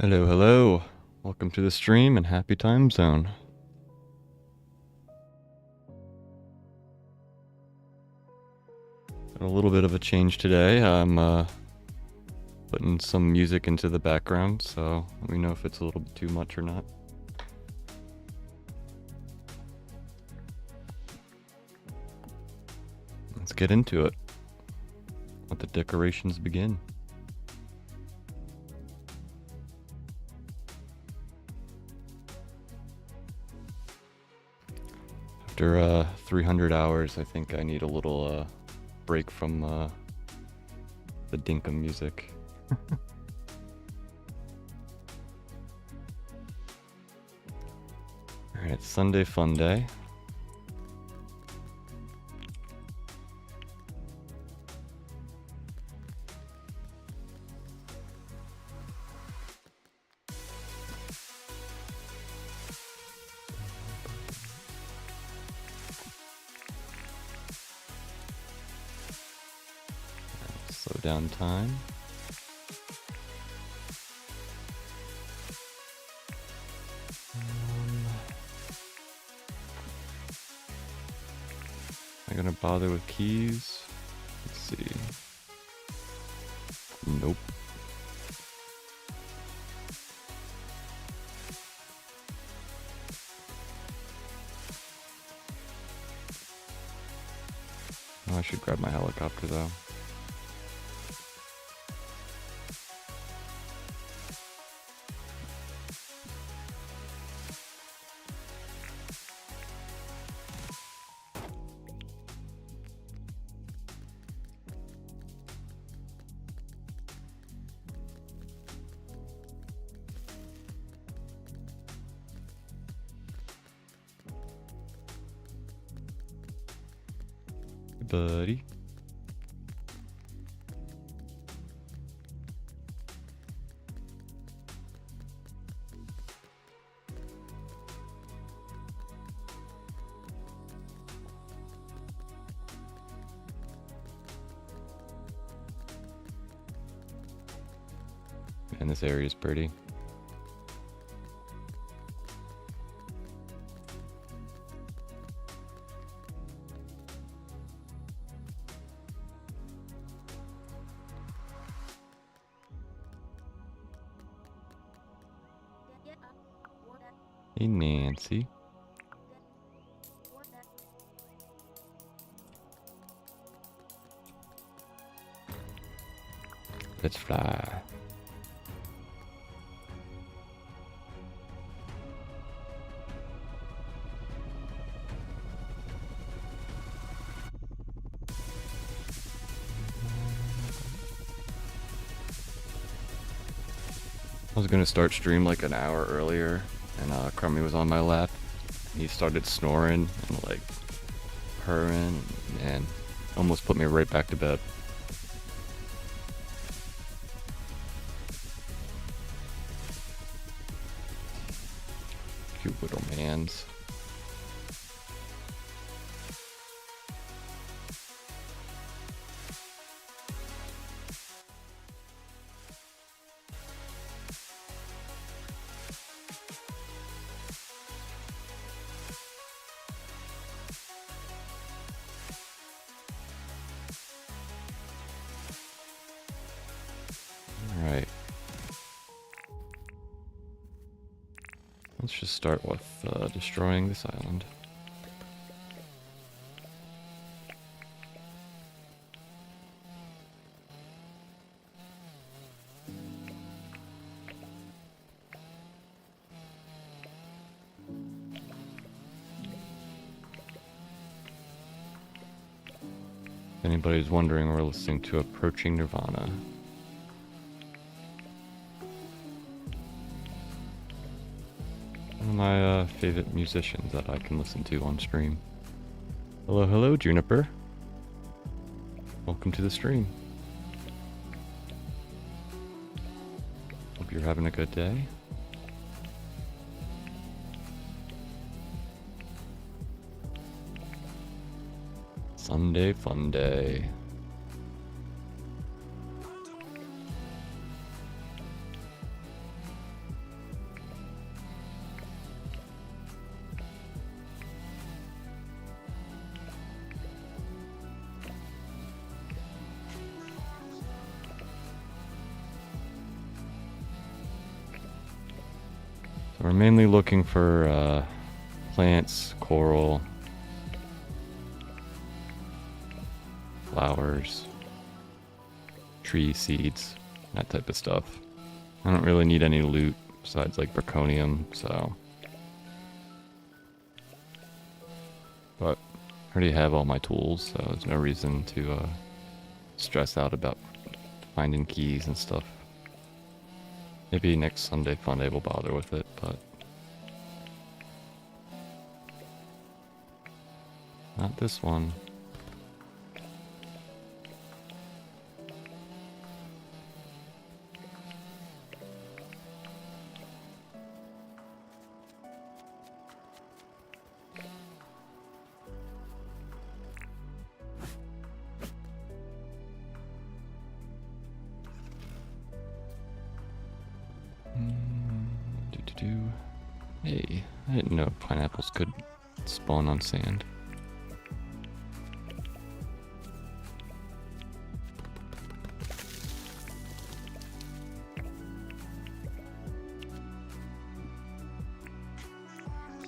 Hello, hello. Welcome to the stream and happy time zone. Got a little bit of a change today. I'm putting some music into the background, so let me know if it's a little bit too much or not. Let's get into it. Let the decorations begin. After 300 hours, I think I need a little break from the Dinkum music. Alright, Sunday fun day. Slow down time. Am I gonna bother with keys? Let's see. Nope. Oh, I should grab my helicopter though. Buddy. And this area is pretty. Hey, Nancy. Let's fly. I was gonna start stream like an hour earlier, and Crummy was on my lap. He started snoring and like purring, and almost put me right back to bed. Cute little mans. Alright. Let's just start with destroying this island. If anybody's wondering, we're listening to Approaching Nirvana. One of my favorite musicians that I can listen to on stream. Hello, hello, Juniper. Welcome to the stream. Hope you're having a good day. Sunday fun day. So we're mainly looking for plants, coral, flowers, tree seeds, that type of stuff. I don't really need any loot besides like zirconium, so. But I already have all my tools, so there's no reason to stress out about finding keys and stuff. Maybe next Sunday Funday will bother with it, but not this one. Hey, I didn't know pineapples could spawn on sand.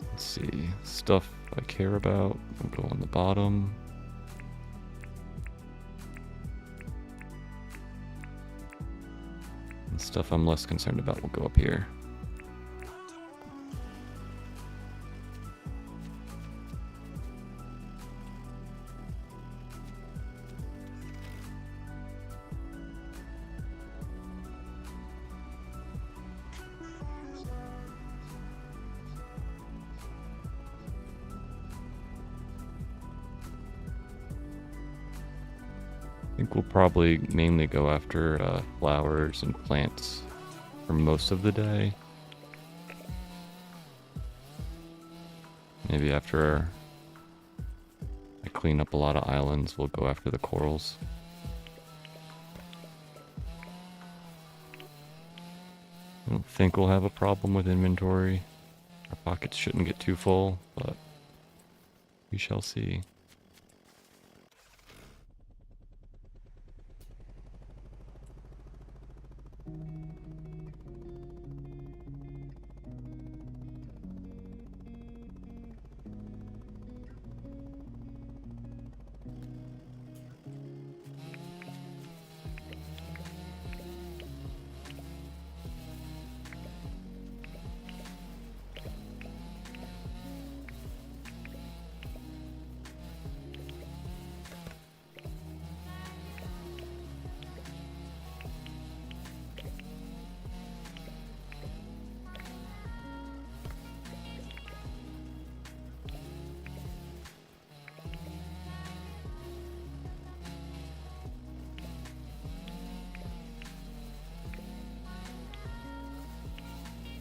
Let's see, stuff I care about will go on the bottom. And stuff I'm less concerned about will go up here. I think we'll probably mainly go after flowers and plants for most of the day. Maybe after I clean up a lot of islands, we'll go after the corals. I don't think we'll have a problem with inventory. Our pockets shouldn't get too full, but we shall see.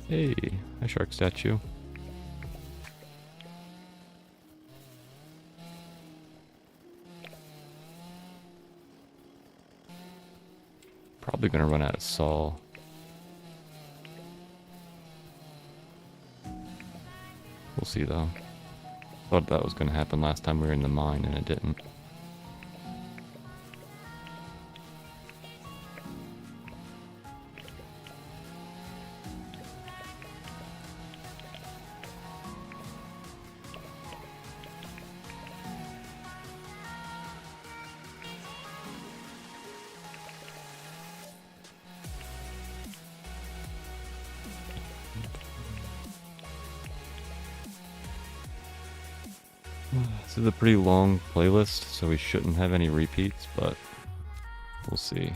Hey, a shark statue. Probably gonna run out of saw. We'll see though. Thought that was gonna happen last time we were in the mine and it didn't. This is a pretty long playlist, so we shouldn't have any repeats, but we'll see.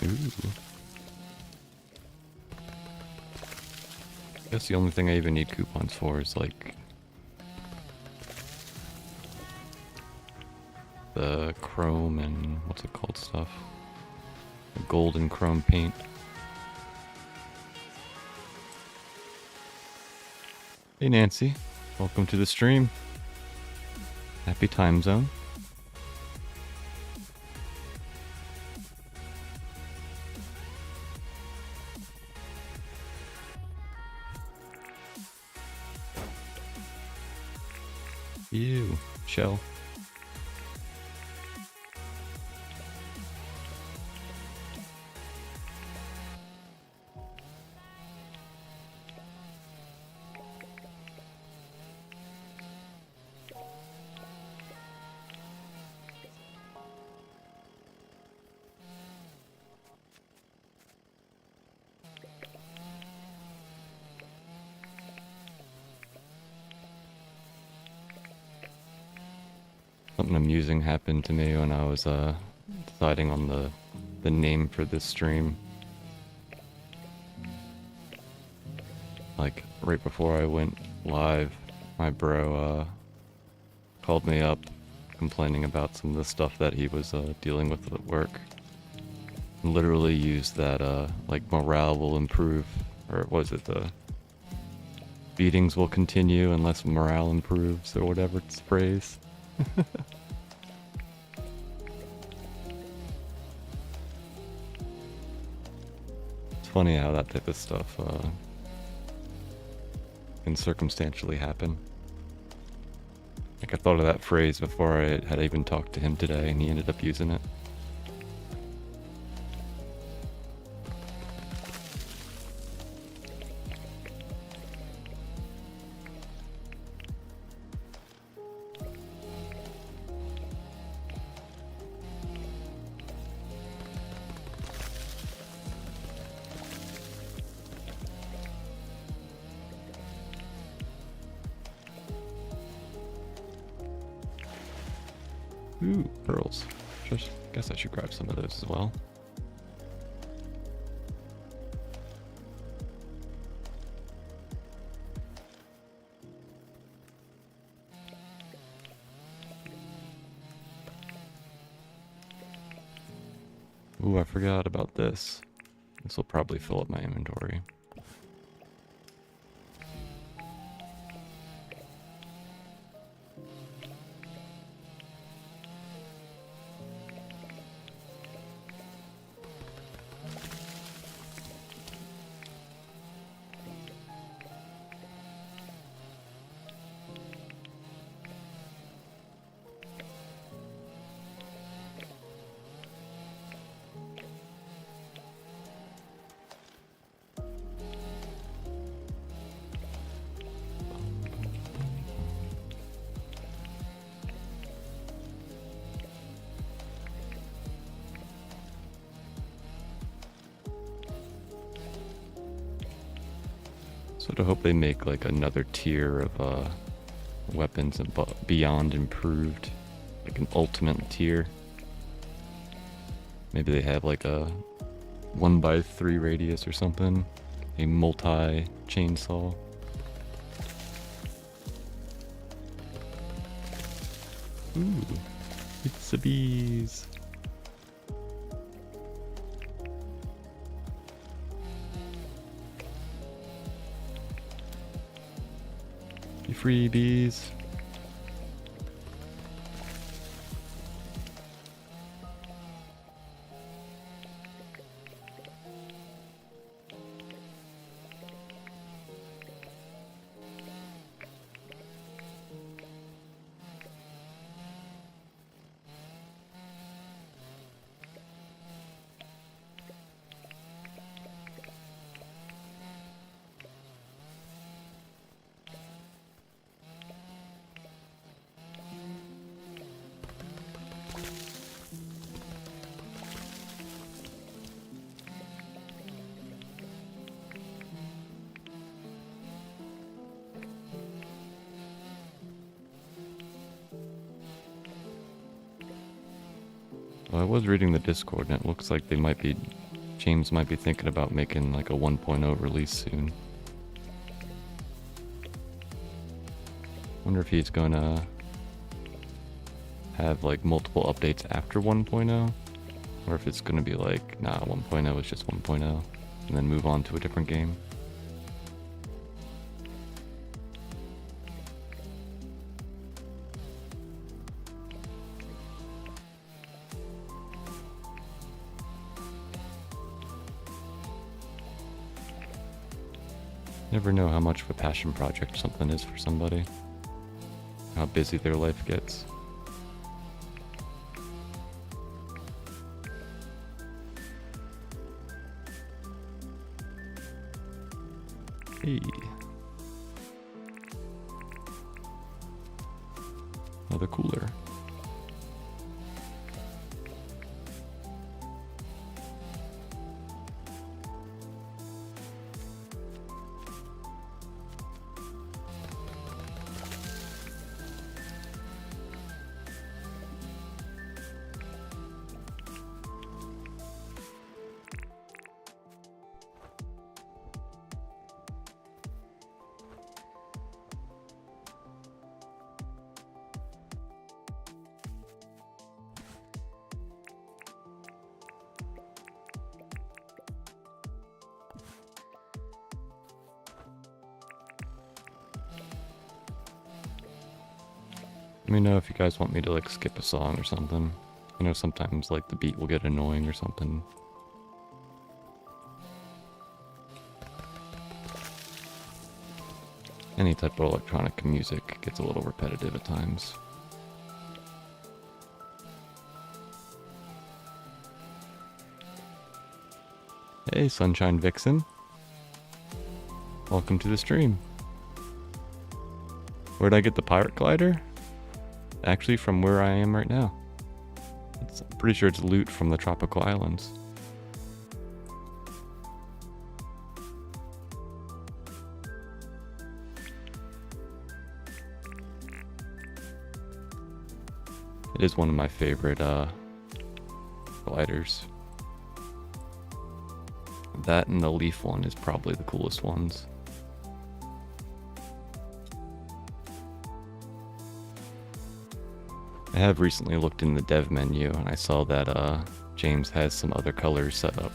Ooh. I guess the only thing I even need coupons for is like the chrome and what's it called stuff? The gold and chrome paint. Hey Nancy, welcome to the stream. Happy time zone. Ew, shell. Something amusing happened to me when I was deciding on the name for this stream. Like right before I went live, my bro called me up complaining about some of the stuff that he was dealing with at work. And literally used that like morale will improve, or was it the beatings will continue unless morale improves, or whatever it's phrased. It's funny how that type of stuff can circumstantially happen. Like I thought of that phrase before I had even talked to him today, and he ended up using it. Ooh, pearls. Just guess I should grab some of those as well. Ooh, I forgot about this. This will probably fill up my inventory. So I hope they make like another tier of weapons and beyond improved, like an ultimate tier. Maybe they have like a 1x3 radius or something, a multi chainsaw. Ooh, it's a bees. Freebies. Well, I was reading the Discord, and it looks like James might be thinking about making like a 1.0 release soon. Wonder if he's gonna have like multiple updates after 1.0, or if it's gonna be like, nah, 1.0 is just 1.0, and then move on to a different game. Never know how much of a passion project something is for somebody. How busy their life gets. Hey. Another cooler. Let me know if you guys want me to like skip a song or something. I know sometimes like the beat will get annoying or something. Any type of electronic music gets a little repetitive at times. Hey, Sunshine Vixen. Welcome to the stream. Where'd I get the pirate glider? Actually, from where I am right now. I'm pretty sure it's loot from the tropical islands. It is one of my favorite gliders. That and the leaf one is probably the coolest ones. I have recently looked in the dev menu and I saw that James has some other colors set up.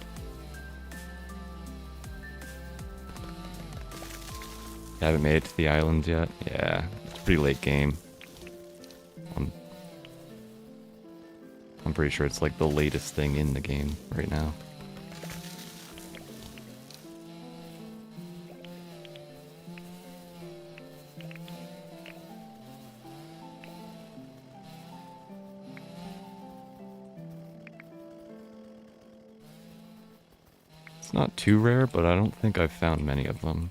Haven't made it to the islands yet? Yeah, it's a pretty late game. I'm pretty sure it's like the latest thing in the game right now. It's not too rare, but I don't think I've found many of them.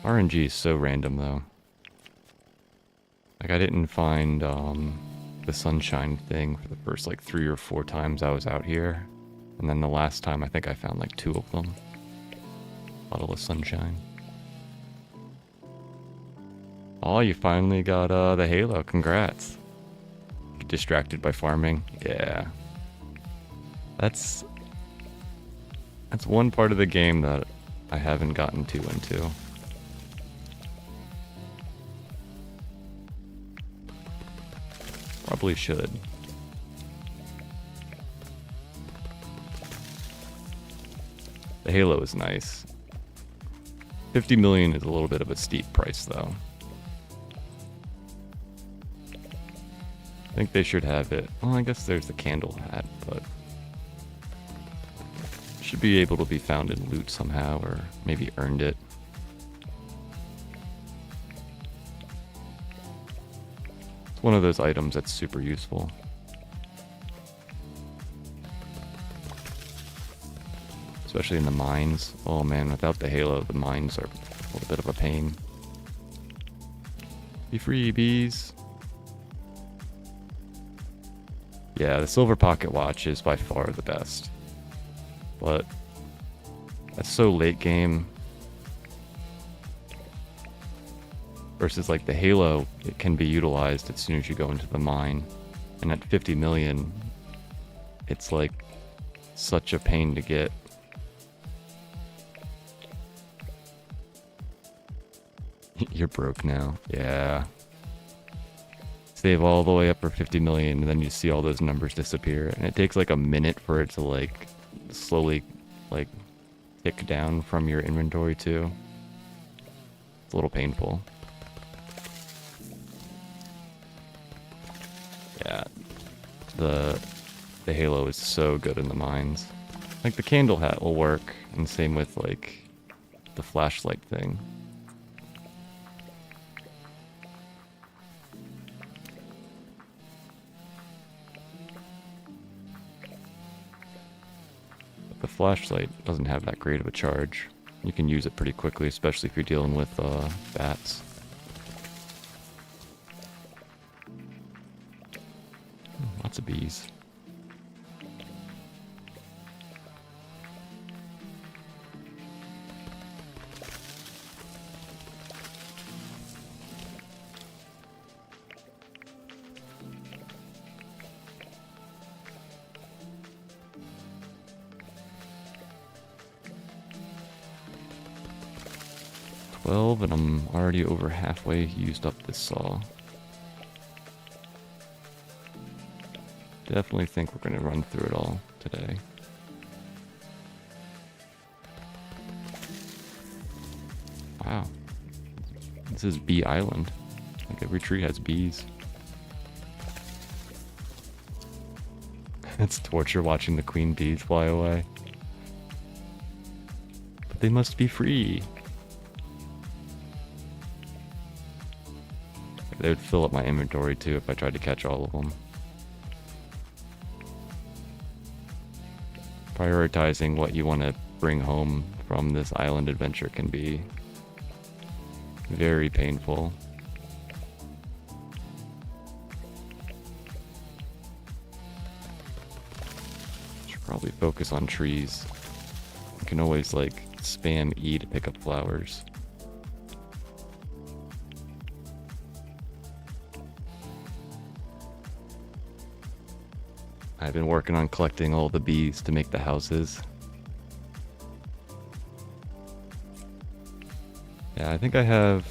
RNG is so random though. Like I didn't find the sunshine thing for the first like 3 or 4 times I was out here. And then the last time I think I found like 2 of them. Bottle of sunshine. Oh, you finally got the halo, congrats. Get distracted by farming, yeah. That's one part of the game that I haven't gotten too into. Probably should. The halo is nice. 50 million is a little bit of a steep price though. I think they should have it. Well, I guess there's the candle hat, but should be able to be found in loot somehow, or maybe earned it. It's one of those items that's super useful. Especially in the mines. Oh man, without the halo, the mines are a little bit of a pain. Be free, bees. Yeah, the silver pocket watch is by far the best. But that's so late game. Versus like the halo, it can be utilized as soon as you go into the mine. And at 50 million, it's like such a pain to get. You're broke now. Yeah. Save all the way up for 50 million, and then you see all those numbers disappear. And it takes like a minute for it to like slowly like tick down from your inventory too. It's a little painful. Yeah. The halo is so good in the mines. Like the candle hat will work, and same with like the flashlight thing. But the flashlight doesn't have that great of a charge. You can use it pretty quickly, especially if you're dealing with bats. Lots of bees. And I'm already over halfway used up this saw. Definitely think we're going to run through it all today. Wow. This is Bee Island. Like every tree has bees. It's torture watching the queen bees fly away. But they must be free. They would fill up my inventory too if I tried to catch all of them. Prioritizing what you want to bring home from this island adventure can be very painful. Should probably focus on trees. You can always like spam E to pick up flowers. I've been working on collecting all the bees to make the houses. Yeah, I think I have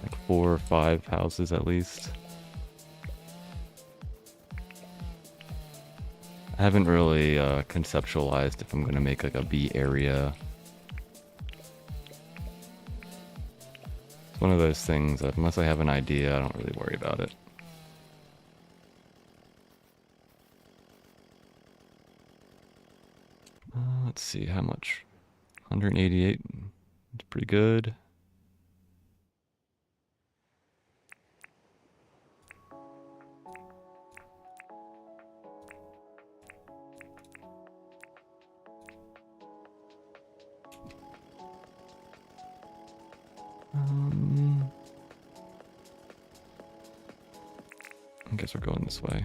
like 4 or 5 houses at least. I haven't really conceptualized if I'm going to make like a bee area. It's one of those things that unless I have an idea, I don't really worry about it. Let's see, how much? 188. It's pretty good. I guess we're going this way.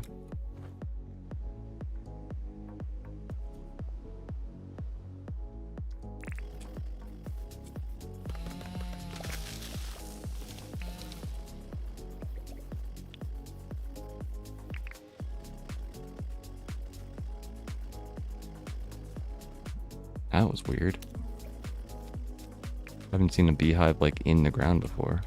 That was weird. I haven't seen a beehive like in the ground before.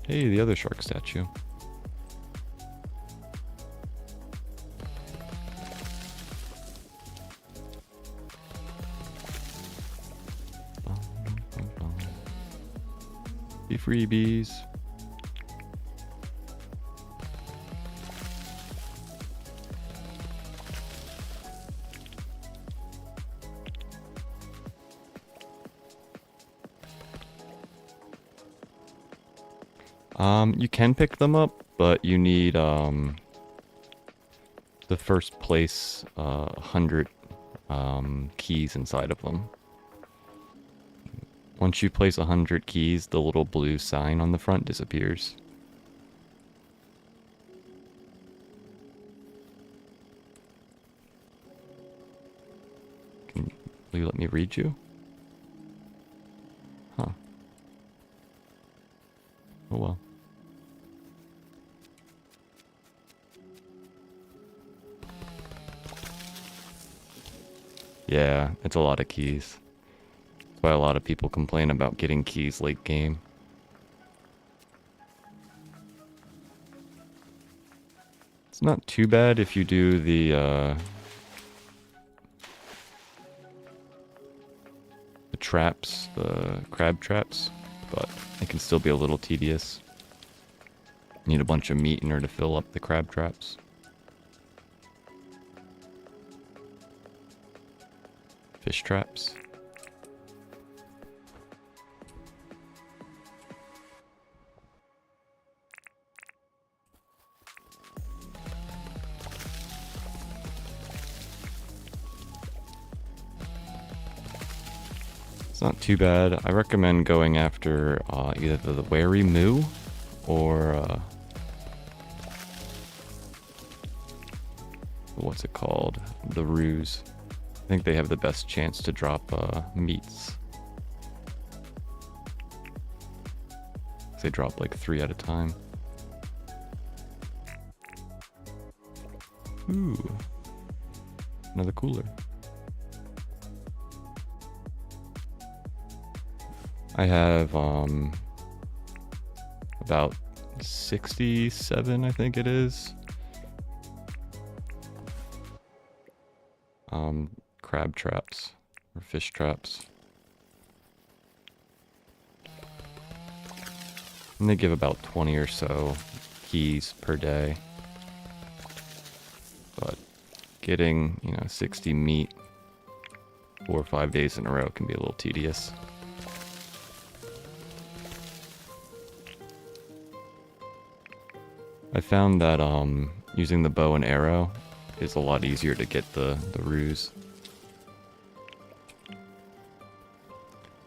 Hey, the other shark statue. Be free, bees. You can pick them up, but you need the first place 100 keys inside of them. Once you place 100 keys, the little blue sign on the front disappears. Will you let me read you? Huh. Oh well. Yeah, it's a lot of keys. That's why a lot of people complain about getting keys late game. It's not too bad if you do the traps, the crab traps, but it can still be a little tedious. Need a bunch of meat in order to fill up the crab traps. Fish traps. It's not too bad. I recommend going after either the wary moo or what's it called? The ruse. I think they have the best chance to drop meats. They drop like 3 at a time. Ooh. Another cooler. I have about 67, I think it is. Crab traps or fish traps. And they give about 20 or so keys per day. But getting, 60 meat 4 or 5 days in a row can be a little tedious. I found that using the bow and arrow is a lot easier to get the ruse.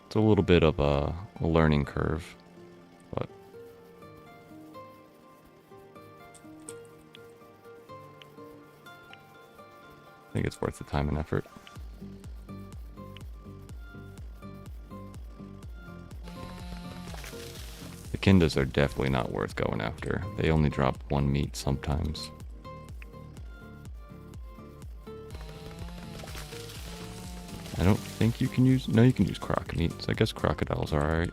It's a little bit of a learning curve, but I think it's worth the time and effort. The kindas are definitely not worth going after. They only drop 1 meat sometimes. I don't think you can use... No, you can use croc meat, so I guess crocodiles are alright.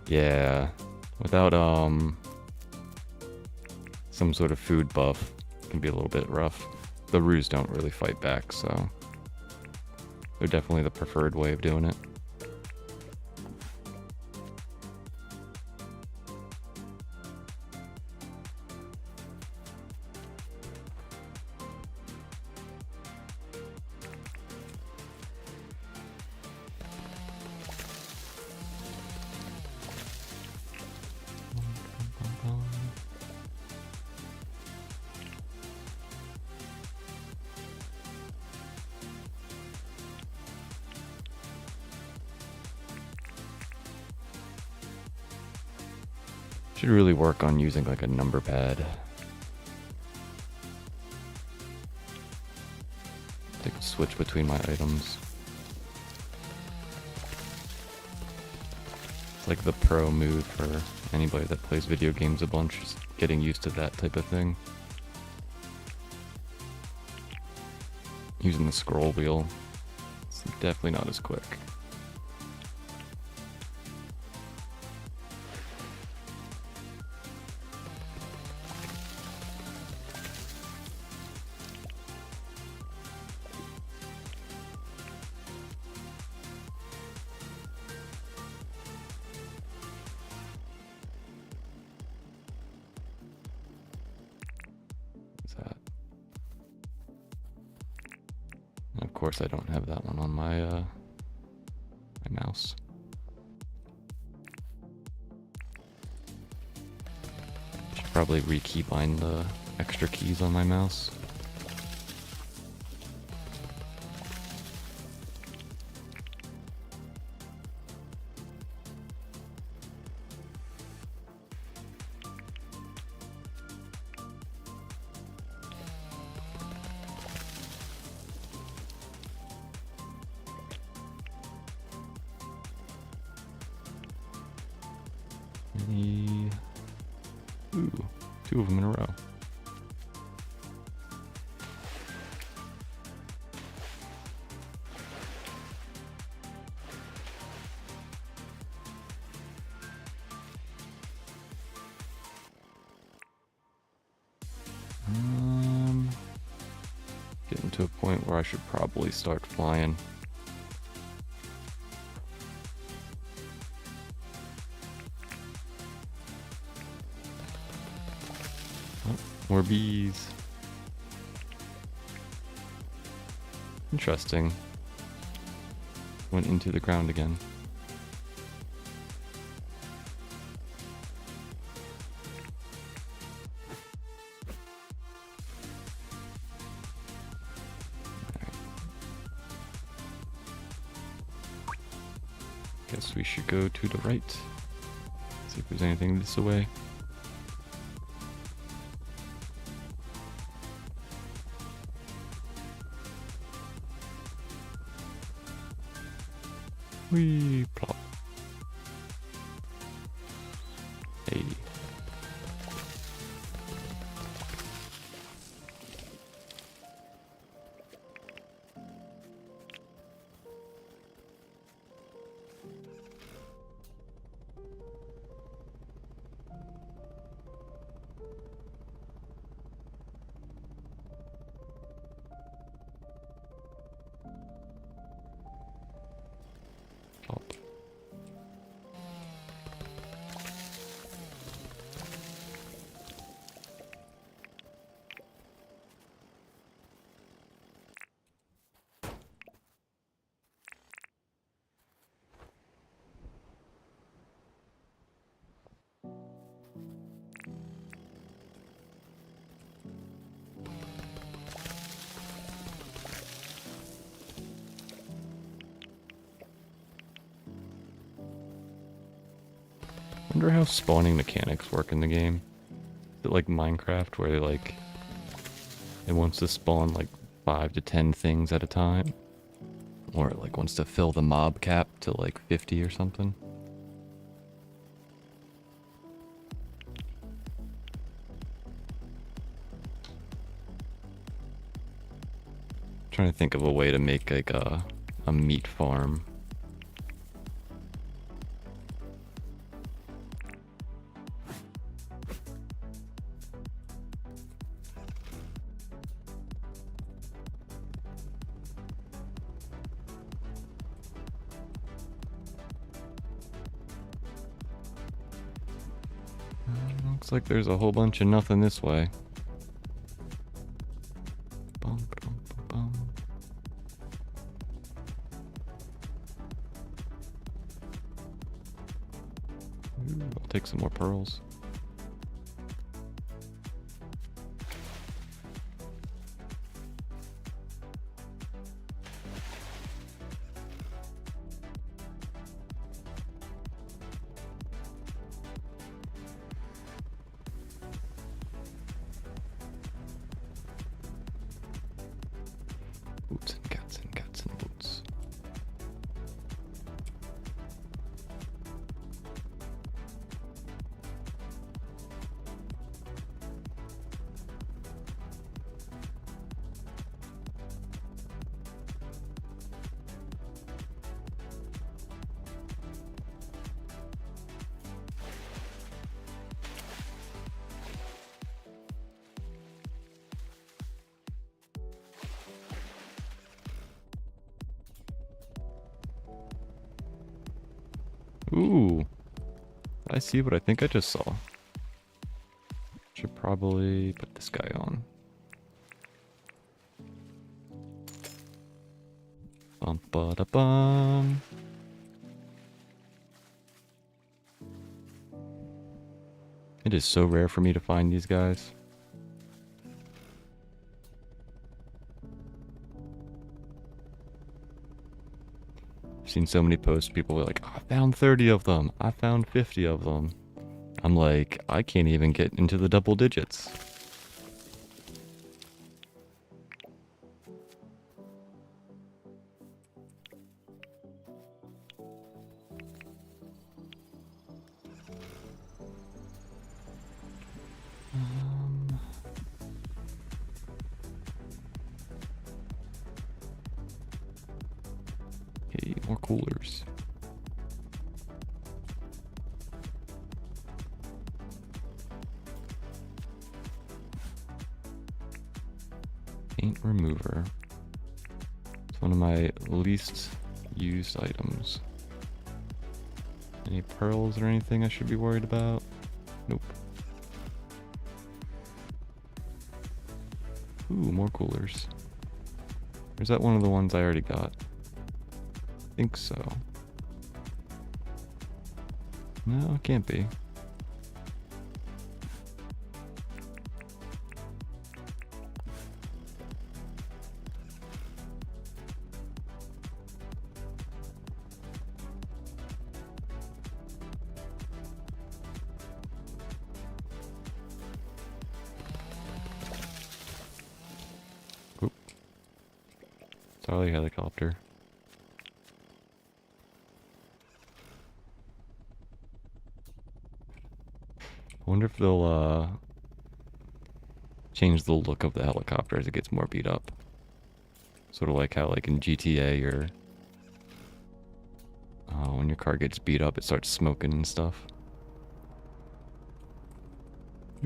Yeah, without some sort of food buff, it can be a little bit rough. The ruse don't really fight back, so they're definitely the preferred way of doing it. Should really work on using like a number pad. I can switch between my items. It's like the pro move for anybody that plays video games a bunch, just getting used to that type of thing. Using the scroll wheel, it's definitely not as quick. Of course, I don't have that one on my my mouse. Should probably rekeybind the extra keys on my mouse. Any... Ooh, 2 of them in a row. Getting to a point where I should probably start flying. Oh, more bees. Interesting. Went into the ground again. Guess we should go to the right. See if there's anything this way. Whee, plop. Hey. Plop. Wonder how spawning mechanics work in the game. Is it like Minecraft where it wants to spawn like 5 to 10 things at a time? Or it like wants to fill the mob cap to like 50 or something? Trying to think of a way to make like a meat farm. Looks like there's a whole bunch of nothing this way. Bum, bum, bum, bum. Ooh, I'll take some more pearls. Boots and cats and cats and boots. Ooh, I see what I think I just saw. Should probably put this guy on. Bum ba da bum. It is so rare for me to find these guys. I've seen so many posts, people were like, I found 30 of them, I found 50 of them. I'm like, I can't even get into the double digits. More coolers. Paint remover. It's one of my least used items. Any pearls or anything I should be worried about? Nope. Ooh, more coolers. Or is that one of the ones I already got? I think so. No, it can't be. Oop. Sorry, helicopter. I wonder if they'll change the look of the helicopter as it gets more beat up. Sort of like how like in GTA or when your car gets beat up it starts smoking and stuff.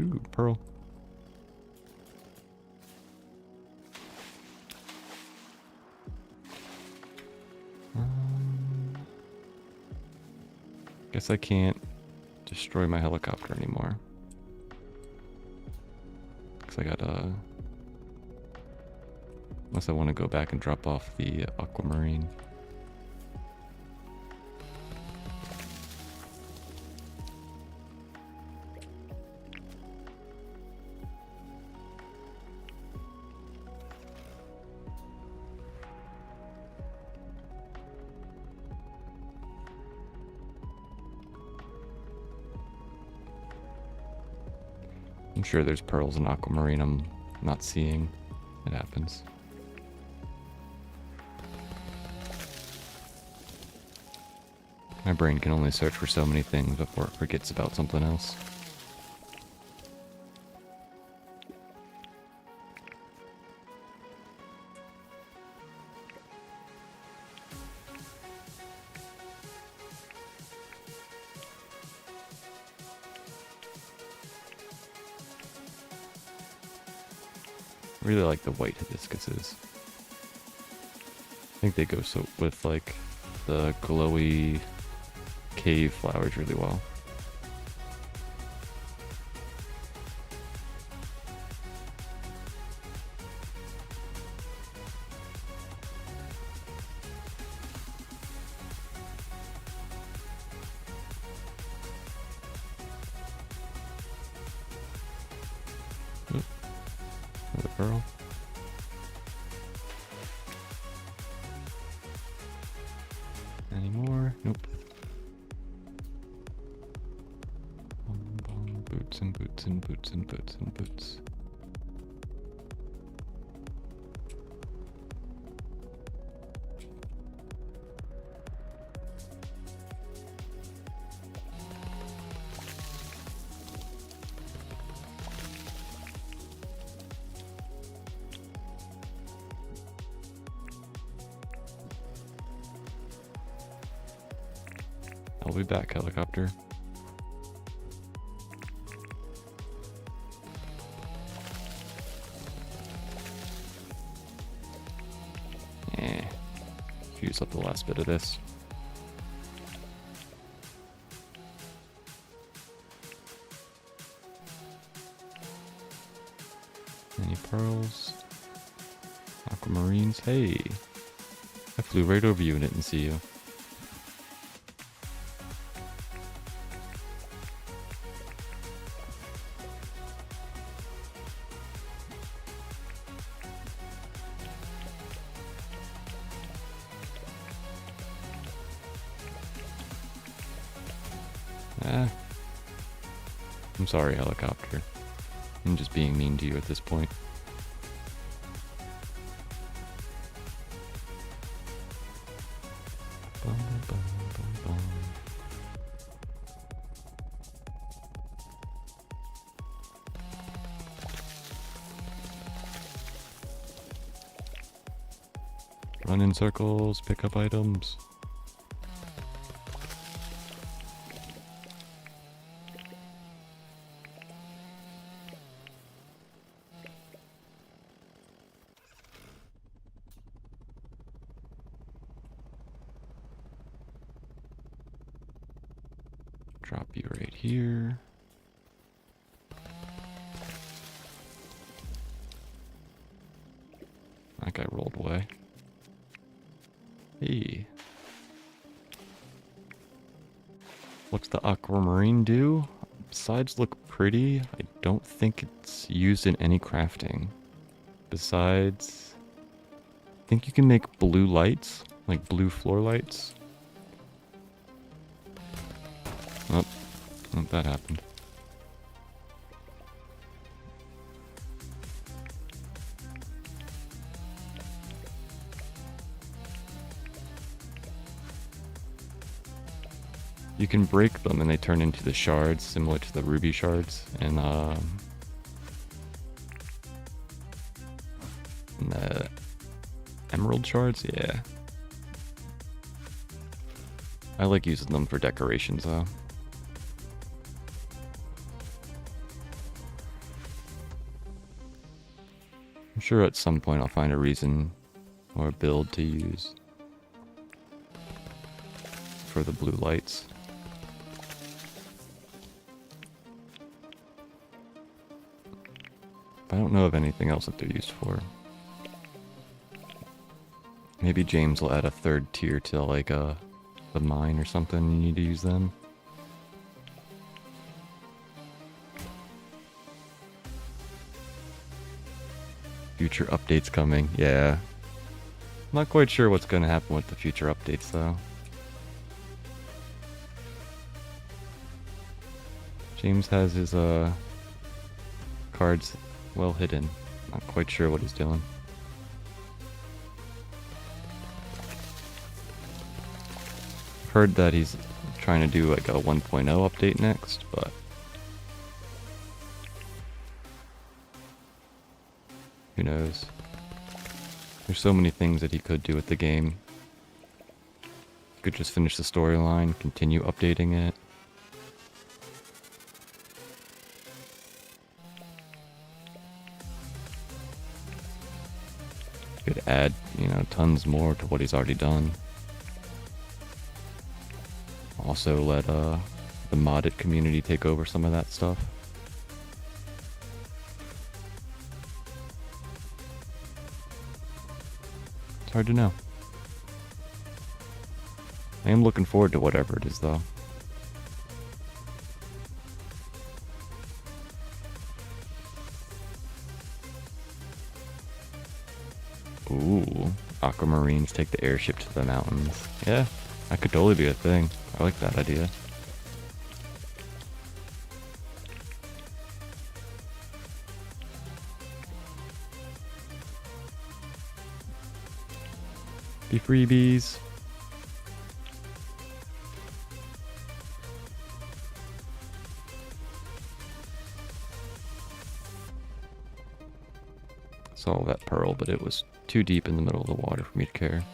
Ooh, pearl. Guess I can't destroy my helicopter anymore. Because I gotta... Unless I want to go back and drop off the aquamarine. I'm sure there's pearls in aquamarine I'm not seeing. It happens. My brain can only search for so many things before it forgets about something else. I really like the white hibiscuses. I think they go so with like the glowy cave flowers really well. Oop. Another pearl. Any more? Nope. Boots and boots and boots and boots and boots. I'll be back, helicopter. Use up the last bit of this. Any pearls? Aquamarines? Hey! I flew right over you and didn't see you. I'm sorry, helicopter. I'm just being mean to you at this point. Run in circles, pick up items. be right here. That guy rolled away. Hey. What's the aquamarine do? Sides look pretty. I don't think it's used in any crafting. Besides, I think you can make blue lights, like blue floor lights. Oh, that happened. You can break them and they turn into the shards, similar to the ruby shards, and the emerald shards, yeah. I like using them for decorations though. I'm sure at some point I'll find a reason or a build to use for the blue lights. I don't know of anything else that they're used for. Maybe James will add a third tier to like the mine or something. You need to use them. Future updates coming. Yeah. Not quite sure what's going to happen with the future updates though. James has his cards well hidden. Not quite sure what he's doing. Heard that he's trying to do like a 1.0 update next, but who knows? There's so many things that he could do with the game. He could just finish the storyline, continue updating it. Could add, you know, tons more to what he's already done. Also let the modded community take over some of that stuff. It's hard to know. I am looking forward to whatever it is though. Ooh, aquamarines take the airship to the mountains. Yeah, that could totally be a thing. I like that idea. Be freebies. Saw that pearl, but it was too deep in the middle of the water for me to care.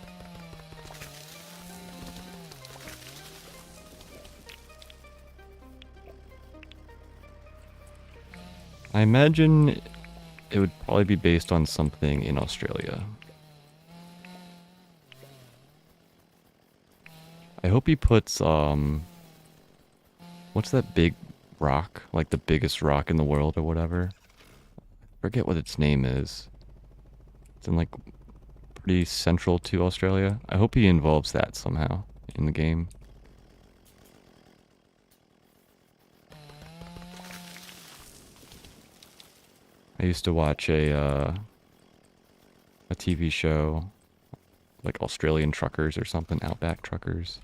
I imagine it would probably be based on something in Australia. I hope he puts, what's that big rock? Like the biggest rock in the world or whatever? Forget what its name is. It's in like pretty central to Australia. I hope he involves that somehow in the game. I used to watch a TV show, like Australian Truckers or something, Outback Truckers.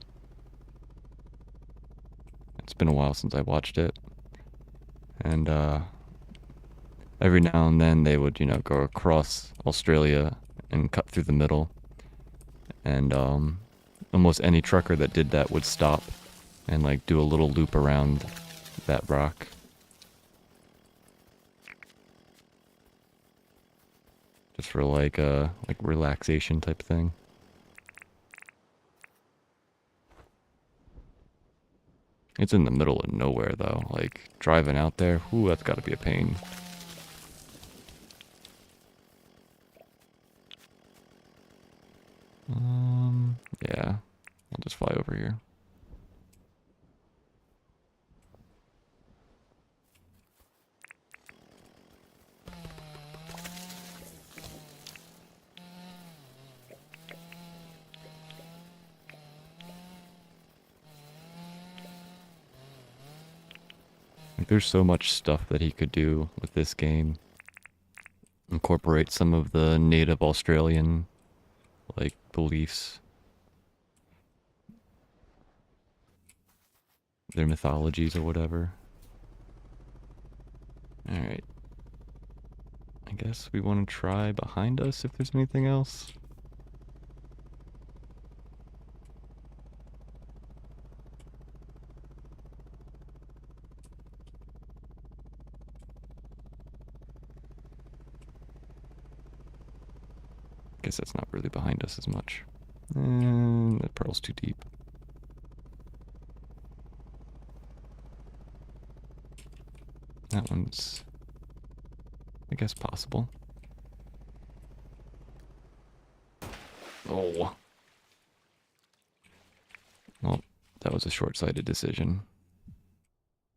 It's been a while since I watched it. And every now and then they would, you know, go across Australia and cut through the middle. And almost any trucker that did that would stop and like do a little loop around that rock. Just for like a relaxation type thing. It's in the middle of nowhere though. Like driving out there, ooh, that's gotta be a pain. Yeah. I'll just fly over here. Like, there's so much stuff that he could do with this game. Incorporate some of the native Australian, like, beliefs, their mythologies or whatever. Alright. I guess we want to try behind us if there's anything else. Guess that's not really behind us as much. And that pearl's too deep. That one's, I guess, possible. Oh. Well, that was a short-sighted decision.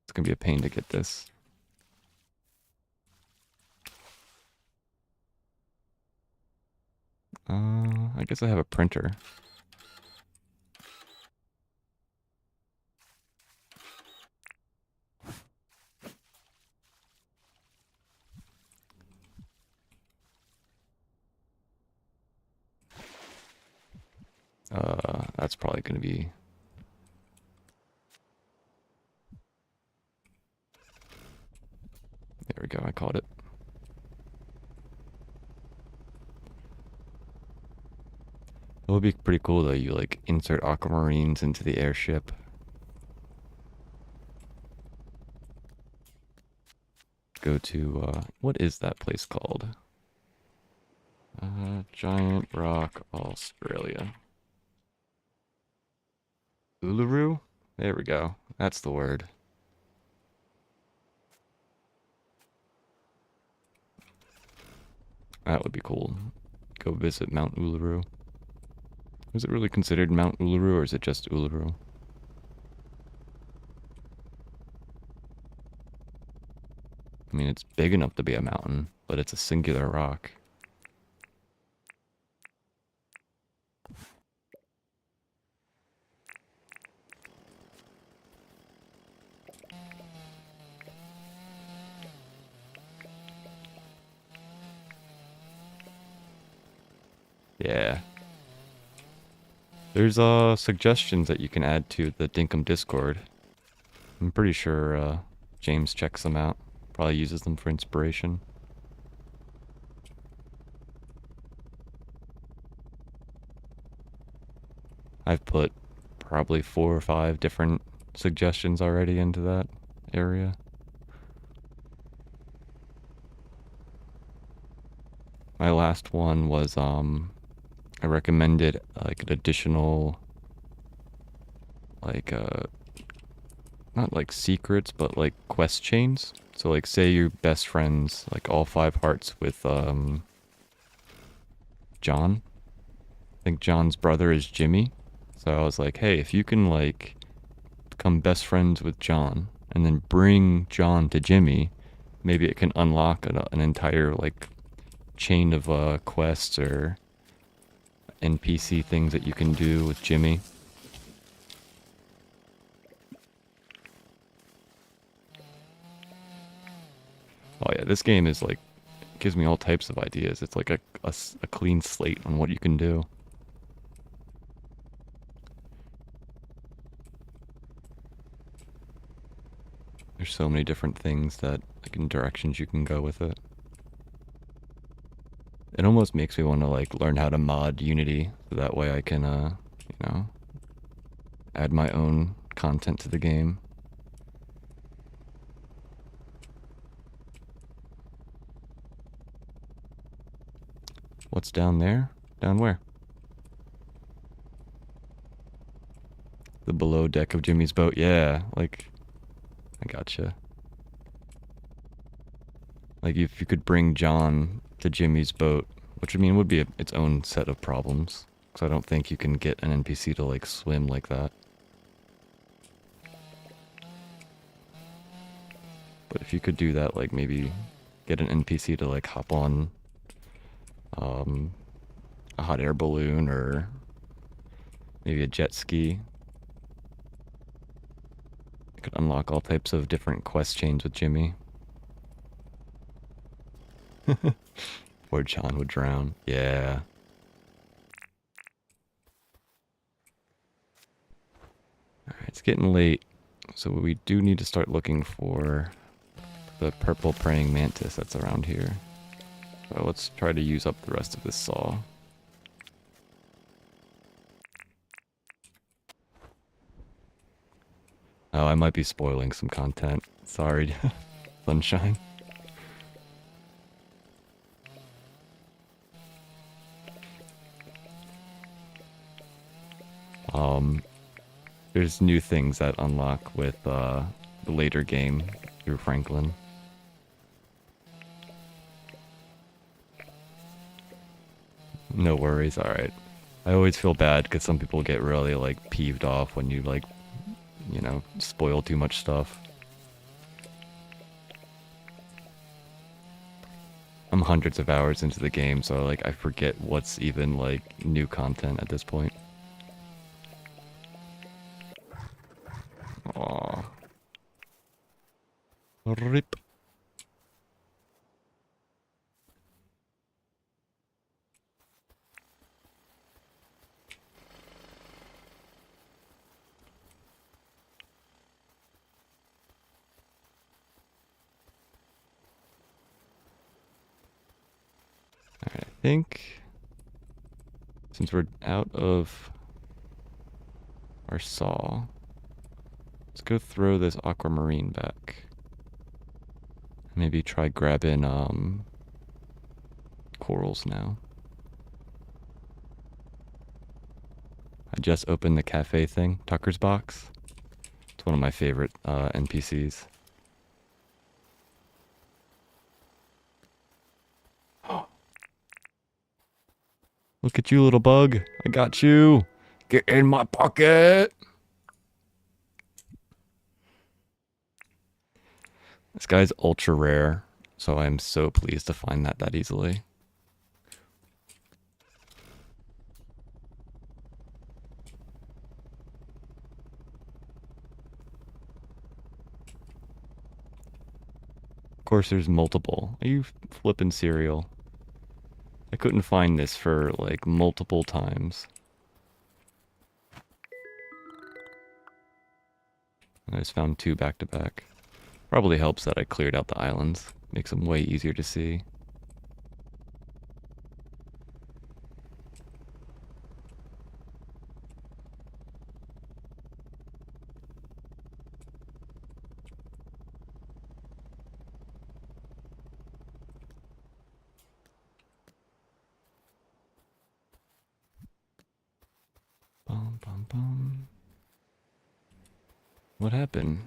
It's gonna be a pain to get this. I guess I have a printer. That's probably gonna be... There we go, I caught it. It would be pretty cool though, you like insert aquamarines into the airship. Go to, what is that place called? Giant Rock, Australia. Uluru? There we go. That's the word. That would be cool. Go visit Mount Uluru. Is it really considered Mount Uluru or is it just Uluru? I mean, it's big enough to be a mountain, but it's a singular rock. Yeah. There's suggestions that you can add to the Dinkum Discord. I'm pretty sure James checks them out. Probably uses them for inspiration. I've put probably 4 or 5 different suggestions already into that area. My last one was I recommended like an additional like not like secrets but like quest chains. So like say you're best friends, like all 5 hearts with John. I think John's brother is Jimmy. So I was like, hey, if you can like become best friends with John and then bring John to Jimmy, maybe it can unlock an entire like chain of quests or NPC things that you can do with Jimmy. Oh yeah, this game is like, gives me all types of ideas. It's like a clean slate on what you can do. There's so many different things that, like, in directions you can go with it. It almost makes me want to, like, learn how to mod Unity, so that way I can, you know, add my own content to the game. What's down there? Down where? The below deck of Jimmy's boat. Yeah, like, I gotcha. Like, if you could bring John to Jimmy's boat, which I mean would be its own set of problems, because I don't think you can get an NPC to like swim like that. But if you could do that, like maybe get an NPC to like hop on a hot air balloon or maybe a jet ski. Could unlock all types of different quest chains with Jimmy. Or John would drown. Yeah. Alright, it's getting late. So we do need to start looking for the purple praying mantis that's around here. So let's try to use up the rest of this saw. Oh, I might be spoiling some content. Sorry, Sunshine. There's new things that unlock with the later game through Franklin. No worries, alright. I always feel bad because some people get really, like, peeved off when you, like, you know, spoil too much stuff. I'm hundreds of hours into the game, so, like, I forget what's even, like, new content at this point. Aww. Rip. Alright, I think since we're out of our saw, let's go throw this aquamarine back. Maybe try grabbing corals now. I just opened the cafe thing, Tucker's Box. It's one of my favorite NPCs. Look at you, little bug. I got you. Get in my pocket. This guy's ultra rare, so I'm so pleased to find that easily. Of course, there's multiple. Are you flipping cereal? I couldn't find this for, like, multiple times. I just found two back to back. Probably helps that I cleared out the islands. Makes them way easier to see. Bum, bum, bum. What happened?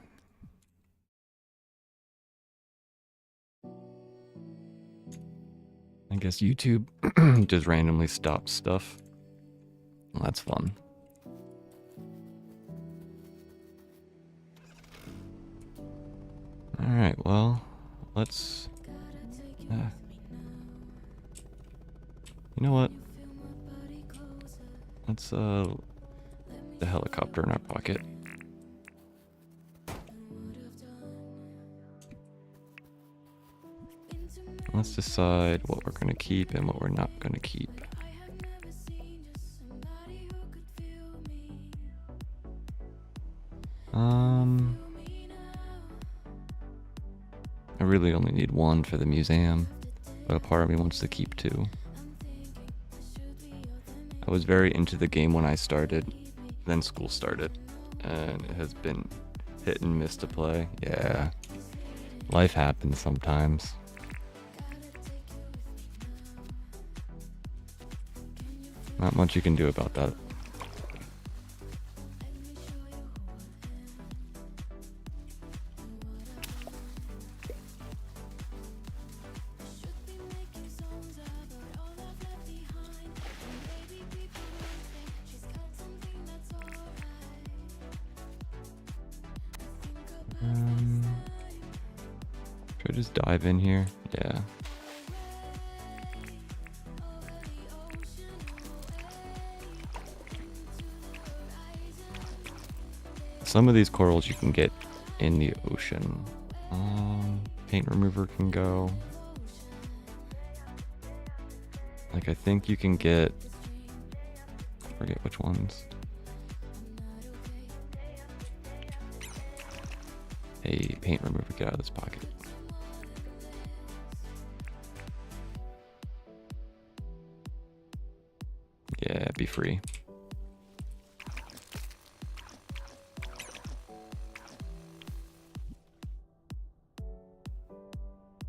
I guess YouTube just randomly stops stuff. Well, that's fun. Alright, well, let's... you know what? Let's, the helicopter in our pocket. Let's decide what we're going to keep and what we're not going to keep. I really only need one for the museum, but a part of me wants to keep two. I was very into the game when I started, then school started, and it has been hit and miss to play. Yeah, life happens sometimes. Not much you can do about that. Should I just dive in here? Yeah. Some of these corals you can get in the ocean. Paint remover can go. Like, I think you can get... I forget which ones. Hey, paint remover, get out of this pocket. Yeah, be free.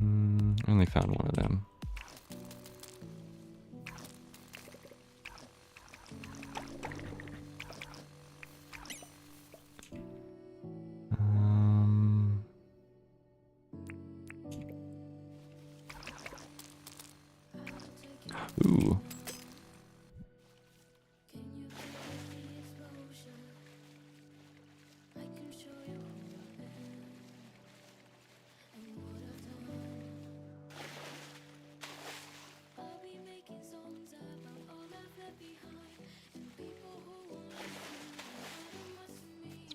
I only found one of them. Ooh.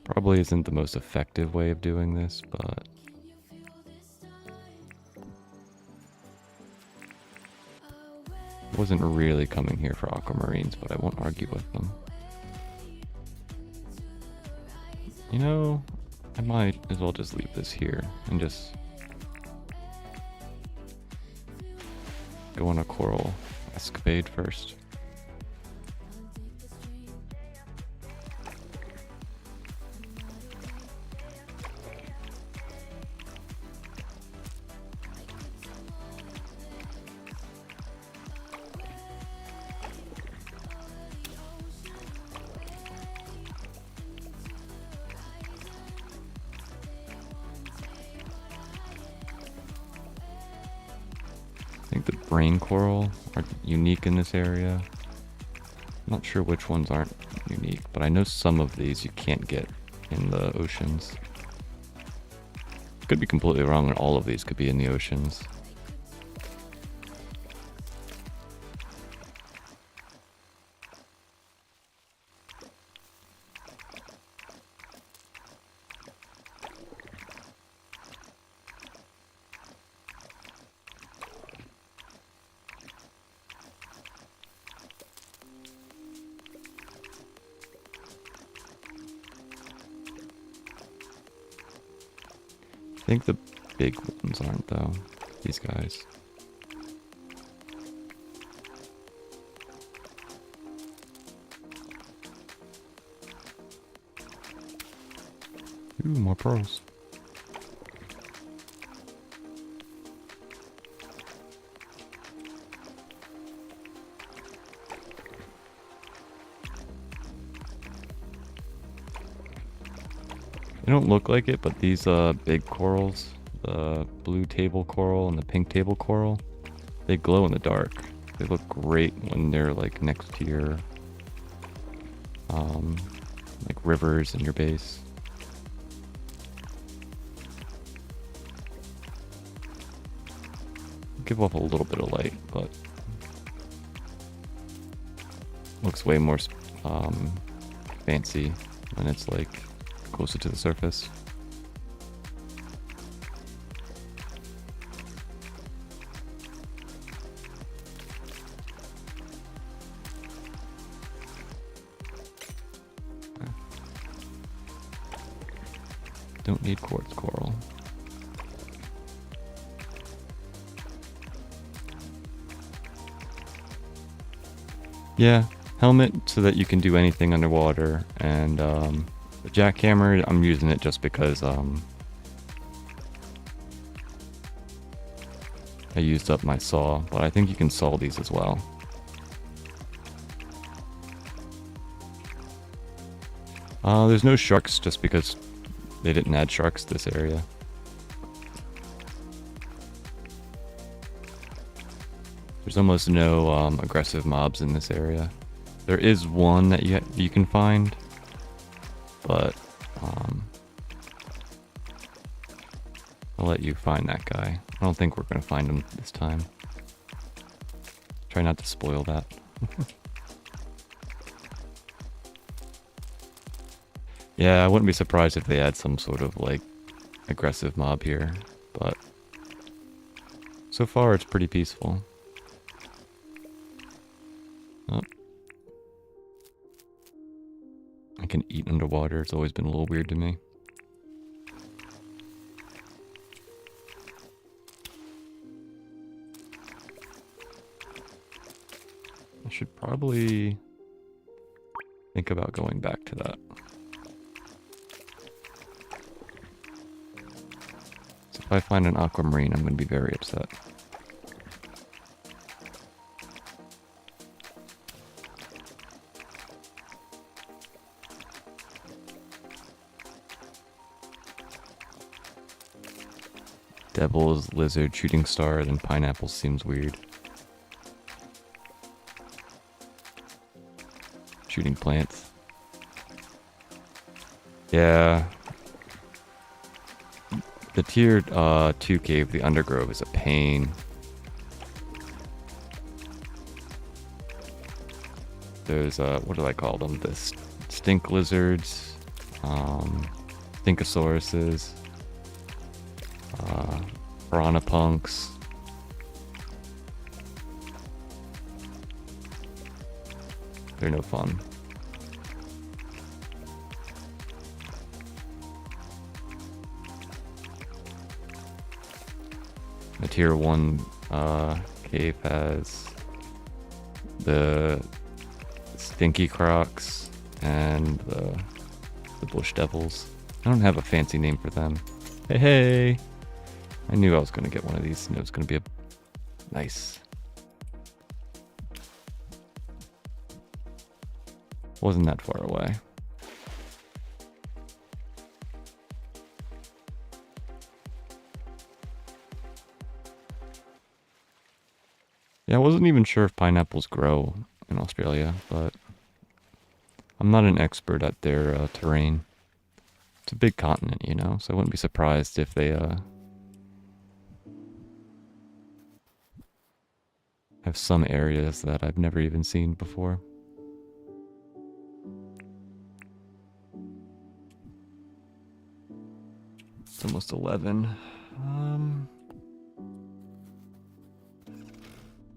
Probably isn't the most effective way of doing this, but I wasn't really coming here for aquamarines, but I won't argue with them. You know, I might as well just leave this here and just go on a coral escapade first. I think the brain coral are unique in this area. I'm not sure which ones aren't unique, but I know some of these you can't get in the oceans. Could be completely wrong, and all of these could be in the oceans. I think the big ones aren't, though. These guys. Ooh, more pearls. They don't look like it, but these big corals, the blue table coral and the pink table coral, they glow in the dark. They look great when they're like next to your like rivers in your base. Give off a little bit of light, but looks way more fancy when it's like closer to the surface. Don't need quartz coral. Yeah, helmet so that you can do anything underwater, and the jackhammer, I'm using it just because I used up my saw, but I think you can saw these as well. There's no sharks just because they didn't add sharks to this area. There's almost no aggressive mobs in this area. There is one that you can find, but I'll let you find that guy. I don't think we're going to find him this time. Try not to spoil that. Yeah, I wouldn't be surprised if they had some sort of like aggressive mob here, but so far it's pretty peaceful. Oh. I can eat underwater, it's always been a little weird to me. I should probably think about going back to that. So if I find an aquamarine, I'm going to be very upset. Devil's lizard, shooting star, then pineapple seems weird. Shooting plants. Yeah. The tier 2 cave, the undergrove, is a pain. There's, what do I call them? The stink lizards, stinkosauruses, piranha punks. They're no fun. The tier 1 cave has the stinky crocs and the bush devils. I don't have a fancy name for them. Hey, hey! I knew I was going to get one of these and it was going to be nice. Wasn't that far away. Yeah, I wasn't even sure if pineapples grow in Australia, but I'm not an expert at their terrain. It's a big continent, you know, so I wouldn't be surprised if they have some areas that I've never even seen before. It's almost 11.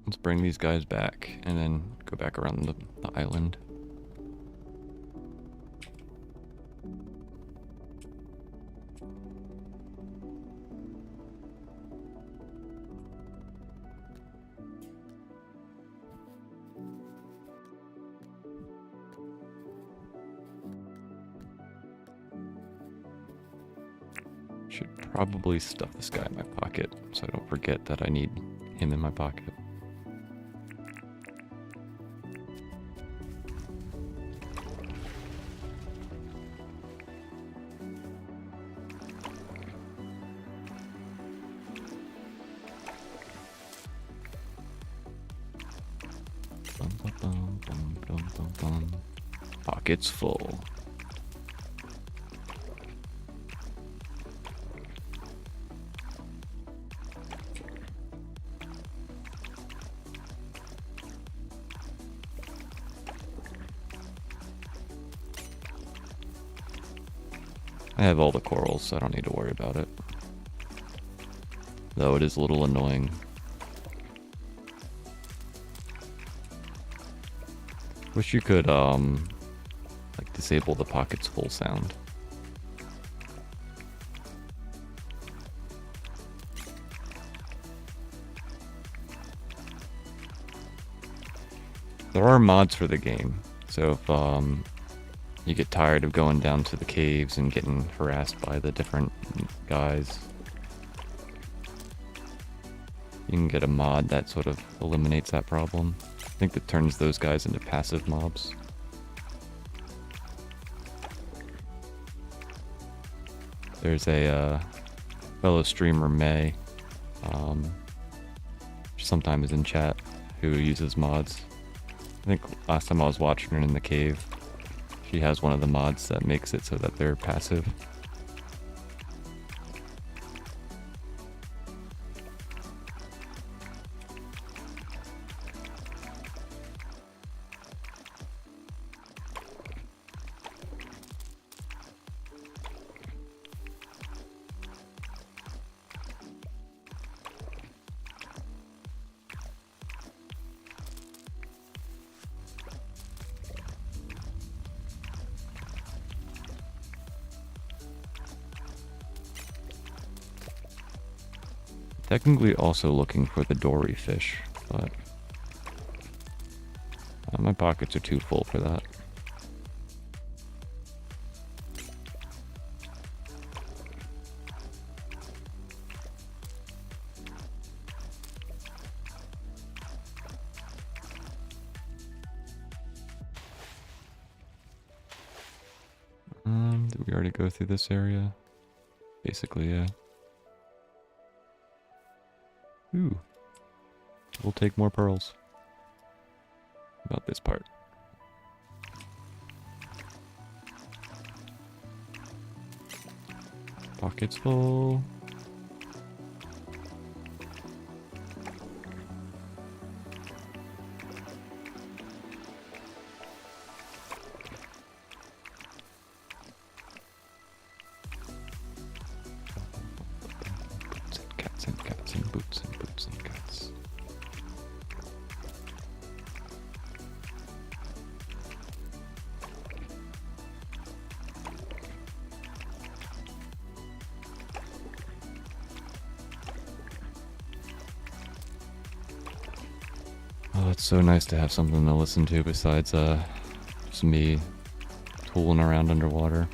Let's bring these guys back and then go back around the island. Should probably stuff this guy in my pocket so I don't forget that I need him in my pocket. Pockets full. I have all the corals, so I don't need to worry about it. Though it is a little annoying. Wish you could, like, disable the pockets full sound. There are mods for the game, so if, you get tired of going down to the caves and getting harassed by the different guys, you can get a mod that sort of eliminates that problem. I think that turns those guys into passive mobs. There's a fellow streamer, May, sometimes is in chat, who uses mods. I think last time I was watching her in the cave, she has one of the mods that makes it so that they're passive. Technically also looking for the dory fish, but my pockets are too full for that. Did we already go through this area? Basically, yeah. Ooh. We'll take more pearls. About this part. Pockets full. Cats and boots and boots and cats. Oh, it's so nice to have something to listen to besides just me tooling around underwater.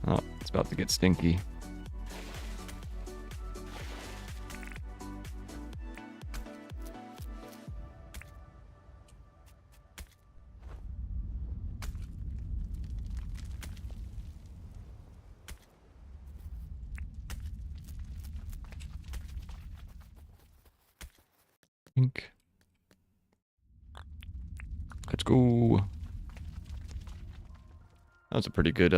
Oh, it's about to get stinky. Let's go. That was a pretty good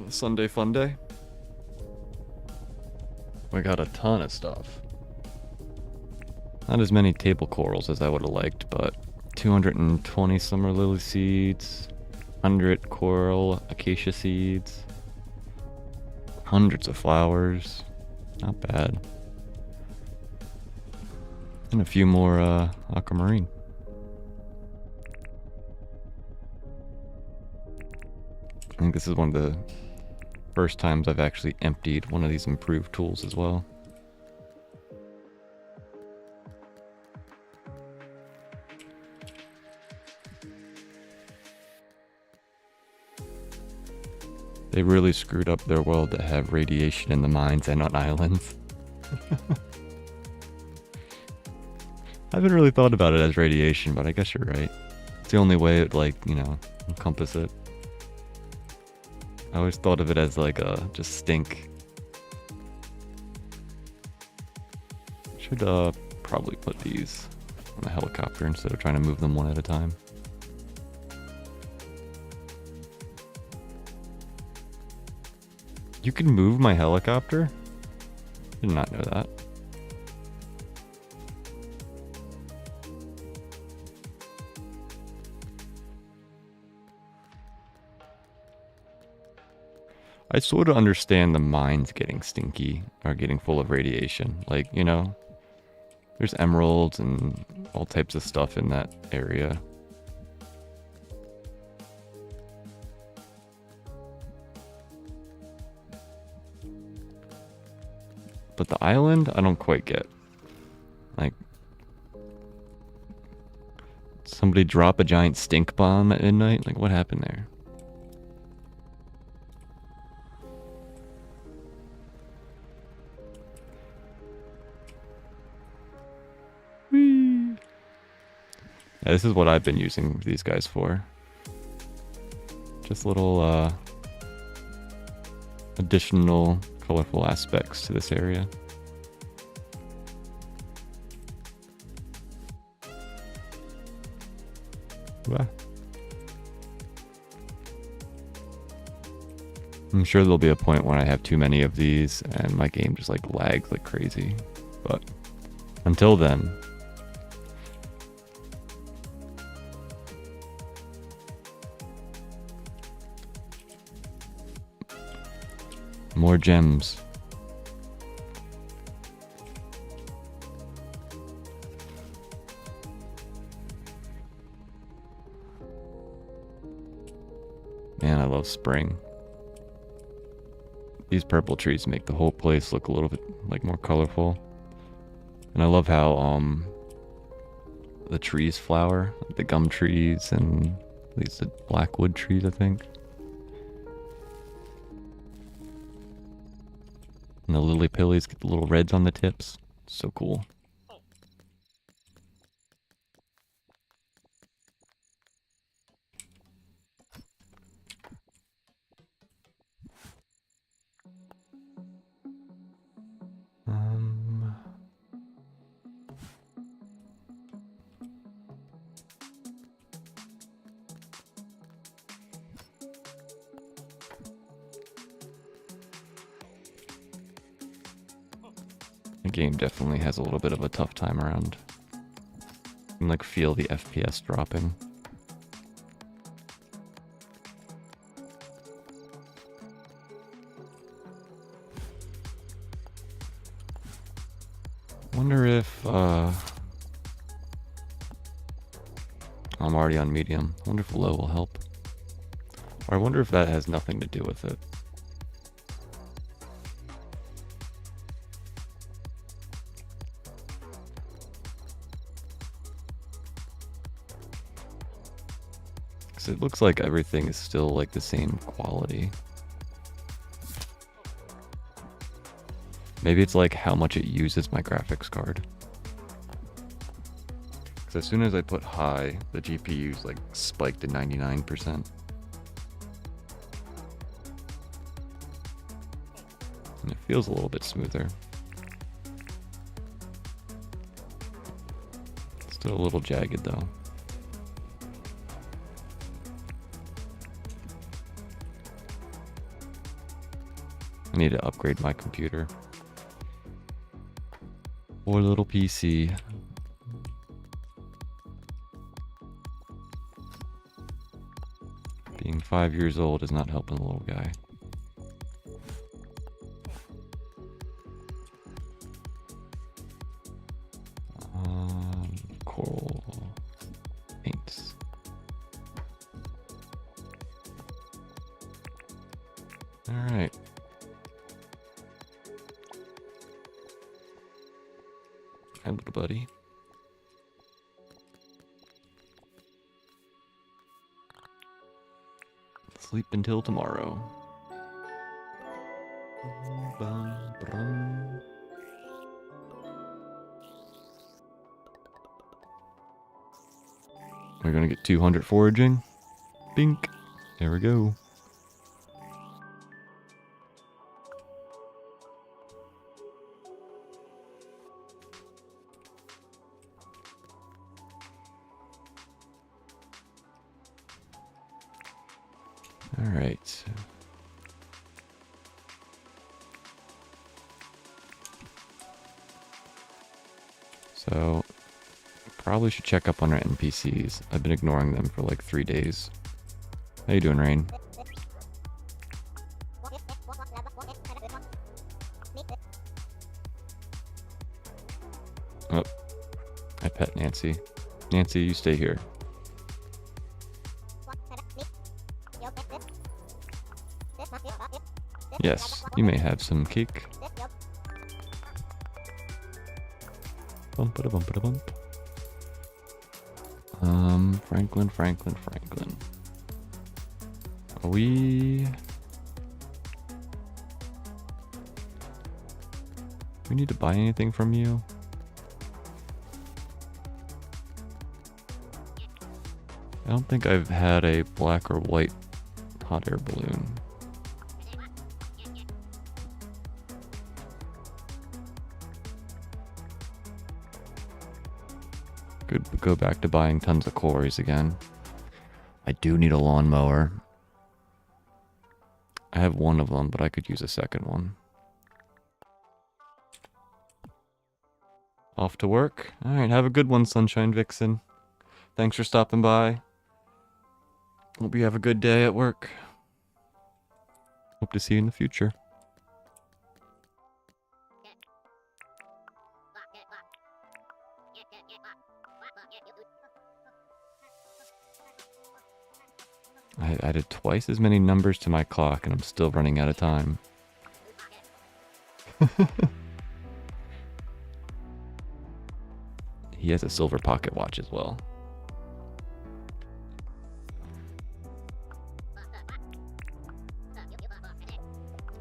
Sunday fun day. We got a ton of stuff. Not as many table corals as I would have liked, but 220 summer lily seeds, 100 coral acacia seeds, hundreds of flowers. Not bad. And a few more aquamarine. I think this is one of the first times I've actually emptied one of these improved tools as well. They really screwed up their world to have radiation in the mines and on islands. I haven't really thought about it as radiation, but I guess you're right. It's the only way it, like, you know, encompass it. I always thought of it as like just stink. Should probably put these on a helicopter instead of trying to move them one at a time. You can move my helicopter? Did not know that. I sort of understand the mines getting stinky or getting full of radiation. Like, you know, there's emeralds and all types of stuff in that area. But the island, I don't quite get. Like, somebody drop a giant stink bomb at midnight? Like, what happened there? Yeah, this is what I've been using these guys for. Just little additional colorful aspects to this area. Wow. I'm sure there'll be a point when I have too many of these and my game just like lags like crazy. But until then, More gems. Man, I love spring. These purple trees make the whole place look a little bit like more colorful. And I love how the trees flower, like the gum trees and these blackwood trees, I think. And the lily pillies get the little reds on the tips. So cool. The game definitely has a little bit of a tough time around. You can like feel the FPS dropping. Wonder if I'm already on medium. I wonder if low will help. Or I wonder if that has nothing to do with it. Because it looks like everything is still like the same quality. Maybe it's like how much it uses my graphics card. Because as soon as I put high, the GPU's like spiked to 99%. And it feels a little bit smoother. Still a little jagged though. I need to upgrade my computer. Poor little PC. Being 5 years old is not helping the little guy. Coral paints. All right. Hi, little buddy. Sleep until tomorrow. We're gonna get 200 foraging. Bink. There we go. All right. So, probably should check up on our NPCs. I've been ignoring them for like 3 days. How you doing, Rain? Oh, I pet Nancy. Nancy, you stay here. Yes, you may have some cake. Bump-a-da-bump-a-da-bump. Franklin. Are we... Do we need to buy anything from you? I don't think I've had a black or white hot air balloon. Could go back to buying tons of quarries again. I do need a lawnmower. I have one of them, but I could use a second one. Off to work. Alright, have a good one, Sunshine Vixen. Thanks for stopping by. Hope you have a good day at work. Hope to see you in the future. added twice as many numbers to my clock and I'm still running out of time. He has a silver pocket watch as well.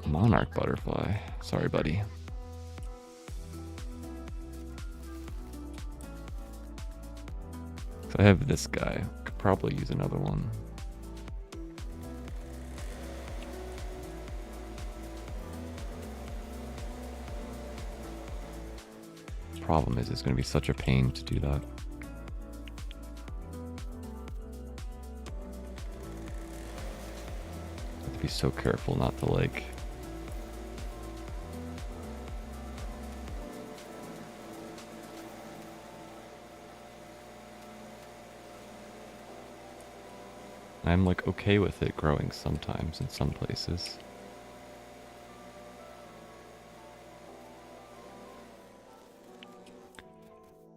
Monarch butterfly. Sorry, buddy. So I have this guy. Could probably use another one. Problem is, it's going to be such a pain to do that. Have to be so careful not to like. I'm like okay with it growing sometimes in some places.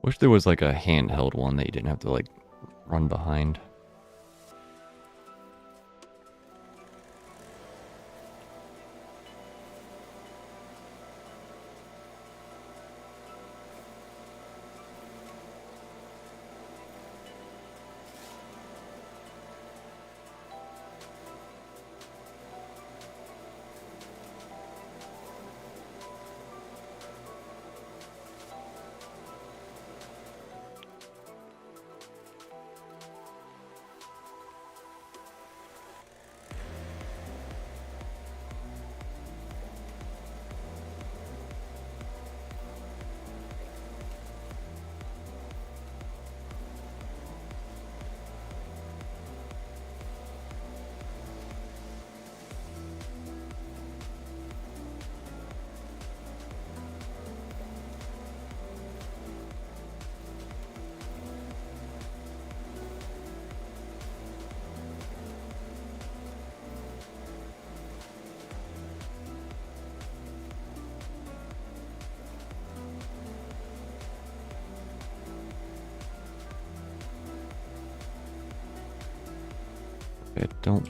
Wish there was like a handheld one that you didn't have to like run behind. I don't.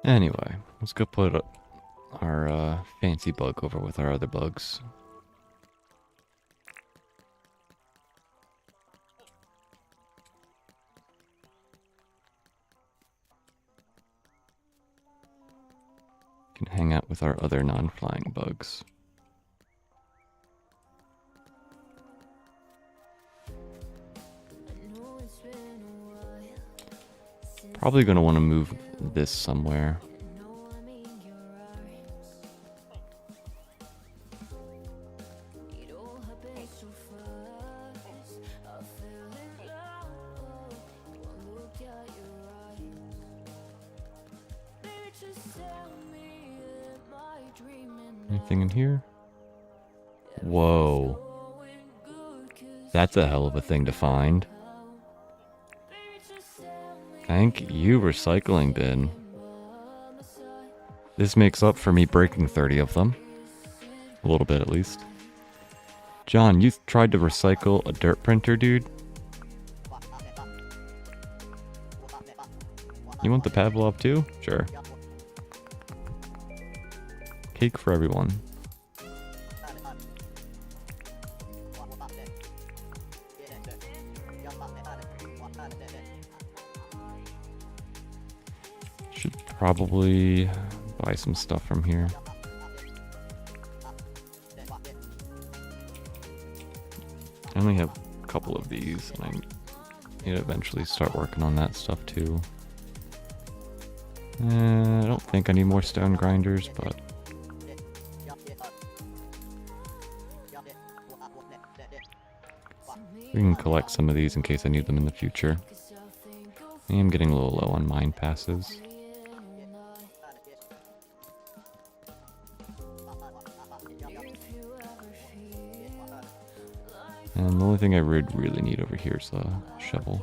Anyway, let's go put our fancy bug over with our other bugs. Can hang out with our other non-flying bugs. Probably going to want to move this somewhere. Anything in here? Whoa. That's a hell of a thing to find. Thank you, recycling bin. This makes up for me breaking 30 of them. A little bit, at least. John, you tried to recycle a dirt printer, dude? You want the Pavlov too? Sure. Cake for everyone. Should probably buy some stuff from here. I only have a couple of these, and I need to eventually start working on that stuff too. I don't think I need more stone grinders, but we can collect some of these in case I need them in the future. I am getting a little low on mine passes. And the only thing I would really need over here is a shovel.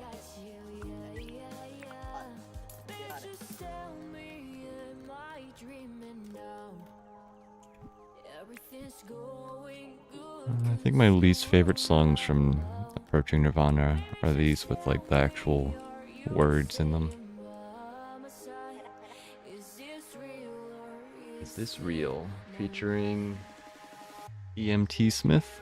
I think my least favorite songs from Approaching Nirvana are these with like the actual words in them. Is This Real? Featuring EMT Smith.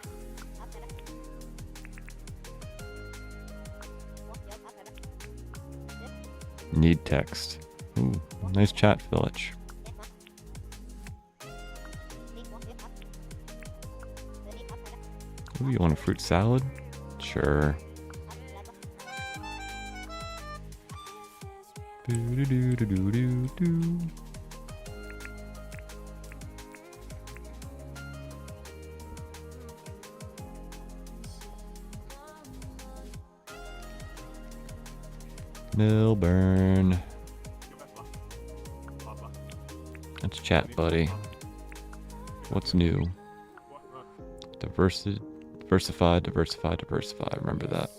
Need text. Ooh, nice chat, Village. Ooh, you want a fruit salad? Sure. Do-do-do-do-do-do. Milburn. Let's chat, buddy. What's new? Diversify. Remember that.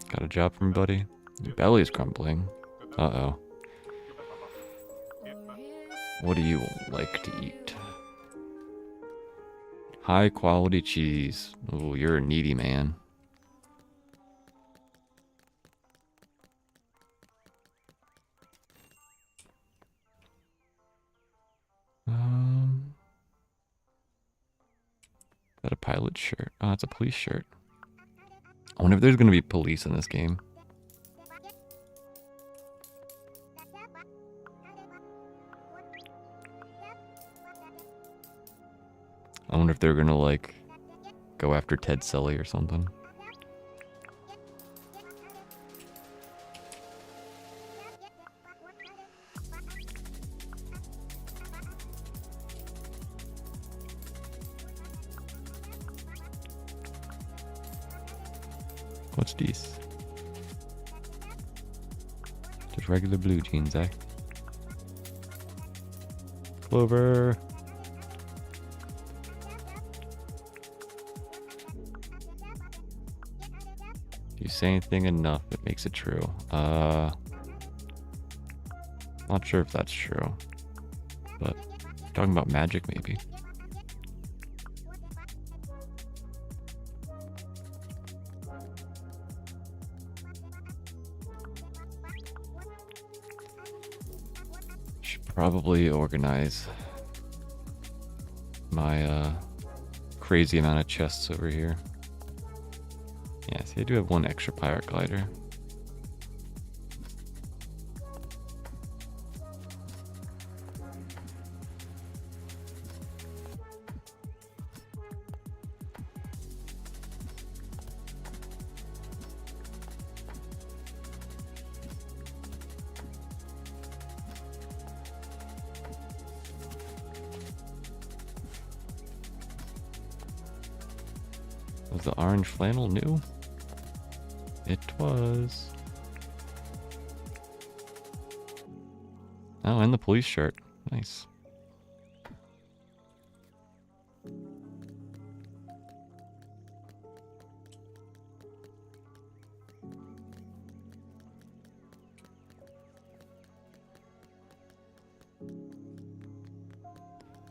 Got a job from buddy? Your belly's grumbling. Uh-oh. What do you like to eat? High quality cheese. Oh, you're a needy man. Is that a pilot shirt? Oh, it's a police shirt. I wonder if there's going to be police in this game. I wonder if they're going to, like, go after Ted Sully or something. What's this? Just regular blue jeans, eh? Clover. If you say anything enough, it makes it true. Not sure if that's true, but talking about magic, maybe. Probably organize my crazy amount of chests over here. Yeah, see, I do have one extra pirate glider. Was the orange flannel new? It was. Oh, and the police shirt. Nice.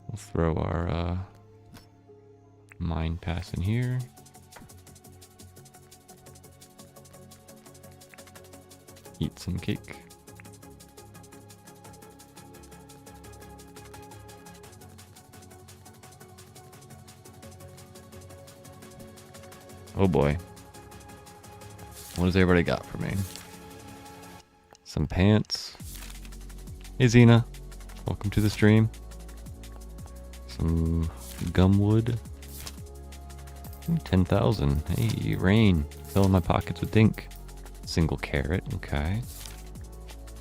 We'll throw our mine pass in here. Eat some cake. Oh boy. What has everybody got for me? Some pants. Hey Xena. Welcome to the stream. Some gumwood. 10,000. Hey, rain. Filling my pockets with dink. Single carrot, okay.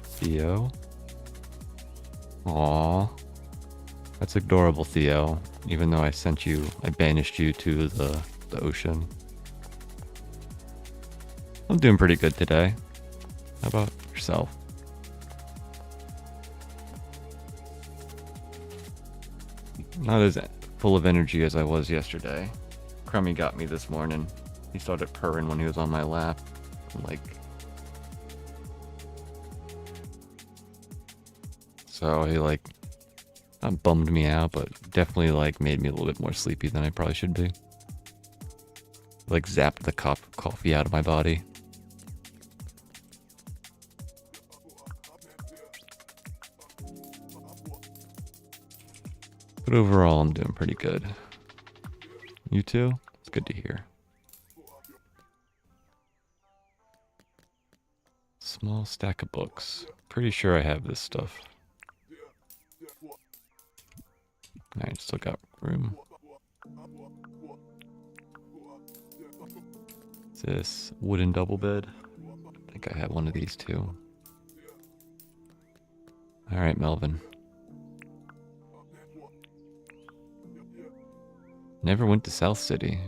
Theo. Aww. That's adorable, Theo. Even though I banished you to the ocean. I'm doing pretty good today. How about yourself? Not as full of energy as I was yesterday. Crummy got me this morning. He started purring when he was on my lap. Like... So he like... Not bummed me out, but definitely like made me a little bit more sleepy than I probably should be. Like zapped the coffee out of my body. But overall, I'm doing pretty good. You too? It's good to hear. Small stack of books. Pretty sure I have this stuff. Alright, still got room. Is this wooden double bed? I think I have one of these too. Alright, Melvin. Never went to South City.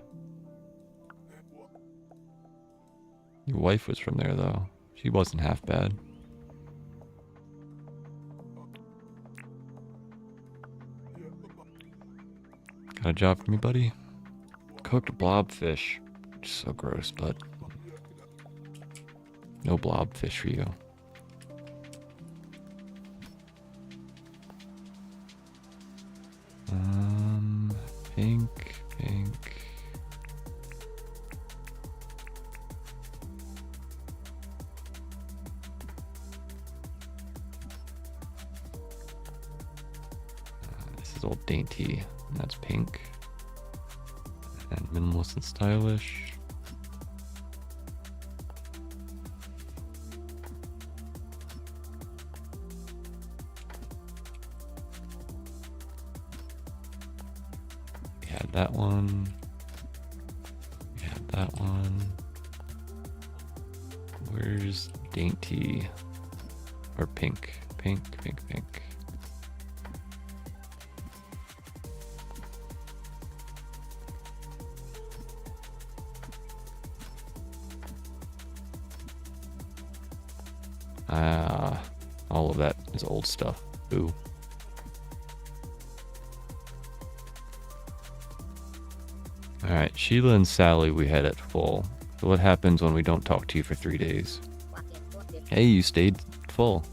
Your wife was from there though. She wasn't half bad. Got a job for me, buddy? Cooked blobfish. So gross, but no blobfish for you. Pink. This is old dainty, and that's pink. And minimalist and stylish. We had that one. We had that one. Where's dainty? Or pink? Pink. All of that is old stuff. Ooh. Alright, Sheila and Sally we had at full. So what happens when we don't talk to you for 3 days? Hey, you stayed full.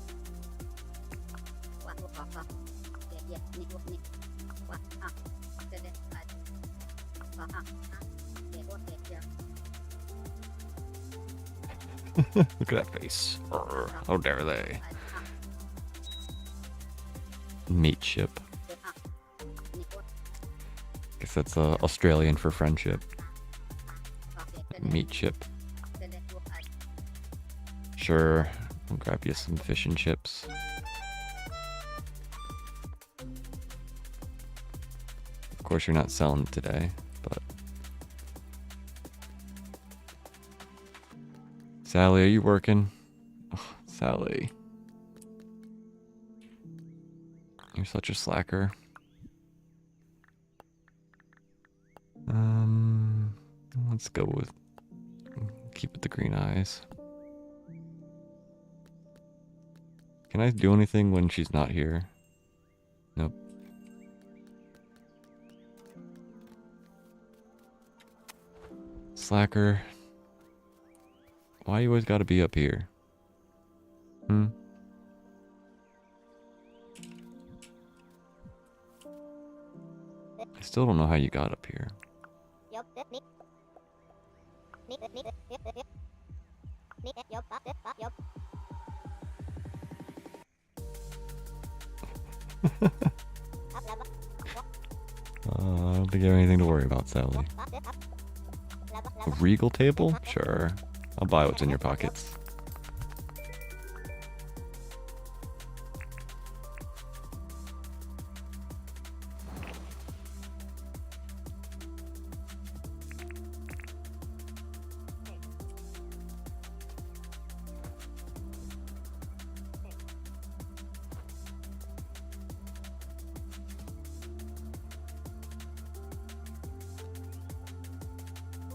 Look at that face. How dare they? Mateship. Guess that's Australian for friendship. Mateship. Sure, I'll grab you some fish and chips. Of course you're not selling it today, but... Sally, are you working? Oh, Sally. You're such a slacker. Let's go with... Keep it the green eyes. Can I do anything when she's not here? Nope. Slacker. Why you always gotta be up here? I still don't know how you got up here. I don't think you have anything to worry about, Sally. A regal table? Sure. I'll buy what's in your pockets.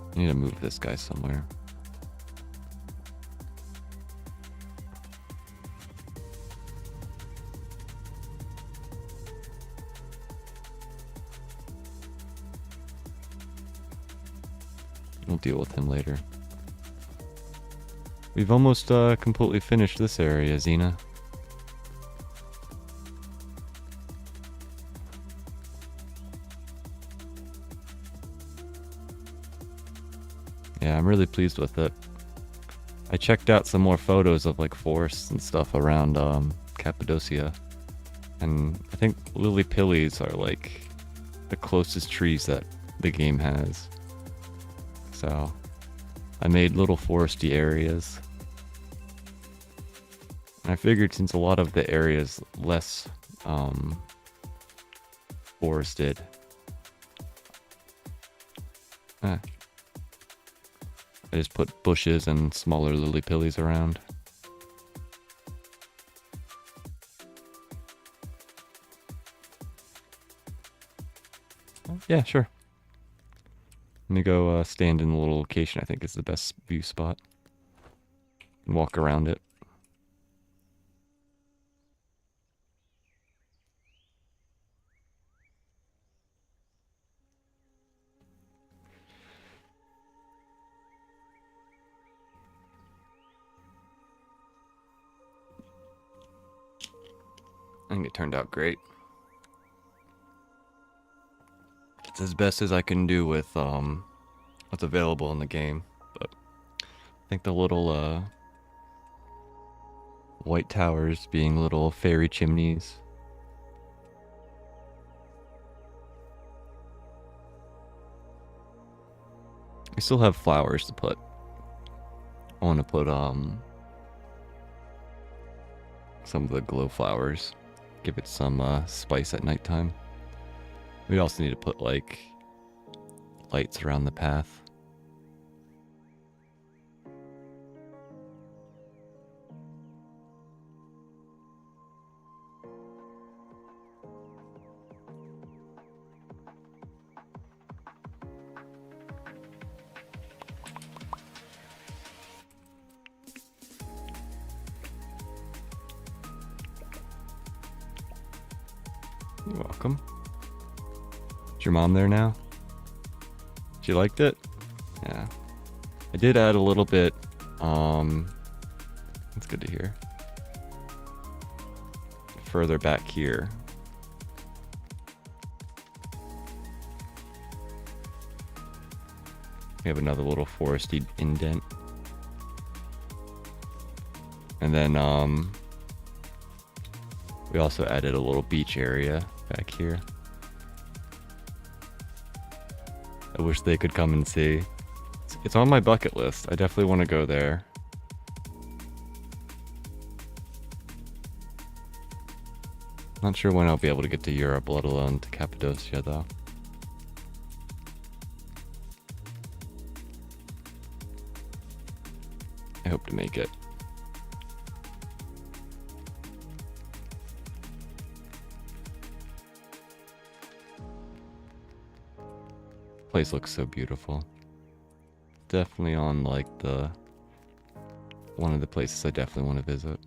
I need to move this guy somewhere. We'll deal with him later. We've almost completely finished this area, Xena. Yeah, I'm really pleased with it. I checked out some more photos of like forests and stuff around Cappadocia. And I think lily pillies are like the closest trees that the game has. So I made little foresty areas. And I figured since a lot of the area is less forested. I just put bushes and smaller lily pillies around. Yeah, sure. Let me go stand in the little location I think is the best view spot. And walk around it. I think it turned out great. It's as best as I can do with what's available in the game, but I think the little white towers being little fairy chimneys. I still have flowers to put. I want to put some of the glow flowers. Give it some spice at nighttime. We also need to put like lights around the path. You're welcome. Is your mom there now? She liked it? Yeah. I did add a little bit, that's good to hear. Further back here. We have another little foresty indent. And then, we also added a little beach area back here. I wish they could come and see. It's on my bucket list. I definitely want to go there. Not sure when I'll be able to get to Europe, let alone to Cappadocia, though. I hope to make it. Place looks so beautiful. Definitely on like one of the places I definitely want to visit.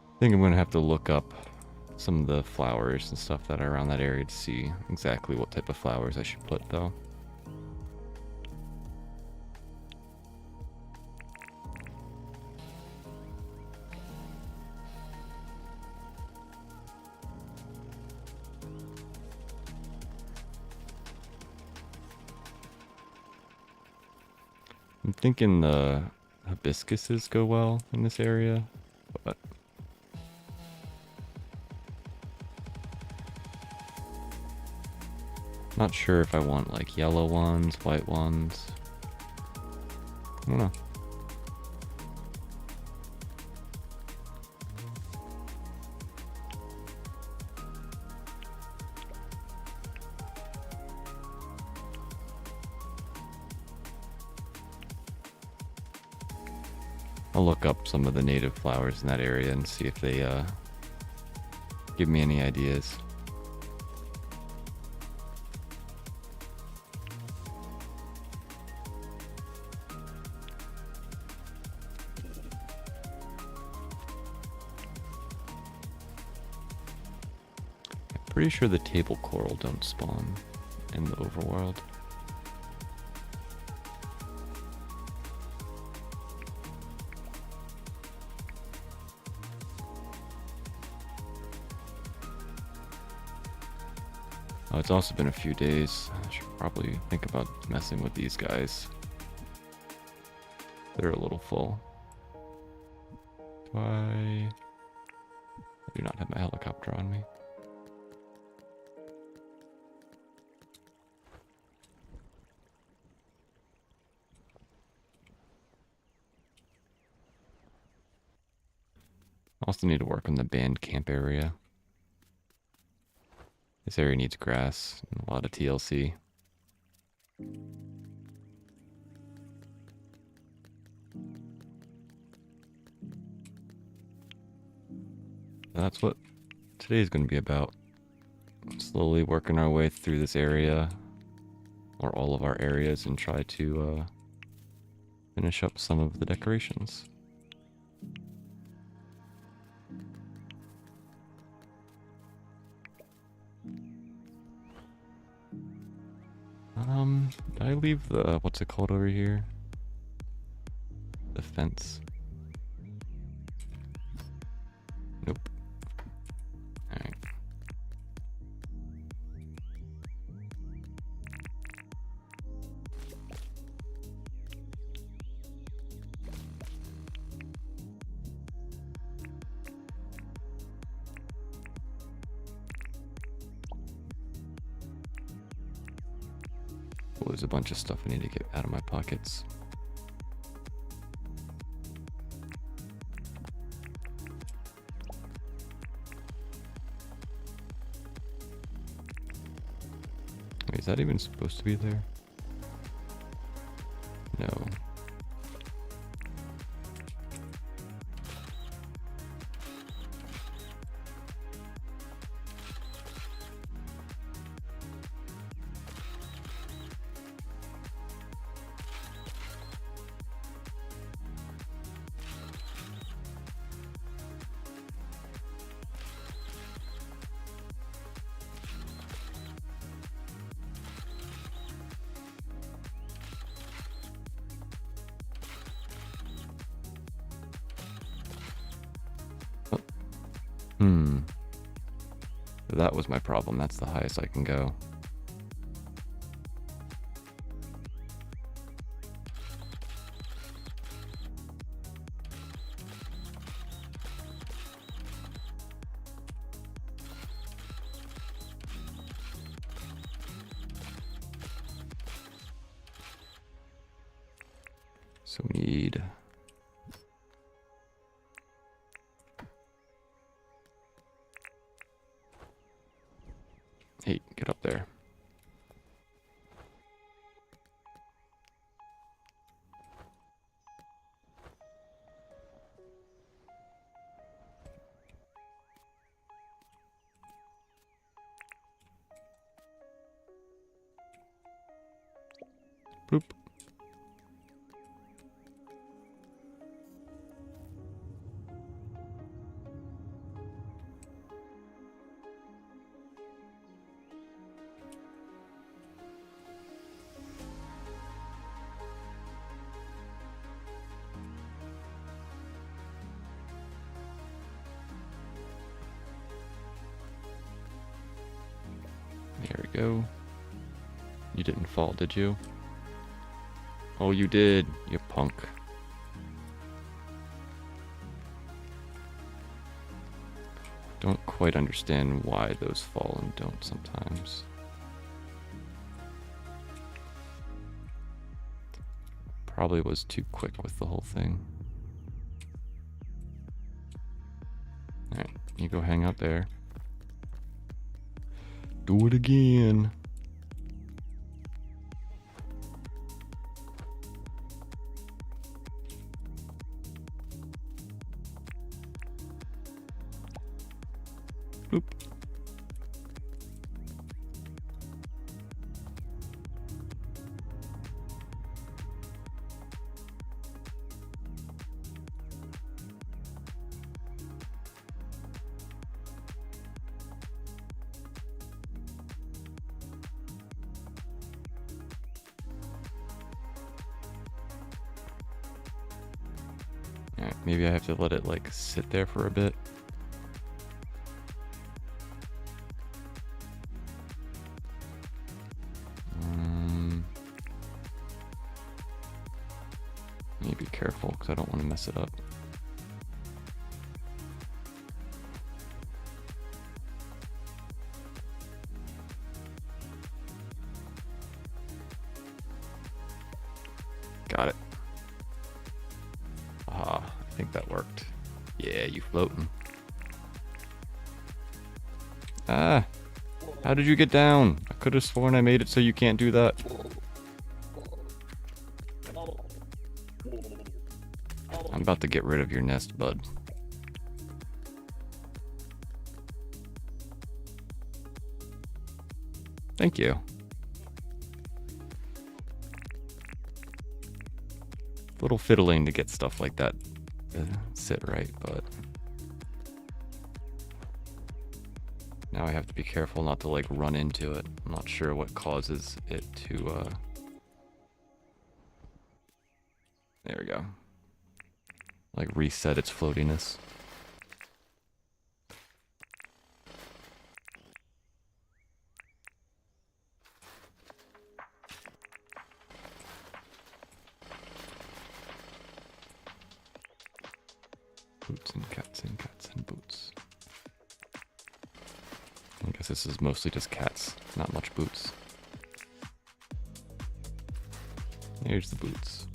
I think I'm gonna have to look up some of the flowers and stuff that are around that area to see exactly what type of flowers I should put though. I'm thinking the hibiscuses go well in this area, but not sure if I want like yellow ones, white ones. I don't know. I'll look up some of the native flowers in that area and see if they give me any ideas. Pretty sure the table coral don't spawn in the overworld. Oh, it's also been a few days. I should probably think about messing with these guys. They're a little full. I do not have my helicopter on me. I also need to work on the band camp area. This area needs grass and a lot of TLC. That's what today's going to be about. Slowly working our way through this area, or all of our areas, and try to finish up some of the decorations. Did I leave the, what's it called over here? The fence. Nope. Alright. Oh, there's a bunch of stuff I need to get out of my pockets. Wait, is that even supposed to be there? No. That was my problem. That's the highest I can go. So we need... Hey, get up there. Boop. There we go. You didn't fall, did you? Oh, you did, you punk. Don't quite understand why those fall and don't sometimes. Probably was too quick with the whole thing. Alright, you go hang out there. Do it again. Boop. Alright, maybe I have to let it like sit there for a bit. Need to be careful because I don't want to mess it up. Got it. Ah, I think that worked. Yeah, you floating. Ah! How did you get down? I could have sworn I made it so you can't do that. I'm about to get rid of your nest, bud. Thank you. Little fiddling to get stuff like that to sit right, but now I have to be careful not to like run into it. I'm not sure what causes it to there we go. Like reset its floatiness. Boots and cats and boots. I guess this is mostly just cats, not much boots. Here's the boots.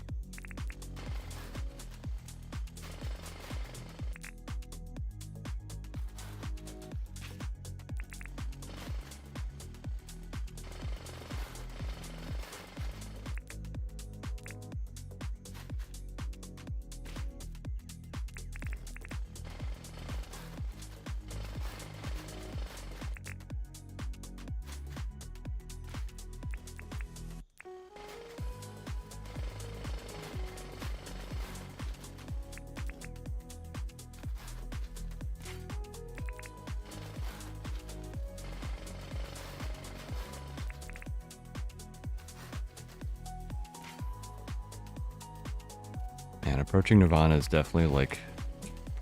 Man, Approaching Nirvana is definitely like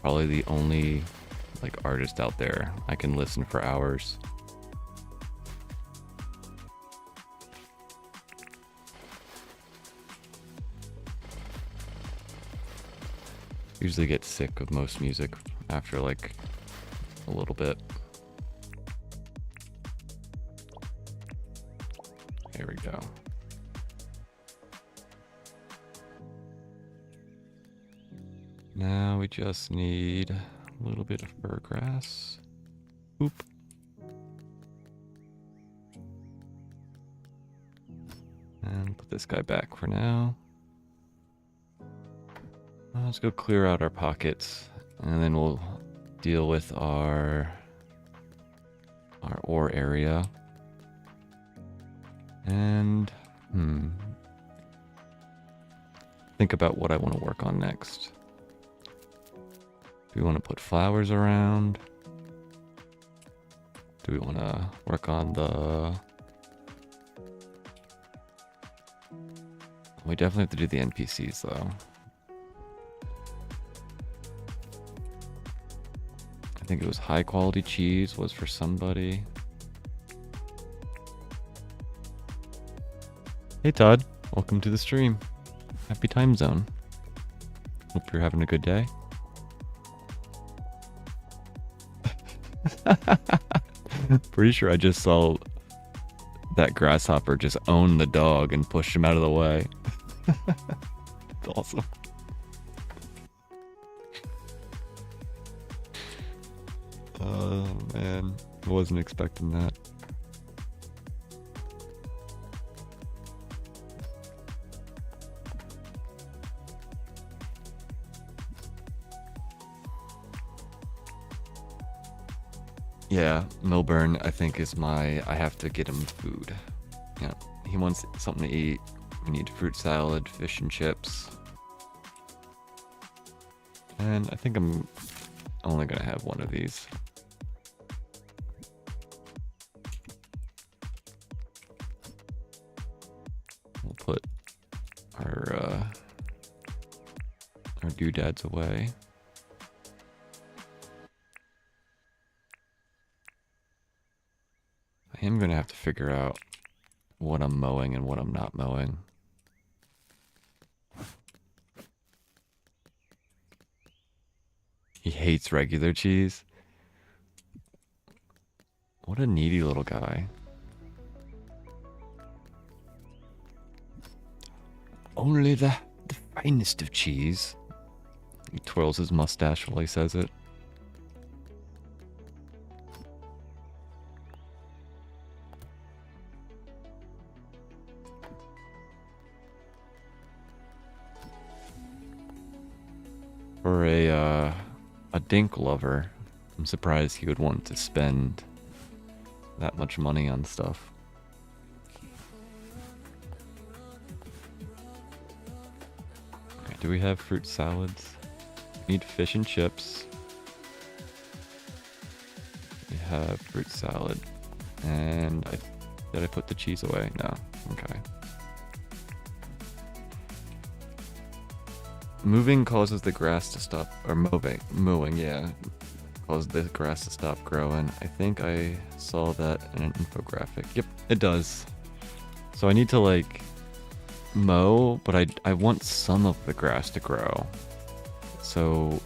probably the only like artist out there I can listen for hours. Usually get sick of most music after like a little bit. There we go. Now we just need a little bit of fur grass. Oop. And put this guy back for now. Let's go clear out our pockets, and then we'll deal with our ore area. And think about what I want to work on next. Do we want to put flowers around? Do we want to work on the... We definitely have to do the NPCs though. I think it was high quality cheese was for somebody. Hey Todd, welcome to the stream. Happy time zone. Hope you're having a good day. Pretty sure I just saw that grasshopper just own the dog and push him out of the way. It's awesome. Oh man, I wasn't expecting that. Yeah, Milburn, I think is I have to get him food. Yeah, he wants something to eat. We need fruit salad, fish and chips. And I think I'm only gonna have one of these. We'll put our Our doodad's away. I am gonna have to figure out what I'm mowing and what I'm not mowing. He hates regular cheese. What a needy little guy. Only the finest of cheese. He twirls his mustache while he says it. For a dink lover, I'm surprised he would want to spend that much money on stuff. Okay, do we have fruit salads? We need fish and chips. We have fruit salad. And did I put the cheese away? No. Okay. Moving causes the grass to stop, or mowing, yeah, causes the grass to stop growing. I think I saw that in an infographic. Yep, it does. So I need to like mow, but I want some of the grass to grow. So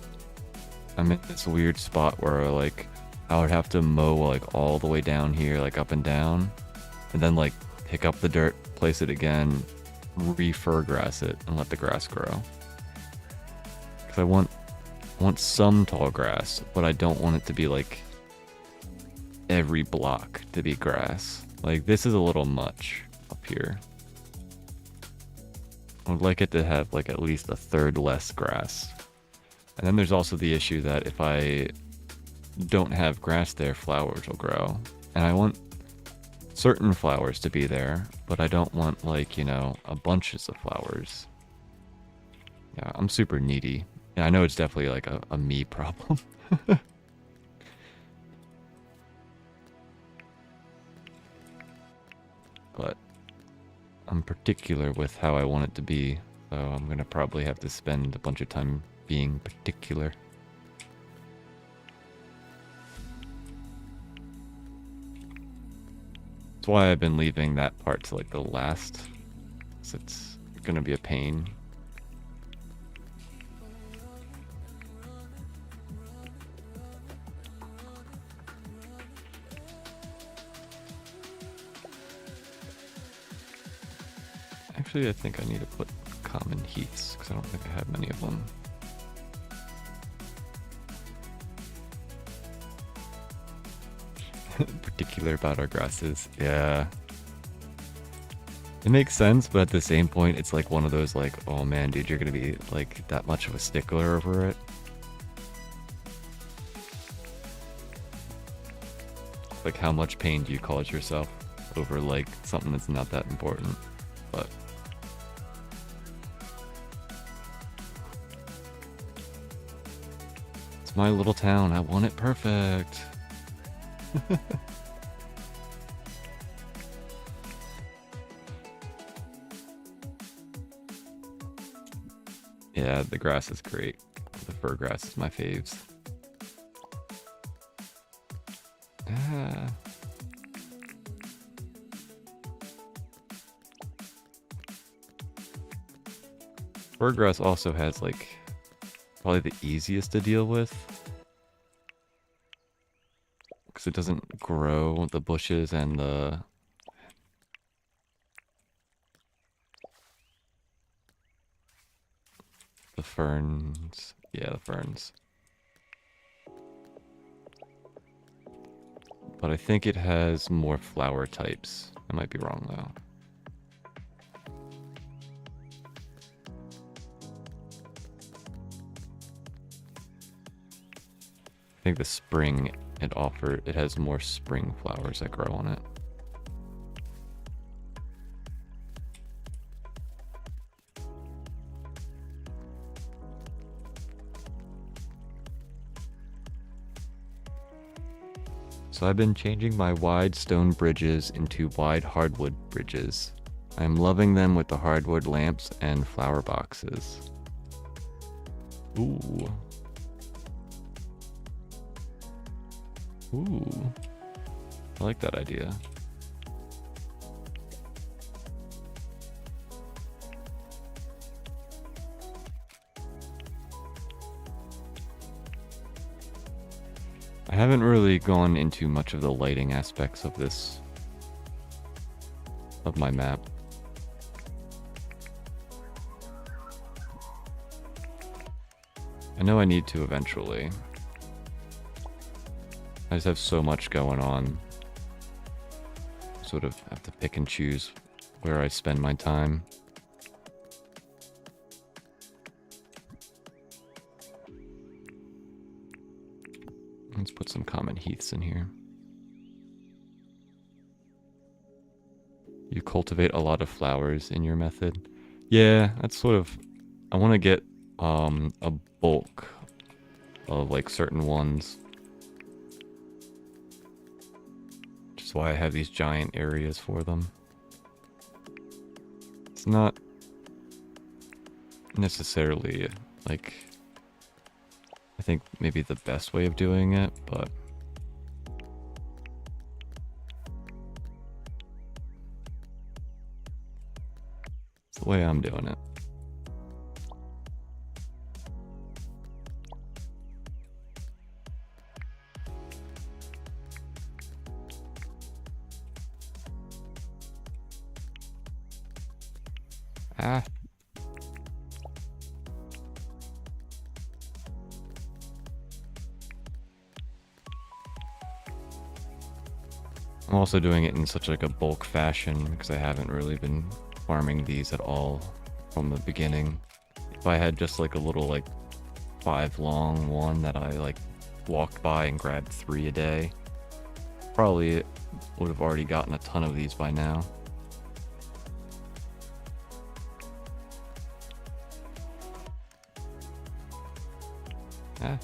I'm in this weird spot where like I would have to mow like all the way down here, like up and down, and then like pick up the dirt, place it again, re-fur grass it, and let the grass grow. Because I want some tall grass, but I don't want it to be like every block to be grass. Like this is a little much up here. I would like it to have like at least a third less grass. And then there's also the issue that if I don't have grass there, flowers will grow. And I want certain flowers to be there, but I don't want like, you know, a bunches of flowers. Yeah, I'm super needy. Yeah, I know it's definitely like a me problem. But I'm particular with how I want it to be, so I'm gonna probably have to spend a bunch of time being particular. That's why I've been leaving that part to like the last, so it's gonna be a pain. Actually, I think I need to put common heaths, because I don't think I have many of them. Particular about our grasses. Yeah. It makes sense, but at the same point, it's like one of those like, oh man, dude, you're gonna be like that much of a stickler over it. Like how much pain do you cause yourself over like something that's not that important? But it's my little town. I want it perfect. Yeah, the grass is great. The fir grass is my faves. Ah. Fir grass also has like probably the easiest to deal with, because it doesn't grow the bushes and the ferns. Yeah, the ferns. But I think it has more flower types. I might be wrong though. I think the spring it has more spring flowers that grow on it. So I've been changing my wide stone bridges into wide hardwood bridges. I'm loving them with the hardwood lamps and flower boxes. Ooh. Ooh. I like that idea. I haven't really gone into much of the lighting aspects of this, of my map. I know I need to eventually. I just have so much going on. Sort of have to pick and choose where I spend my time. Let's put some common heaths in here. You cultivate a lot of flowers in your method. Yeah, that's sort of... I want to get a bulk of like certain ones. Which is why I have these giant areas for them. It's not necessarily like... I think maybe the best way of doing it, but it's the way I'm doing it. Ah. I'm also doing it in such like a bulk fashion because I haven't really been farming these at all from the beginning. If I had just like a little like 5 long one that I like walked by and grabbed 3 a day, probably would have already gotten a ton of these by now. Ah.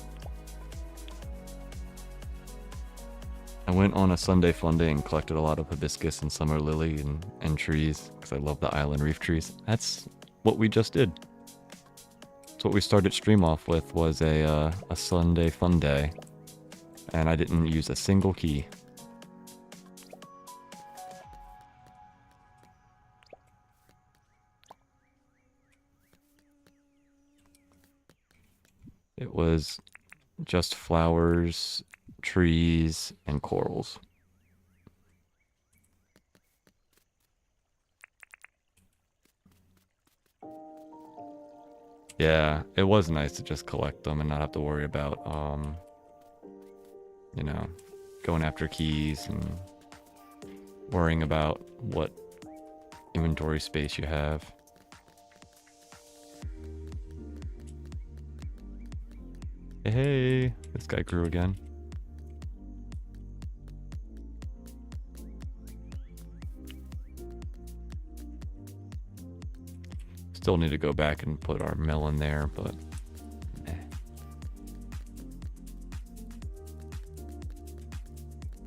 I went on a Sunday fun day and collected a lot of hibiscus and summer lily and trees because I love the island reef trees. That's what we just did. That's what we started stream off with, was a Sunday fun day, and I didn't use a single key. It was just flowers, trees, and corals. Yeah, it was nice to just collect them and not have to worry about, you know, going after keys and worrying about what inventory space you have. Hey, this guy grew again. Still need to go back and put our mill in there, but eh.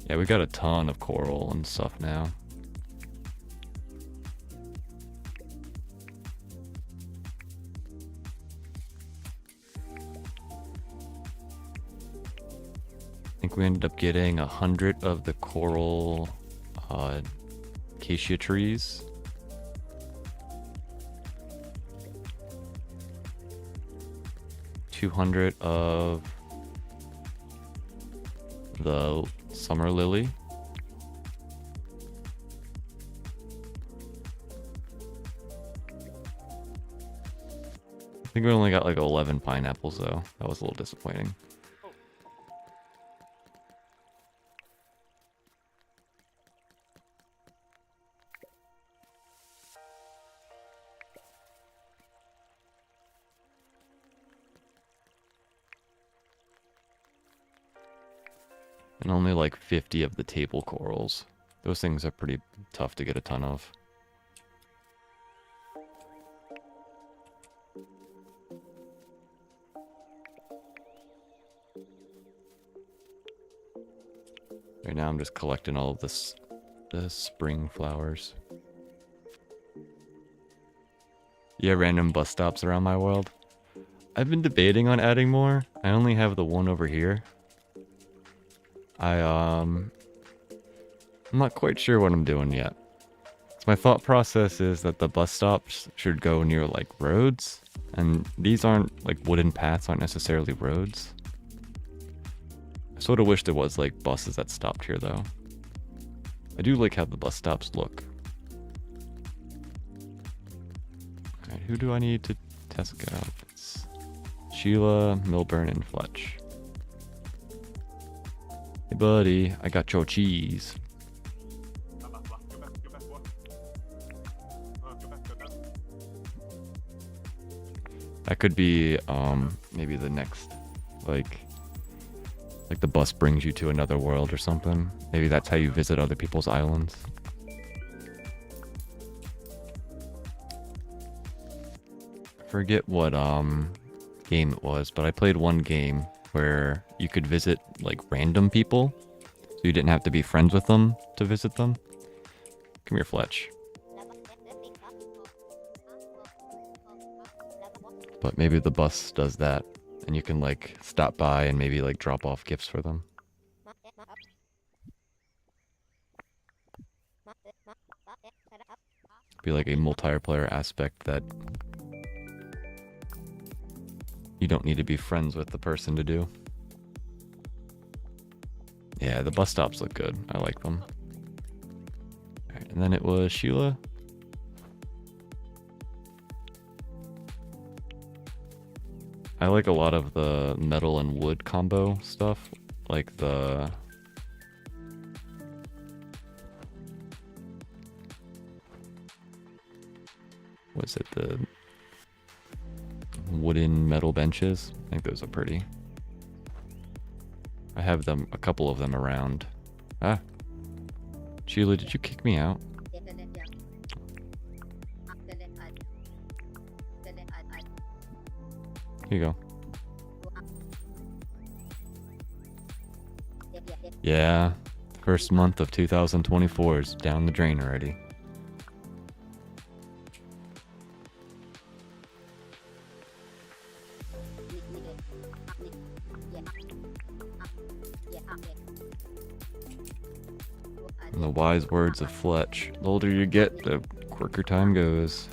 Yeah, we got a ton of coral and stuff now. I think we ended up getting 100 of the coral acacia trees. $200 of the summer lily. I think we only got like 11 pineapples though. That was a little disappointing. And only like 50 of the table corals. Those things are pretty tough to get a ton of. Right now I'm just collecting all of this, the spring flowers. Yeah, random bus stops around my world. I've been debating on adding more. I only have the one over here. I'm not quite sure what I'm doing yet. So my thought process is that the bus stops should go near like roads, and these aren't like wooden paths, aren't necessarily roads. I sort of wish there was like buses that stopped here though. I do like how the bus stops look. Alright, who do I need to test out? It's Sheila, Milburn, and Fletch. Hey buddy, I got your cheese. That could be maybe the next like the bus brings you to another world or something. Maybe that's how you visit other people's islands. I forget what game it was, but I played one game where you could visit like random people. So you didn't have to be friends with them to visit them. Come here, Fletch. But maybe the bus does that, and you can like stop by and maybe like drop off gifts for them. Be like a multiplayer aspect that you don't need to be friends with the person to do. Yeah, the bus stops look good. I like them. Alright, and then it was Sheila. I like a lot of the metal and wood combo stuff, like the what's it, the wooden metal benches. I think those are pretty. I have them, a couple of them around. Ah, Sheila, did you kick me out? Here you go. Yeah, first month of 2024 is down the drain already. And the wise words of Fletch, the older you get, the quicker time goes.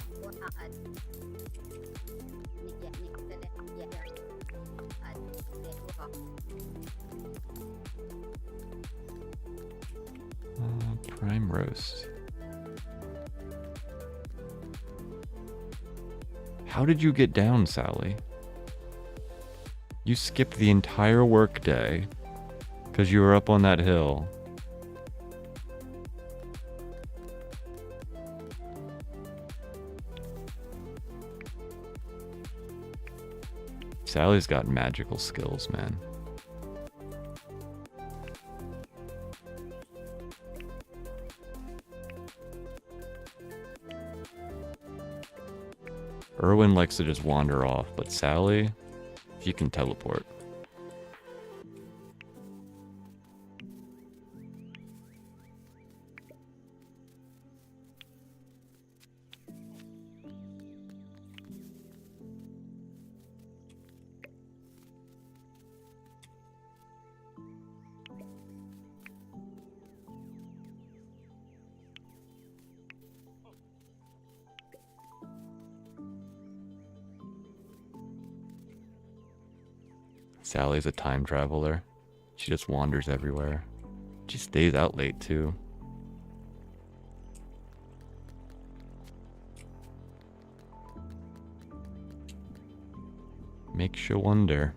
Prime roast. How did you get down, Sally? You skipped the entire workday because you were up on that hill. Sally's got magical skills, man. Erwin likes to just wander off, but Sally, she can teleport. Sally's a time traveler. She just wanders everywhere. She stays out late too. Makes you wonder.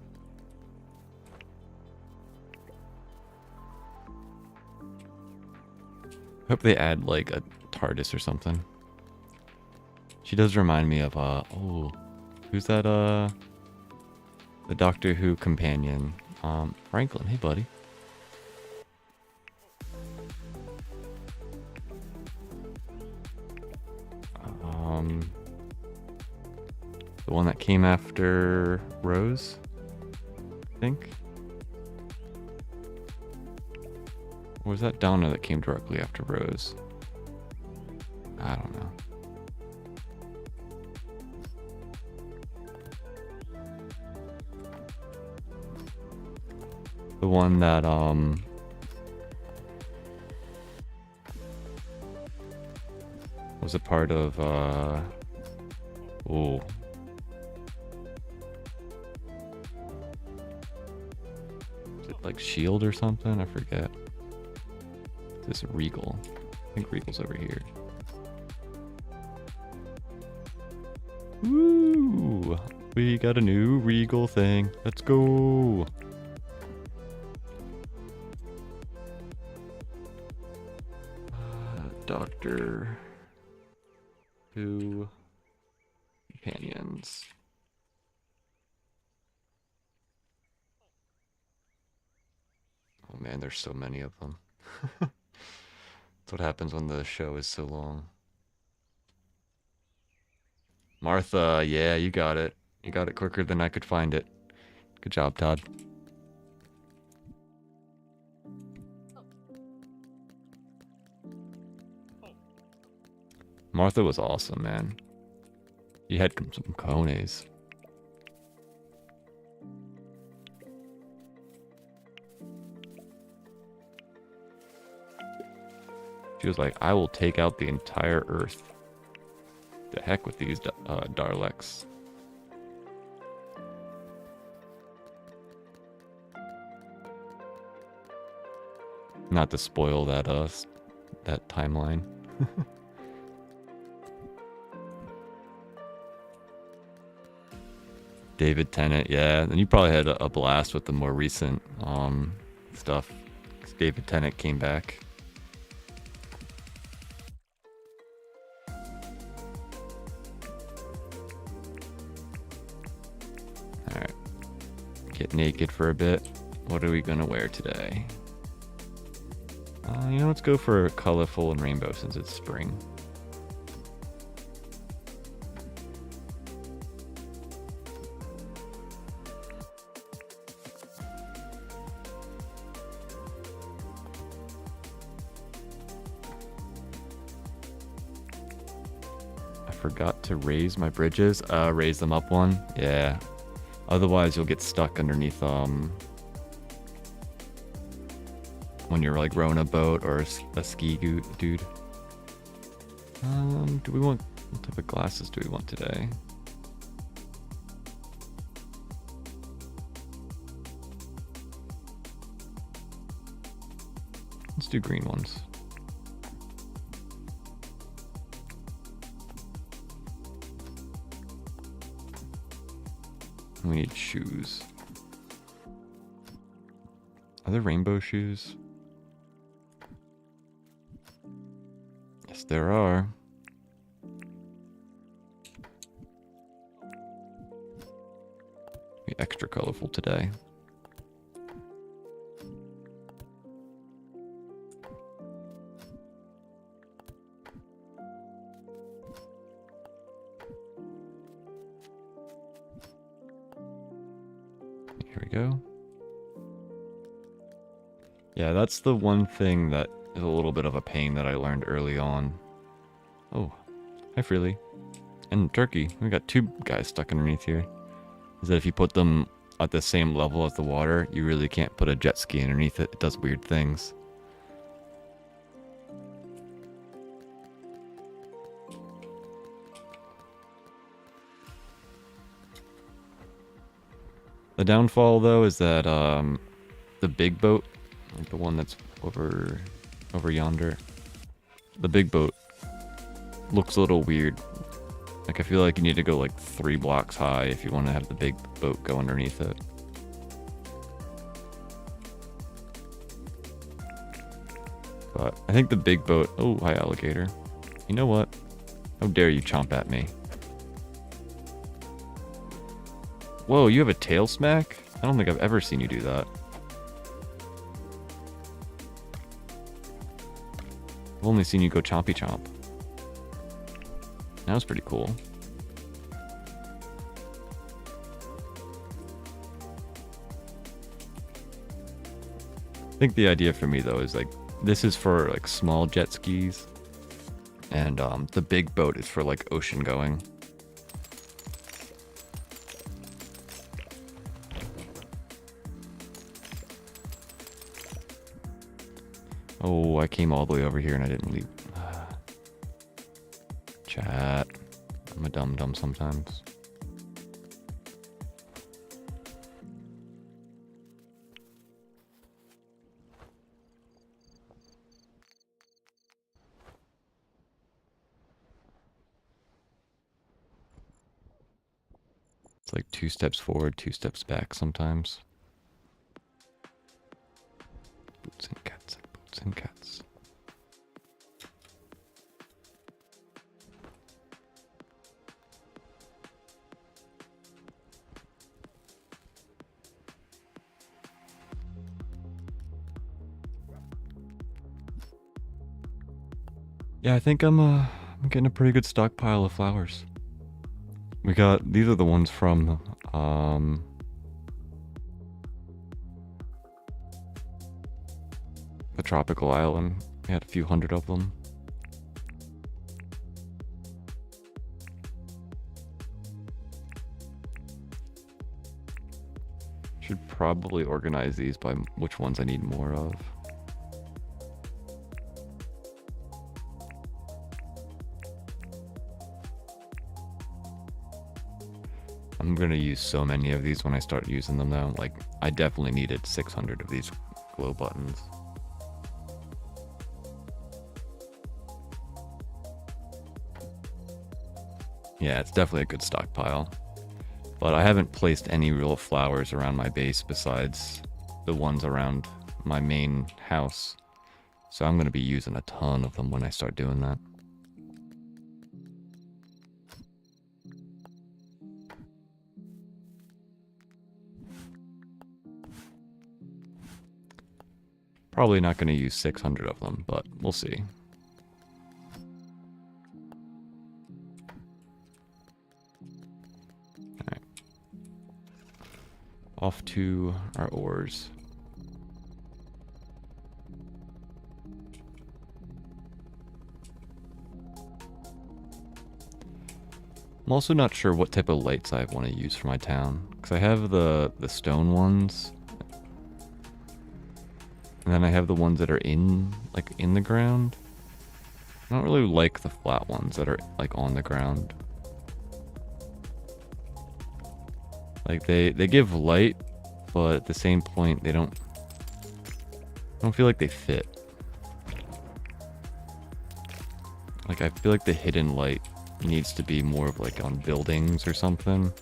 Hope they add like a TARDIS or something. She does remind me of oh, who's that the Doctor Who companion? Franklin. Hey buddy. The one that came after Rose, I think. Or was that Donna that came directly after Rose? I don't know. The one that was a part of oh, is it like Shield or something? I forget. This Regal. I think Regal's over here. Woo! We got a new Regal thing. Let's go! Doctor. 2 companions. Oh man, there's so many of them. That's what happens when the show is so long. Martha, yeah, you got it. You got it quicker than I could find it. Good job, Todd. Martha was awesome, man. You had some cones. She was like, I will take out the entire Earth. The heck with these Daleks. Not to spoil that that timeline. David Tennant, yeah. And you probably had a blast with the more recent stuff. 'Cause David Tennant came back. Alright. Get naked for a bit. What are we gonna wear today? You know, let's go for colorful and rainbow since it's spring. I forgot to raise my bridges. Raise them up one. Yeah. Otherwise, you'll get stuck underneath when you're like rowing a boat or a ski dude. Do we want, what type of glasses do we want today? Let's do green ones. We need shoes. Are there rainbow shoes? Yes, there are. Be extra colorful today. Here we go. Yeah, that's the one thing that is a little bit of a pain that I learned early on. Oh, hi Freely. And Turkey. We got 2 guys stuck underneath here. Is that if you put them at the same level as the water, you really can't put a jet ski underneath it. It does weird things. The downfall, though, is that the big boat, like the one that's over yonder, the big boat looks a little weird. Like, I feel like you need to go like 3 blocks high if you want to have the big boat go underneath it. But I think the big boat... Oh, hi alligator. You know what? How dare you chomp at me? Whoa, you have a tail smack? I don't think I've ever seen you do that. I've only seen you go chompy chomp. That was pretty cool. I think the idea for me though is like, this is for like small jet skis, and the big boat is for like ocean going. Oh, I came all the way over here and I didn't leave. Chat. I'm a dum-dum sometimes. It's like 2 steps forward, 2 steps back sometimes. Boots and cats, boots and cats. Yeah, I think I'm getting a pretty good stockpile of flowers. These are the ones from the tropical island. We had a few hundred of them. Should probably organize these by which ones I need more of. I'm gonna use so many of these when I start using them though. Like, I definitely needed 600 of these glow buttons. Yeah, it's definitely a good stockpile. But I haven't placed any real flowers around my base besides the ones around my main house. So I'm gonna be using a ton of them when I start doing that. Probably not going to use 600 of them, but we'll see. Alright. Off to our ores. I'm also not sure what type of lights I want to use for my town, because I have the stone ones. And then I have the ones that are in the ground. I don't really like the flat ones that are like on the ground. Like they give light, but at the same point I don't feel like they fit. Like I feel like the hidden light needs to be more of like on buildings or something.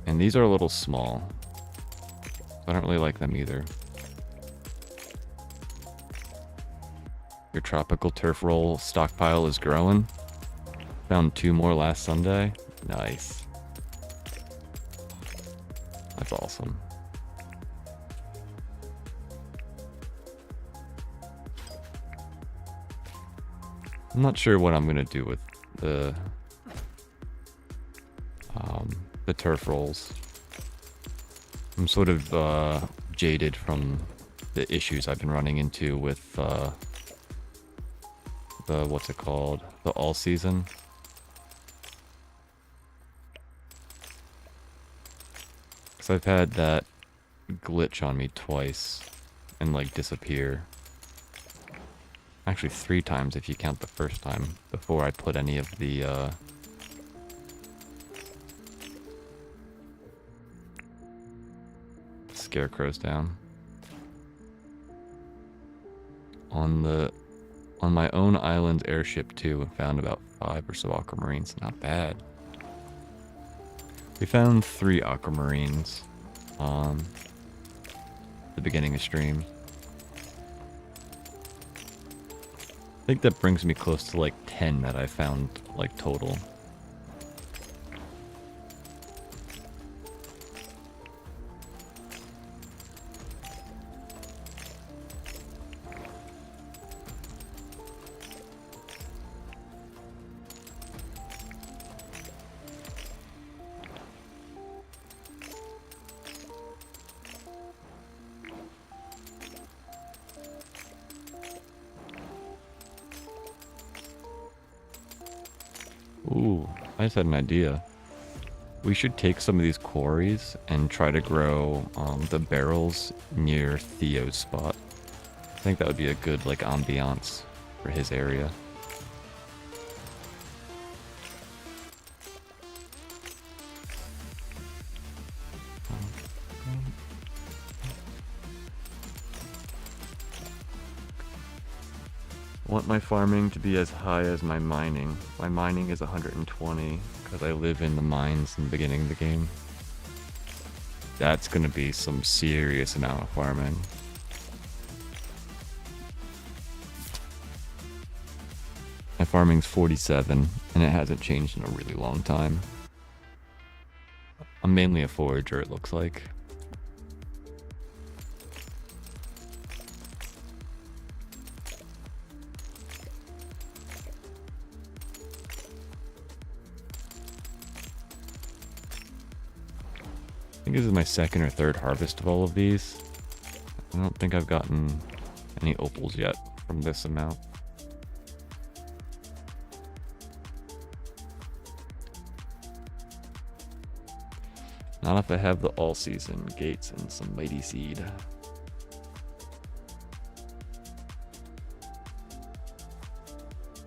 And these are a little small. I don't really like them either. Your tropical turf roll stockpile is growing. Found 2 more last Sunday. Nice. That's awesome. I'm not sure what I'm gonna do with the turf rolls. I'm sort of jaded from the issues I've been running into with the what's it called? The all season. Cause I've had that glitch on me twice and like disappear. Actually 3 times if you count the first time before I put any of the scarecrows down. On my own island's airship too, and found about 5 or so aquamarines. Not bad. We found 3 aquamarines on the beginning of stream. I think that brings me close to like 10 that I found like total. Ooh, I just had an idea. We should take some of these quarries and try to grow the barrels near Theo's spot. I think that would be a good like ambiance for his area. I want my farming to be as high as my mining. My mining is 120 because I live in the mines in the beginning of the game. That's gonna be some serious amount of farming. My farming's 47 and it hasn't changed in a really long time. I'm mainly a forager, it looks like. I think this is my second or third harvest of all of these. I don't think I've gotten any opals yet from this amount. Not if I have the all-season gates and some mighty seed.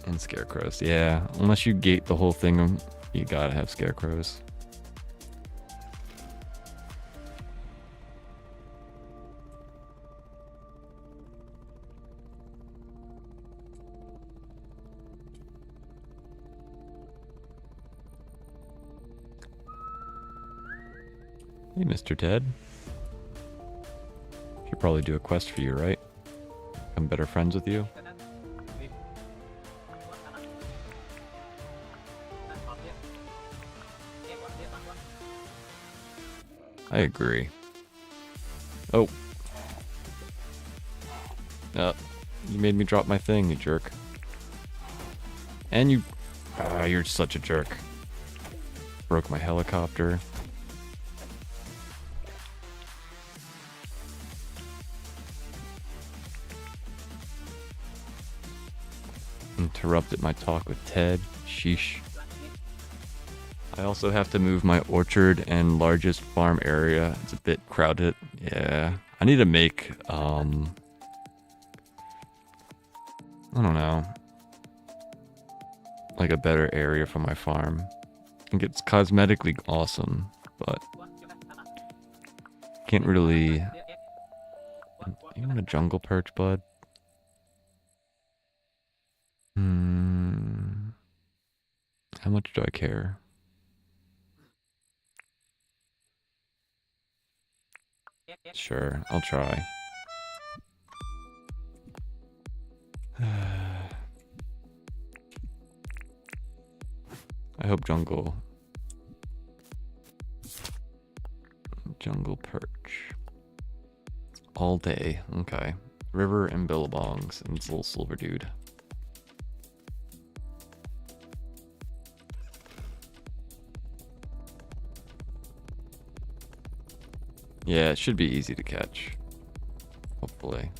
And scarecrows, yeah. Unless you gate the whole thing, you gotta have scarecrows. Hey, Mr. Ted. Should probably do a quest for you, right? Become better friends with you. I agree. Oh. You made me drop my thing, you jerk. And you... you're such a jerk. Broke my helicopter. Interrupted my talk with Ted. Sheesh. I also have to move my orchard and largest farm area. It's a bit crowded. Yeah. I need to make, I don't know. Like a better area for my farm. I think it's cosmetically awesome, but can't really... You want a jungle perch, bud? How much do I care? Sure, I'll try. I hope jungle perch. All day, okay. River and billabongs and this little silver dude. Yeah, it should be easy to catch. Hopefully.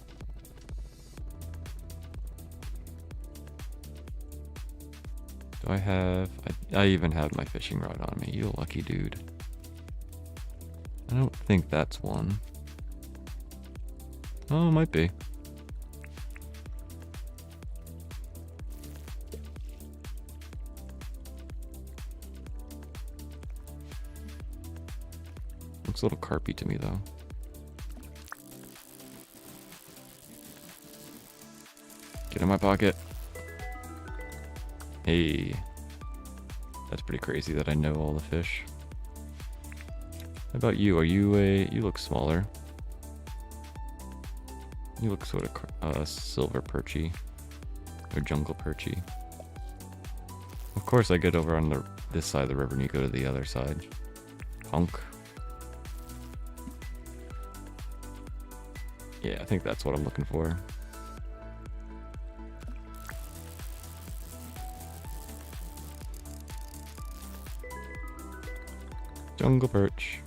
Do I have... I even have my fishing rod on me. You lucky dude. I don't think that's one. Oh, it might be. Looks a little carpy to me, though. Get in my pocket. Hey. That's pretty crazy that I know all the fish. How about you? Are you a... You look smaller. You look sort of silver perchy. Or jungle perchy. Of course I get over on this side of the river and you go to the other side. Punk. Yeah, I think that's what I'm looking for. Jungle perch.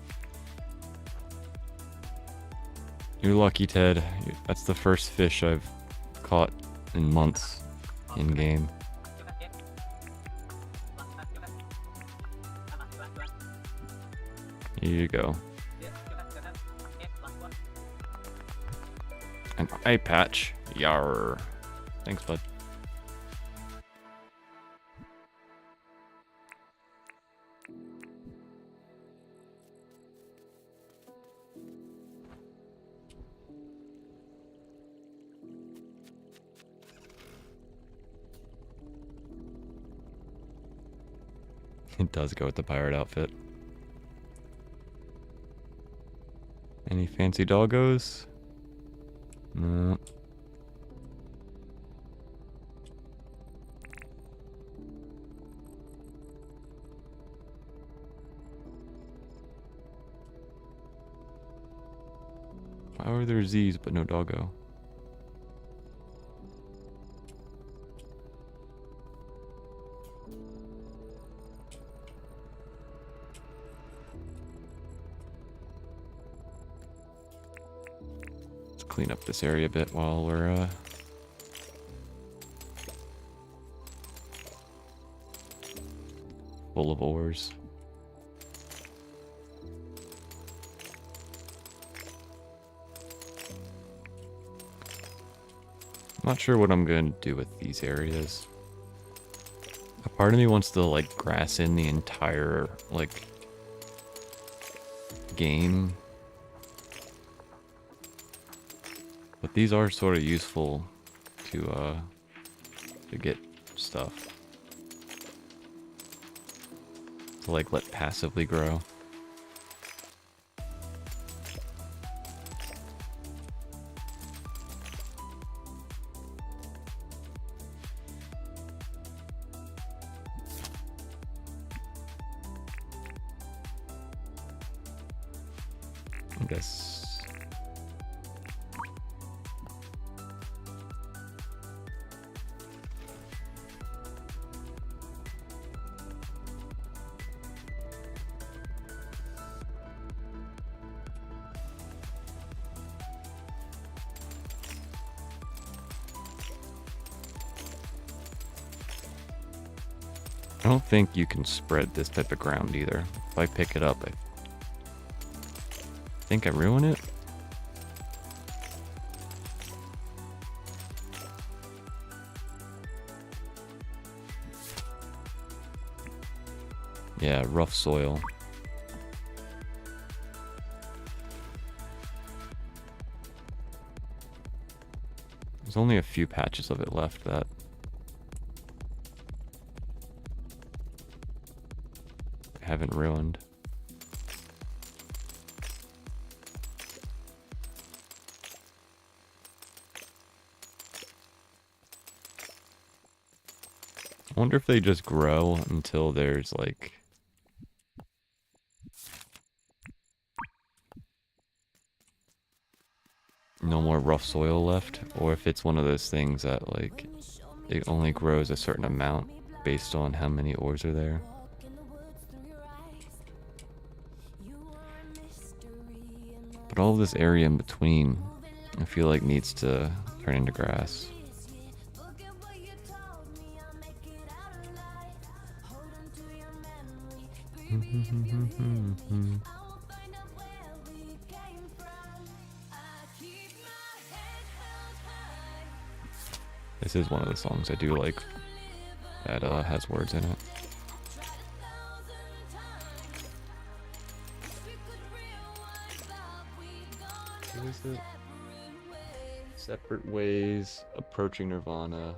You're lucky, Ted. That's the first fish I've caught in months in game. you go. An eye patch. Yar. Thanks, bud. It does go with the pirate outfit. Any fancy doggos? No. Why are there Z's but no doggo? Let's clean up this area a bit while we're full of ores. I'm not sure what I'm going to do with these areas. A part of me wants to like grass in the entire like game. But these are sort of useful to get stuff. To like let passively grow. I guess. I don't think you can spread this type of ground either. If I pick it up, I think I ruin it. Yeah, rough soil. There's only a few patches of it left that I haven't ruined. I wonder if they just grow until there's like no more rough soil left, or if it's one of those things that like it only grows a certain amount based on how many ores are there. But all of this area in between, I feel like needs to turn into grass. This is one of the songs I do like that has words in it. What is it? Separate Ways, Approaching Nirvana.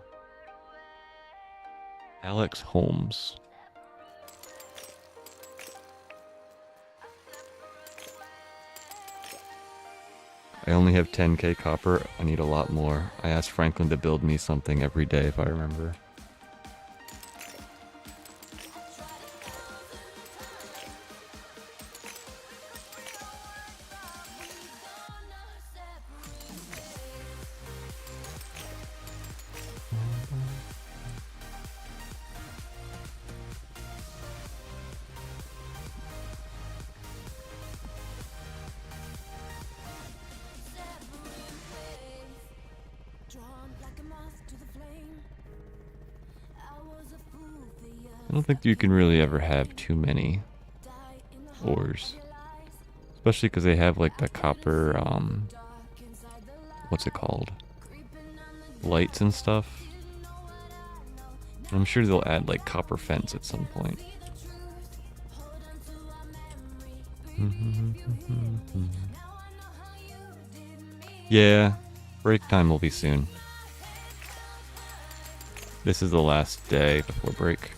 Alex Holmes. I only have 10k copper. I need a lot more. I asked Franklin to build me something every day if I remember. I don't think you can really ever have too many ores. Especially because they have like the copper, what's it called? Lights and stuff. I'm sure they'll add like copper fence at some point. Yeah, break time will be soon. This is the last day before break.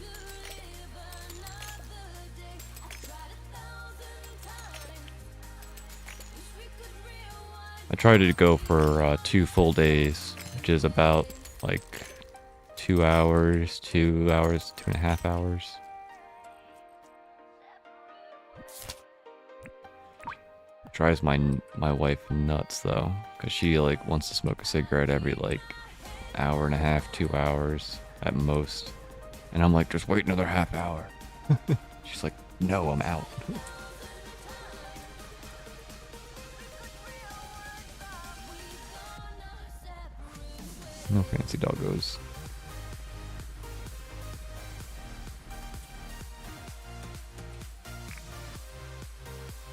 I try to go for 2 full days, which is about like 2 hours, 2.5 hours. Drives my wife nuts though, because she like wants to smoke a cigarette every like hour and a half, 2 hours at most. And I'm like, just wait another half hour. She's like, no, I'm out. No fancy doggos.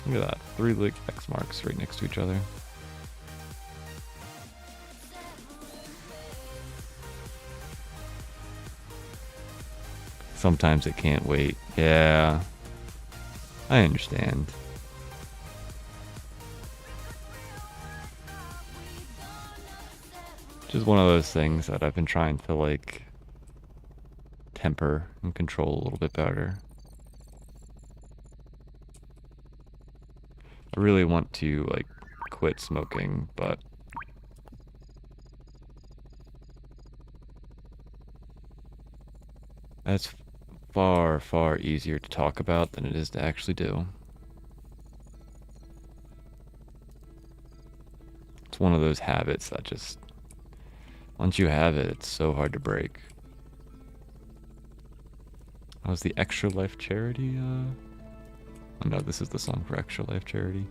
Look at that. 3 like X marks right next to each other. Sometimes it can't wait. Yeah. I understand. Just one of those things that I've been trying to like temper and control a little bit better. I really want to like quit smoking, but that's far, far easier to talk about than it is to actually do. It's one of those habits that just, once you have it, it's so hard to break. How's the Extra Life charity? Oh no, this is the song for Extra Life charity.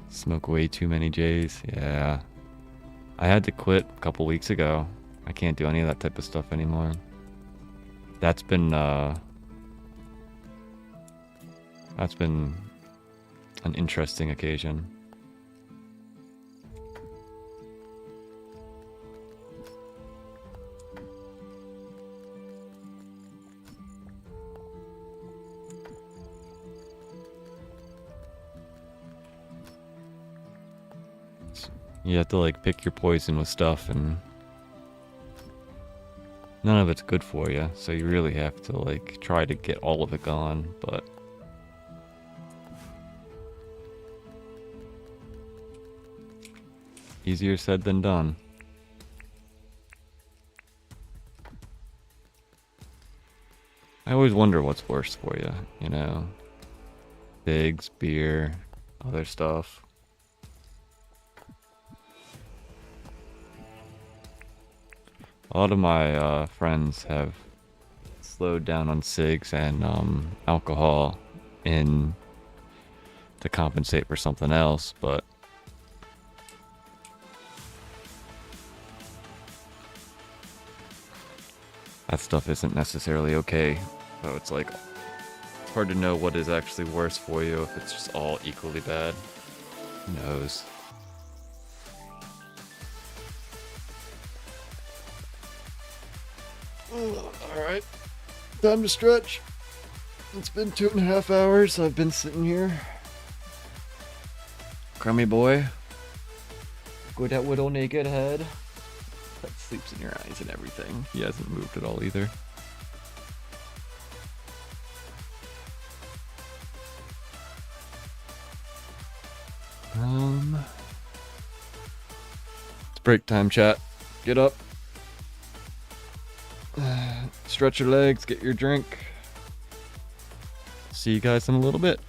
Smoke way too many J's. Yeah. I had to quit a couple weeks ago. I can't do any of that type of stuff anymore. That's been an interesting occasion. You have to like pick your poison with stuff, and none of it's good for you, so you really have to like try to get all of it gone, but easier said than done. I always wonder what's worse for you, you know? Figs, beer, other stuff. A lot of my friends have slowed down on cigs and alcohol to compensate for something else, but that stuff isn't necessarily okay. So it's like, it's hard to know what is actually worse for you if it's just all equally bad. Who knows? Alright, time to stretch. It's been 2.5 hours. I've been sitting here. Crummy boy. Go that little naked head. That sleeps in your eyes and everything. He hasn't moved at all either. It's break time, chat. Get up. Stretch your legs, get your drink. See you guys in a little bit.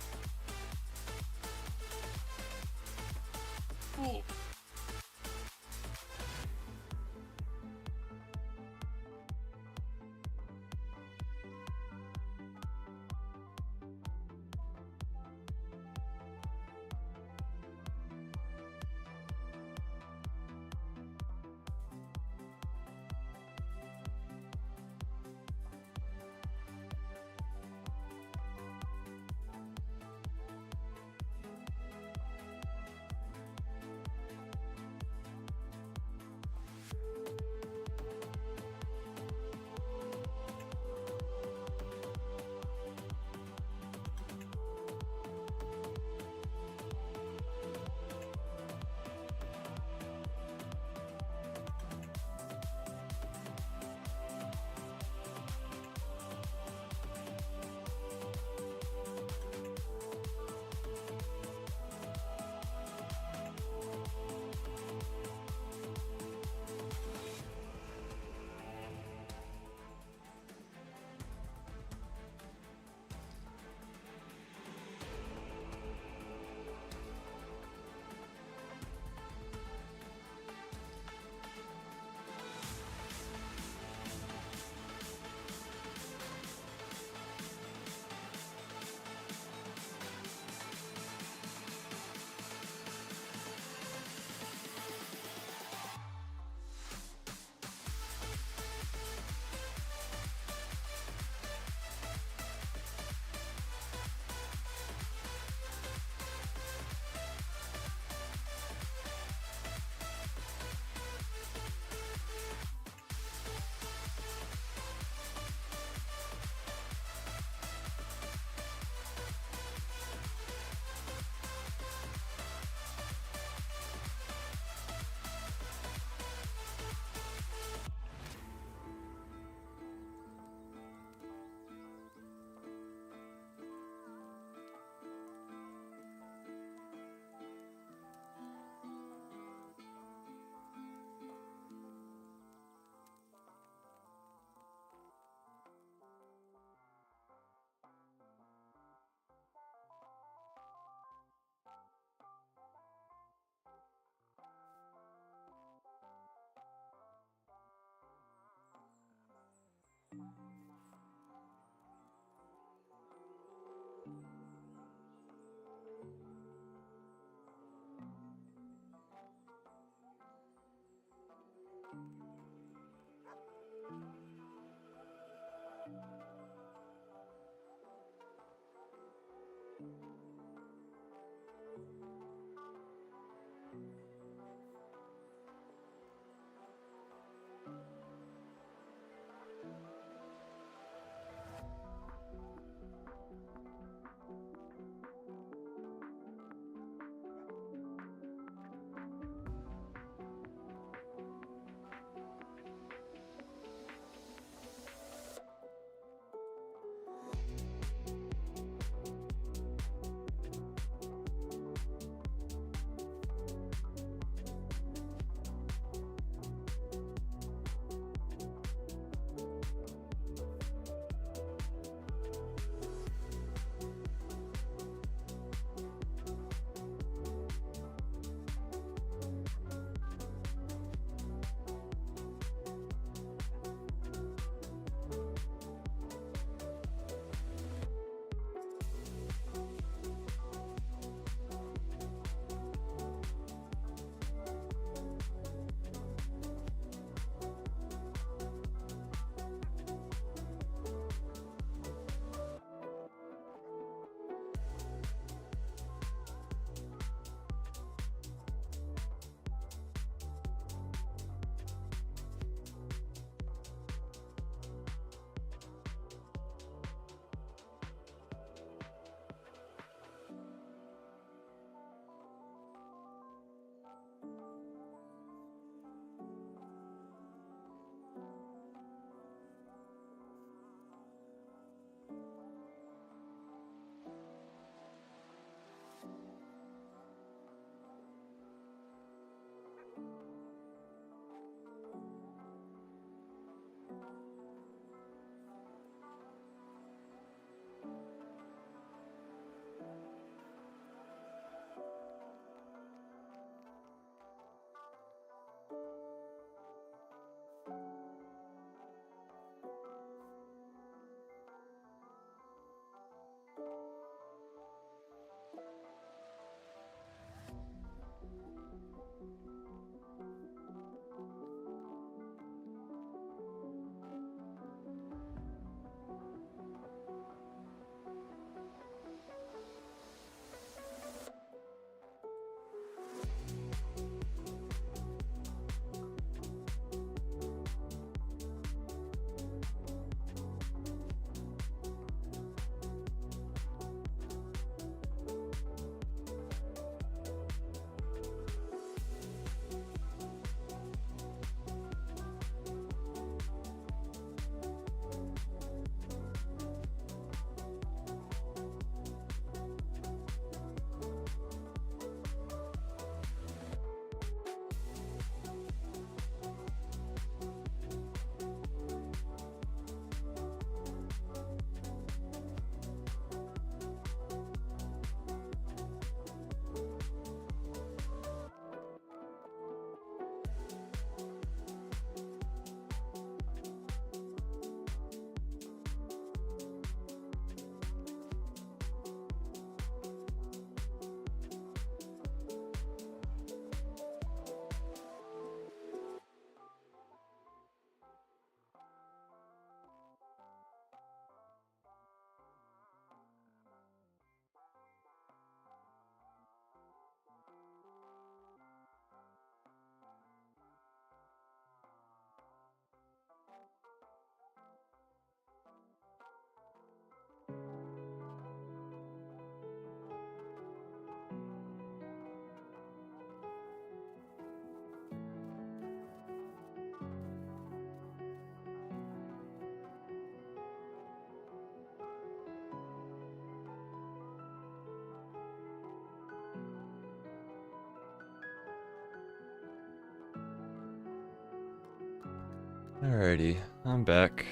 Alrighty, I'm back.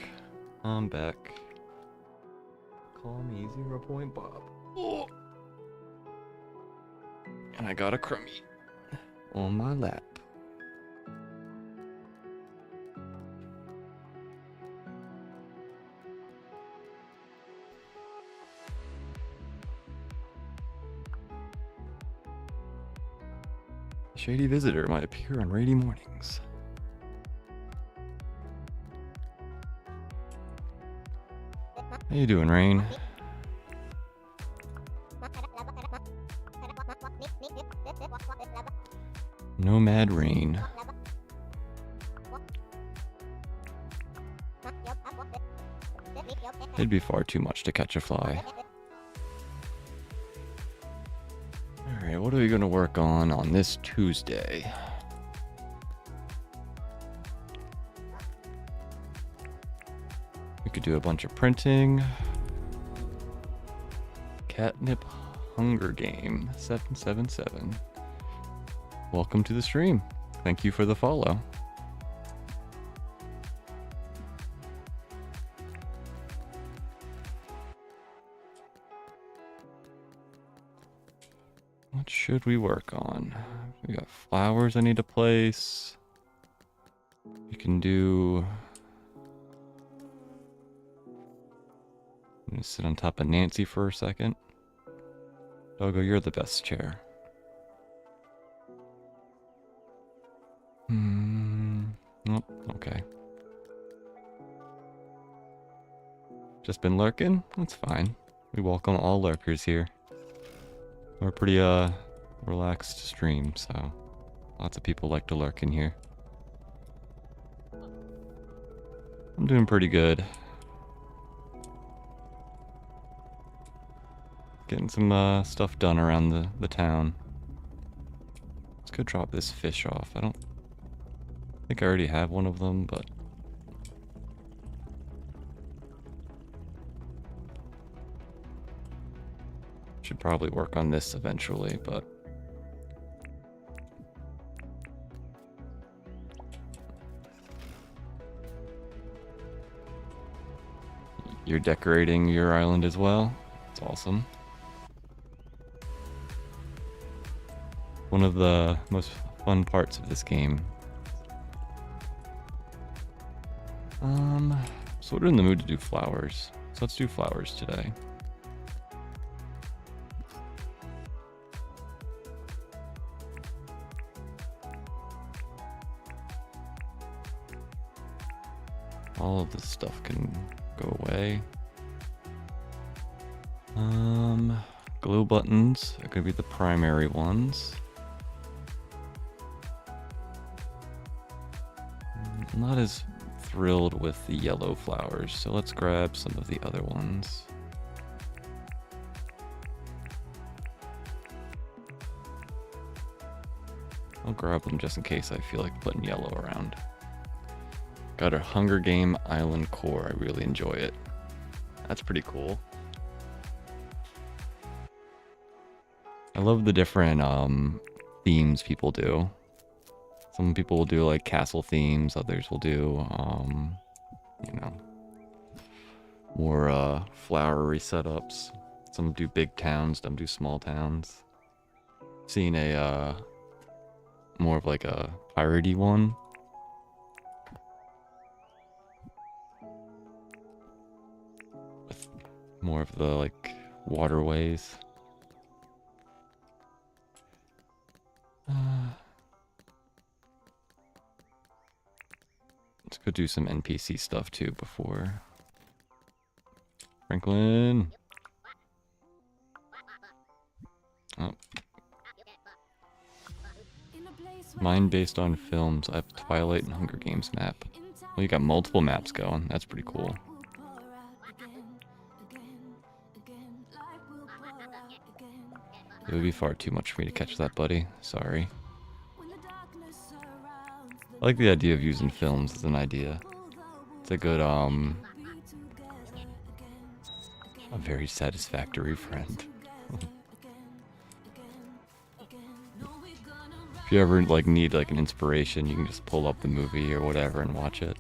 I'm back. Call me 0 Point Bob. Oh. And I got a crummy on my lap. Shady visitor might appear on rainy mornings. How you doing, Rain? Nomad Rain. It'd be far too much to catch a fly. Alright, what are we going to work on this Tuesday? We could do a bunch of printing. Catnip Hunger Game 777. Welcome to the stream. Thank you for the follow. What should we work on? We got flowers I need to place. We can do... I'm gonna sit on top of Nancy for a second. Doggo, you're the best chair. Oh, okay. Just been lurking? That's fine. We welcome all lurkers here. We're a pretty relaxed stream, so lots of people like to lurk in here. I'm doing pretty good. Getting some stuff done around the town. Let's go drop this fish off. I think I already have one of them, but... should probably work on this eventually, but... You're decorating your island as well? That's awesome. One of the most fun parts of this game. Sort of in the mood to do flowers. So let's do flowers today. All of this stuff can go away. Glow buttons are gonna be the primary ones. I'm not as thrilled with the yellow flowers, so let's grab some of the other ones. I'll grab them just in case I feel like putting yellow around. Got a Hunger Game Island core. I really enjoy it. That's pretty cool. I love the different themes people do. Some people will do like castle themes, others will do you know, more flowery setups. Some do big towns, some do small towns. Seen a more of like a piratey one. With more of the like waterways. Let's go do some NPC stuff too before. Franklin. Oh. Mine based on films. I have Twilight and Hunger Games map. Well, you got multiple maps going. That's pretty cool. It would be far too much for me to catch that, buddy. Sorry. I like the idea of using films as an idea. It's a good, a very satisfactory friend. If you ever like need like an inspiration, you can just pull up the movie or whatever and watch it.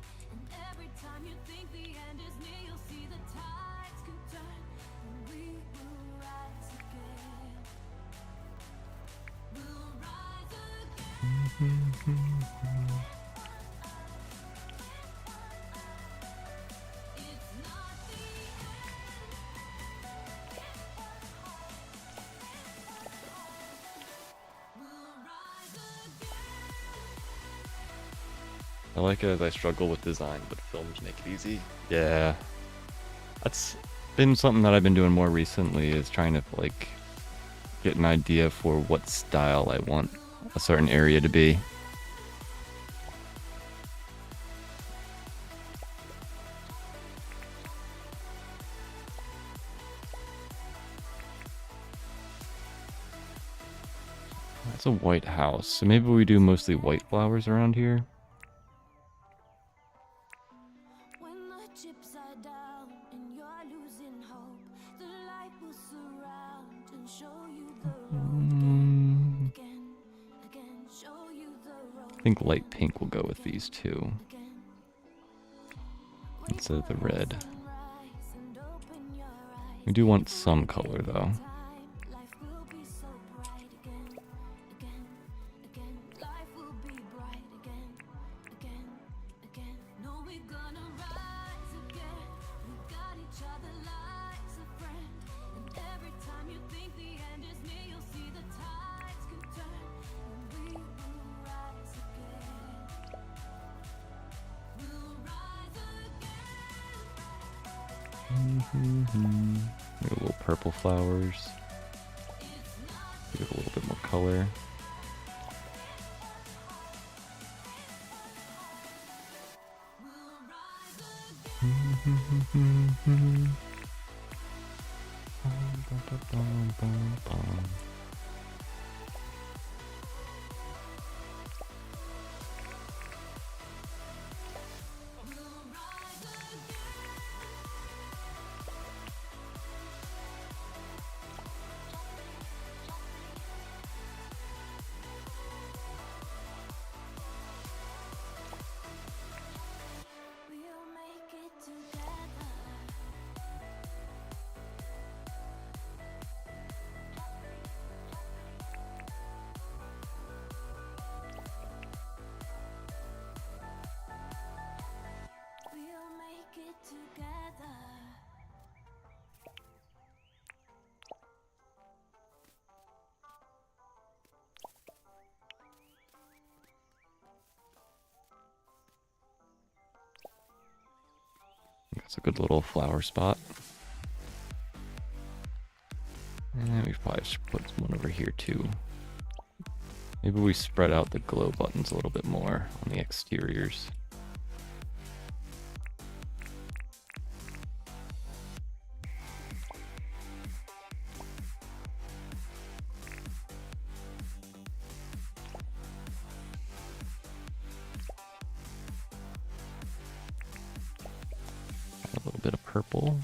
I like it as I struggle with design, but films make it easy. Yeah. That's been something that I've been doing more recently, is trying to, like, get an idea for what style I want a certain area to be. That's a white house, so maybe we do mostly white flowers around here. I think light pink will go with these two instead of the red. We do want some color though. Maybe little purple flowers. Give it a little bit more color. That's a good little flower spot. And we probably should put one over here too. Maybe we spread out the glow buttons a little bit more on the exteriors. A little bit of purple.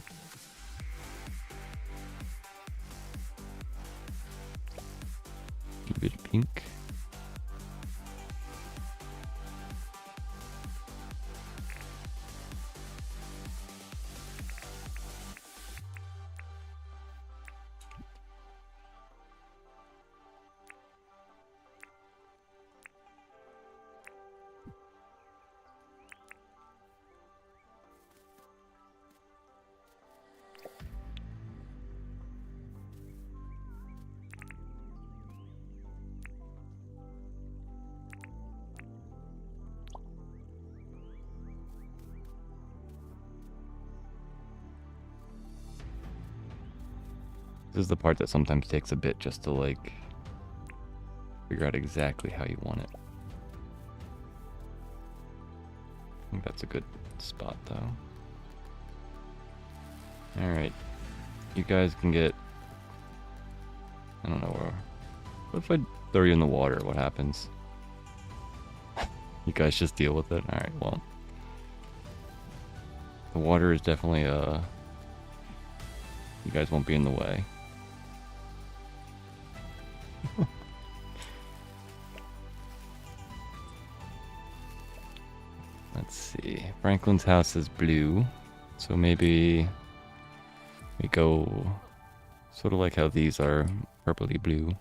A bit of pink. This is the part that sometimes takes a bit just to, like, figure out exactly how you want it. I think that's a good spot though. Alright. You guys can get... I don't know where... What if I throw you in the water? What happens? You guys just deal with it? Alright, well. The water is definitely you guys won't be in the way. Let's see. Franklin's house is blue, so maybe we go sort of like how these are purpley blue.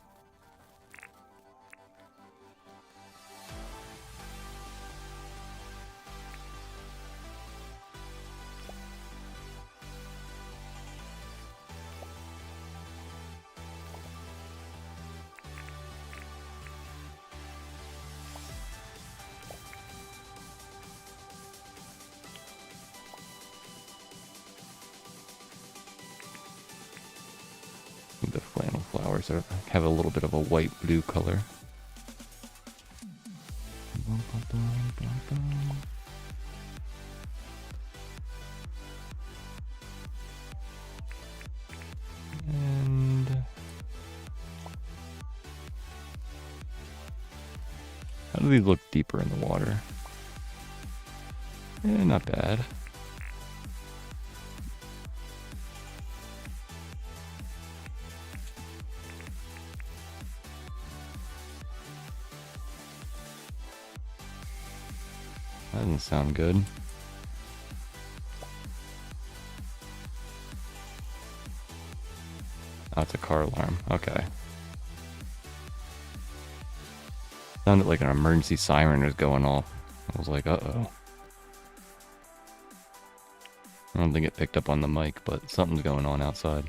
The flannel flowers have a little bit of a white-blue color. And how do these look deeper in the water? Not bad. That doesn't sound good. Oh, it's a car alarm. Okay. Sounded like an emergency siren was going off. I was like, uh-oh. I don't think it picked up on the mic, but something's going on outside.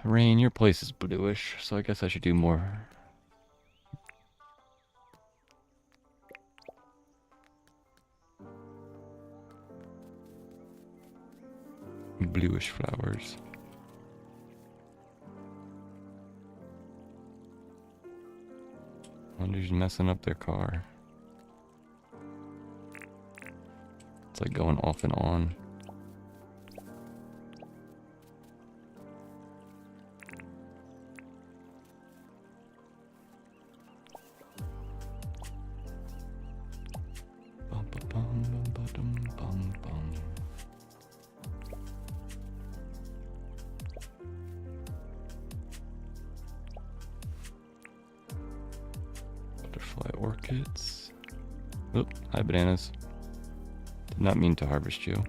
Rain, your place is bluish, so I guess I should do more. Bluish flowers. Wonder who's messing up their car. It's like going off and on. Butterfly orchids. Oop, hi bananas. Did not mean to harvest you.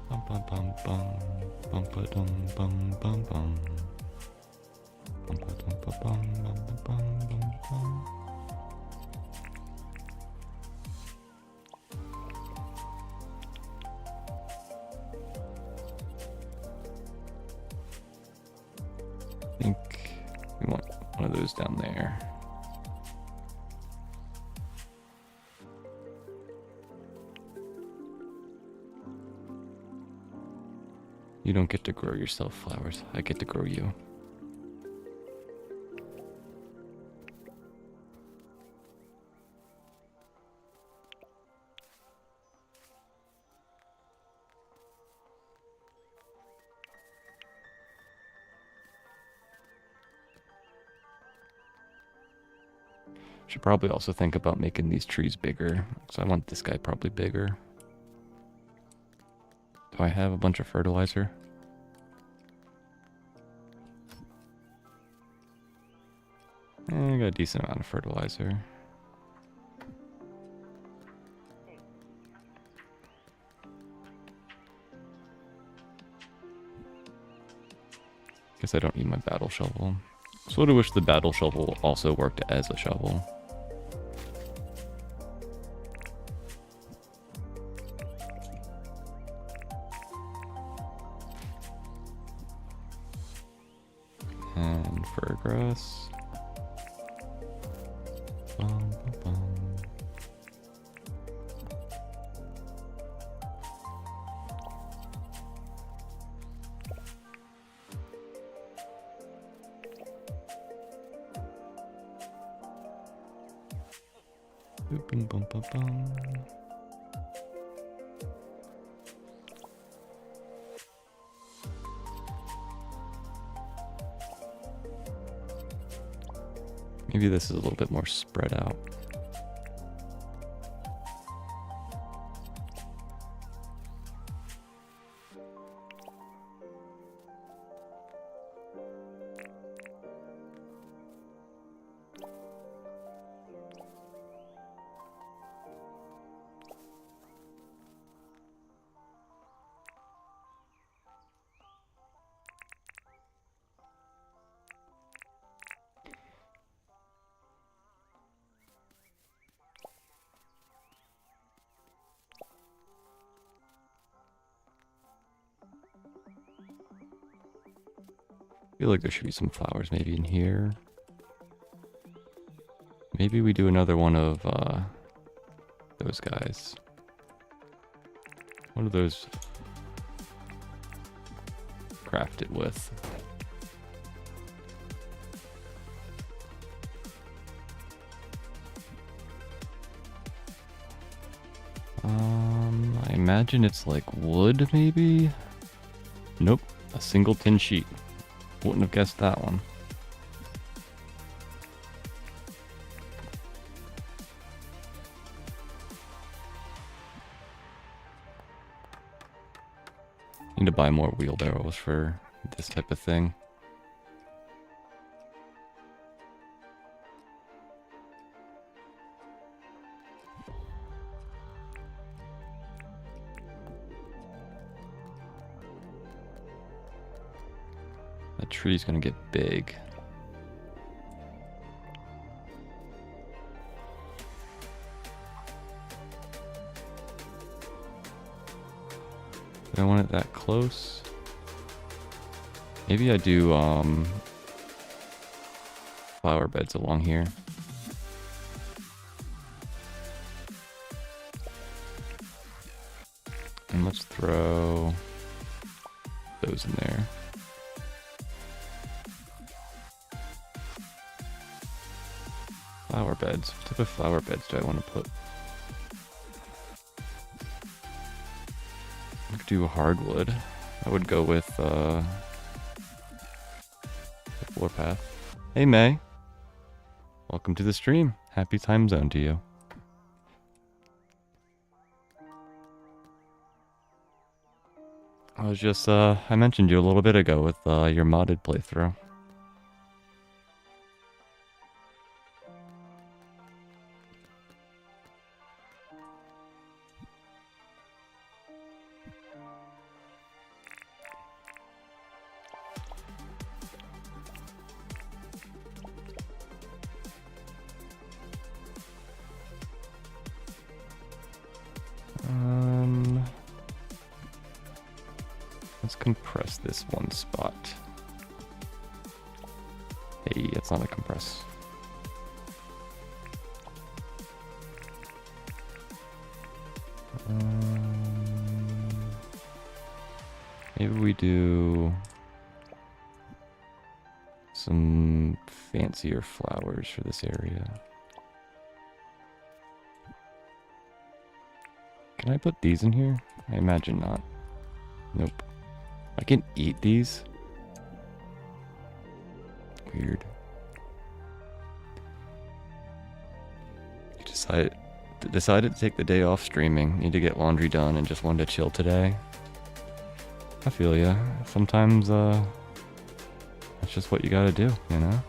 Bum bum bum bum bum ba dum bum bum bum bum ba dum ba bum bum ba bum bum bum. I think we want one of those down there. You don't get to grow yourself flowers. I get to grow you. Should probably also think about making these trees bigger. So I want this guy probably bigger. Do I have a bunch of fertilizer? I got a decent amount of fertilizer. Guess I don't need my battle shovel. So I wish the battle shovel also worked as a shovel. And fir grass. Bum, bum, bum. Boom, bum, bum, bum. Maybe this is a little bit more spread out. feel like there should be some flowers maybe in here. Maybe we do another one of those guys. What are those crafted with? I imagine it's like wood, maybe? Nope, a single tin sheet. Wouldn't have guessed that one. Need to buy more wheelbarrows for this type of thing. That tree's gonna get big. Do I want it that close? Maybe I do flower beds along here. And let's throw those in there. Flower beds. What type of flower beds do I want to put? I could do hardwood. I would go with the floor path. Hey May. Welcome to the stream. Happy time zone to you. I was just, I mentioned you a little bit ago with your modded playthrough. Let's compress this one spot. Hey, that's not a compress. Maybe we do some fancier flowers for this area. Can I put these in here? I imagine not. Nope. I can eat these? Weird. You decided to take the day off streaming. Need to get laundry done and just wanted to chill today. I feel ya. Sometimes, that's just what you gotta do, you know?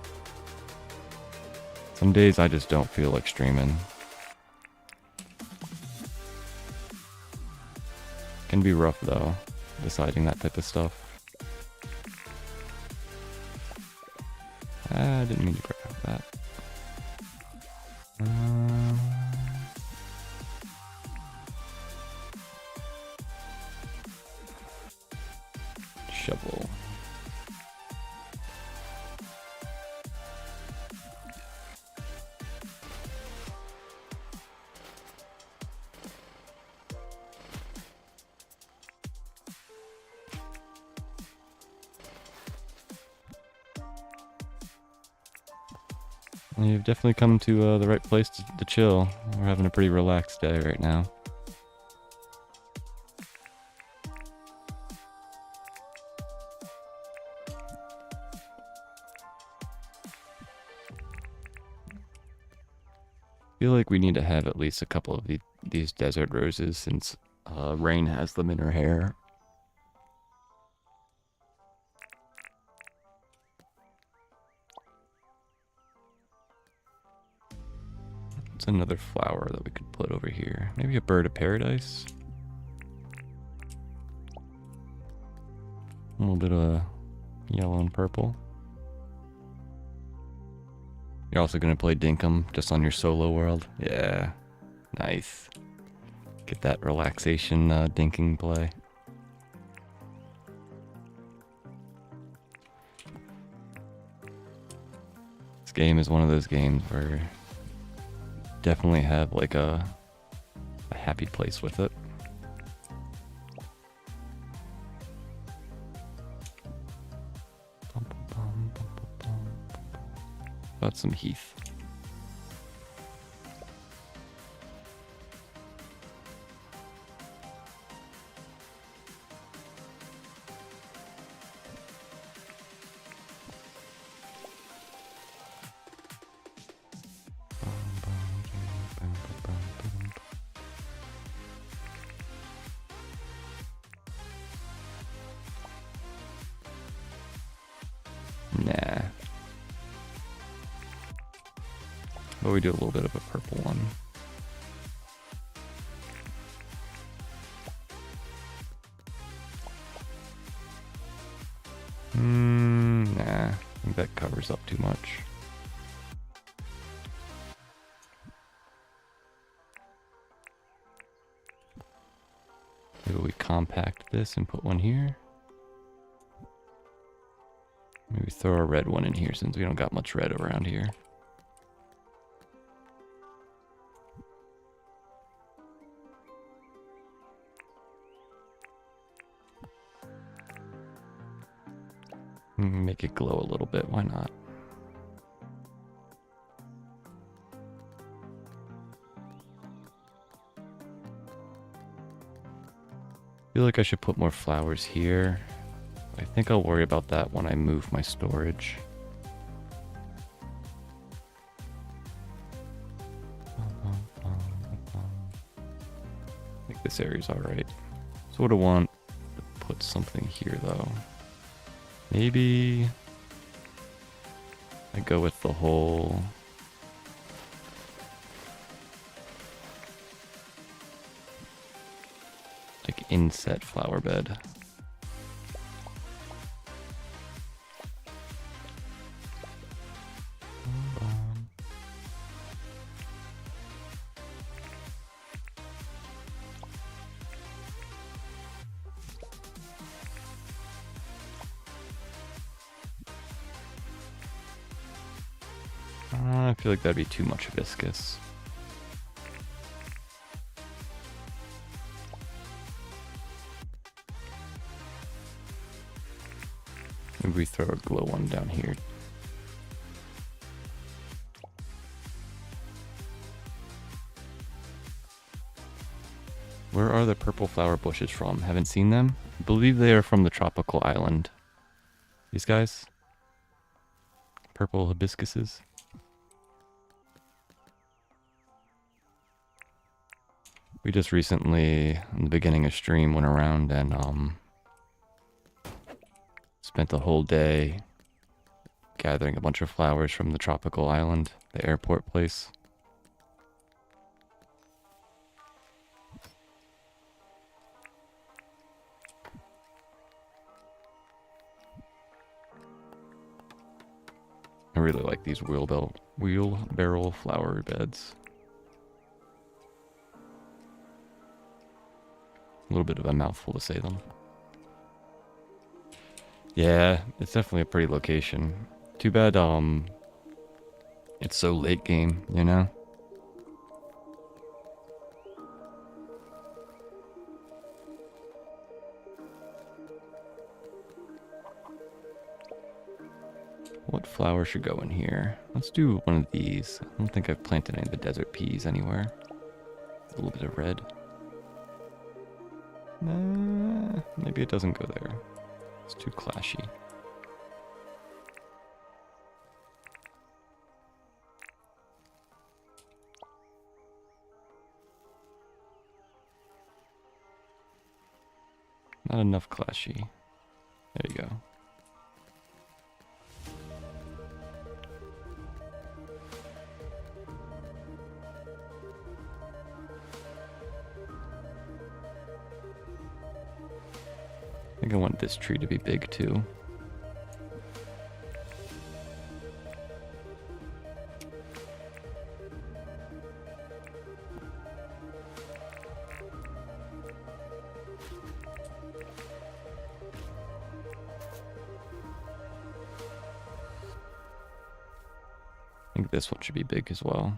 Some days I just don't feel like streaming. Can be rough though, deciding that type of stuff. I didn't mean to grab that. Shovel. You've definitely come to the right place to chill. We're having a pretty relaxed day right now. I feel like we need to have at least a couple of these desert roses since Rain has them in her hair. What's another flower that we could put over here? Maybe a bird of paradise? A little bit of yellow and purple. You're also going to play Dinkum just on your solo world? Yeah. Nice. Get that relaxation dinking play. game is one of those games where definitely have like a happy place with it. Got some heath. Nah. But we do a little bit of a purple one. Nah. I think that covers up too much. Maybe we compact this and put one here. Maybe throw a red one in here since we don't got much red around here. Make it glow a little bit, why not? I feel like I should put more flowers here. I think I'll worry about that when I move my storage. I think this area's alright. Sort of want to put something here though. Maybe I go with the whole like inset flower bed. I feel like that'd be too much viscous. Maybe we throw a glow one down here. Where are the purple flower bushes from? Haven't seen them? I believe they are from the tropical island. These guys? Purple hibiscuses? We just recently, in the beginning of stream, went around and spent the whole day gathering a bunch of flowers from the tropical island, the airport place. I really like these wheelbarrow flower beds. A little bit of a mouthful to say them. Yeah, it's definitely a pretty location. Too bad, it's so late game, you know? What flower should go in here? Let's do one of these. I don't think I've planted any of the desert peas anywhere. A little bit of red. Maybe it doesn't go there. It's too clashy. Not enough clashy. There you go. I think I want this tree to be big too. think this one should be big as well.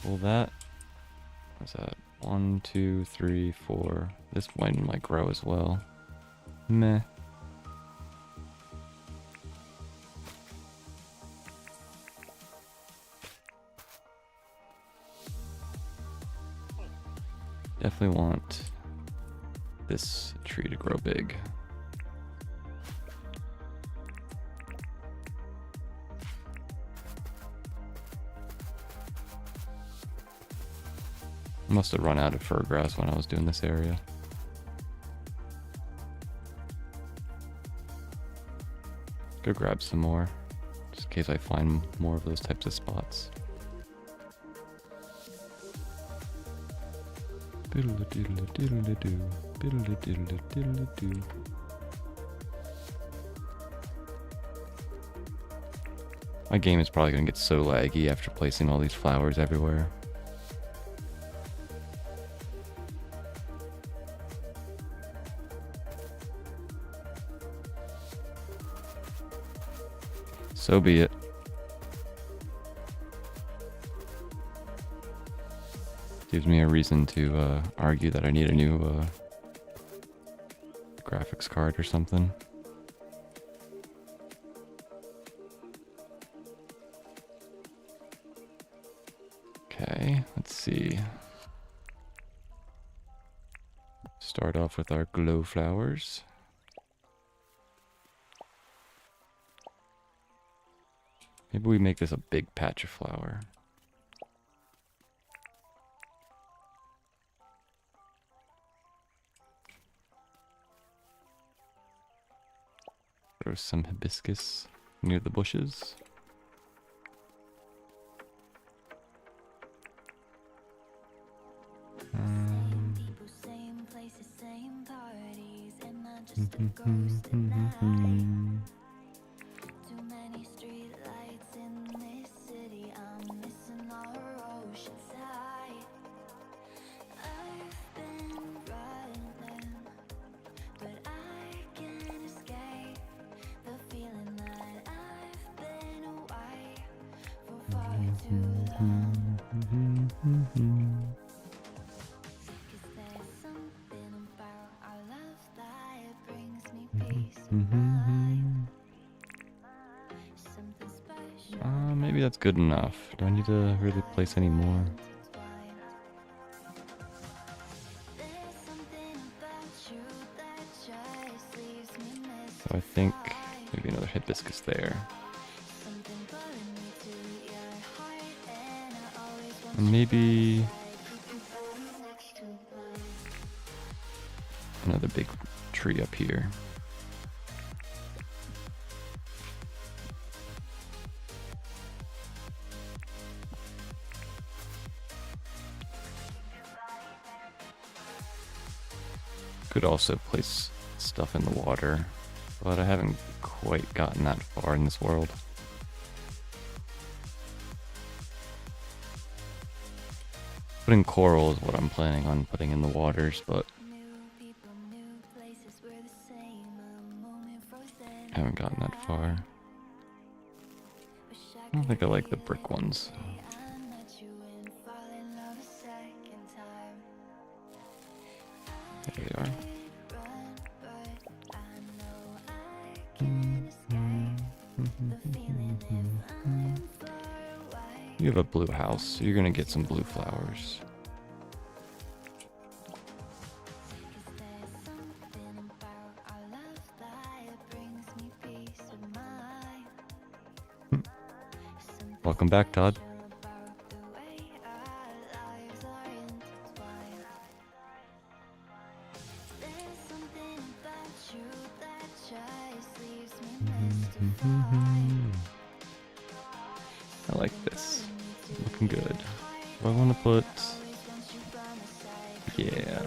Pull that. What's that? 1, 2, 3, 4. This one might grow as well. Meh. Definitely want this tree to grow big. Must have run out of fir grass when I was doing this area. Go grab some more, just in case I find more of those types of spots. My game is probably going to get so laggy after placing all these flowers everywhere. So be it. Gives me a reason to argue that I need a new graphics card or something. Okay, let's see. Start off with our glow flowers. Maybe we make this a big patch of flower. Throw some hibiscus near the bushes. Maybe that's good enough. Do I need to really place any more? So I think maybe another hibiscus there. And maybe another big tree up here. Could also place stuff in the water, but I haven't quite gotten that far in this world. Putting coral is what I'm planning on putting in the waters, but I haven't gotten that far. I don't think I like the brick ones. There they are. You have a blue house, so you're gonna get some blue flowers. Welcome back, Todd. I like this. Looking good. Do I want to put... Yeah.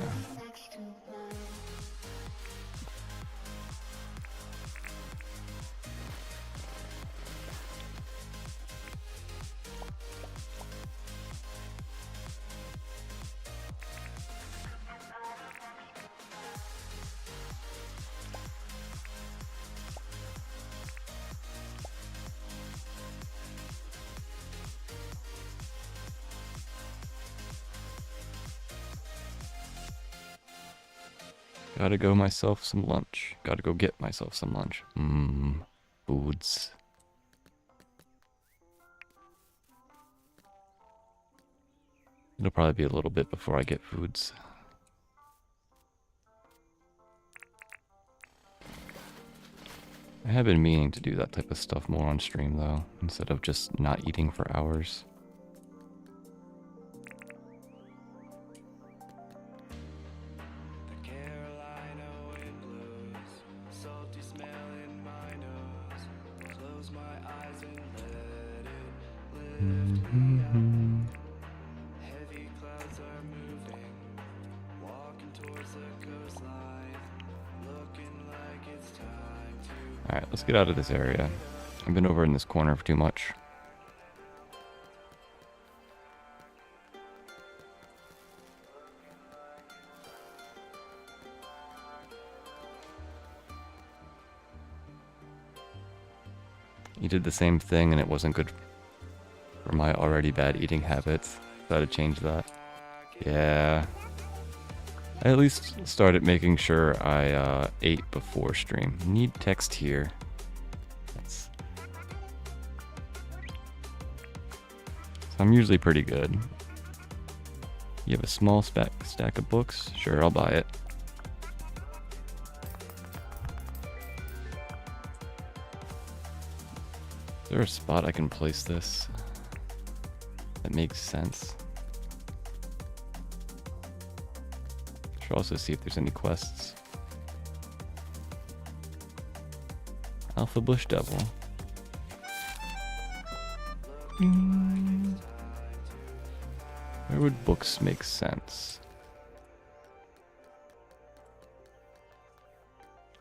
Gotta go myself some lunch. Gotta go get myself some lunch. Foods. It'll probably be a little bit before I get foods. I have been meaning to do that type of stuff more on stream though, instead of just not eating for hours. Alright, let's get out of this area. I've been over in this corner for too much. You did the same thing and it wasn't good for my already bad eating habits. Gotta change that. Yeah. I at least started making sure I ate before stream. Need text here. So I'm usually pretty good. You have a small stack of books? Sure, I'll buy it. Is there a spot I can place this that makes sense? Should also see if there's any quests. Alpha Bush Devil. Where would books make sense?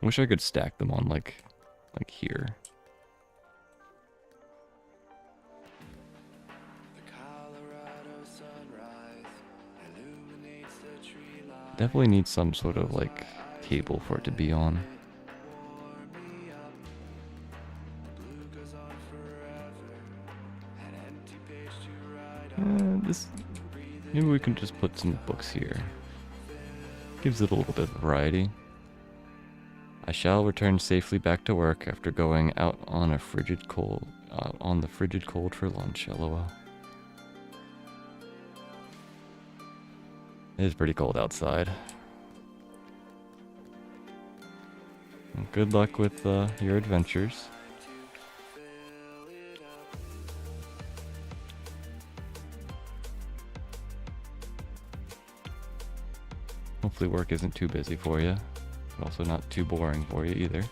I wish I could stack them on like here. Definitely need some sort of like cable for it to be on. Maybe we can just put some books here. Gives it a little bit of variety. I shall return safely back to work after going out on the frigid cold for lunch. LOL. It is pretty cold outside. Good luck with your adventures. Hopefully work isn't too busy for you, but also not too boring for you either. You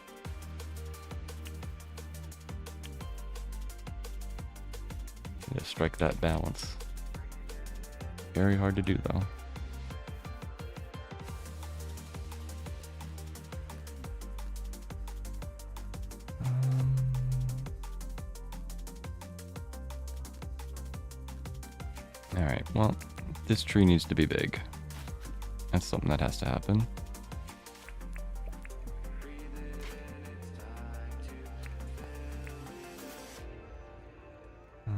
gotta strike that balance. Very hard to do though. Alright, well, this tree needs to be big. That's something that has to happen. I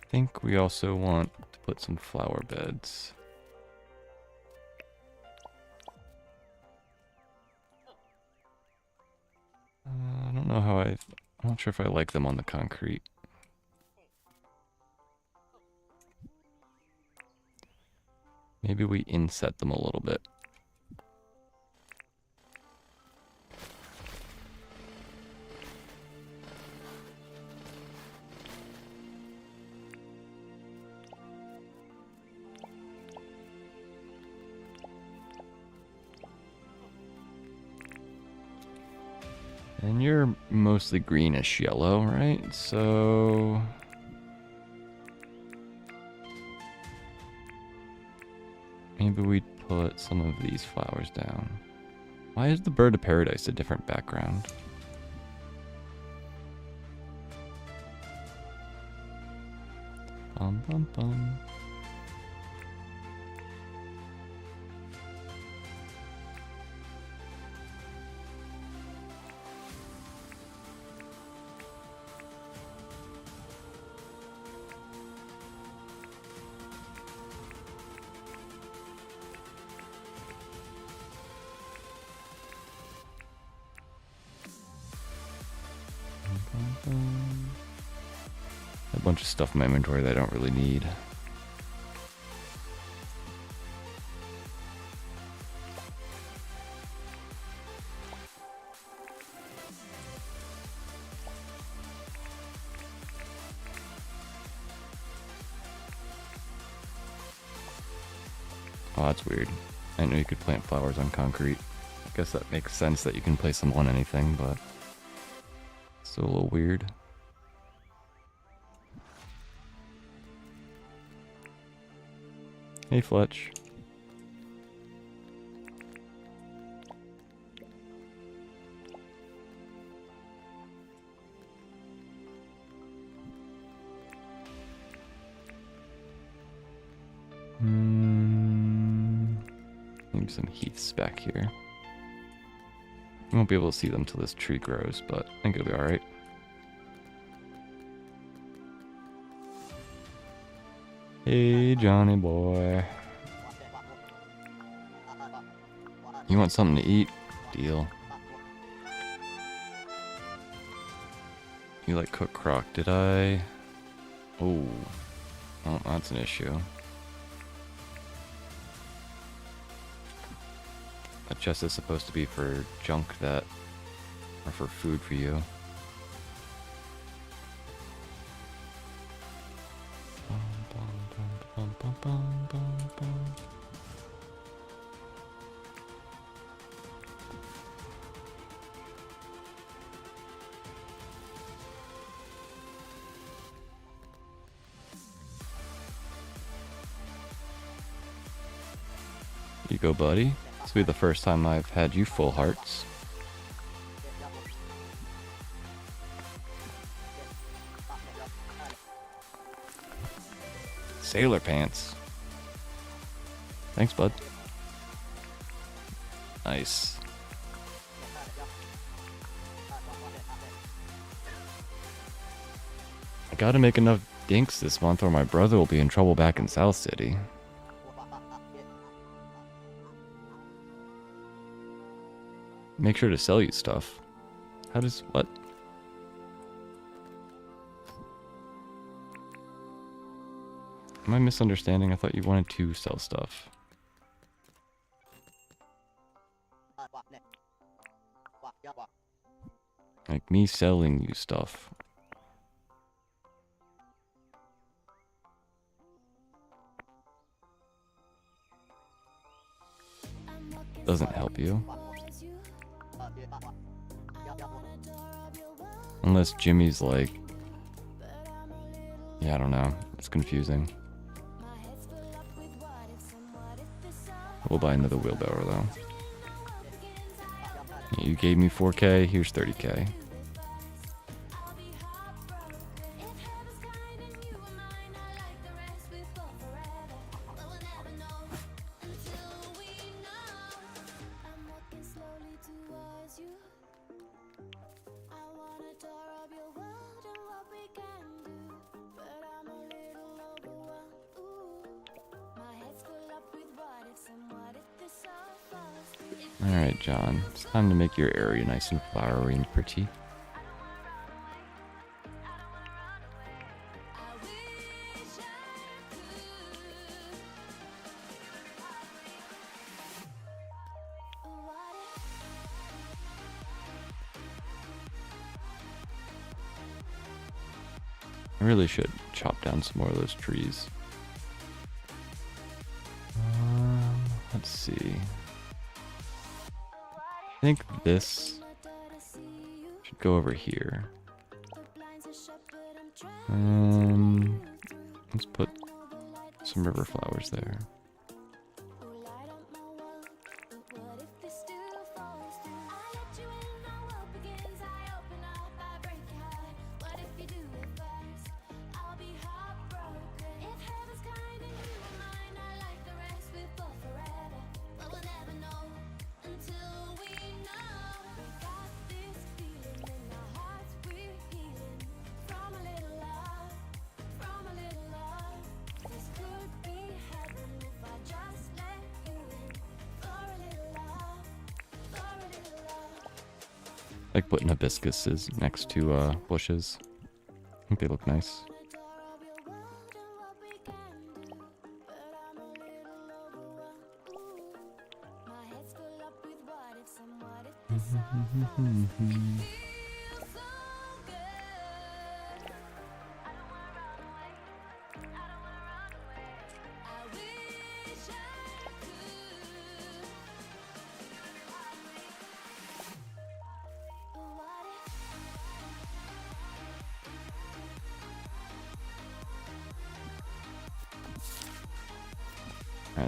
think we also want to put some flower beds. I don't know how I'm not sure if I like them on the concrete. Maybe we inset them a little bit. And you're mostly greenish yellow, right? So maybe we put some of these flowers down. Why is the bird of paradise a different background? Bum bum bum. bunch of stuff in my inventory that I don't really need. Oh, that's weird. I didn't know you could plant flowers on concrete. I guess that makes sense that you can place them on anything, but still a little weird. Hey, Fletch. Maybe some heaths back here. You won't be able to see them till this tree grows, but I think it'll be alright. Hey, Johnny boy. You want something to eat? Deal. You like cooked crock, did I? Oh. Oh, that's an issue. That chest is supposed to be for junk that... or for food for you. You go, buddy. This will be the first time I've had you full hearts. Sailor pants. Thanks, bud. Nice. I gotta make enough dinks this month or my brother will be in trouble back in South City. Make sure to sell you stuff. How does... what? Am I misunderstanding? I thought you wanted to sell stuff. Like me selling you stuff. Doesn't help you. Unless Jimmy's like... yeah, I don't know. It's confusing. We'll buy another wheelbarrow though. Yeah, you gave me 4K, here's 30K. Alright, John. It's time to make your area nice and flowery and pretty. I really should chop down some more of those trees. Let's see. I think this should go over here. And let's put some river flowers there. Like putting hibiscuses next to bushes. I think they look nice. Alright,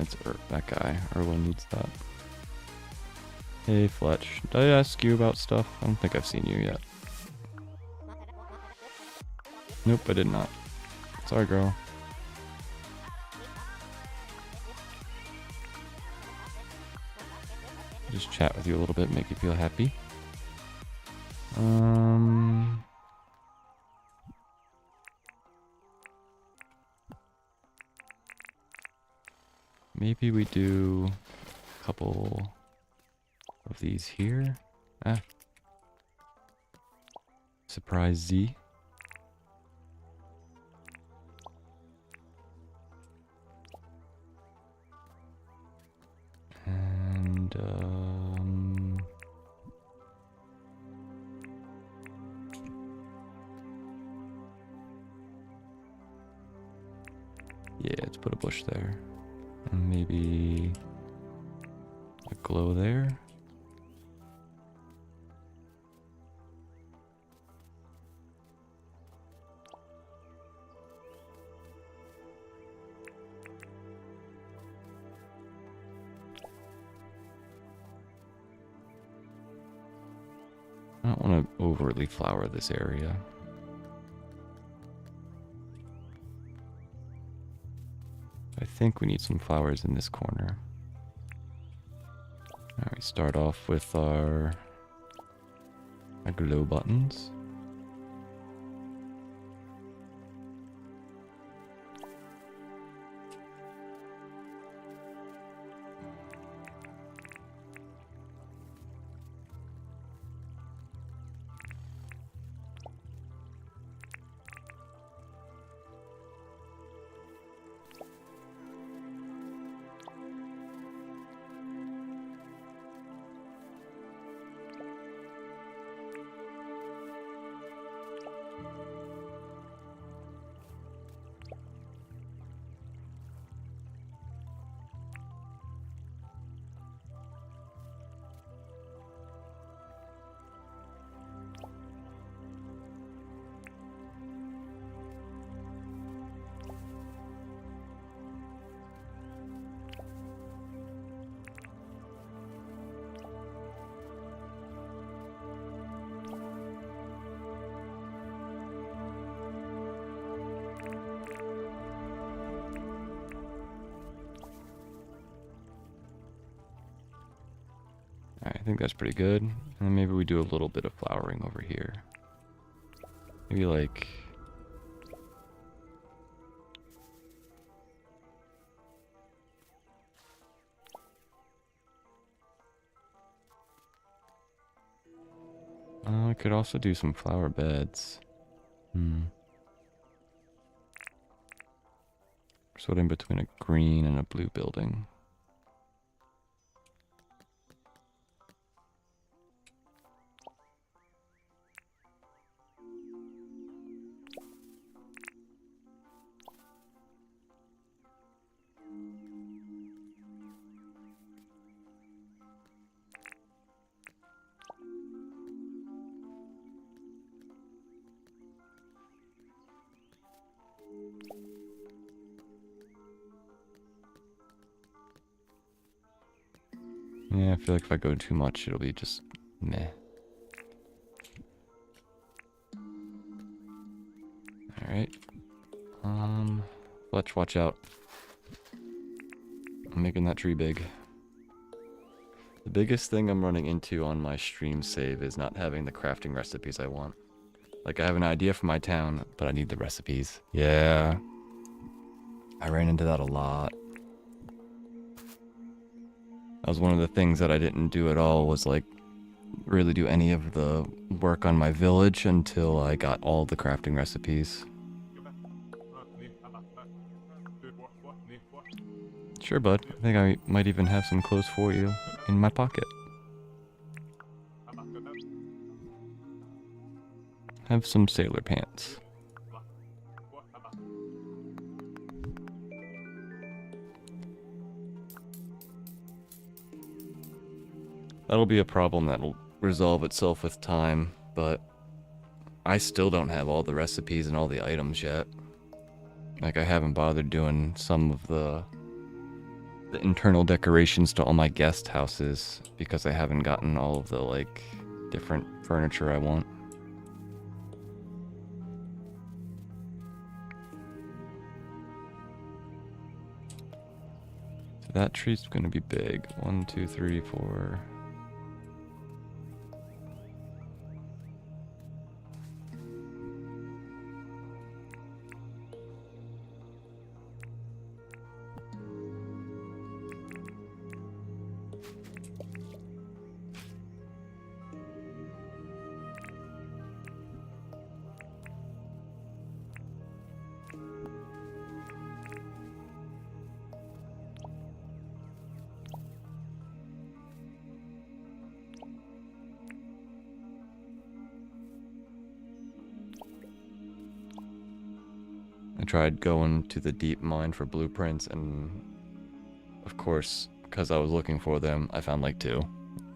it's that guy. Erwin needs that. Hey Fletch, did I ask you about stuff? I don't think I've seen you yet. Nope, I did not. Sorry, girl. Just chat with you a little bit, make you feel happy. Maybe we do a couple of these here. Ah. Surprise Z. And, yeah, let's put a bush there. And maybe a glow there. I don't want to overly flower this area. I think we need some flowers in this corner. Alright, we start off with our glow buttons. Alright, I think that's pretty good. And then maybe we do a little bit of flowering over here. Maybe like... I could also do some flower beds. Sort of in between a green and a blue building. Yeah, I feel like if I go too much, it'll be just meh. Alright. Fletch, watch out. I'm making that tree big. The biggest thing I'm running into on my stream save is not having the crafting recipes I want. Like, I have an idea for my town, but I need the recipes. Yeah. I ran into that a lot. That was one of the things that I didn't do at all, was like really do any of the work on my village until I got all the crafting recipes. Sure, bud. I think I might even have some clothes for you in my pocket. have some sailor pants. That'll be a problem that'll resolve itself with time, but I still don't have all the recipes and all the items yet. Like, I haven't bothered doing some of the internal decorations to all my guest houses because I haven't gotten all of the, like, different furniture I want. So that tree's gonna be big. 1, 2, 3, 4. I tried going to the deep mine for blueprints, and of course, because I was looking for them, I found like 2.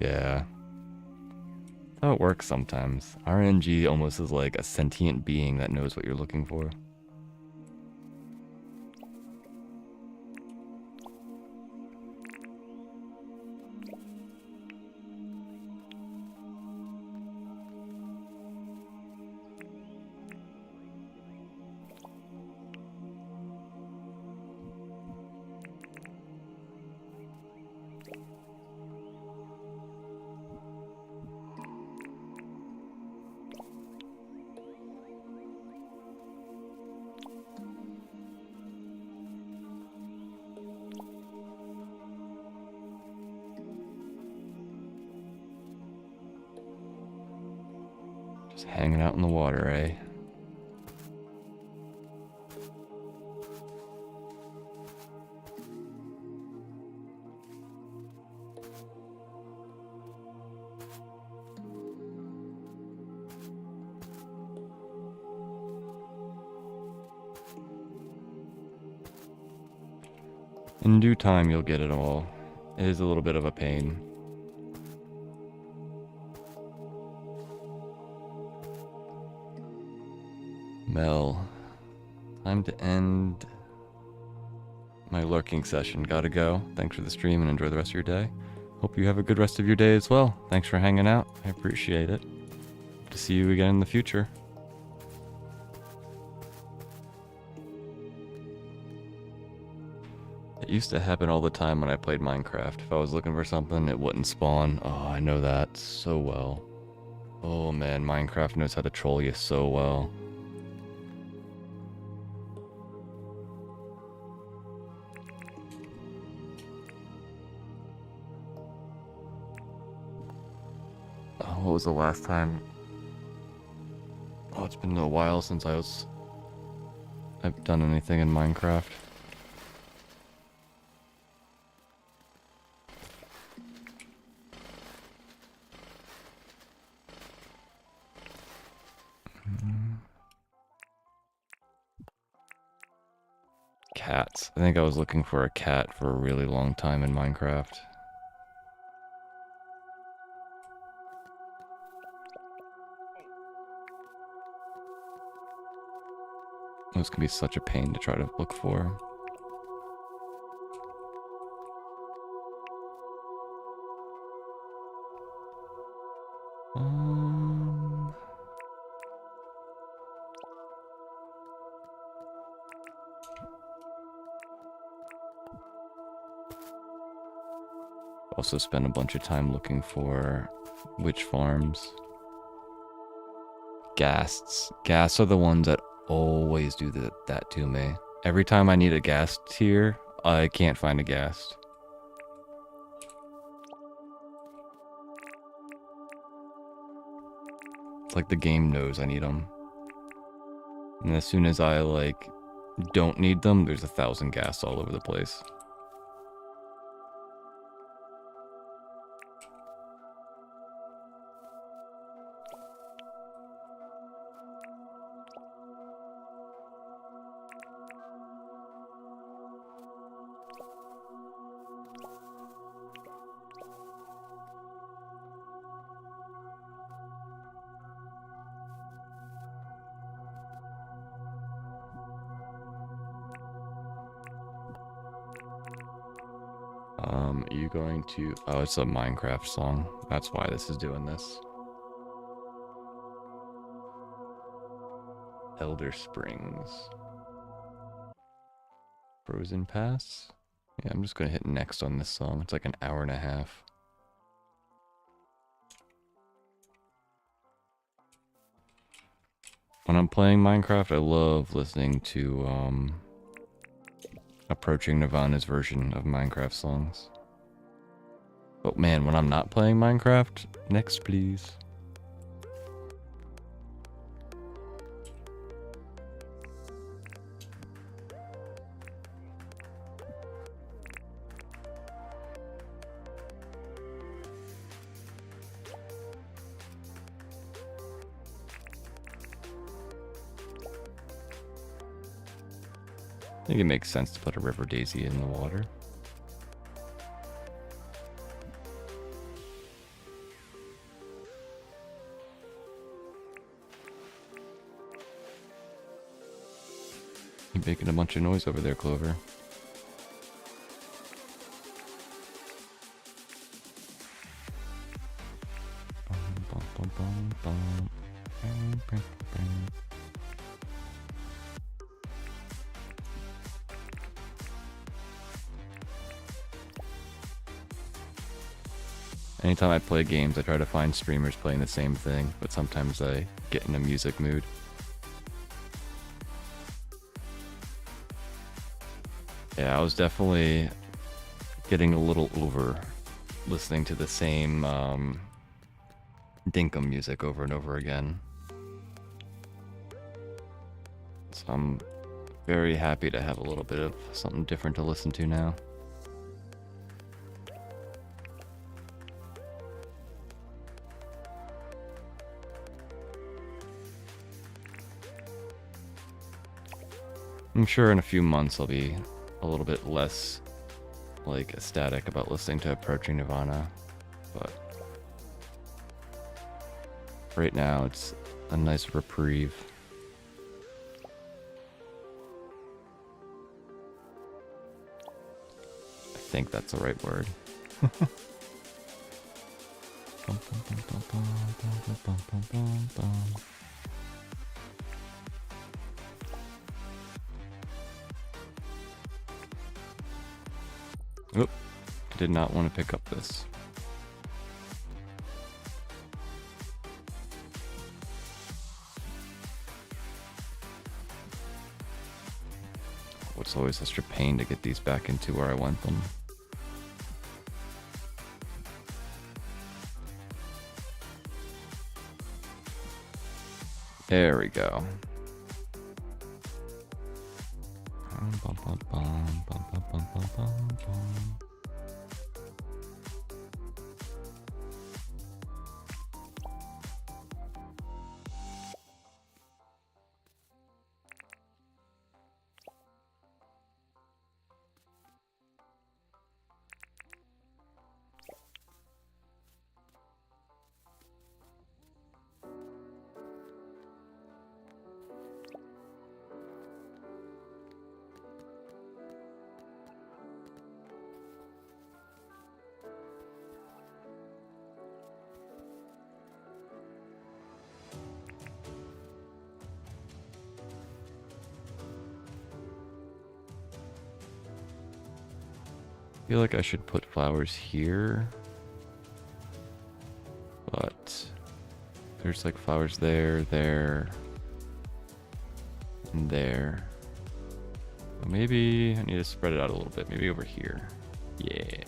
Yeah. That's how it works sometimes. RNG almost is like a sentient being that knows what you're looking for. Just hanging out in the water, eh? In due time, you'll get it all. It is a little bit of a pain. Mel, time to end my lurking session. Gotta go. Thanks for the stream and enjoy the rest of your day. Hope you have a good rest of your day as well. Thanks for hanging out. I appreciate it. Hope to see you again in the future. It used to happen all the time when I played Minecraft. If I was looking for something, it wouldn't spawn. Oh, I know that so well. Oh man, Minecraft knows how to troll you so well. Oh, what was the last time? Oh, it's been a while since I've done anything in Minecraft. Cats. I think I was looking for a cat for a really long time in Minecraft. This can be such a pain to try to look for. Also spent a bunch of time looking for witch farms. Ghasts. Ghasts are the ones that always do that to me. Every time I need a ghast here, I can't find a ghast. It's like the game knows I need them. And as soon as I, like, don't need them, there's 1,000 ghasts all over the place. going to... Oh, it's a Minecraft song. That's why this is doing this. Elder Springs. Frozen Pass? Yeah, I'm just gonna hit next on this song. It's like an hour and a half. When I'm playing Minecraft, I love listening to Approaching Nirvana's version of Minecraft songs. But man, when I'm not playing Minecraft, next please. I think it makes sense to put a river daisy in the water. You're making a bunch of noise over there, Clover. Anytime I play games, I try to find streamers playing the same thing, but sometimes I get in a music mood. Yeah, I was definitely getting a little over listening to the same Dinkum music over and over again. So I'm very happy to have a little bit of something different to listen to now. I'm sure in a few months I'll be a little bit less, like, ecstatic about listening to Approaching Nirvana, but right now it's a nice reprieve. I think that's the right word. Oop, did not want to pick up this. Oh, it's always such a pain to get these back into where I want them. There we go. I feel like I should put flowers here, but there's like flowers there, there, and there. So maybe I need to spread it out a little bit, maybe over here. Yeah.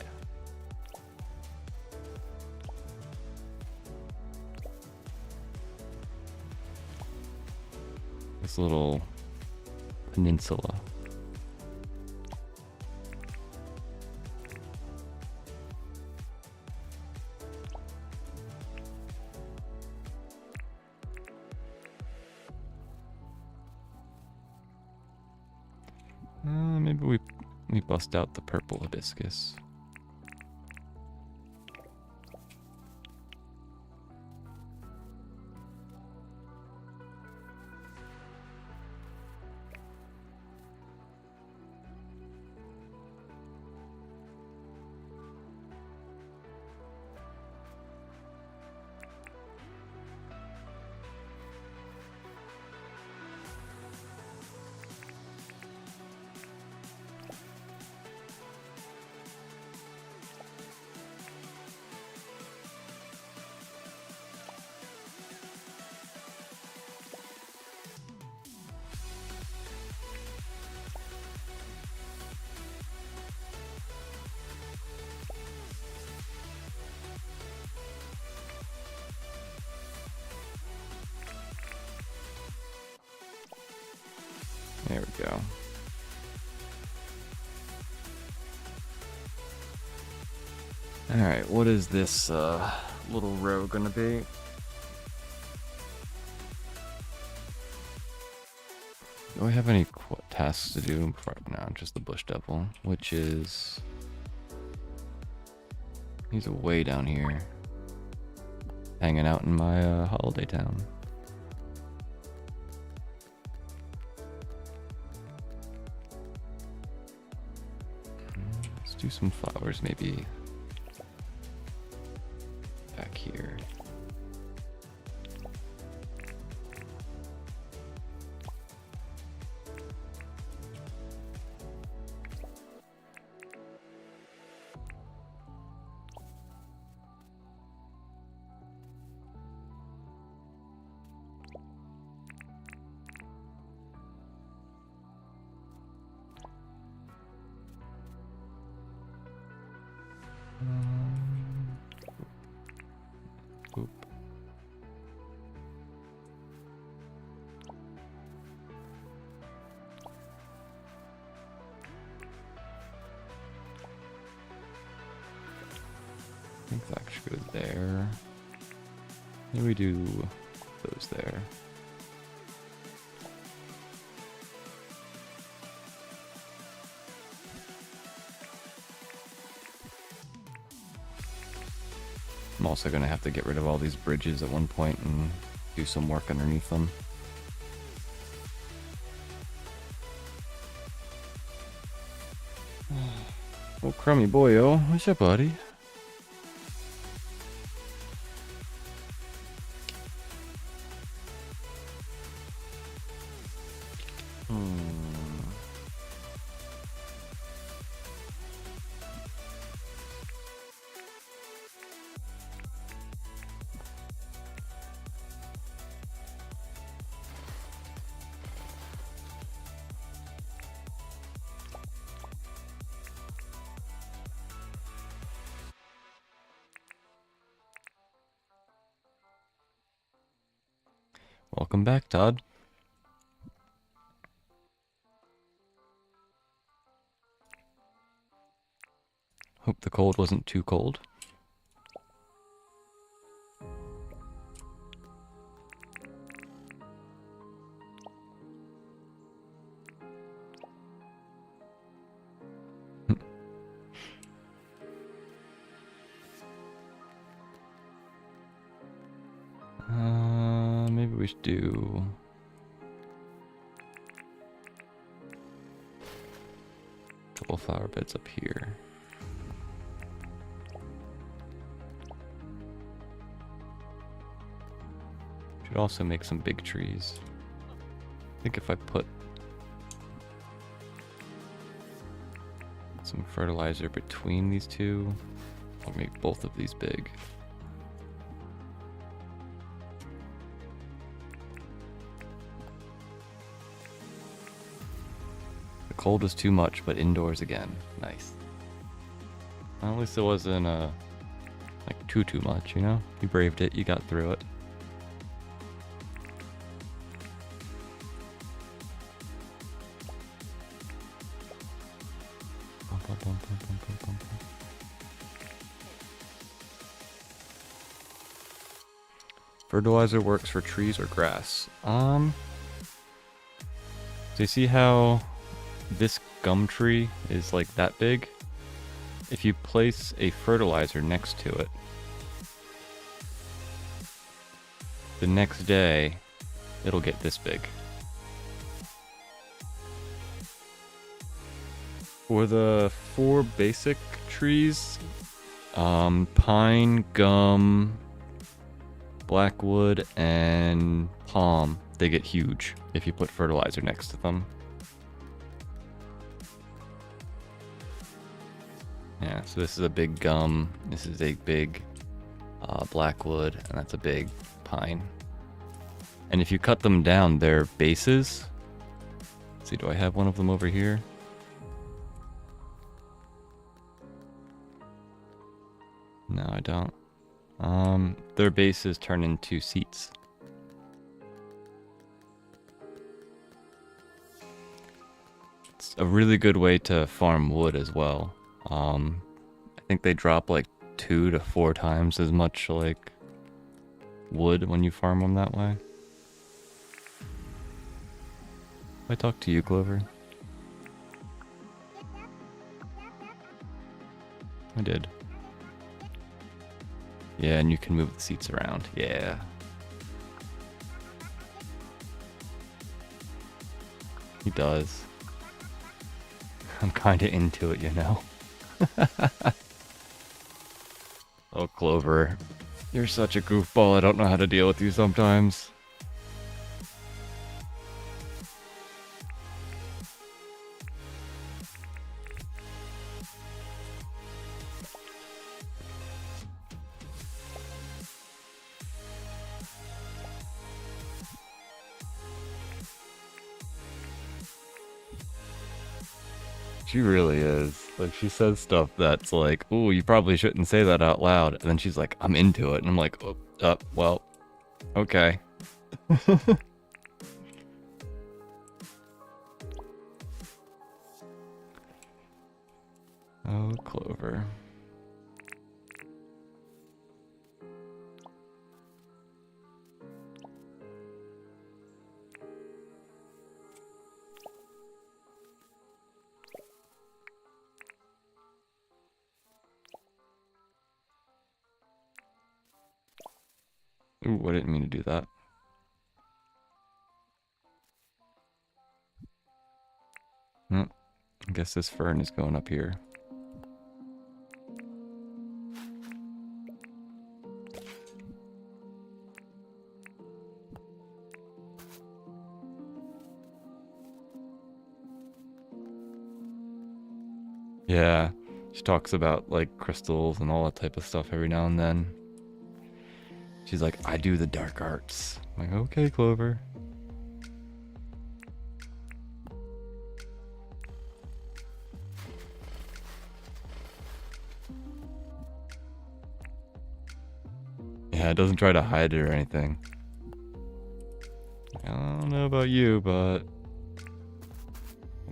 This little peninsula. Maybe we bust out the purple hibiscus. There we go. Alright, what is this little row gonna be? Do I have any tasks to do? No, just the bush devil, which is... He's way down here, hanging out in my holiday town. Let's do some flowers, maybe back here. Oop. I think that should go there. Maybe we do those there. I'm also going to have to get rid of all these bridges at one point and do some work underneath them. Oh, crummy boyo, what's up, buddy? Welcome back, Todd. Hope the cold wasn't too cold. Maybe we should do... a couple flower beds up here. Should also make some big trees. I think if I put some fertilizer between these two, I'll make both of these big. Cold was too much, but indoors again. Nice. Well, at least it wasn't like too much, you know? You braved it, you got through it. Fertilizer works for trees or grass. So you see how this gum tree is like that big? If you place a fertilizer next to it, the next day it'll get this big. For the 4 basic trees, pine, gum, blackwood, and palm, they get huge if you put fertilizer next to them. Yeah, so this is a big gum, this is a big blackwood, and that's a big pine. And if you cut them down, their bases... Let's see, do I have one of them over here? No, I don't. Their bases turn into seats. a really good way to farm wood as well. I think they drop like 2 to 4 times as much like wood when you farm them that way. I talked to you, Clover. I did. Yeah, and you can move the seats around. Yeah. He does. I'm kinda into it, you know? Oh, Clover. You're such a goofball, I don't know how to deal with you sometimes. She really is. Like, she says stuff that's like, ooh, you probably shouldn't say that out loud. And then she's like, I'm into it. And I'm like, oh, well, okay. Oh, Clover. Ooh, I didn't mean to do that. I guess this fern is going up here. Yeah, she talks about like crystals and all that type of stuff every now and then. She's like, I do the dark arts. I'm like, okay, Clover. Yeah, it doesn't try to hide it or anything. I don't know about you, but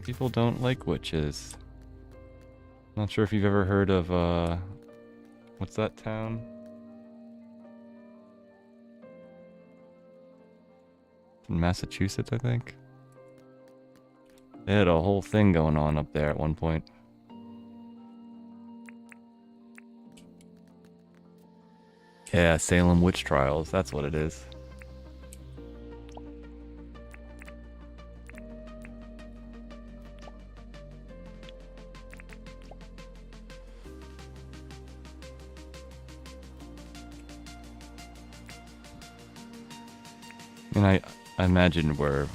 people don't like witches. Not sure if you've ever heard of, what's that town? In Massachusetts, I think. They had a whole thing going on up there at one point. Yeah, Salem witch trials, that's what it is. And I imagine we're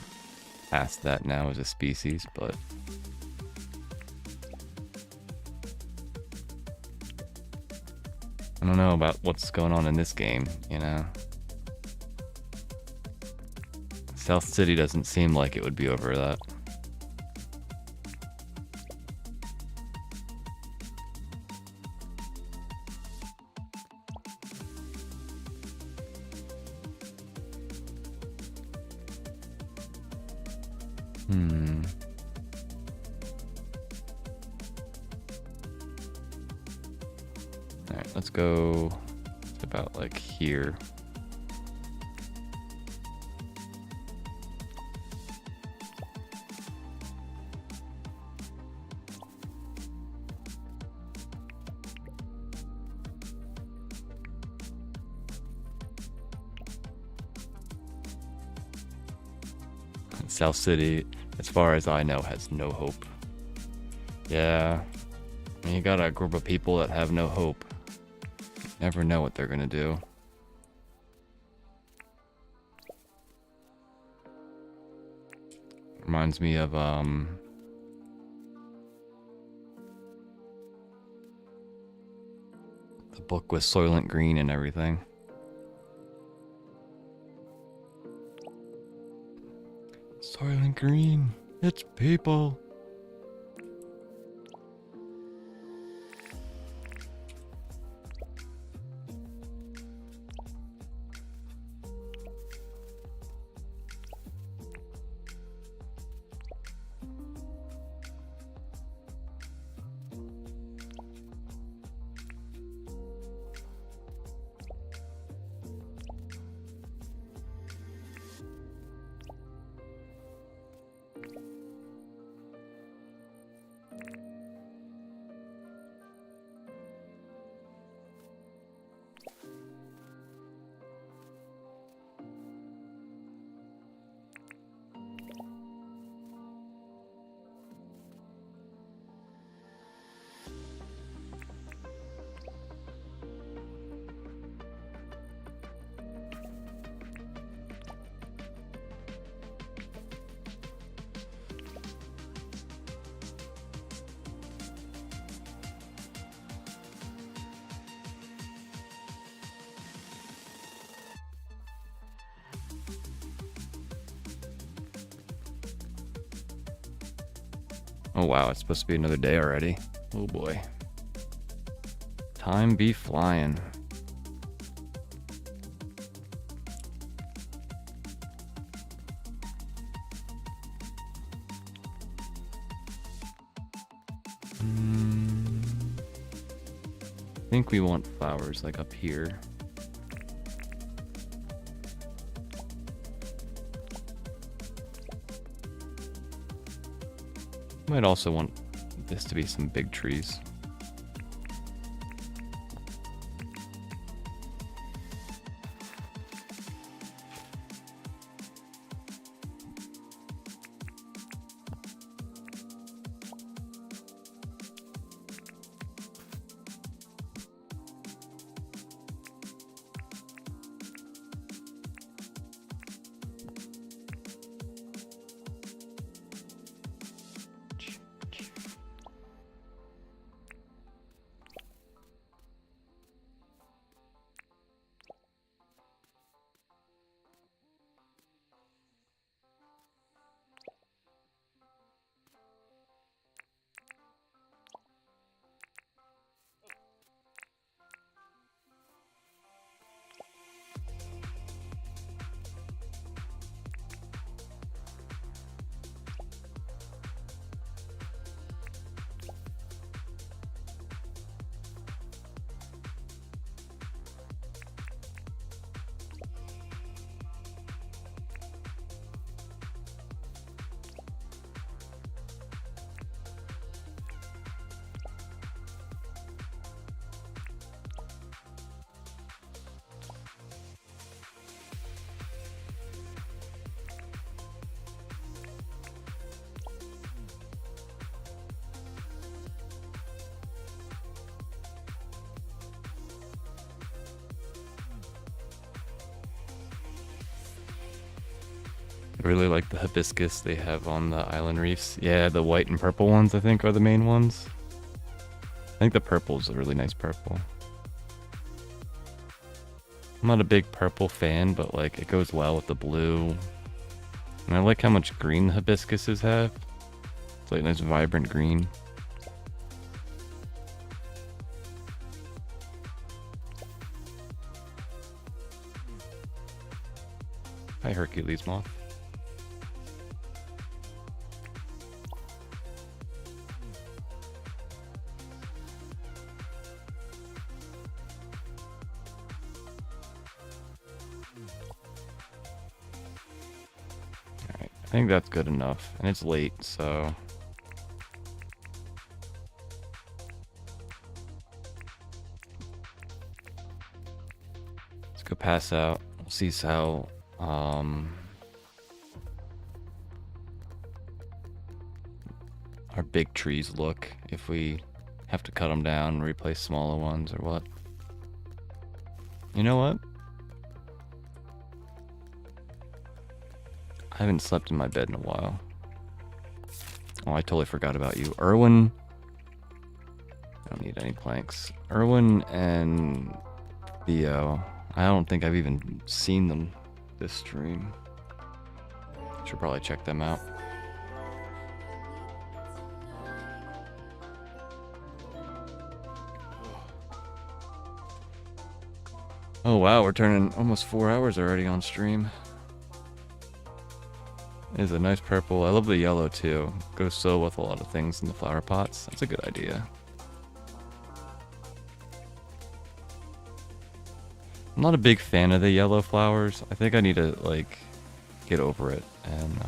past that now as a species, but I don't know about what's going on in this game, you know? South City doesn't seem like it would be over that. Alright, let's go about like here. South City, as far as I know, has no hope. Yeah, I mean, you got a group of people that have no hope. Never know what they're gonna do. Reminds me of, the book with Soylent Green and everything. Soylent Green, it's people. Oh wow, it's supposed to be another day already. Oh boy. Time be flying. I think we want flowers like up here. Might also want this to be some big trees. I really like the hibiscus they have on the island reefs. Yeah, the white and purple ones I think are the main ones. I think the purple's a really nice purple. I'm not a big purple fan, but like it goes well with the blue. And I like how much green the hibiscuses have. It's like a nice vibrant green. Hi Hercules moth. I think that's good enough, and it's late, so... Let's go pass out. We'll see how, our big trees look, if we have to cut them down and replace smaller ones, or what. You know what? I haven't slept in my bed in a while. Oh, I totally forgot about you. Erwin... I don't need any planks. Erwin and Theo. I don't think I've even seen them this stream. Should probably check them out. Oh wow, we're turning almost 4 hours already on stream. It is a nice purple. I love the yellow too. Goes so with a lot of things in the flower pots. That's a good idea. I'm not a big fan of the yellow flowers. I think I need to like get over it and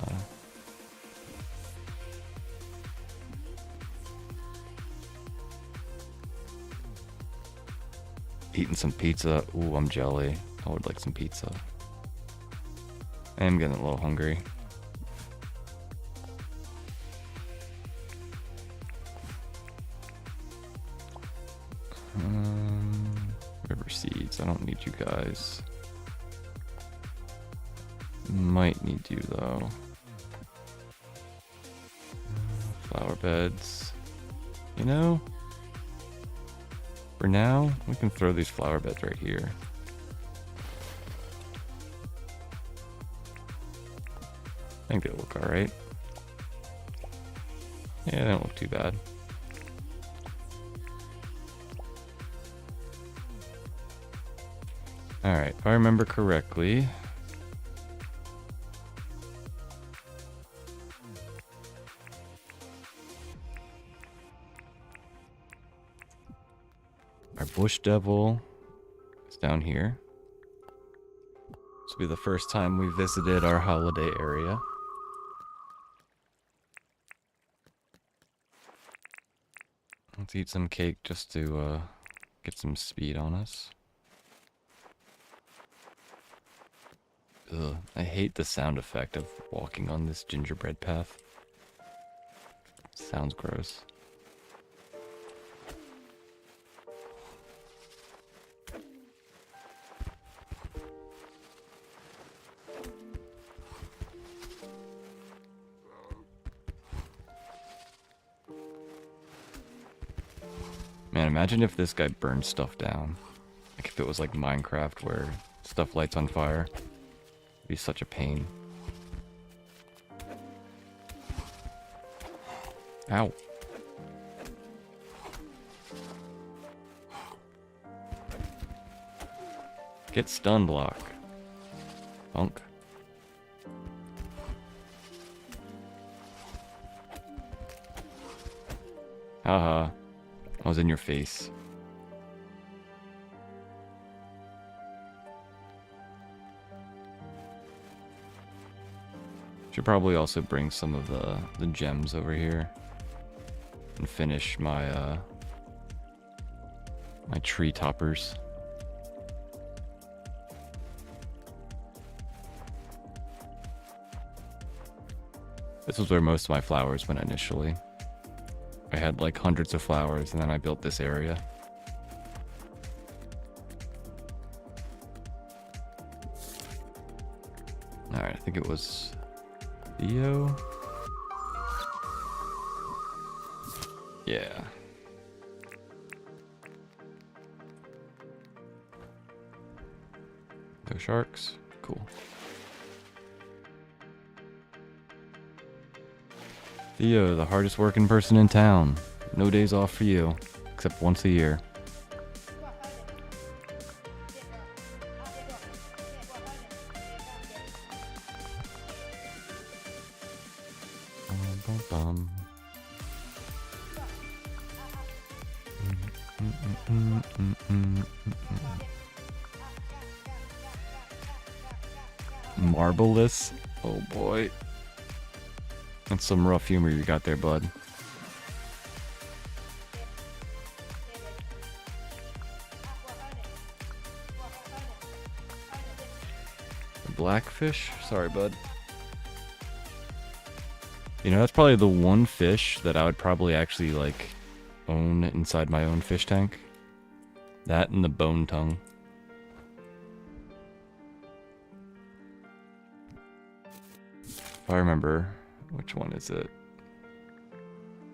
eating some pizza. Ooh, I'm jelly. I would like some pizza. I am getting a little hungry. River seeds. I don't need you guys. Might need you though. Flower beds. You know, for now, we can throw these flower beds right here. I think they look alright. Yeah, they don't look too bad. Alright, if I remember correctly... our bush devil is down here. This will be the first time we visited our holiday area. Let's eat some cake just to get some speed on us. Ugh, I hate the sound effect of walking on this gingerbread path. Sounds gross. Man, imagine if this guy burned stuff down. Like if it was like Minecraft where stuff lights on fire. It'd be such a pain. Ow. Get stun block. Punk. Haha. I was in your face. Should probably also bring some of the gems over here and finish my my tree toppers. This was where most of my flowers went initially. I had like hundreds of flowers, and then I built this area. Alright, I think it was Theo. Yeah. No sharks. Cool. Theo, the hardest working person in town. No days off for you, except once a year. Marvelous? Oh boy. That's some rough humor you got there, bud. Blackfish? Sorry, bud. You know, that's probably the one fish that I would probably actually, like, own inside my own fish tank. That and the bone tongue. If I remember, which one is it?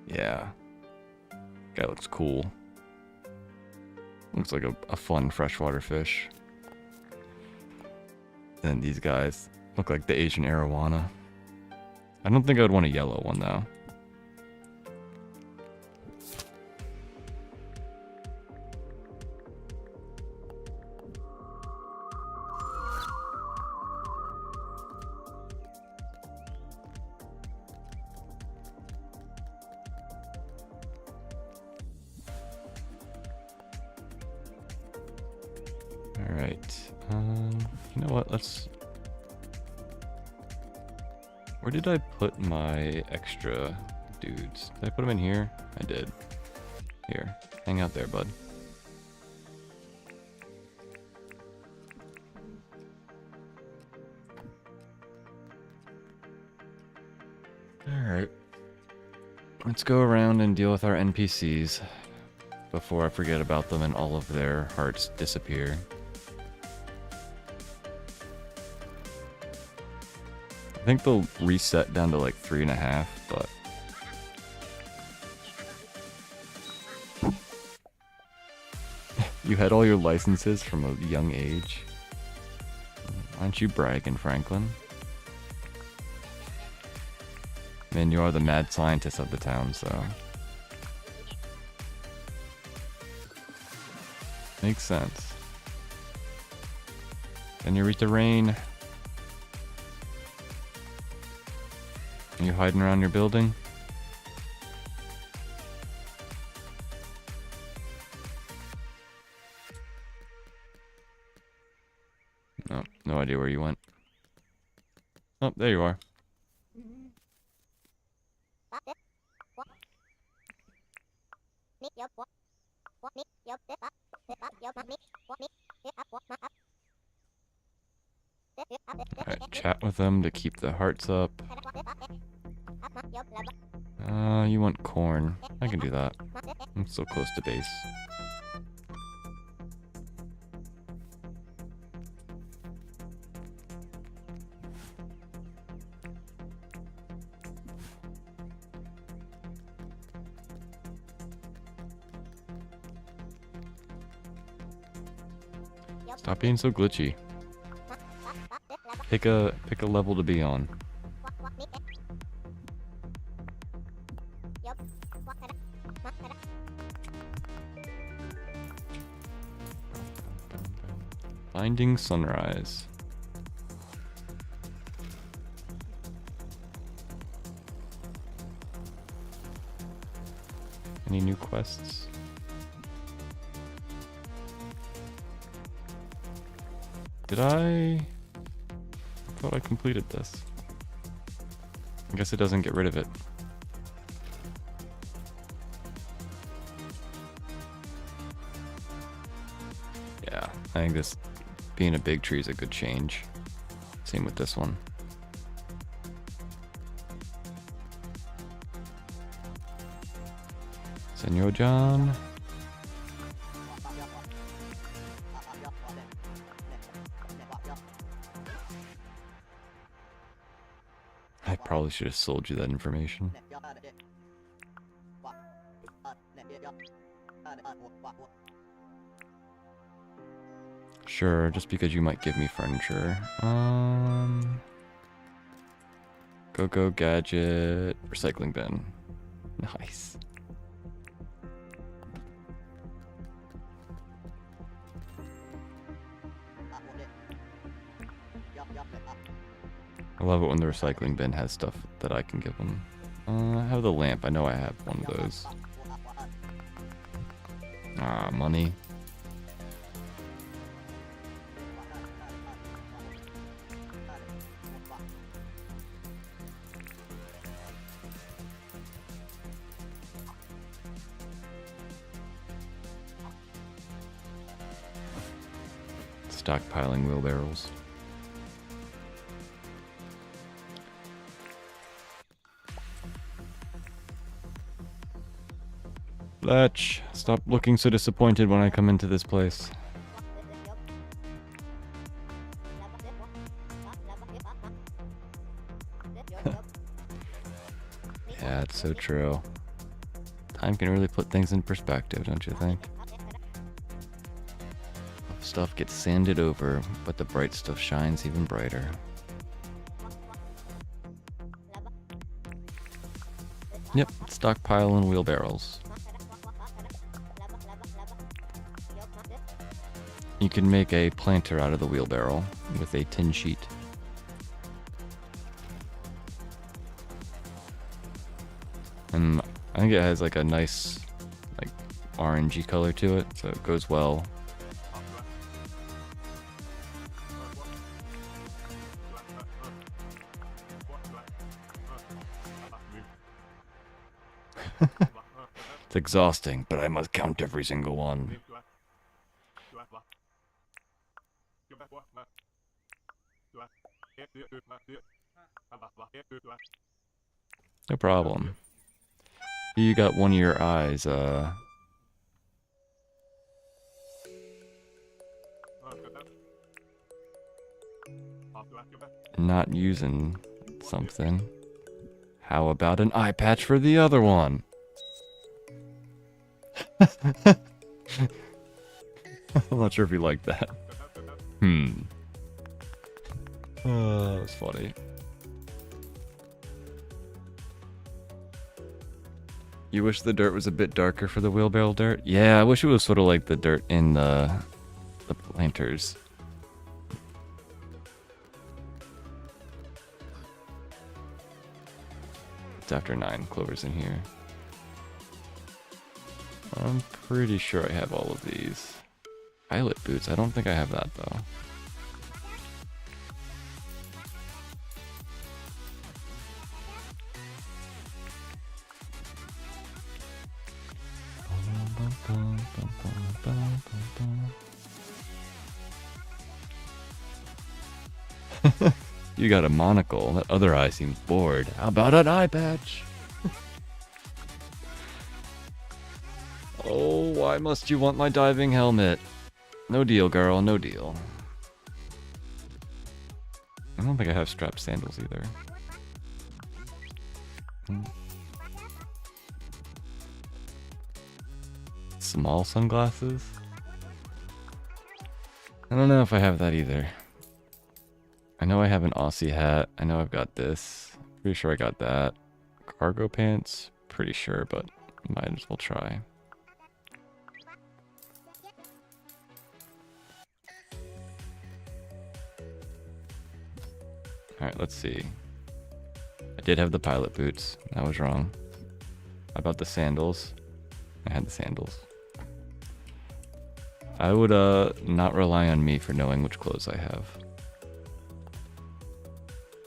Yeah. Guy looks cool. Looks like a fun freshwater fish. And these guys look like the Asian arowana. I don't think I would want a yellow one though. Alright, you know what, let's... Where did I put my extra dudes? Did I put them in here? I did. Here, hang out there, bud. Alright. Let's go around and deal with our NPCs before I forget about them and all of their hearts disappear. I think they'll reset down to like 3.5, but... You had all your licenses from a young age. Why aren't you bragging, Franklin? Man, you are the mad scientist of the town, so... Makes sense. Can you read the rain? Are you hiding around your building? No, no idea where you went. Oh, there you are. Alright, chat with them to keep the hearts up. You want corn. I can do that. I'm so close to base. Stop being so glitchy. Pick a level to be on. Finding sunrise. Any new quests? Did I thought I completed this. I guess it doesn't get rid of it. Yeah, I think this being a big tree is a good change. Same with this one. Senor John. I probably should have sold you that information. Sure, just because you might give me furniture. Go gadget, recycling bin. Nice. I love it when the recycling bin has stuff that I can give them. I have the lamp. I know I have one of those. Ah, money. Stockpiling wheelbarrows. Fletch, stop looking so disappointed when I come into this place. Yeah, it's so true. Time can really put things in perspective, don't you think? Stuff gets sanded over, but the bright stuff shines even brighter. Yep, stockpiling wheelbarrows. You can make a planter out of the wheelbarrow with a tin sheet. And I think it has like a nice like orangey color to it, so it goes well. It's exhausting, but I must count every single one. No problem. You got one of your eyes, not using something. How about an eye patch for the other one? I'm not sure if you like that. That was funny. You wish the dirt was a bit darker for the wheelbarrow dirt? Yeah, I wish it was sort of like the dirt in the planters. It's after 9. Clover's in here. I'm pretty sure I have all of these. Pilot boots. I don't think I have that though. You got a monocle. That other eye seems bored. How about an eye patch? Oh, why must you want my diving helmet? No deal, girl. No deal. I don't think I have strapped sandals either. Small sunglasses? I don't know if I have that either. I know I have an Aussie hat. I know I've got this. Pretty sure I got that. Cargo pants? Pretty sure, but might as well try. Alright, let's see. I did have the pilot boots. I was wrong. How about the sandals? I had the sandals. I would not rely on me for knowing which clothes I have.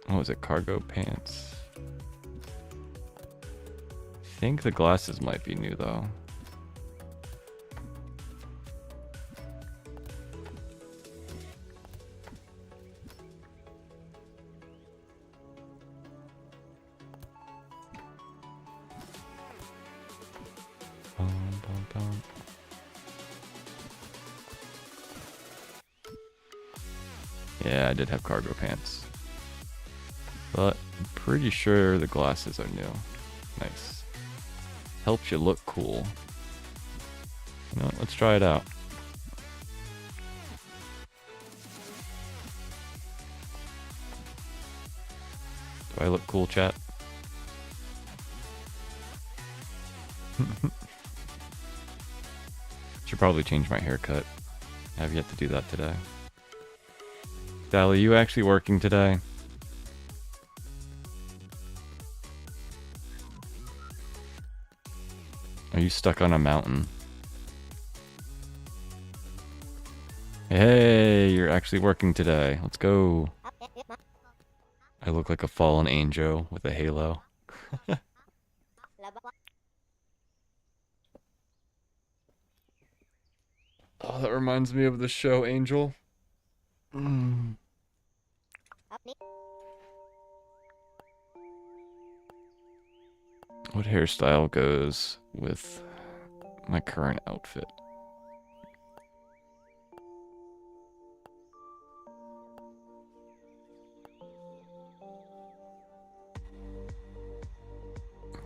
Oh, is it cargo pants? I think the glasses might be new though. Yeah, I did have cargo pants. But I'm pretty sure the glasses are new. Nice. Helps you look cool. You know what? Let's try it out. Do I look cool, chat? Should probably change my haircut. I have yet to do that today. Sally, you actually working today? Are you stuck on a mountain? Hey, you're actually working today. Let's go. I look like a fallen angel with a halo. Oh, that reminds me of the show Angel. What hairstyle goes with my current outfit?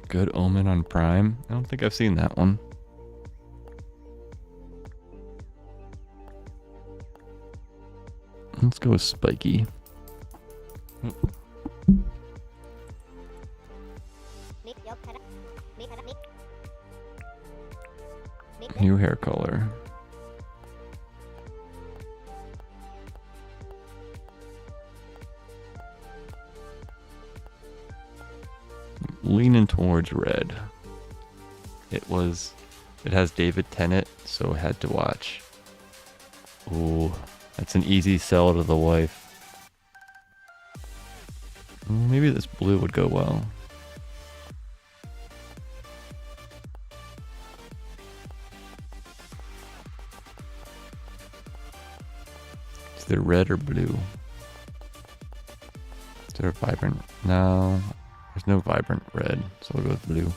Good Omen on Prime? I don't think I've seen that one. Let's go with Spiky. New hair color. Leaning towards red. It has David Tennant, so I had to watch. Ooh, that's an easy sell to the wife. Maybe this blue would go well. Is there red or blue? Is there a vibrant? No, there's no vibrant red, so we'll go with blue.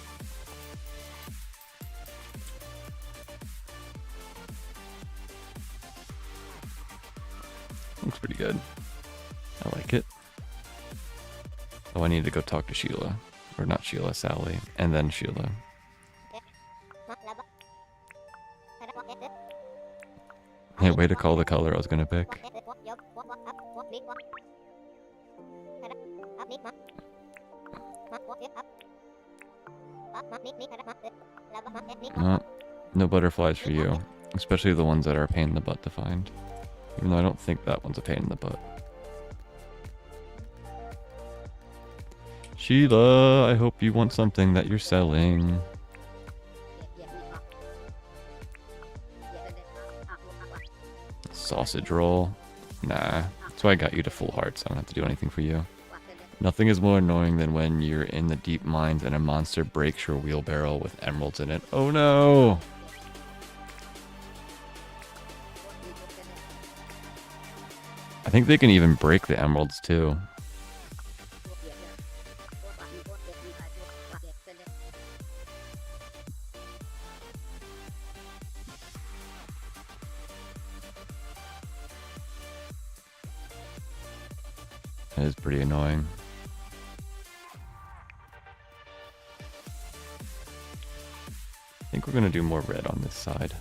Looks pretty good. I like it. Oh, I need to go talk to Sheila. Or not Sheila, Sally. And then Sheila. Hey, way to call the color I was gonna pick. No, no butterflies for you. Especially the ones that are a pain in the butt to find. Even though I don't think that one's a pain in the butt. Sheila, I hope you want something that you're selling. Sausage roll. Nah, that's why I got you to full hearts. I don't have to do anything for you. Nothing is more annoying than when you're in the deep mines and a monster breaks your wheelbarrow with emeralds in it. Oh no! I think they can even break the emeralds too. That is pretty annoying. I think we're gonna do more red on this side.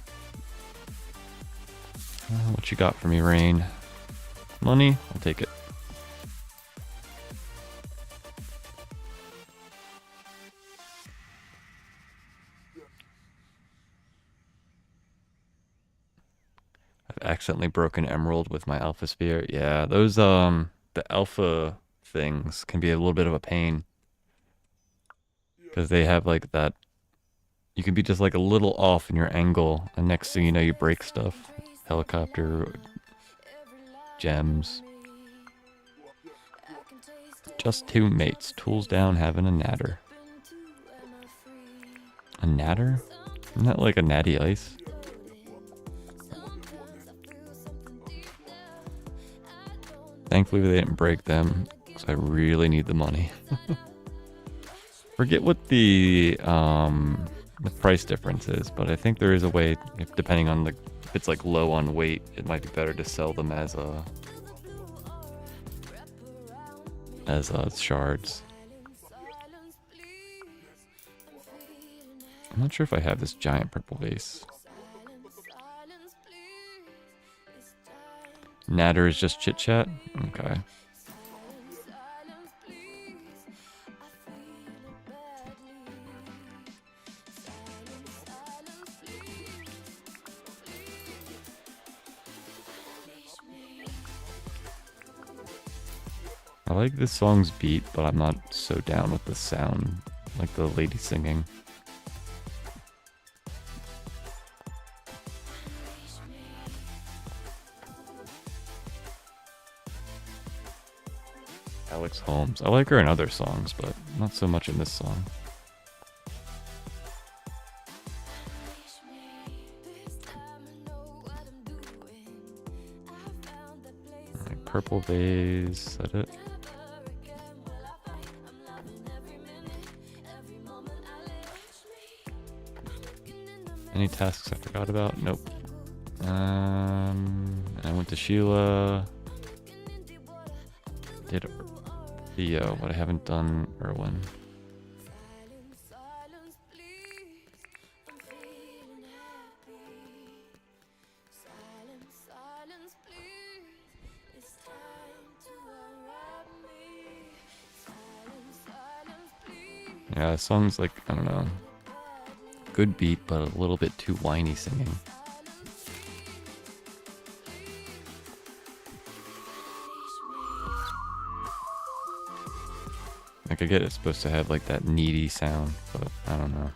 What you got for me, Rain? Money? I'll take it. I've accidentally broken emerald with my alpha sphere. Yeah, those the alpha things can be a little bit of a pain. Because they have like that, you can be just like a little off in your angle, and next thing you know you break stuff. Helicopter, gems. Just two mates, tools down, having a natter. A natter? Isn't that like a natty ice? Thankfully they didn't break them, because I really need the money. Forget what the price difference is, but I think there is a way, if depending on if it's like low on weight, it might be better to sell them as shards. I'm not sure if I have this giant purple vase. Natter is just chit chat? Okay. I like this song's beat, but I'm not so down with the sound, like the lady singing. Alex Holmes. I like her in other songs, but not so much in this song. Alright, purple vase, is that it? Any tasks I forgot about? Nope. I went to Sheila. Did Theo, but I haven't done Erwin. Yeah, the song's like, I don't know. Good beat, but a little bit too whiny singing. Like, I get it's supposed to have like that needy sound, but I don't know.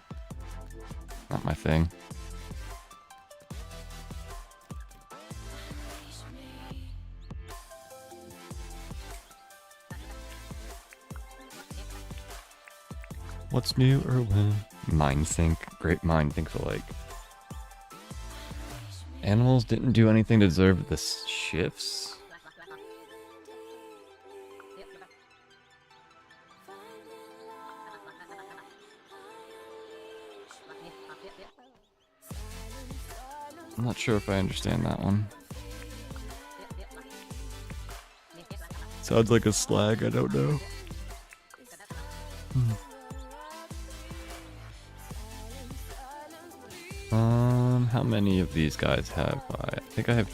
Not my thing. What's new, Erwin? Mind sync. Great mind thinks alike. Animals didn't do anything to deserve the shifts. I'm not sure if I understand that one. Sounds like a slag, I don't know. How many of these guys have I? I think I have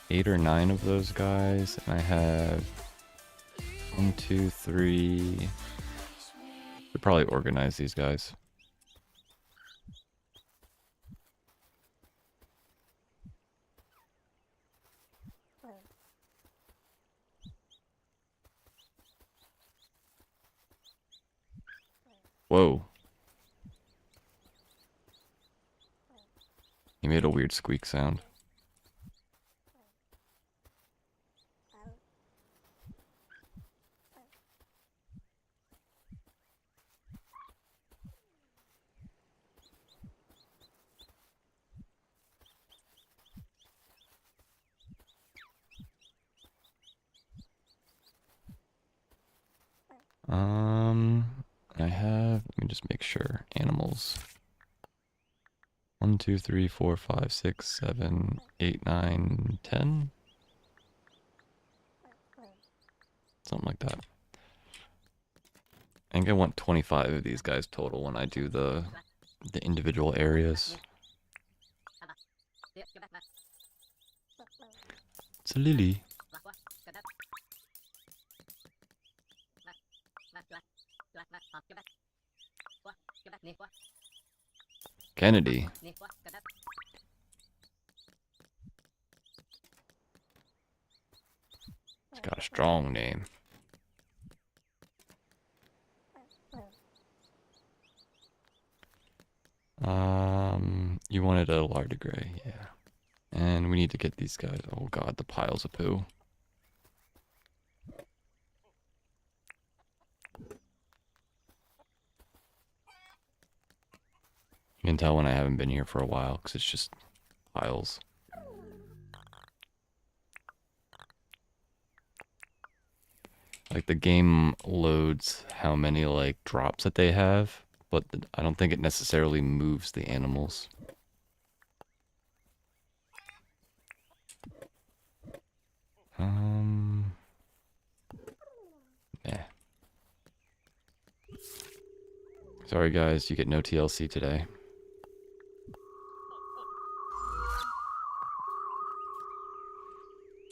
8 or 9 of those guys, and I have 1, 2, 3. Should probably organize these guys. Whoa. He made a weird squeak sound. I have, let me just make sure. Animals. 1, 2, 3, 4, 5, 6, 7, 8, 9, 10. Something like that. I think I want 25 of these guys total when I do the individual areas. It's a lily. Kennedy. It's got a strong name. You wanted a lardigray, yeah. And we need to get these guys. Oh god, the piles of poo. You can tell when I haven't been here for a while, because it's just piles. Like, the game loads how many, like, drops that they have, but I don't think it necessarily moves the animals. Yeah. Sorry guys, you get no TLC today.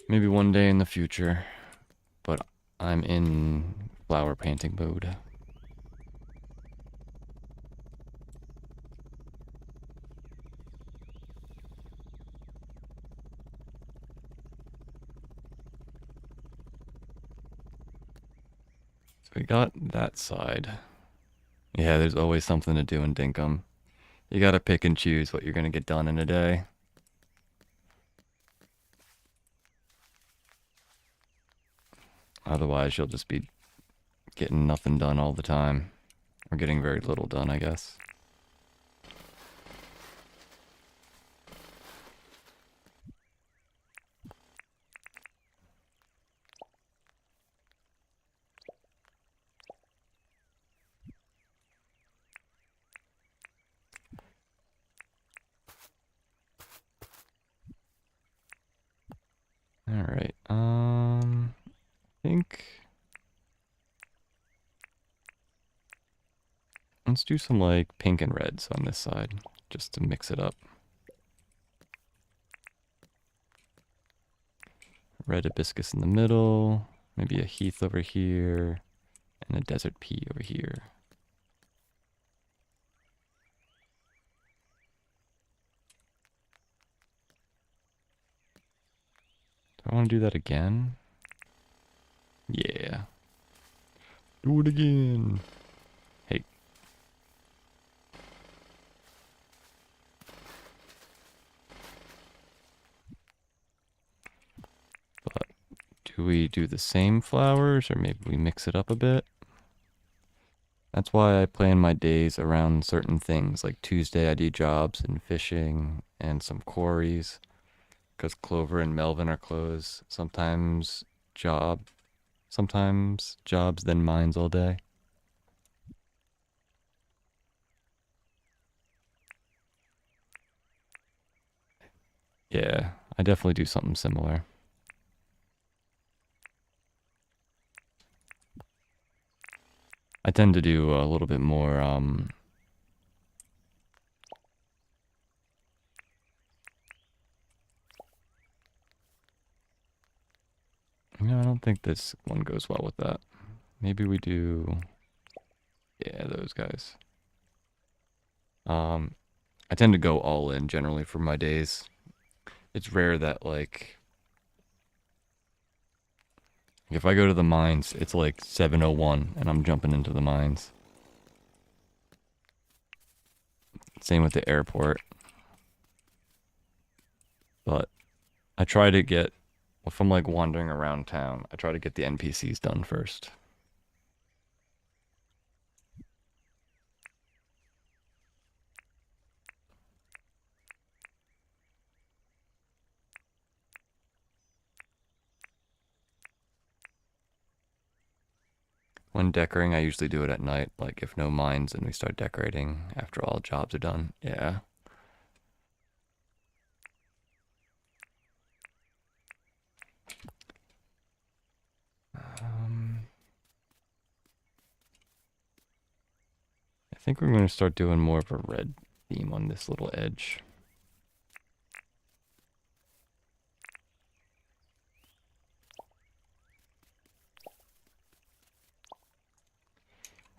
Maybe one day in the future, but I'm in flower painting mode. So we got that side. Yeah, there's always something to do in Dinkum. You gotta pick and choose what you're gonna get done in a day. Otherwise, you'll just be getting nothing done all the time. Or getting very little done, I guess. Alright, I think... Let's do some, like, pink and reds on this side, just to mix it up. Red hibiscus in the middle, maybe a heath over here, and a desert pea over here. Do I want to do that again? Yeah. Do it again. Hey. But do we do the same flowers, or maybe we mix it up a bit? That's why I plan my days around certain things. Like Tuesday I do jobs and fishing and some quarries. Because Clover and Melvin are closed. Sometimes jobs, then mines all day. Yeah, I definitely do something similar. I tend to do a little bit more, no, I don't think this one goes well with that. Maybe we do, yeah, those guys. I tend to go all in generally for my days. It's rare that, like, if I go to the mines, it's like 7:01 and I'm jumping into the mines. Same with the airport. But I try to get, if I'm like wandering around town, I try to get the NPCs done first. When decorating, I usually do it at night. Like if no mines, and we start decorating after all jobs are done. Yeah. I think we're going to start doing more of a red theme on this little edge.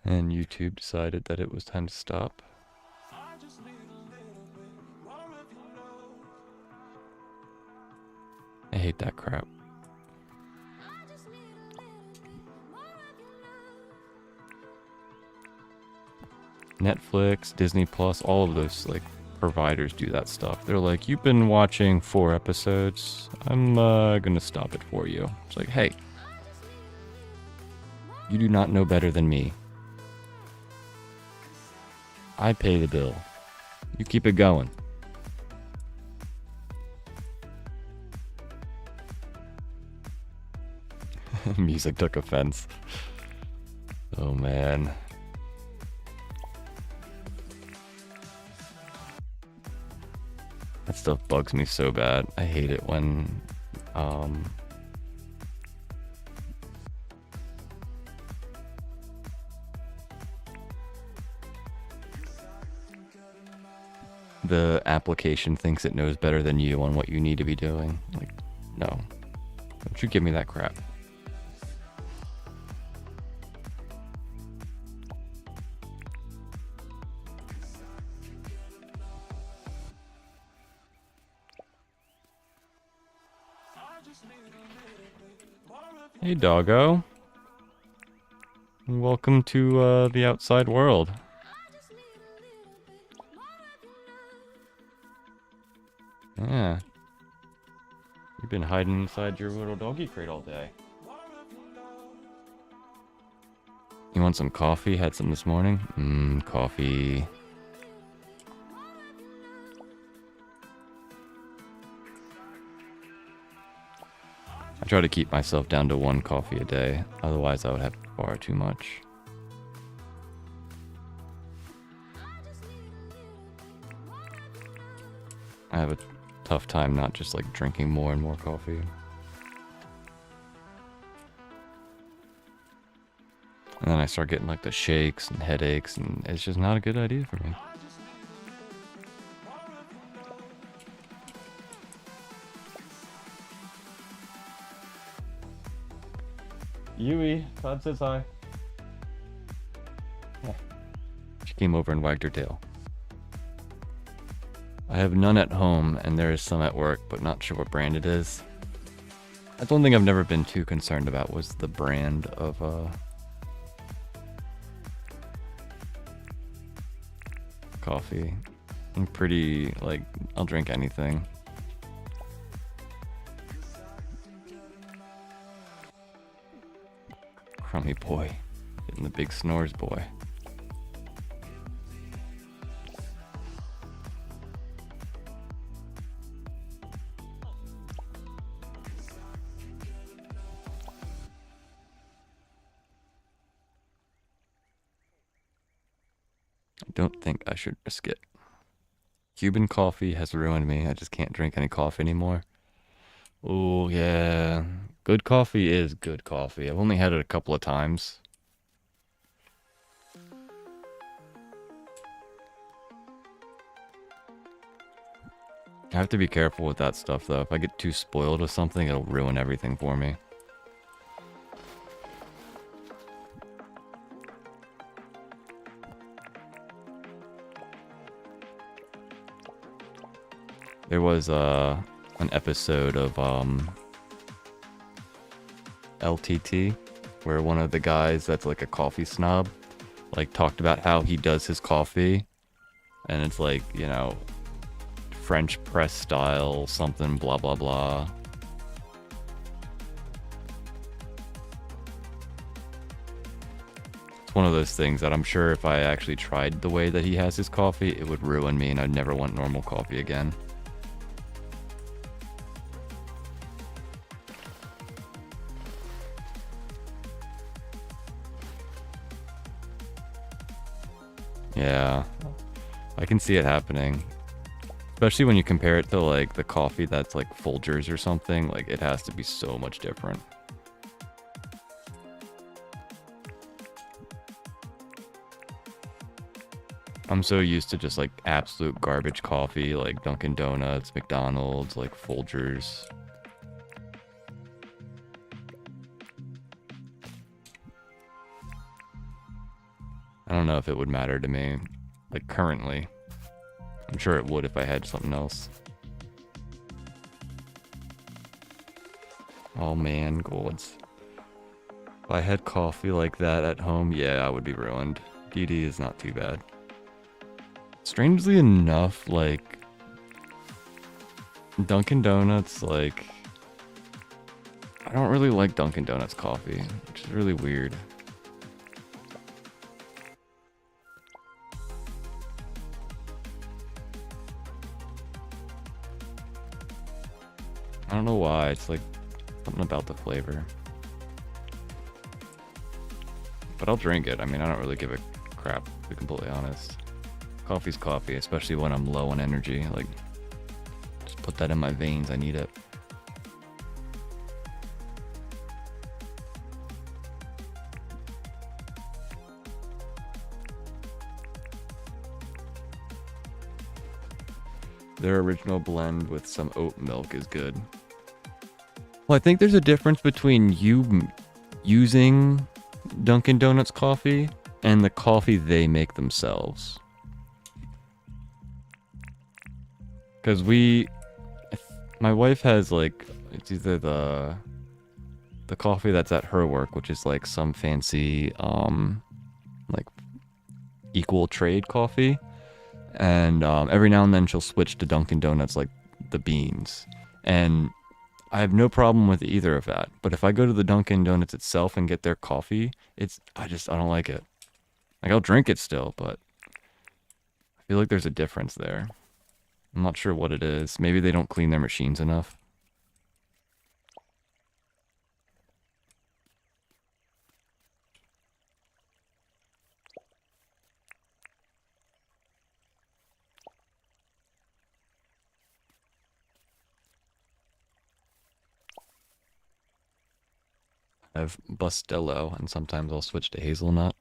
And YouTube decided that it was time to stop. I hate that crap. Netflix, Disney Plus, all of those like providers do that stuff. They're like, you've been watching 4 episodes. I'm gonna stop it for you. It's like, hey, you do not know better than me. I pay the bill. You keep it going. Music took offense. Oh man. That stuff bugs me so bad. I hate it when the application thinks it knows better than you on what you need to be doing. Like, no. Don't you give me that crap. Hey, doggo. Welcome to the outside world. Yeah. You've been hiding inside your little doggy crate all day. You want some coffee? Had some this morning? Coffee. I try to keep myself down to 1 coffee a day. Otherwise, I would have far too much. I have a tough time not just like drinking more and more coffee. And then I start getting like the shakes and headaches, and it's just not a good idea for me. Yui, Todd says hi. Yeah. She came over and wagged her tail. I have none at home, and there is some at work, but not sure what brand it is. That's one thing I've never been too concerned about, was the brand of coffee. I'm pretty, like, I'll drink anything. Crummy boy. Getting the big snores, boy. I don't think I should risk it. Cuban coffee has ruined me. I just can't drink any coffee anymore. Oh, yeah. Good coffee is good coffee. I've only had it a couple of times. I have to be careful with that stuff, though. If I get too spoiled with something, it'll ruin everything for me. There was an episode of LTT where one of the guys that's like a coffee snob like talked about how he does his coffee, and it's like, you know, French press style, something, blah, blah, blah. It's one of those things that I'm sure if I actually tried the way that he has his coffee, it would ruin me and I'd never want normal coffee again. Yeah, I can see it happening. Especially when you compare it to like the coffee that's like Folgers or something, like it has to be so much different. I'm so used to just like absolute garbage coffee, like Dunkin' Donuts, McDonald's, like Folgers. I don't know if it would matter to me, like currently. I'm sure it would if I had something else. Oh man, gods. If I had coffee like that at home, yeah, I would be ruined. DD is not too bad. Strangely enough, like Dunkin' Donuts, like I don't really like Dunkin' Donuts coffee, which is really weird. I don't know why, it's like something about the flavor. But I'll drink it. I mean, I don't really give a crap, to be completely honest. Coffee's coffee, especially when I'm low on energy. Like, just put that in my veins. I need it. Their original blend with some oat milk is good. Well, I think there's a difference between you using Dunkin' Donuts coffee and the coffee they make themselves. Because my wife has like, it's either the coffee that's at her work, which is like some fancy, like equal trade coffee. And every now and then she'll switch to Dunkin' Donuts, like the beans. And I have no problem with either of that. But if I go to the Dunkin' Donuts itself and get their coffee, I don't like it. Like I'll drink it still, but I feel like there's a difference there. I'm not sure what it is. Maybe they don't clean their machines enough. I have Bustelo, and sometimes I'll switch to hazelnut.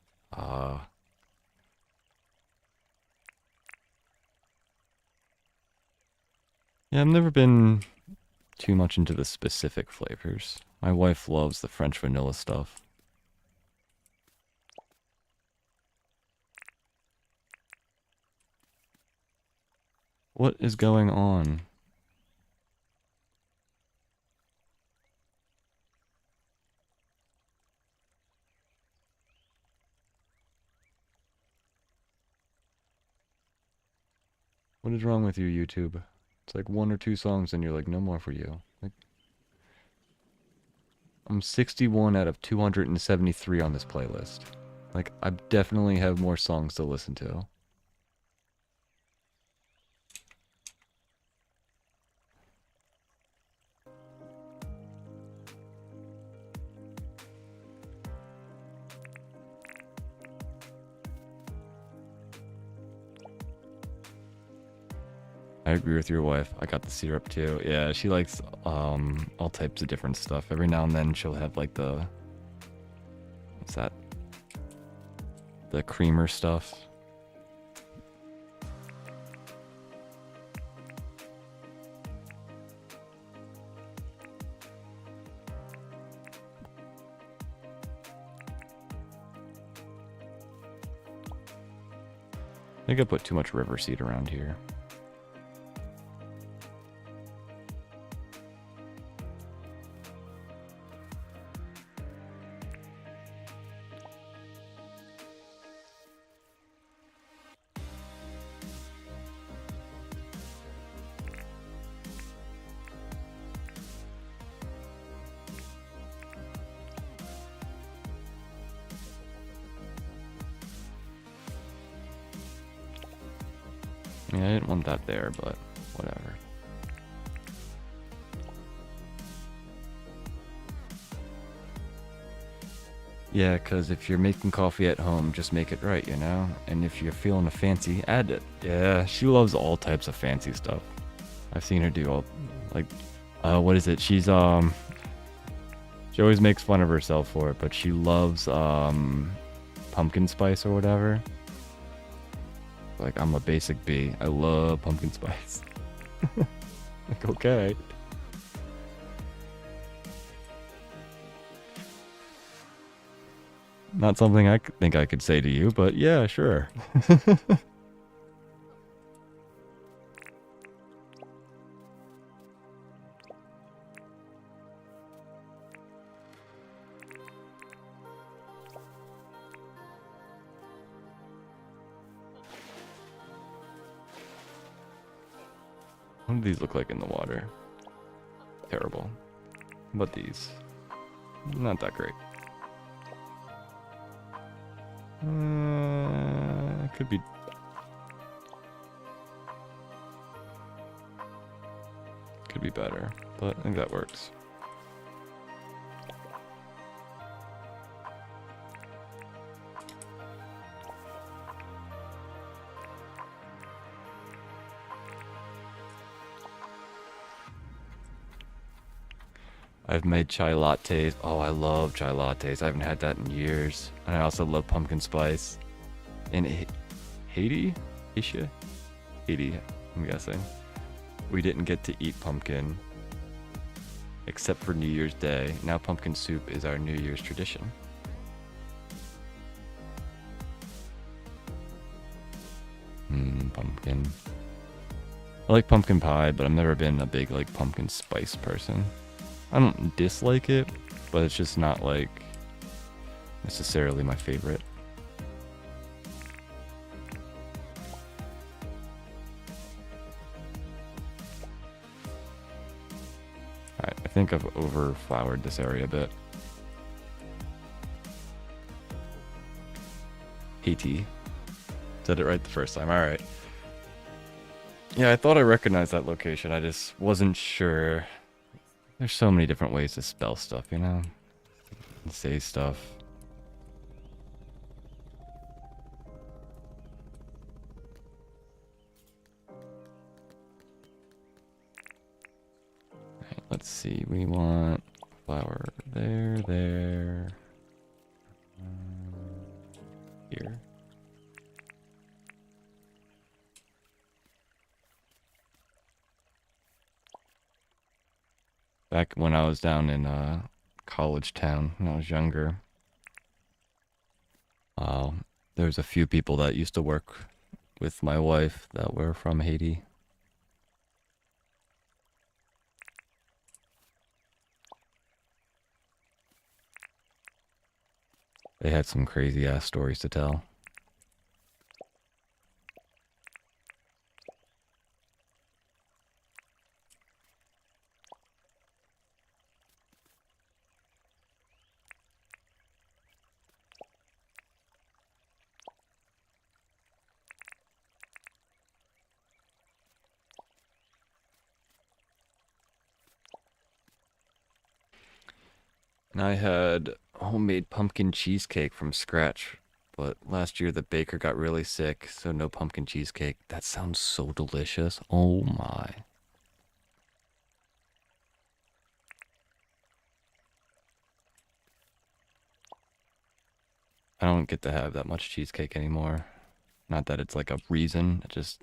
Yeah, I've never been too much into the specific flavors. My wife loves the French vanilla stuff. What is going on? What is wrong with you, YouTube? It's like 1 or 2 songs and you're like, no more for you. Like, I'm 61 out of 273 on this playlist. Like, I definitely have more songs to listen to. I agree with your wife. I got the syrup too. Yeah, she likes all types of different stuff. Every now and then she'll have like what's that? The creamer stuff. I think I put too much river seed around here. mean, I didn't want that there, but whatever. Yeah, because if you're making coffee at home, just make it right, you know? And if you're feeling a fancy, add it. Yeah, she loves all types of fancy stuff. I've seen her do all, like, what is it? She always makes fun of herself for it, but she loves, pumpkin spice or whatever. Like, I'm a basic B. I love pumpkin spice. Like, okay. Not something I think I could say to you, but yeah, sure. What do these look like in the water? Terrible. But these? Not that great. Could be. Could be better, but I think that works. I've made chai lattes. Oh, I love chai lattes. I haven't had that in years. And I also love pumpkin spice. In Haiti? Asia? Haiti, I'm guessing. We didn't get to eat pumpkin except for New Year's Day. Now pumpkin soup is our New Year's tradition. Pumpkin. I like pumpkin pie, but I've never been a big like pumpkin spice person. I don't dislike it, but it's just not like necessarily my favorite. Alright, I think I've overflowered this area a bit. Haiti. Said it right the first time. Alright. Yeah, I thought I recognized that location. I just wasn't sure. There's so many different ways to spell stuff, you know? And say stuff. Alright, let's see. We want flower there. Here. Back when I was down in college town when I was younger, there was a few people that used to work with my wife that were from Haiti. They had some crazy ass stories to tell. And I had homemade pumpkin cheesecake from scratch, but last year the baker got really sick, so no pumpkin cheesecake. That sounds so delicious. Oh my. I don't get to have that much cheesecake anymore. Not that it's like a reason, it just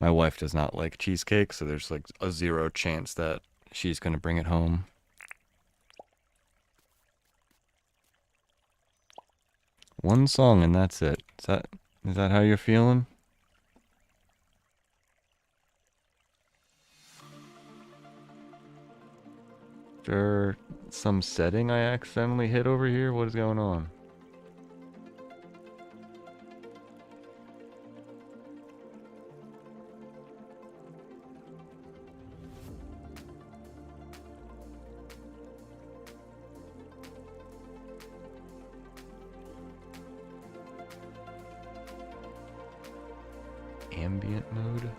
my wife does not like cheesecake, so there's like a 0 chance that she's gonna bring it home. One song and that's it. Is that how you're feeling? Is there some setting I accidentally hit over here? What is going on? ambient mode.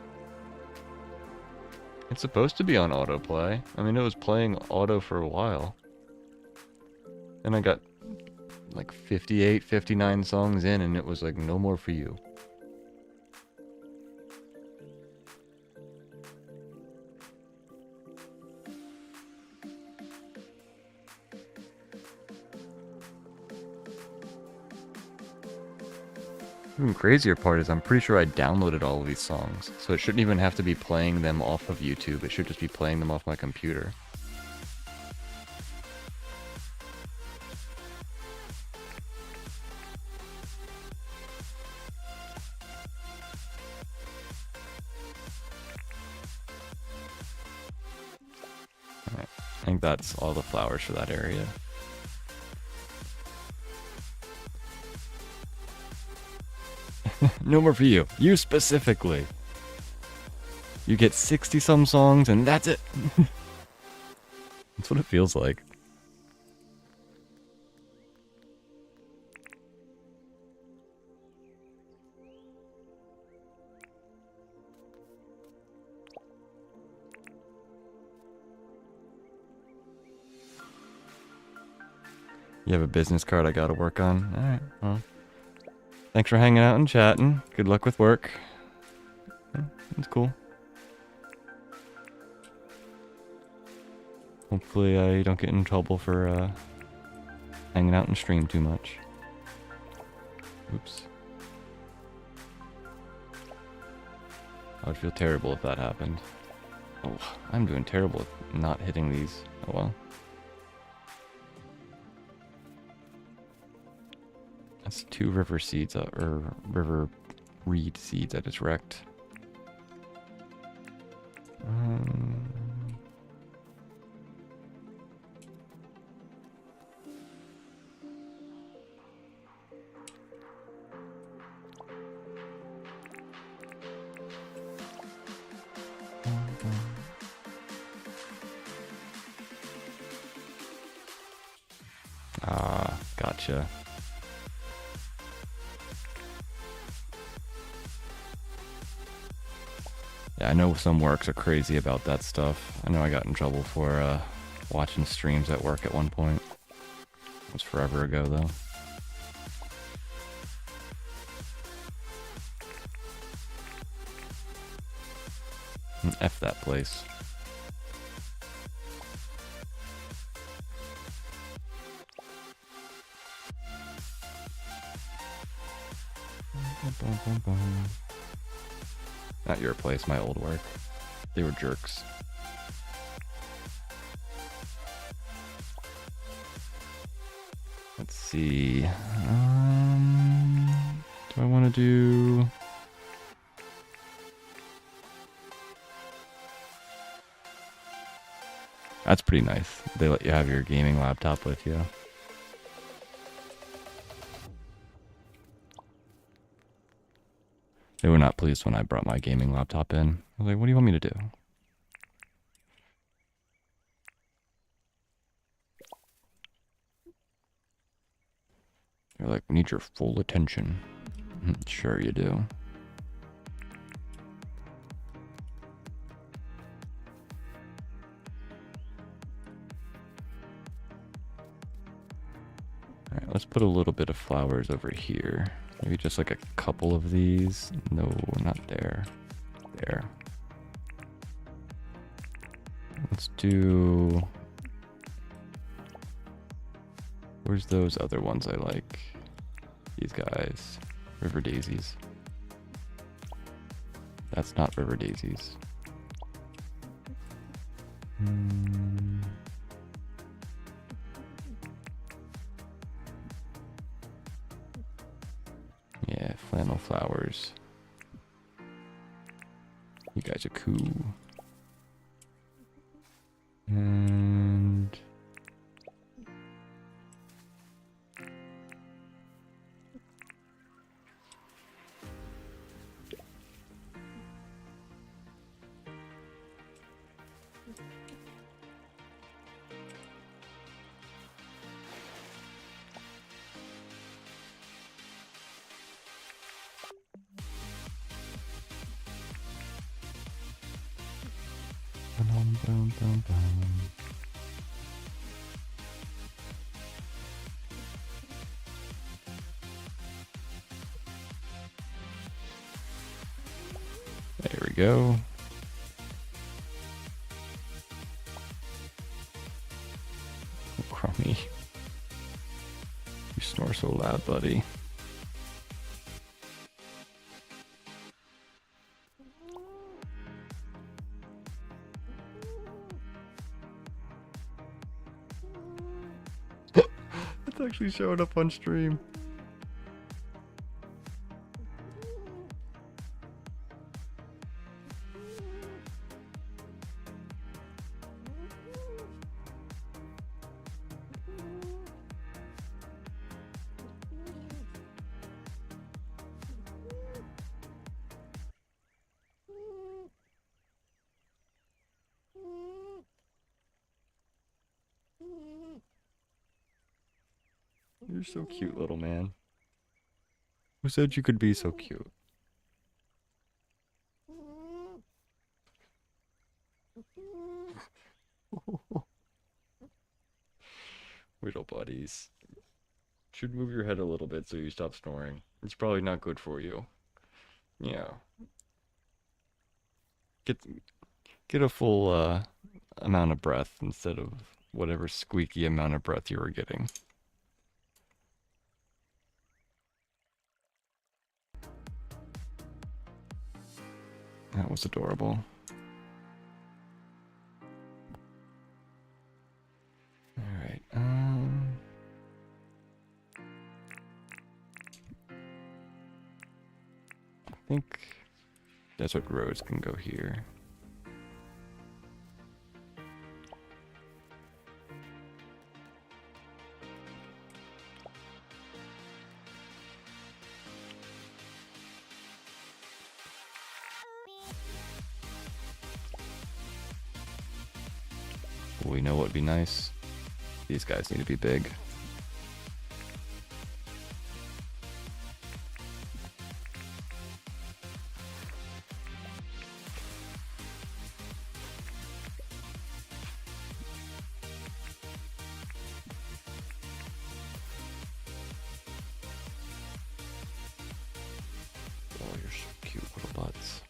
It's supposed to be on autoplay. I mean, it was playing auto for a while. And I got like 58, 59 songs in, and it was like, no more for you. Even crazier part is I'm pretty sure I downloaded all of these songs, so it shouldn't even have to be playing them off of YouTube, it should just be playing them off my computer. Alright, I think that's all the flowers for that area. No more for you. You specifically. You get 60-some songs and that's it. That's what it feels like. You have a business card I gotta work on? Alright, well. Thanks for hanging out and chatting. Good luck with work. That's cool. Hopefully you don't get in trouble for hanging out and stream too much. Oops. I would feel terrible if that happened. Oh, I'm doing terrible at not hitting these. Oh well. That's 2 river seeds, or river reed seeds I just wrecked. Ah, gotcha. Yeah, I know some works are crazy about that stuff. I know I got in trouble for watching streams at work at one point. It was forever ago, though. And F that place. Not your place, my old work. They were jerks. Let's see. Do I want to do... That's pretty nice. They let you have your gaming laptop with you. They were not pleased when I brought my gaming laptop in. I was like, what do you want me to do? They're like, we need your full attention. Sure you do. Alright, let's put a little bit of flowers over here. Maybe just like a couple of these. No, not there. There. Let's do... Where's those other ones I like? These guys. River daisies. That's not river daisies. Yeah, flannel flowers. You guys are cool. And... Bum, bum, bum, bum. There we go. Oh, Crummy. You snore so loud, buddy. It's actually showing up on stream. You're so cute, little man. Who said you could be so cute? Little buddies. Should move your head a little bit so you stop snoring. It's probably not good for you. Yeah. Get a full amount of breath instead of whatever squeaky amount of breath you were getting. That was adorable. Alright, I think desert roads can go here. We know what would be nice. These guys need to be big. Oh, you're so cute, little butts.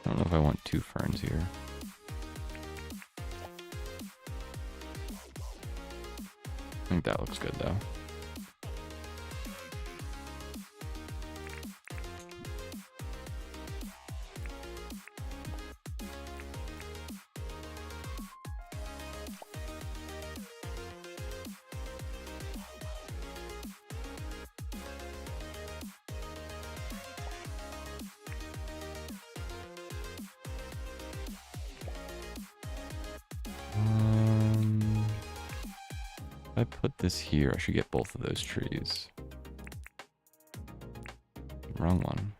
I don't know if I want 2 ferns here. I think that looks good though. If I put this here, I should get both of those trees. Wrong one.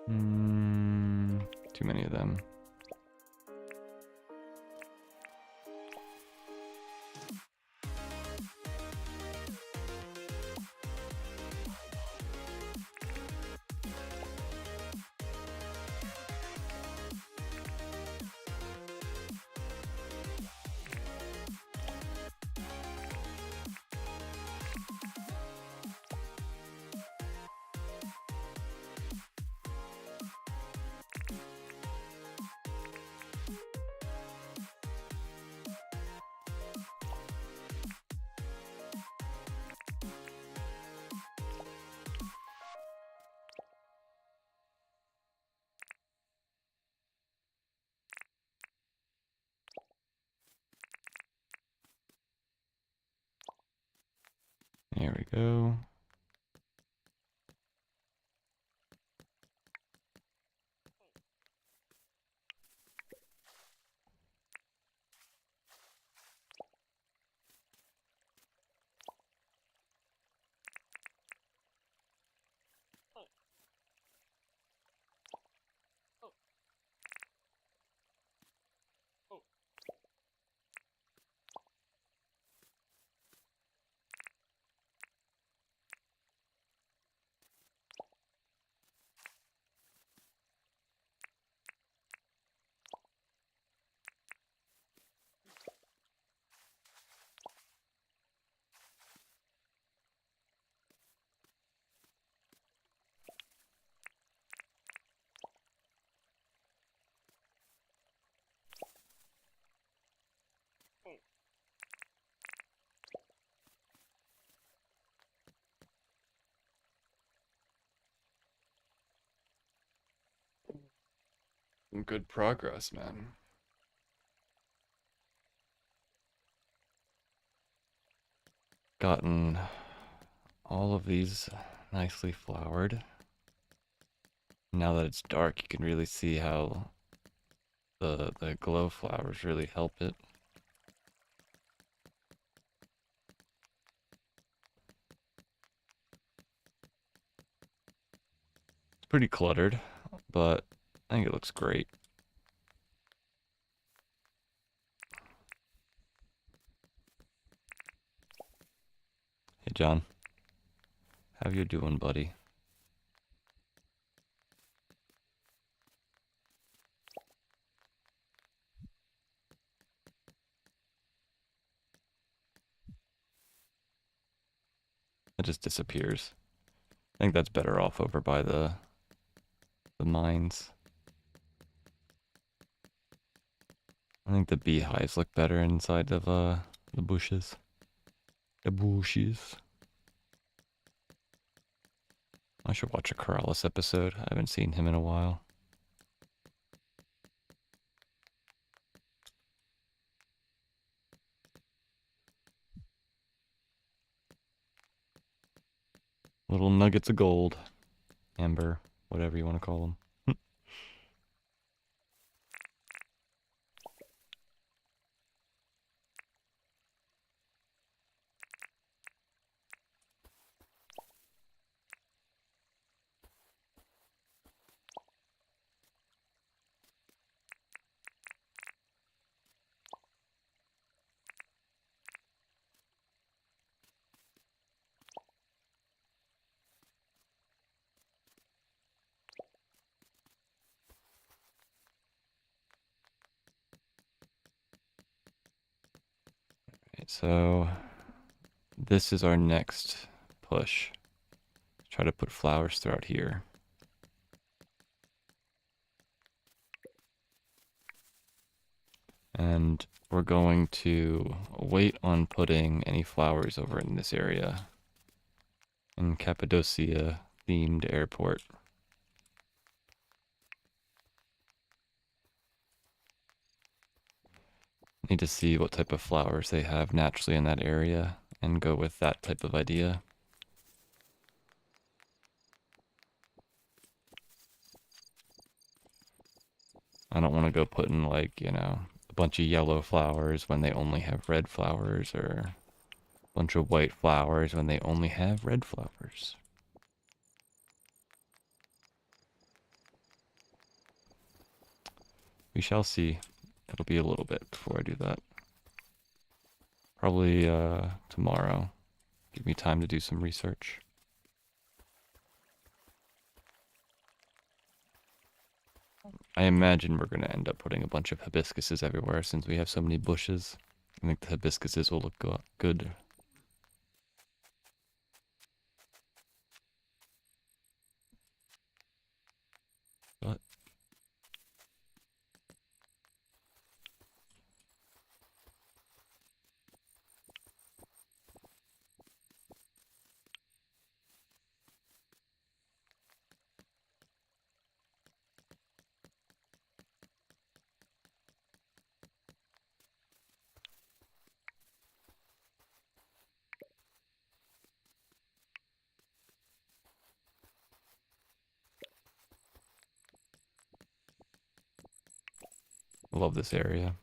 Too many of them. There we go. Good progress, man. Gotten all of these nicely flowered. Now that it's dark, you can really see how the glow flowers really help it. It's pretty cluttered, but I think it looks great. Hey John, how you doing, buddy? It just disappears. I think that's better off over by the mines. I think the beehives look better inside of the bushes. The bushes. I should watch a Corrales episode. I haven't seen him in a while. Little nuggets of gold. Amber, whatever you want to call them. So this is our next push. Try to put flowers throughout here. And we're going to wait on putting any flowers over in this area. In Cappadocia themed airport. Need to see what type of flowers they have naturally in that area and go with that type of idea. I don't want to go putting like, you know, a bunch of yellow flowers when they only have red flowers, or a bunch of white flowers when they only have red flowers. We shall see. It'll be a little bit before I do that. Probably tomorrow. Give me time to do some research. I imagine we're going to end up putting a bunch of hibiscuses everywhere since we have so many bushes. I think the hibiscuses will look good. But I love this area.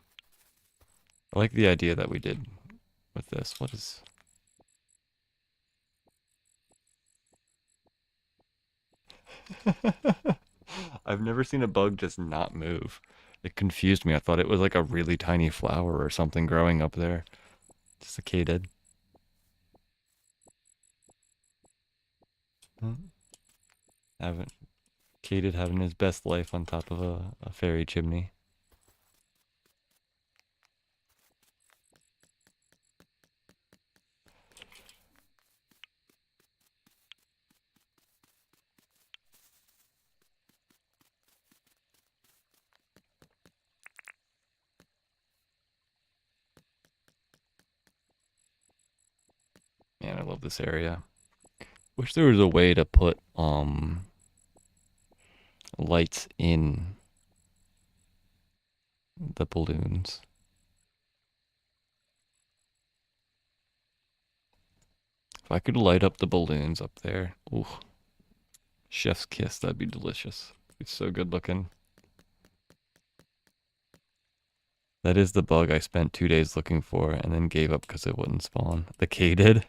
I like the idea that we did with this. What is... I've never seen a bug just not move. It confused me. I thought it was like a really tiny flower or something growing up there. Just a katyd. Haven't katyd having his best life on top of a fairy chimney. Man, I love this area. Wish there was a way to put lights in the balloons. If I could light up the balloons up there, ooh, chef's kiss, that'd be delicious. It's so good looking. That is the bug I spent 2 days looking for and then gave up because it wouldn't spawn. The katyd.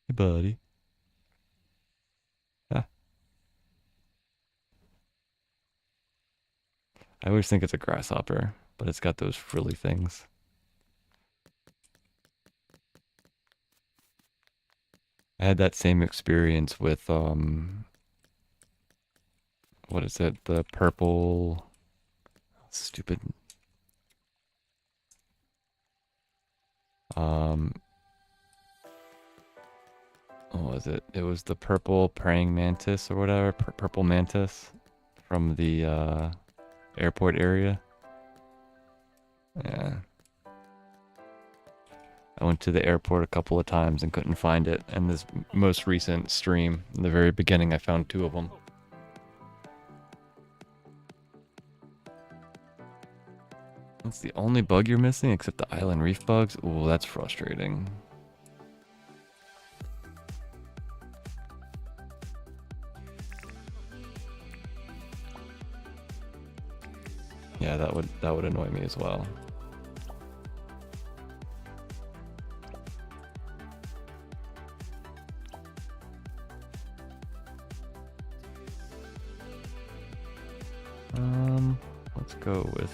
Hey, buddy. Ah. I always think it's a grasshopper, but it's got those frilly things. I had that same experience with, what is it? The purple... Stupid. What was it? It was the purple praying mantis or whatever. Purple mantis from the airport area. Yeah. I went to the airport a couple of times and couldn't find it. And this most recent stream, in the very beginning, I found 2 of them. That's the only bug you're missing except the island reef bugs? Ooh, that's frustrating. Yeah, that would annoy me as well. Let's go with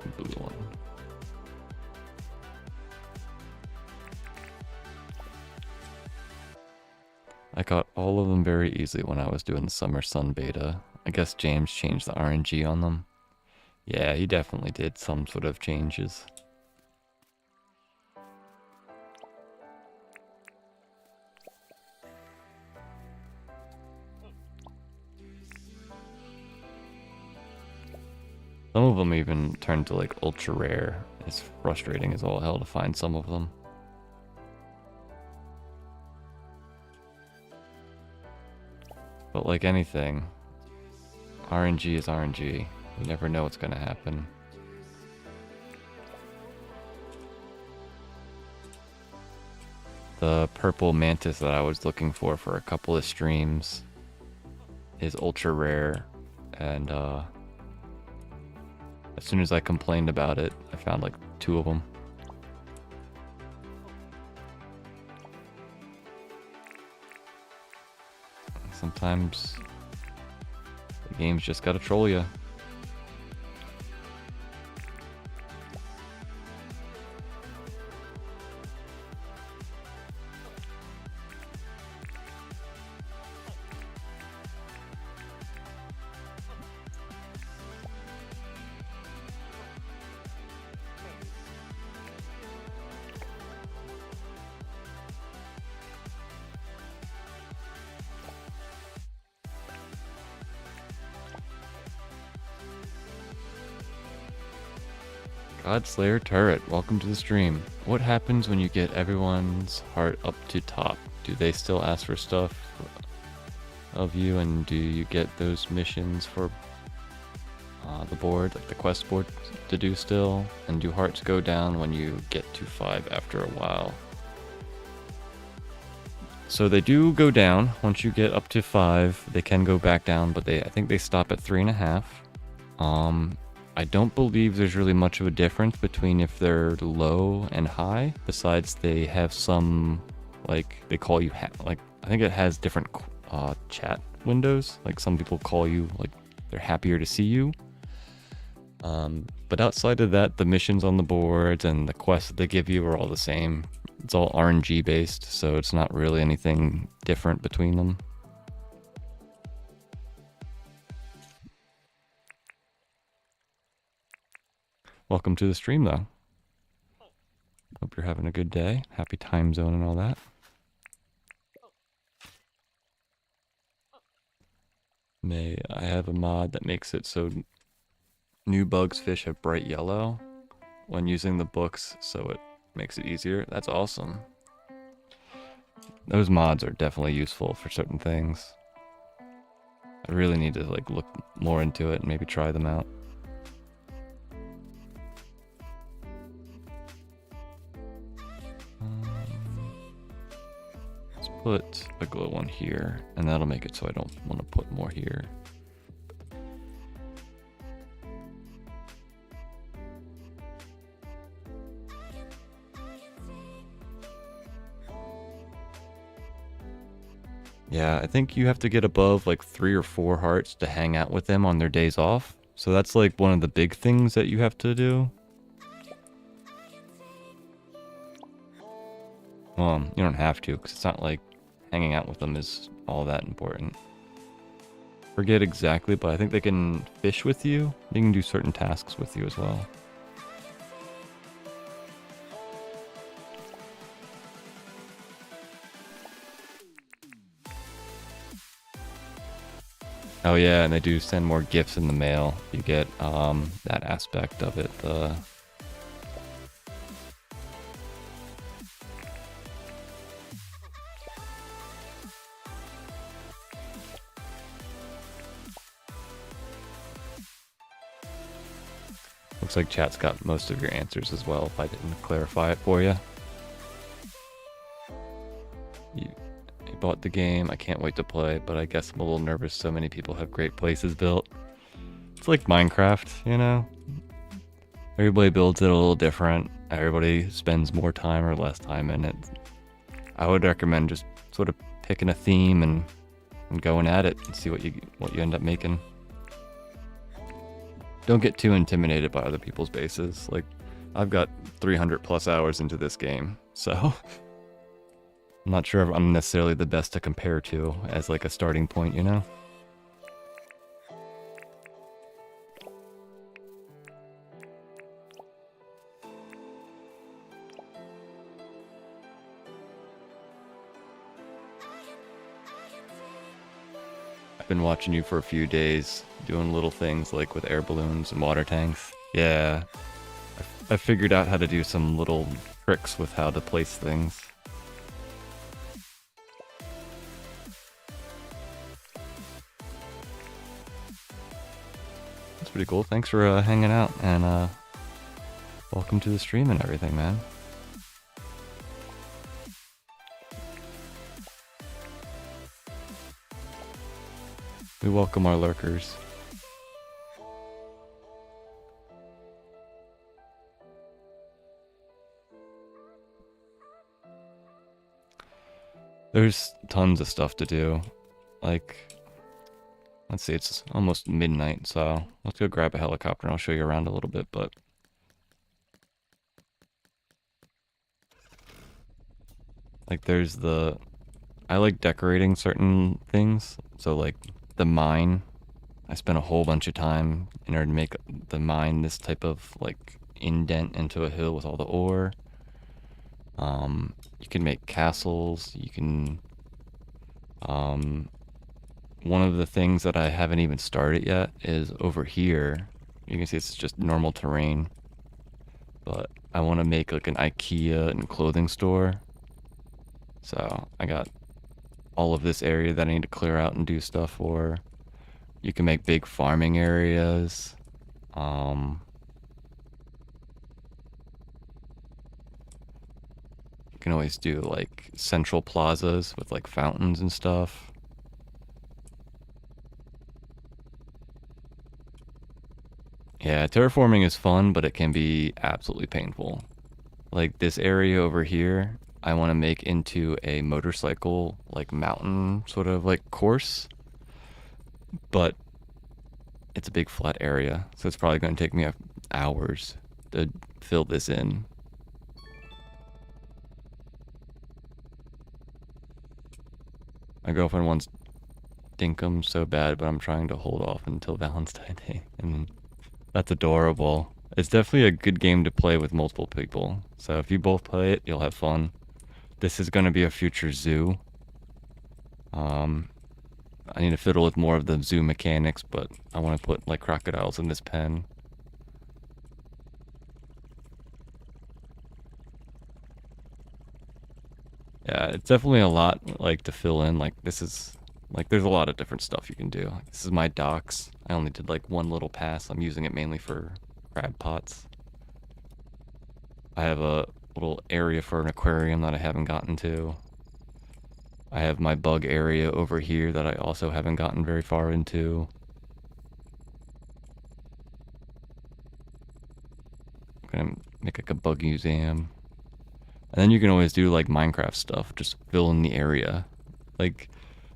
the blue one. I got all of them very easily when I was doing the summer sun beta. I guess James changed the RNG on them. Yeah, he definitely did some sort of changes. Some of them even turned to like ultra rare. It's frustrating as all hell to find some of them. But like anything, RNG is RNG. You never know what's going to happen. The purple mantis that I was looking for a couple of streams is ultra rare, and as soon as I complained about it, I found like 2 of them. Sometimes the game's just gotta troll you. Godslayer Turret, welcome to the stream. What happens when you get everyone's heart up to top? Do they still ask for stuff of you, and do you get those missions for the board, like the quest board, to do still? And do hearts go down when you get to 5 after a while? So they do go down once you get up to 5. They can go back down, but I think they stop at 3.5. I don't believe there's really much of a difference between if they're low and high, besides they have some, like, they call you, like, I think it has different chat windows. Like, some people call you, like, they're happier to see you. But outside of that, the missions on the boards and the quests that they give you are all the same. It's all RNG based, so it's not really anything different between them. Welcome to the stream, though. Hope you're having a good day. Happy time zone and all that. I have a mod that makes it so new bugs fish have bright yellow when using the books, so it makes it easier. That's awesome. Those mods are definitely useful for certain things. I really need to like look more into it and maybe try them out. Let's put a glow one here, and that'll make it so I don't want to put more here. Yeah, I think you have to get above like 3 or 4 hearts to hang out with them on their days off. So that's like one of the big things that you have to do. You don't have to, because it's not like hanging out with them is all that important. Forget exactly, but I think they can fish with you. They can do certain tasks with you as well. Oh yeah, and they do send more gifts in the mail. You get that aspect of it. Looks like chat's got most of your answers as well, if I didn't clarify it for you. You bought the game. I can't wait to play, but I guess I'm a little nervous. So many people have great places built. It's like Minecraft, you know? Everybody builds it a little different. Everybody spends more time or less time in it. I would recommend just sort of picking a theme and going at it and see what you end up making. Don't get too intimidated by other people's bases. Like, I've got 300 plus hours into this game, so I'm not sure if I'm necessarily the best to compare to as like a starting point, you know? I've been watching you for a few days, doing little things like with air balloons and water tanks. Yeah, I figured out how to do some little tricks with how to place things. That's pretty cool. Thanks for hanging out, and welcome to the stream and everything, man. We welcome our lurkers. There's tons of stuff to do. like, let's see, it's almost midnight, so let's go grab a helicopter and I'll show you around a little bit, but like there's I like decorating certain things. So like the mine, I spent a whole bunch of time in order to make the mine this type of like indent into a hill with all the ore. You can make castles, you can, one of the things that I haven't even started yet is over here. You can see it's just normal terrain, but I want to make like an IKEA and clothing store. So I got all of this area that I need to clear out and do stuff for. You can make big farming areas. You can always do like central plazas with like fountains and stuff. Yeah, terraforming is fun, but it can be absolutely painful. Like this area over here, I want to make into a motorcycle, like mountain sort of like course, but it's a big flat area, so it's probably going to take me hours to fill this in. My girlfriend wants Dinkum so bad, but I'm trying to hold off until Valentine's Day, and that's adorable. It's definitely a good game to play with multiple people. So if you both play it, you'll have fun. This is going to be a future zoo. I need to fiddle with more of the zoo mechanics, but I want to put like crocodiles in this pen. Yeah, it's definitely a lot like to fill in. Like this is like there's a lot of different stuff you can do. This is my docks. I only did like one little pass. I'm using it mainly for crab pots. I have a little area for an aquarium that I haven't gotten to. I have my bug area over here that I also haven't gotten very far into. I'm gonna make like a bug museum. And then you can always do like Minecraft stuff, just fill in the area. Like,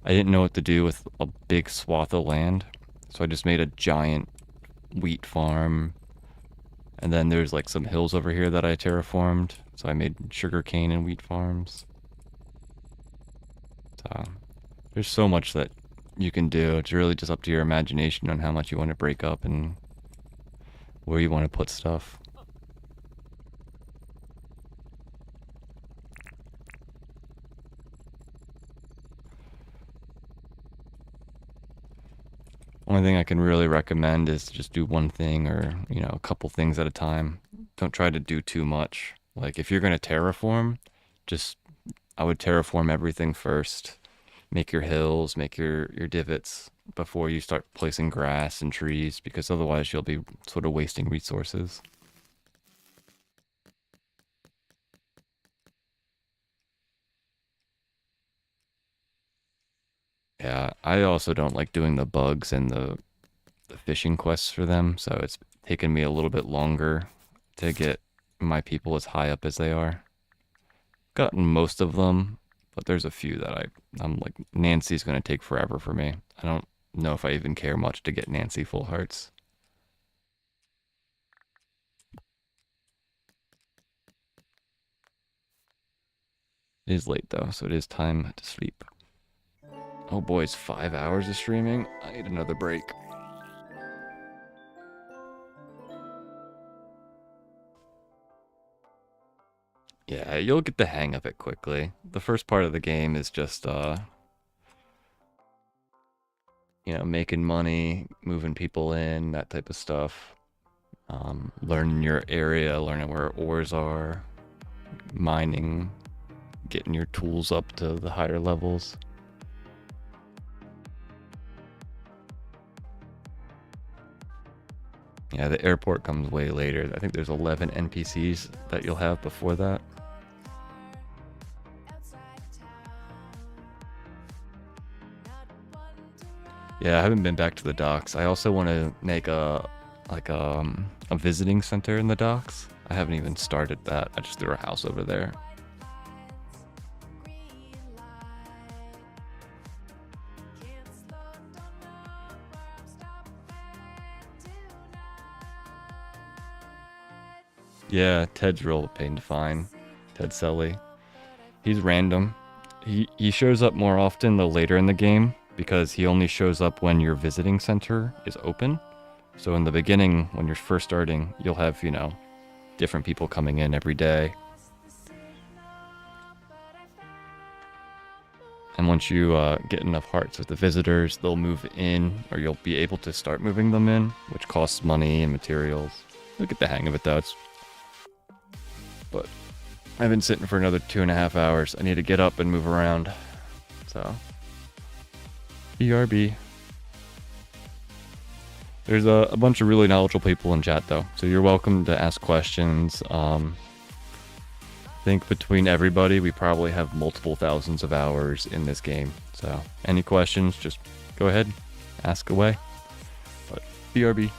I didn't know what to do with a big swath of land, so I just made a giant wheat farm. And then there's like some hills over here that I terraformed, so I made sugarcane and wheat farms. So, there's so much that you can do. It's really just up to your imagination on how much you want to break up and where you want to put stuff. Only thing I can really recommend is to just do one thing or, a couple things at a time. Don't try to do too much. Like if you're going to terraform, just I would terraform everything first. Make your hills, make your divots before you start placing grass and trees because otherwise you'll be sort of wasting resources. Yeah, I also don't like doing the bugs and the fishing quests for them, so it's taken me a little bit longer to get my people as high up as they are. Gotten most of them, but there's a few that I'm like Nancy's gonna take forever for me. I don't know if I even care much to get Nancy full hearts. It is late though, so it is time to sleep. Oh boy, it's 5 hours of streaming. I need another break. Yeah, you'll get the hang of it quickly. The first part of the game is just making money, moving people in, that type of stuff. Learning your area, learning where ores are, mining, getting your tools up to the higher levels. Yeah, the airport comes way later. I think there's 11 NPCs that you'll have before that. Yeah, I haven't been back to the docks. I also want to make a visiting center in the docks. I haven't even started that. I just threw a house over there. Yeah, Ted's real pain to find. Ted Selly. He's random. He shows up more often the later in the game because he only shows up when your visiting center is open. So in the beginning, when you're first starting, you'll have, different people coming in every day. And once you get enough hearts with the visitors, they'll move in, or you'll be able to start moving them in, which costs money and materials. You'll get the hang of it though. But I've been sitting for another 2.5 hours. I need to get up and move around. So, BRB. There's a bunch of really knowledgeable people in chat though, so you're welcome to ask questions. I think between everybody, we probably have multiple thousands of hours in this game. So, any questions, just go ahead, ask away. But, BRB.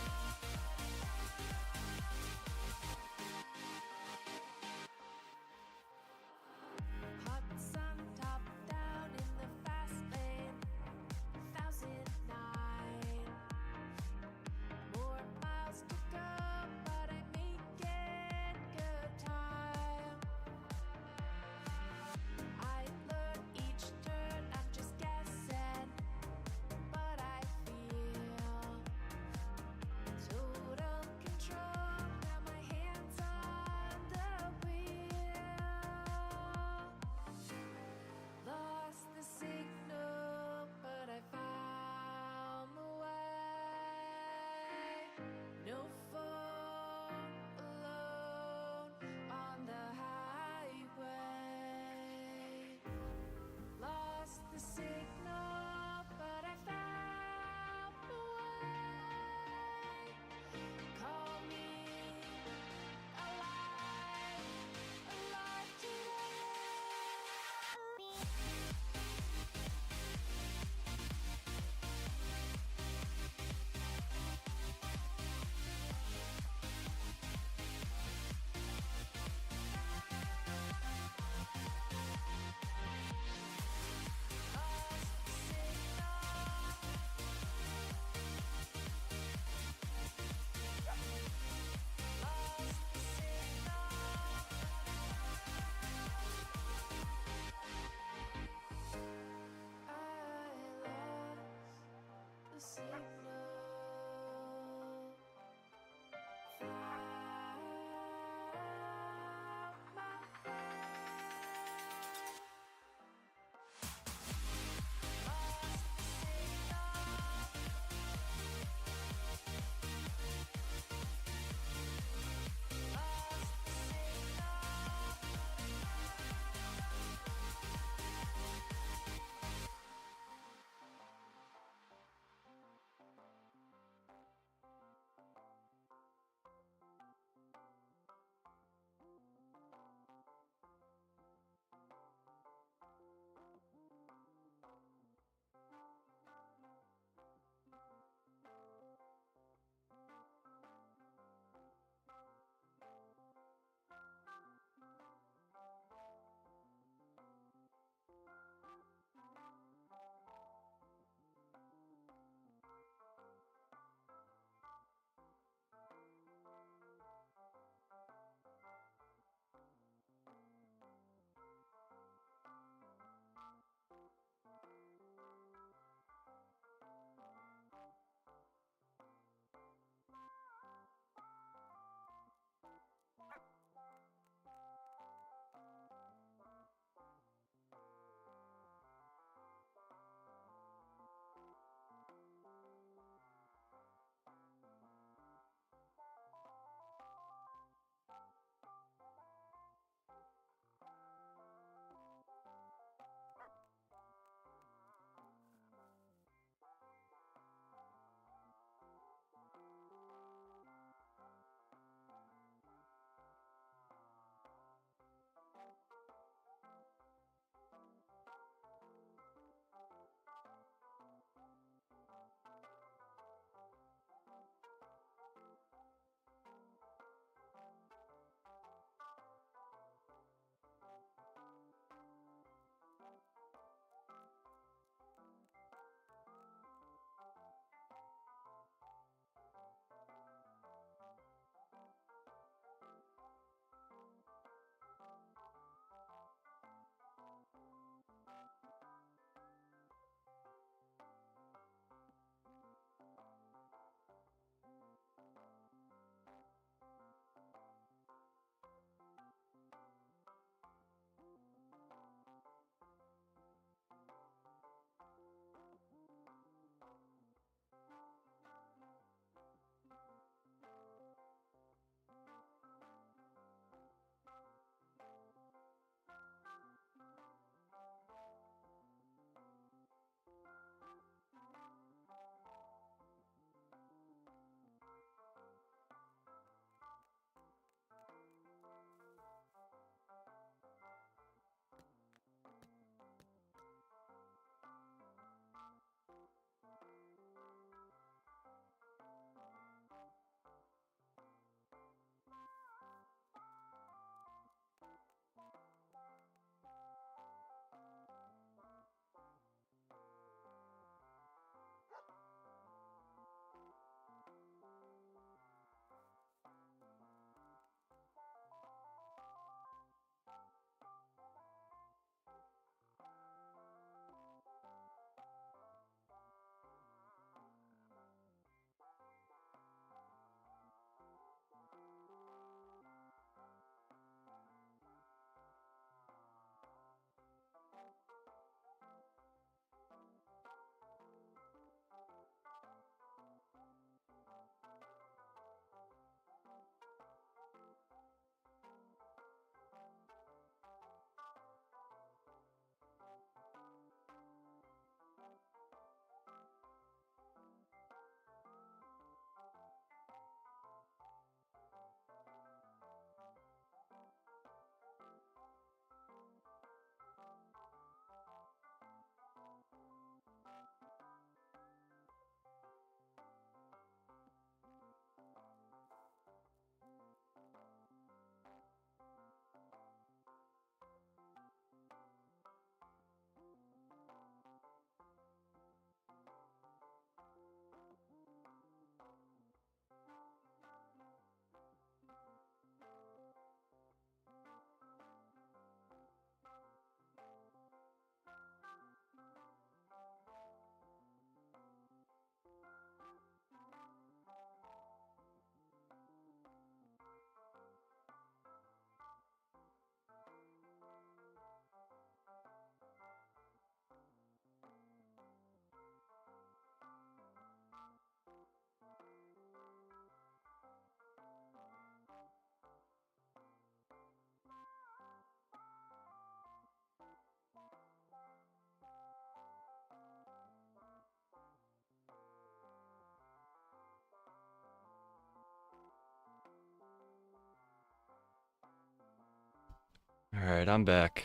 Alright, I'm back.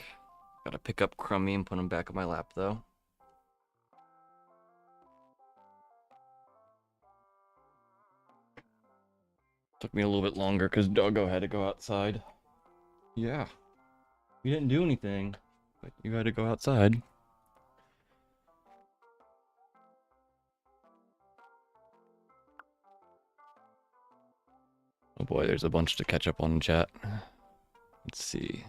Gotta pick up Crummy and put him back on my lap, though. Took me a little bit longer because Doggo had to go outside. Yeah. You didn't do anything, but you had to go outside. Oh boy, there's a bunch to catch up on in chat. Let's see.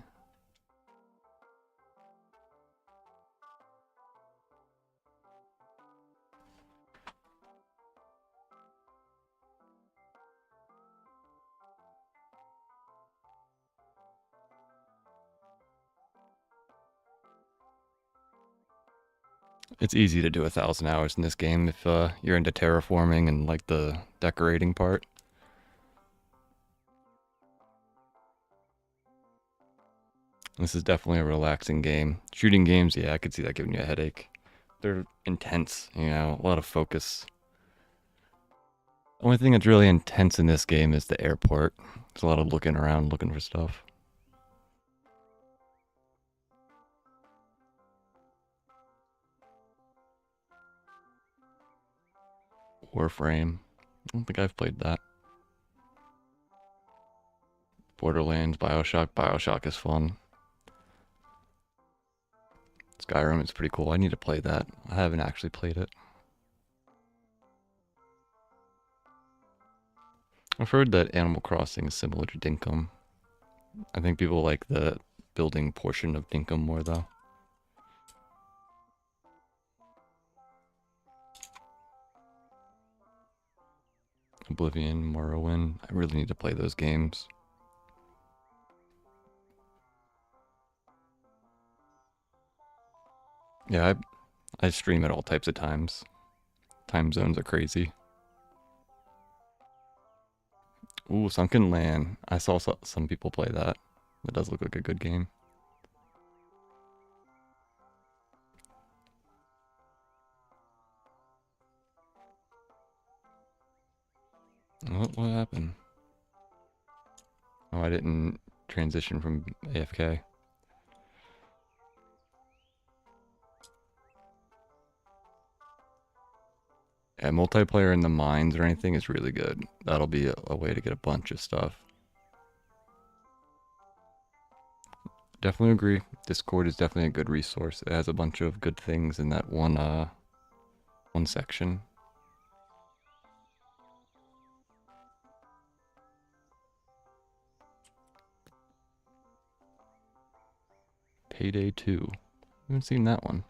It's easy to do 1,000 hours in this game if you're into terraforming and like the decorating part. This is definitely a relaxing game. Shooting games, yeah, I could see that giving you a headache. They're intense, you know, a lot of focus. The only thing that's really intense in this game is the airport. There's a lot of looking around, looking for stuff. Warframe. I don't think I've played that. Borderlands, Bioshock. Bioshock is fun. Skyrim is pretty cool. I need to play that. I haven't actually played it. I've heard that Animal Crossing is similar to Dinkum. I think people like the building portion of Dinkum more, though. Oblivion, Morrowind. I really need to play those games. Yeah, I stream at all types of times. Time zones are crazy. Ooh, Sunken Land. I saw some people play that. That does look like a good game. What happened? Oh, I didn't transition from AFK. Yeah, multiplayer in the mines or anything is really good. That'll be a way to get a bunch of stuff. Definitely agree. Discord is definitely a good resource. It has a bunch of good things in that one section. Payday 2. I haven't seen that one.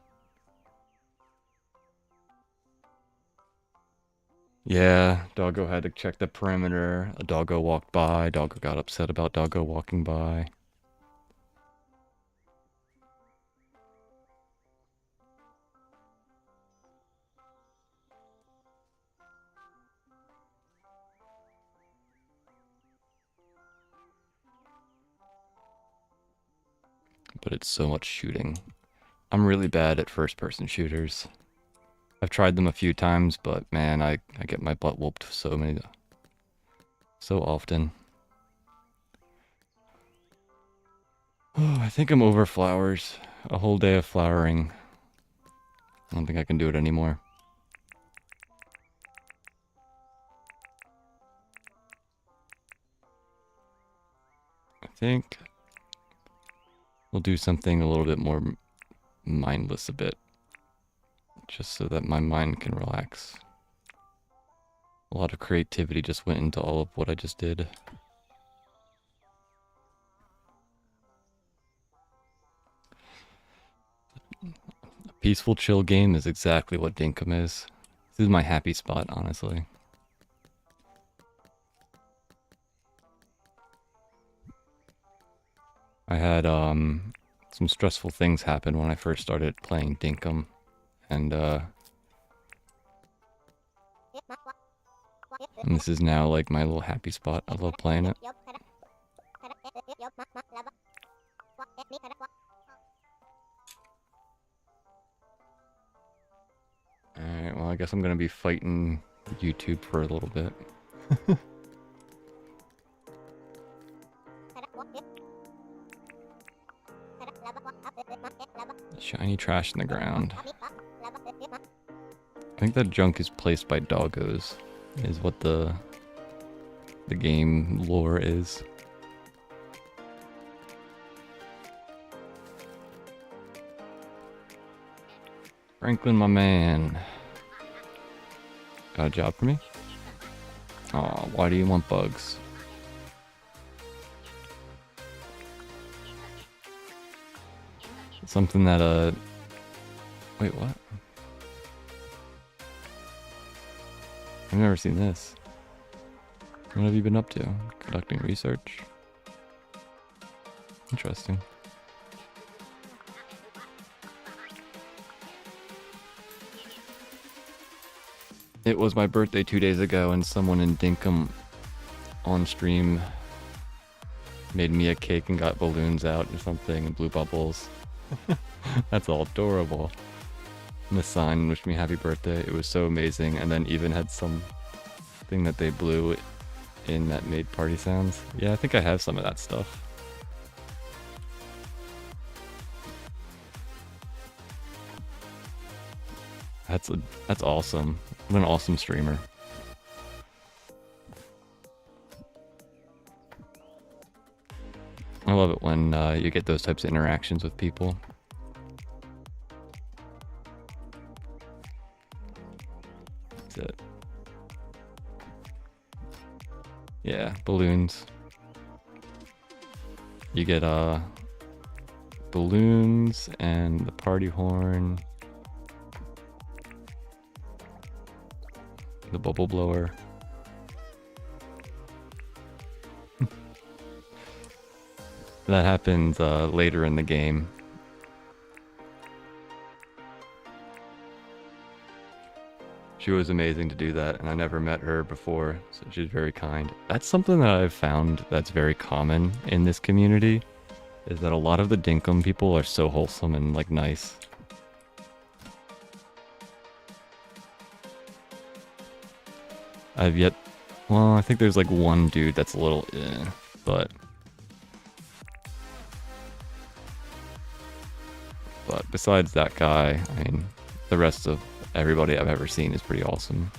Yeah, Doggo had to check the perimeter. A doggo walked by. Doggo got upset about Doggo walking by. But it's so much shooting. I'm really bad at first-person shooters. I've tried them a few times, but man, I get my butt whooped so often. Oh, I think I'm over flowers. A whole day of flowering. I don't think I can do it anymore. I think we'll do something a little bit more mindless a bit. Just so that my mind can relax. A lot of creativity just went into all of what I just did. A peaceful, chill game is exactly what Dinkum is. This is my happy spot, honestly. I had some stressful things happen when I first started playing Dinkum, and this is now like my little happy spot. I love playing it. Alright, well I guess I'm gonna be fighting YouTube for a little bit. Shiny trash in the ground. I think that junk is placed by doggos, is what the game lore is. Franklin, my man. Got a job for me? Aw, why do you want bugs? Something that, wait, what? I've never seen this. What have you been up to? Conducting research? Interesting. It was my birthday 2 days ago, and someone in Dinkum on stream made me a cake and got balloons out or something and blew bubbles. That's all adorable. And the sign wished me happy birthday. It was so amazing, and then even had some thing that they blew in that made party sounds. Yeah, I think I have some of that stuff. That's awesome. What an awesome streamer. I love it when you get those types of interactions with people. That's it. Yeah, balloons. You get balloons and the party horn. The bubble blower. That happens later in the game. She was amazing to do that, and I never met her before, so she's very kind. That's something that I've found that's very common in this community, is that a lot of the Dinkum people are so wholesome and like nice. Well, I think there's like one dude that's a little but besides that guy, I mean, the rest of everybody I've ever seen is pretty awesome.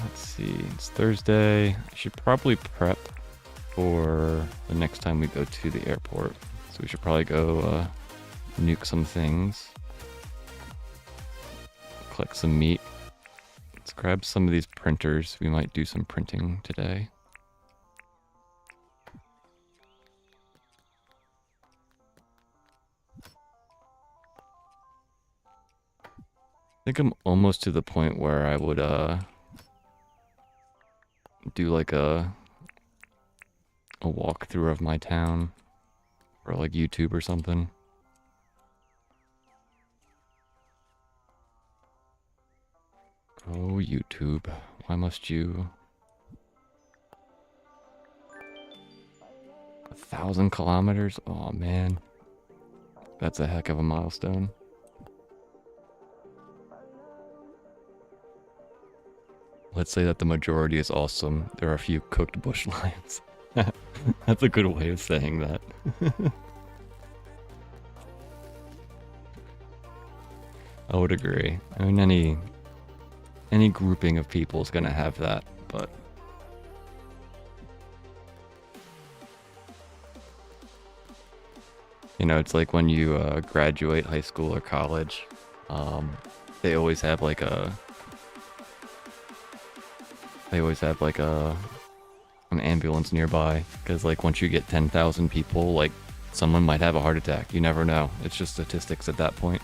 Let's see, it's Thursday. I should probably prep for the next time we go to the airport. So we should probably go nuke some things. Collect some meat. Let's grab some of these printers. We might do some printing today. I think I'm almost to the point where I would do like a walkthrough of my town. Or like YouTube or something. Oh, YouTube. Why must you... 1,000 kilometers? Oh, man. That's a heck of a milestone. Let's say that the majority is awesome. There are a few cooked bush lions. That's a good way of saying that. I would agree. I mean, any grouping of people is gonna have that, but you know, it's like when you graduate high school or college, they always have like an ambulance nearby, because like once you get 10,000 people, like someone might have a heart attack. You never know. It's just statistics at that point.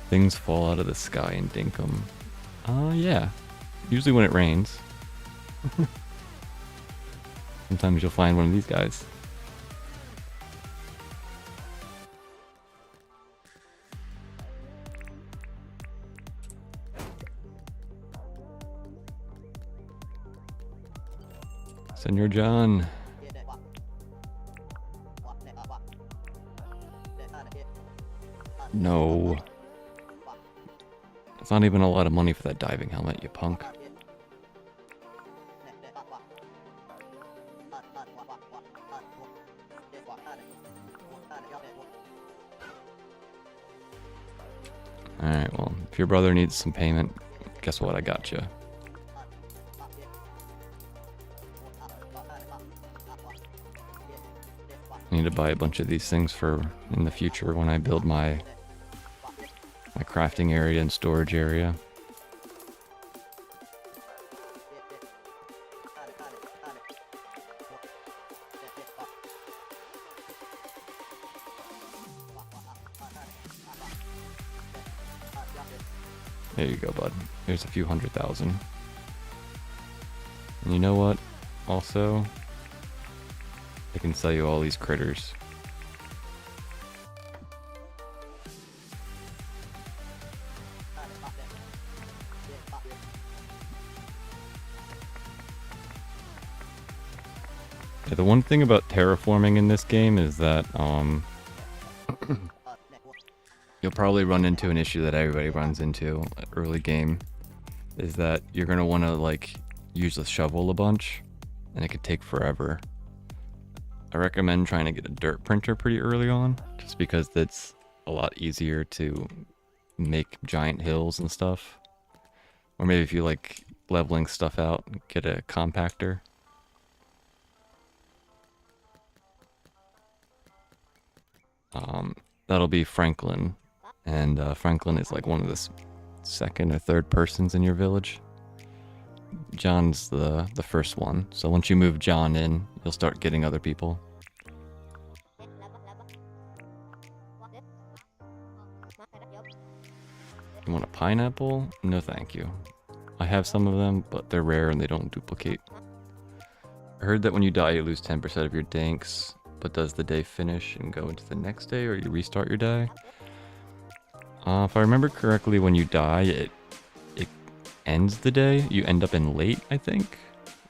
Things fall out of the sky in Dinkum. Yeah. Usually when it rains. Sometimes you'll find one of these guys. Senor John. no. It's not even a lot of money for that diving helmet, you punk. Alright, well, if your brother needs some payment, guess what? I got you. I need to buy a bunch of these things for in the future when I build my crafting area and storage area. There you go, bud. There's a few 100,000. And you know what? Also, I can sell you all these critters. Yeah, the one thing about terraforming in this game is that you'll probably run into an issue that everybody runs into early game, is that you're gonna want to like use the shovel a bunch, and it could take forever. I recommend trying to get a dirt printer pretty early on, just because it's a lot easier to make giant hills and stuff. Or maybe if you like leveling stuff out, get a compactor. That'll be Franklin. And Franklin is like one of the second or third persons in your village. John's the first one. So once you move John in, you'll start getting other people. You want a pineapple? No thank you. I have some of them, but they're rare and they don't duplicate. I heard that when you die you lose 10% of your danks, but does the day finish and go into the next day, or you restart your day? If I remember correctly, when you die, it ends the day. You end up in late, I think?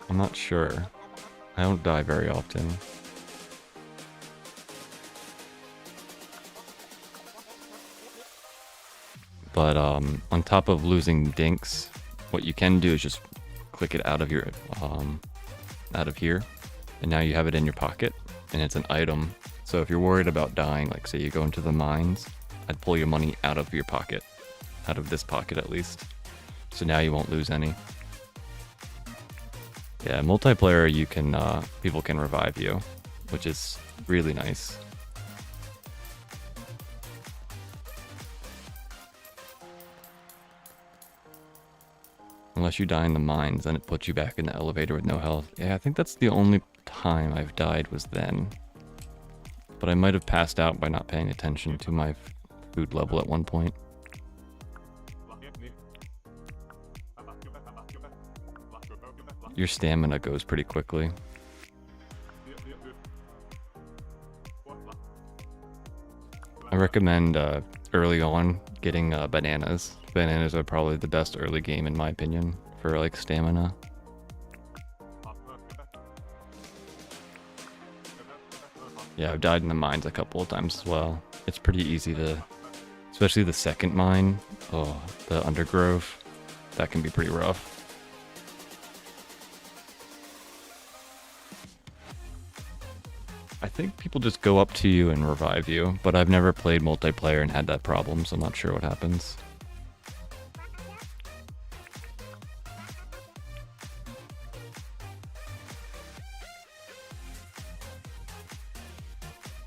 I'm not sure. I don't die very often. But on top of losing dinks, what you can do is just click it out of your out of here, and now you have it in your pocket, and it's an item. So if you're worried about dying, like say you go into the mines, I'd pull your money out of your pocket, out of this pocket at least. So now you won't lose any. Yeah, multiplayer you can people can revive you, which is really nice. Unless you die in the mines, then it puts you back in the elevator with no health. Yeah, I think that's the only time I've died was then. But I might have passed out by not paying attention to my food level at one point. Your stamina goes pretty quickly. I recommend early on getting bananas. Bananas are probably the best early game in my opinion for like stamina. Yeah, I've died in the mines a couple of times as well. It's pretty easy to, especially the second mine. Oh, the undergrowth. That can be pretty rough. I think people just go up to you and revive you, but I've never played multiplayer and had that problem, so I'm not sure what happens.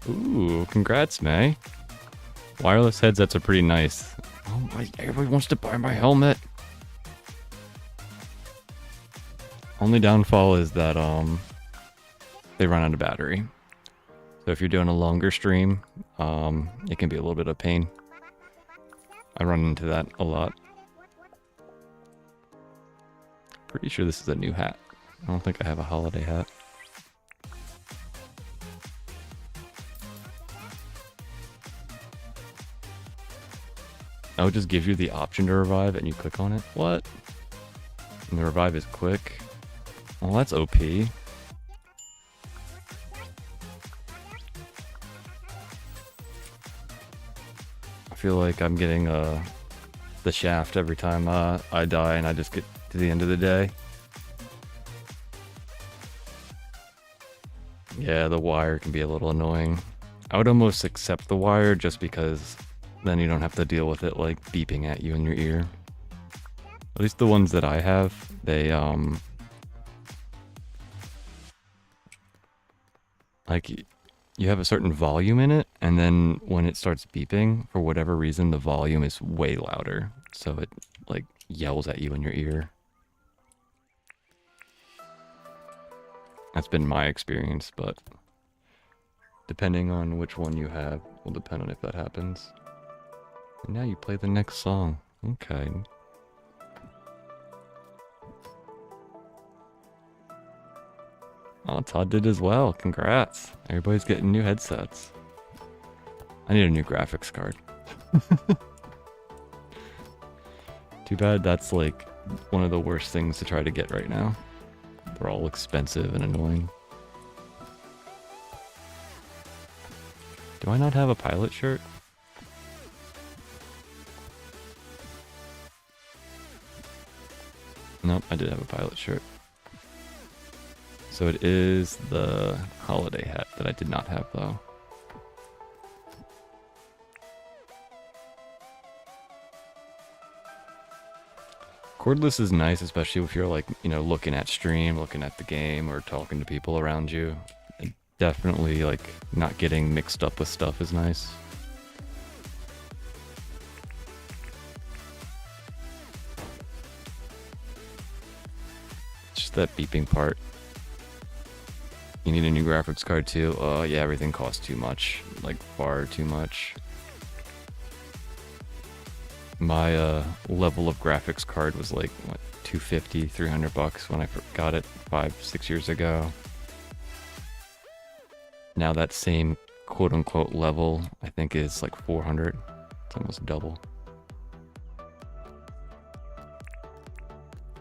Ooh, congrats, May. Wireless headsets are pretty nice. Oh my, everybody wants to buy my helmet. Only downfall is that they run out of battery. So if you're doing a longer stream, it can be a little bit of pain. I run into that a lot. Pretty sure this is a new hat. I don't think I have a holiday hat. Oh, it just gives you the option to revive and you click on it? What? And the revive is quick? Well, that's OP. I feel like I'm getting the shaft every time I die and I just get to the end of the day. Yeah, the wire can be a little annoying. I would almost accept the wire just because then you don't have to deal with it like beeping at you in your ear. At least the ones that I have, they like you have a certain volume in it, and then when it starts beeping, for whatever reason, the volume is way louder. So it like yells at you in your ear. That's been my experience, but depending on which one you have will depend on if that happens. And now you play the next song. Okay. Oh, Todd did as well. Congrats. Everybody's getting new headsets. I need a new graphics card. Too bad that's like one of the worst things to try to get right now. They're all expensive and annoying. Do I not have a pilot shirt? Nope, I did have a pilot shirt. So it is the holiday hat that I did not have though. Cordless is nice, especially if you're like, you know, looking at stream, looking at the game, or talking to people around you. And definitely like not getting mixed up with stuff is nice. It's just that beeping part. You need a new graphics card too? Yeah, everything costs too much. Like, far too much. My level of graphics card was like, what, $250, $300 when I got it 5-6 years ago. Now that same quote-unquote level, I think is like 400. It's almost double.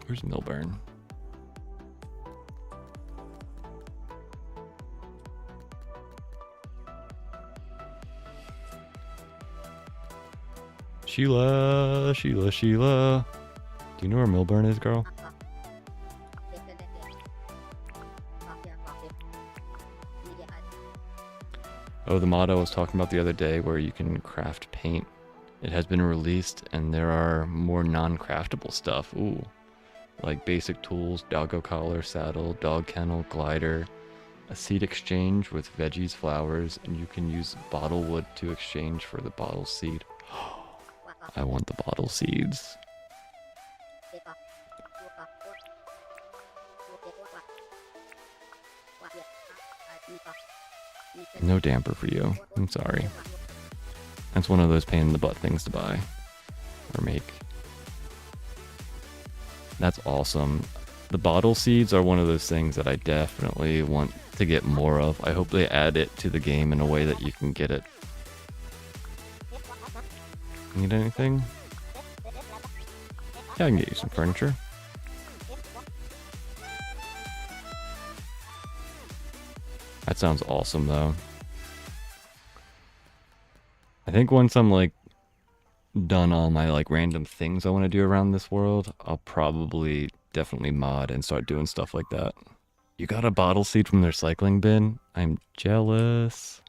Where's Milburn? Sheila. Do you know where Milburn is, girl? Oh, the mod I was talking about the other day where you can craft paint. It has been released and there are more non-craftable stuff. Ooh. Like basic tools, doggo collar, saddle, dog kennel, glider, a seed exchange with veggies, flowers, and you can use bottle wood to exchange for the bottle seed. I want the bottle seeds. No damper for you. I'm sorry. That's one of those pain in the butt things to buy or make. That's awesome. The bottle seeds are one of those things that I definitely want to get more of. I hope they add it to the game in a way that you can get it. Need anything? Yeah, I can get you some furniture. That sounds awesome though. I think once I'm like done all my like random things I want to do around this world, I'll probably definitely mod and start doing stuff like that. You got a bottle seed from the recycling bin? I'm jealous.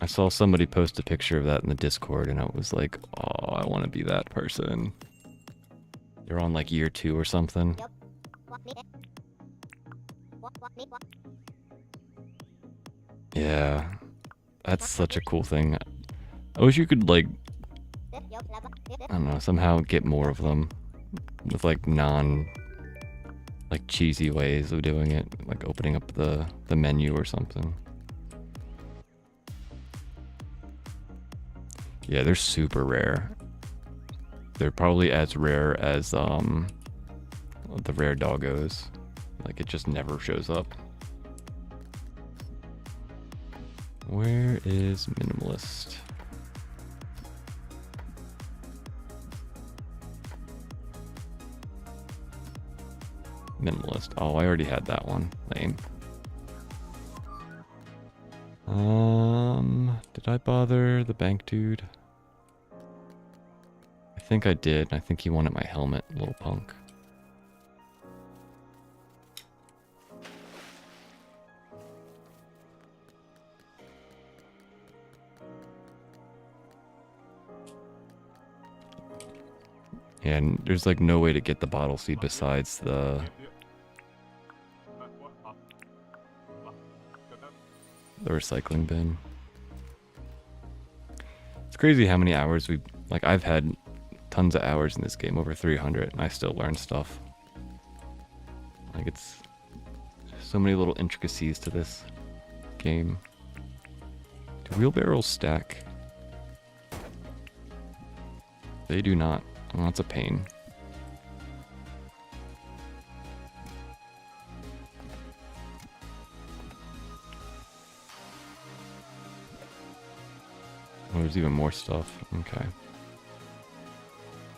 I saw somebody post a picture of that in the Discord and I was like, oh, I want to be that person. They're on like year 2 or something. Yeah, that's such a cool thing. I wish you could like, I don't know, somehow get more of them with like like cheesy ways of doing it, like opening up the menu or something. Yeah, they're super rare. They're probably as rare as the rare doggos. Like it just never shows up. Where is minimalist? Minimalist. Oh, I already had that one. Lame. Did I bother the bank dude? I think I did. I think he wanted my helmet, little punk. Yeah, and there's like no way to get the bottle seed besides the recycling bin. It's crazy how many hours I've had tons of hours in this game, over 300, and I still learn stuff. Like, it's so many little intricacies to this game. Do wheelbarrows stack? They do not. Well, that's a pain. Oh, there's even more stuff. Okay.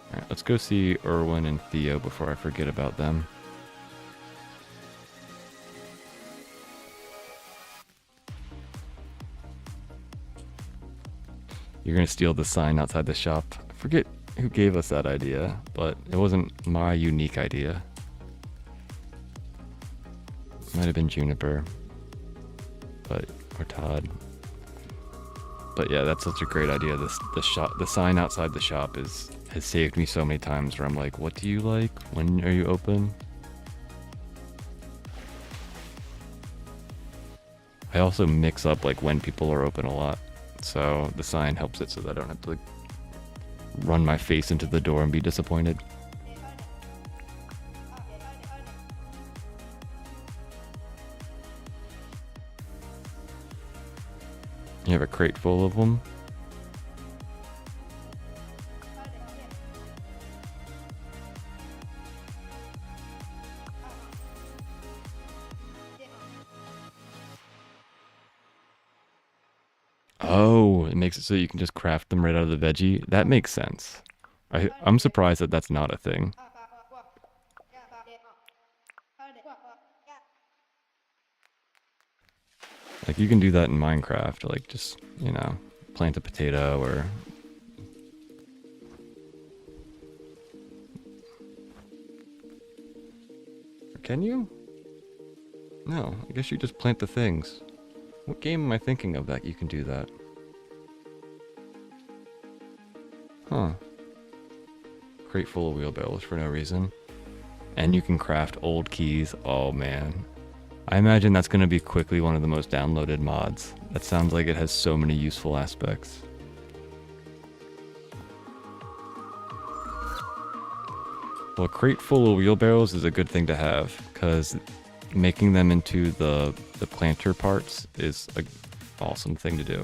Alright, let's go see Erwin and Theo before I forget about them. You're gonna steal the sign outside the shop. I forget who gave us that idea, but it wasn't my unique idea. Might have been Juniper, or Todd. But yeah, that's such a great idea. The sign outside the shop has saved me so many times where I'm like, what do you like? When are you open? I also mix up like when people are open a lot. So the sign helps it so that I don't have to like run my face into the door and be disappointed. You have a crate full of them? Oh, it makes it so you can just craft them right out of the veggie. That makes sense. I'm surprised that that's not a thing. Like, you can do that in Minecraft, like, just, you know, plant a potato or... Can you? No, I guess you just plant the things. What game am I thinking of that you can do that? Huh. Crate full of wheelbarrows for no reason. And you can craft old keys. Oh, man. I imagine that's going to be quickly one of the most downloaded mods. That sounds like it has so many useful aspects. Well, a crate full of wheelbarrows is a good thing to have, because making them into the planter parts is an awesome thing to do.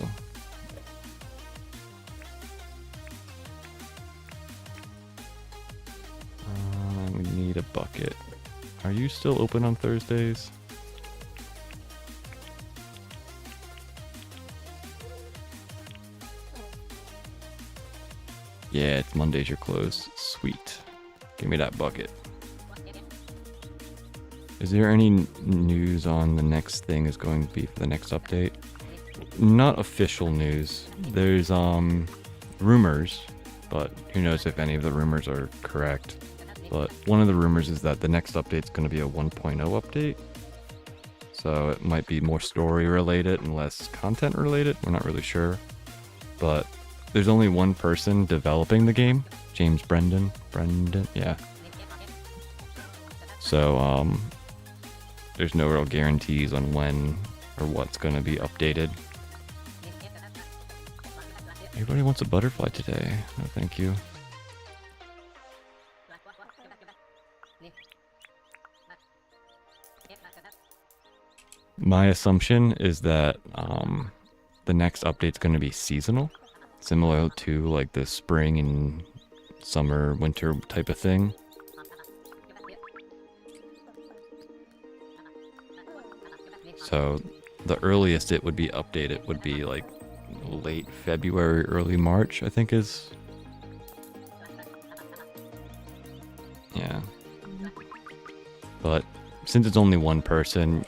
We need a bucket. Are you still open on Thursdays? Yeah, it's Mondays you're closed. Sweet. Give me that bucket. Is there any news on the next thing is going to be for the next update? Not official news. There's rumors, but who knows if any of the rumors are correct. But one of the rumors is that the next update is going to be a 1.0 update. So it might be more story related and less content related. We're not really sure. But there's only one person developing the game, James Brendan, yeah. So, there's no real guarantees on when or what's going to be updated. Everybody wants a butterfly today. No, thank you. My assumption is that the next update's going to be seasonal. Similar to like the spring and summer, winter type of thing. So the earliest it would be updated would be like late February, early March, I think is. Yeah. But since it's only one person,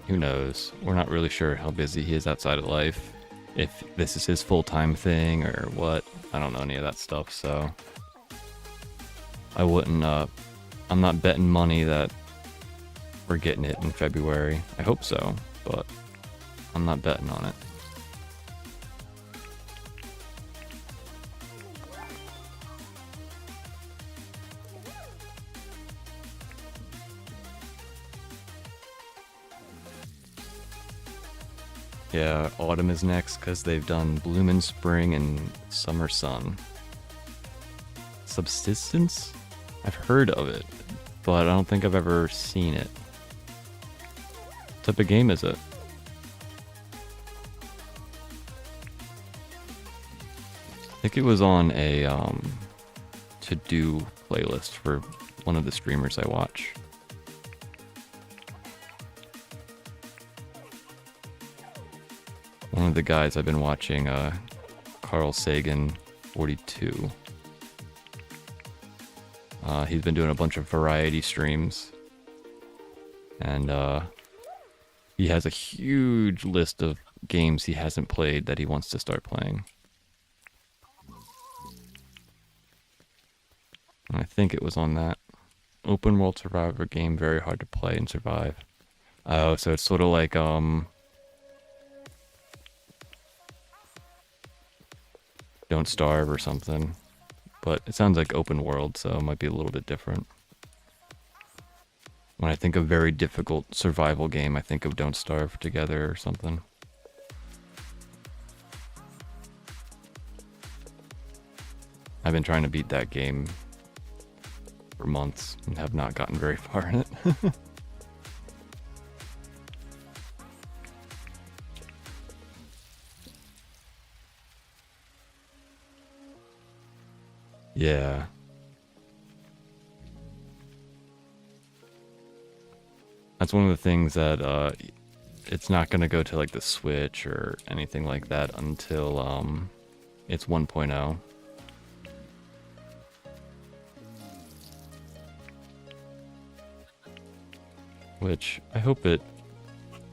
who knows? We're not really sure how busy he is outside of life. If this is his full-time thing or what. I don't know any of that stuff, so I wouldn't, I'm not betting money that we're getting it in February. I hope so, but I'm not betting on it. Yeah, autumn is next because they've done Bloomin' Spring and Summer Sun. Subsistence? I've heard of it, but I don't think I've ever seen it. What type of game is it? I think it was on a to-do playlist for one of the streamers I watch. One of the guys I've been watching, Carl Sagan 42. He's been doing a bunch of variety streams. And he has a huge list of games he hasn't played that he wants to start playing. And I think it was on that. Open world survivor game, very hard to play and survive. Oh, so it's sort of like, Don't Starve or something. But it sounds like open world, so it might be a little bit different. When I think of very difficult survival game, I think of Don't Starve Together or something. I've been trying to beat that game for months and have not gotten very far in it. Yeah. That's one of the things that it's not going to go to like the Switch or anything like that until it's 1.0. Which I hope it,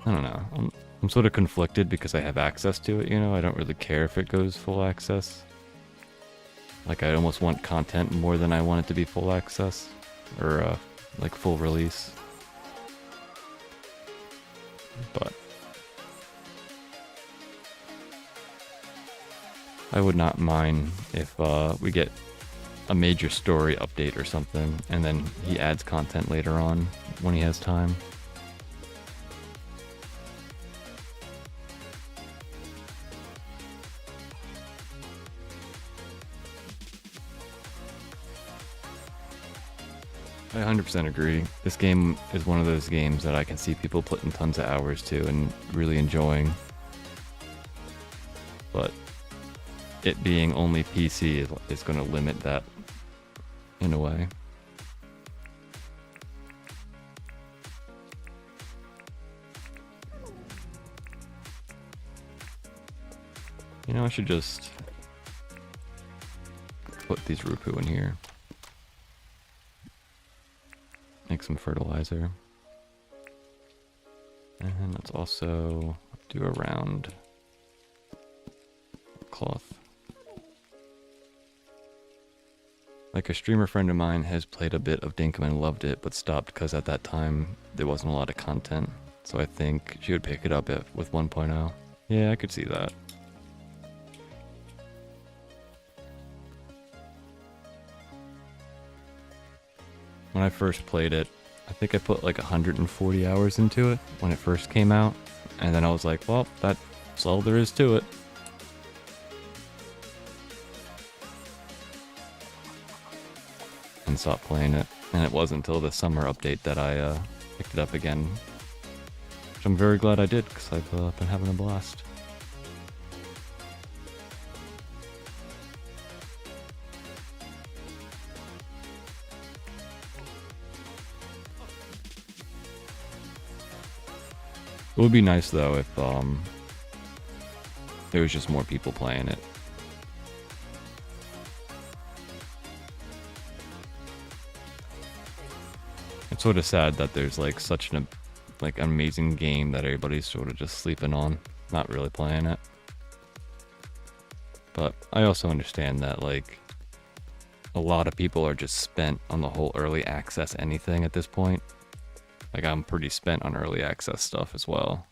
I don't know. I'm sort of conflicted because I have access to it, you know? I don't really care if it goes full access. Like, I almost want content more than I want it to be full access. Or, like, full release. But I would not mind if we get a major story update or something, and then he adds content later on when he has time. I 100% agree. This game is one of those games that I can see people putting tons of hours to and really enjoying. But it being only PC is going to limit that in a way. You know, I should just put these Rupu in here. Make some fertilizer. And let's also do a round cloth. Like a streamer friend of mine has played a bit of Dinkum and loved it, but stopped because at that time there wasn't a lot of content. So I think she would pick it up with 1.0. Yeah, I could see that. When I first played it, I think I put like 140 hours into it when it first came out. And then I was like, well, that's all there is to it. And stopped playing it. And it wasn't until the summer update that I picked it up again. Which I'm very glad I did, because I've been having a blast. It would be nice though if there was just more people playing it. It's sort of sad that there's like such an like an amazing game that everybody's sort of just sleeping on, not really playing it. But I also understand that like a lot of people are just spent on the whole early access anything at this point. Like I'm pretty spent on early access stuff as well.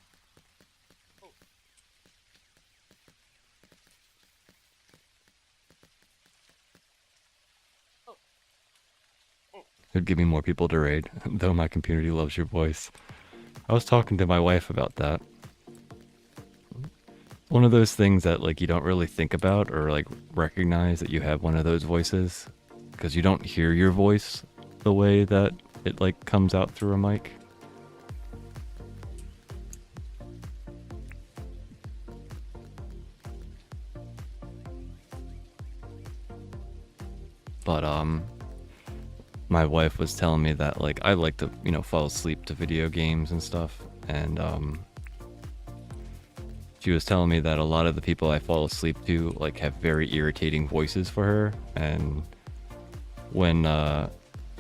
It'd give me more people to raid, though my community loves your voice. I was talking to my wife about that. One of those things that like you don't really think about or like recognize that you have one of those voices because you don't hear your voice the way that it like comes out through a mic. But my wife was telling me that like I like to, you know, fall asleep to video games and stuff, and she was telling me that a lot of the people I fall asleep to like have very irritating voices for her, and when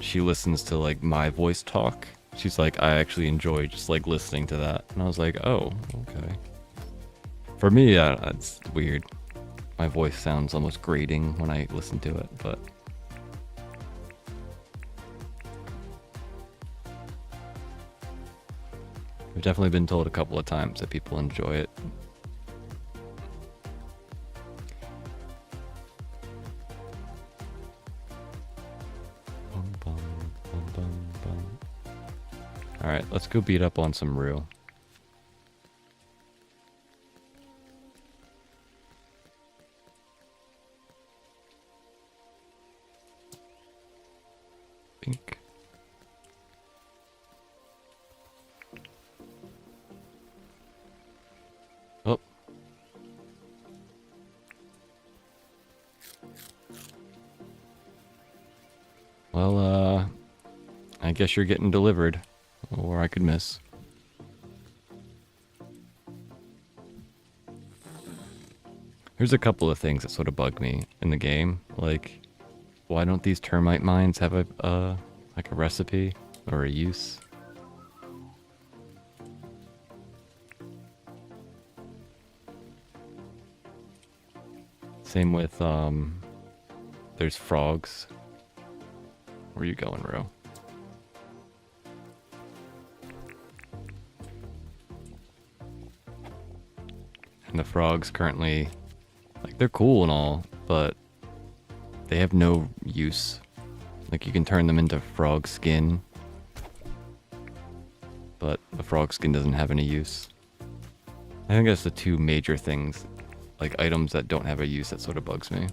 she listens to like my voice talk, she's like, I actually enjoy just like listening to that. And I was like, oh, okay. For me, it's weird. My voice sounds almost grating when I listen to it, but I've definitely been told a couple of times that people enjoy it. Alright, let's go beat up on some Rue. Pink. Oh. Well, I guess you're getting delivered. Or I could miss. There's a couple of things that sort of bug me in the game. Like, why don't these termite mines have a like a recipe or a use? Same with there's frogs. Where are you going, Ro? And the frogs currently, like, they're cool and all, but they have no use. Like, you can turn them into frog skin, but the frog skin doesn't have any use. I think that's the two major things, like items that don't have a use, that sort of bugs me.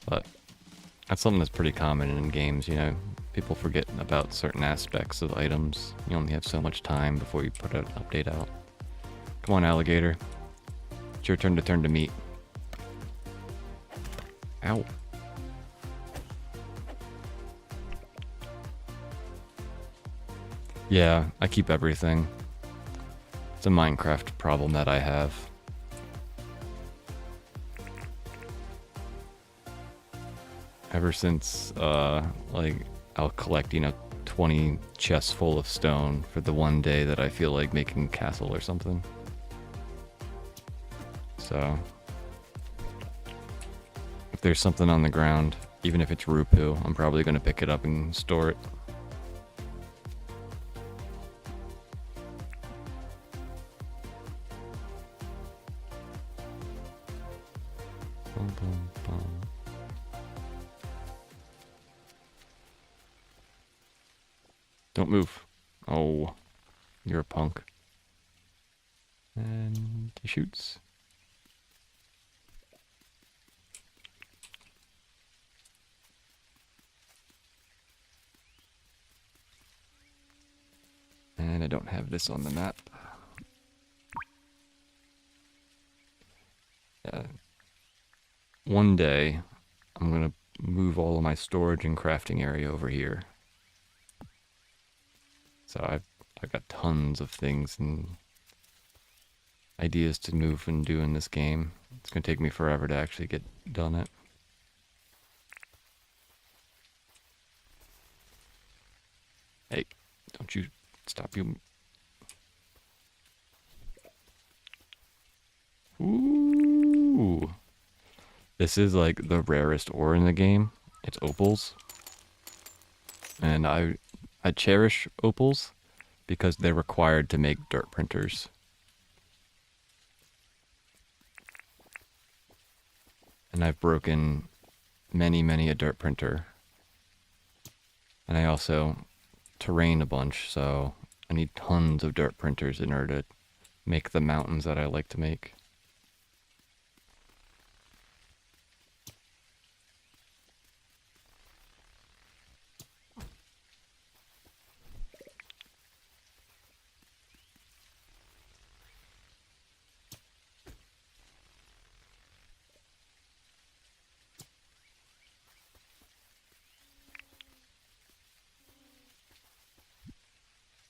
But that's something that's pretty common in games, you know. People forget about certain aspects of items. You only have so much time before you put an update out. Come on, alligator. It's your turn to meat. Ow. Yeah, I keep everything. It's a Minecraft problem that I have. Ever since, like, I'll collect, you know, 20 chests full of stone for the one day that I feel like making a castle or something. So, if there's something on the ground, even if it's Rupu, I'm probably going to pick it up and store it. Boom, boom, boom. Don't move. Oh, you're a punk. And he shoots. And I don't have this on the map. Yeah. One day, I'm gonna move all of my storage and crafting area over here. So I've got tons of things and ideas to move and do in this game. It's gonna take me forever to actually get done it. Don't you stop you. Ooh. This is like the rarest ore in the game. It's opals. And I cherish opals because they're required to make dirt printers. And I've broken many a dirt printer. And I also terrain a bunch, so I need tons of dirt printers in order to make the mountains that I like to make.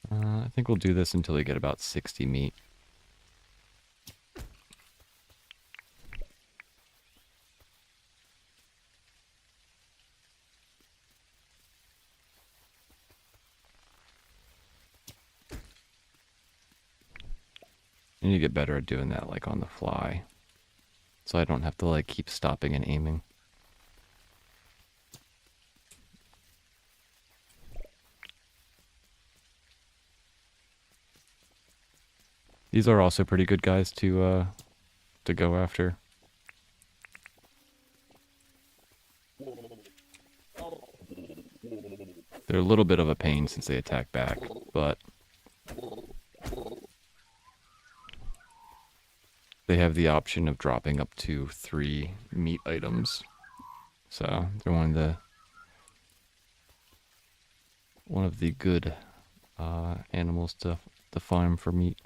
I think we'll do this until we get about 60 meat. I need to get better at doing that like on the fly. So I don't have to like keep stopping and aiming. These are also pretty good guys to go after. They're a little bit of a pain since they attack back, but they have the option of dropping up to 3 meat items. So they're one of the good animals to farm for meat.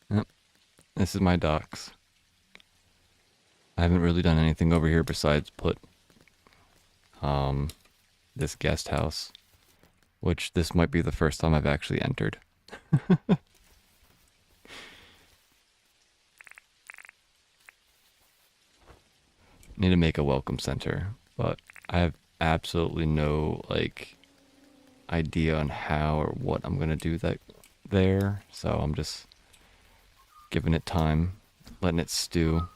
Yep. This is my docks. I haven't really done anything over here besides put this guest house, which this might be the first time I've actually entered. Need to make a welcome center, but I have absolutely no like idea on how or what I'm gonna do that there, so I'm just giving it time, letting it stew.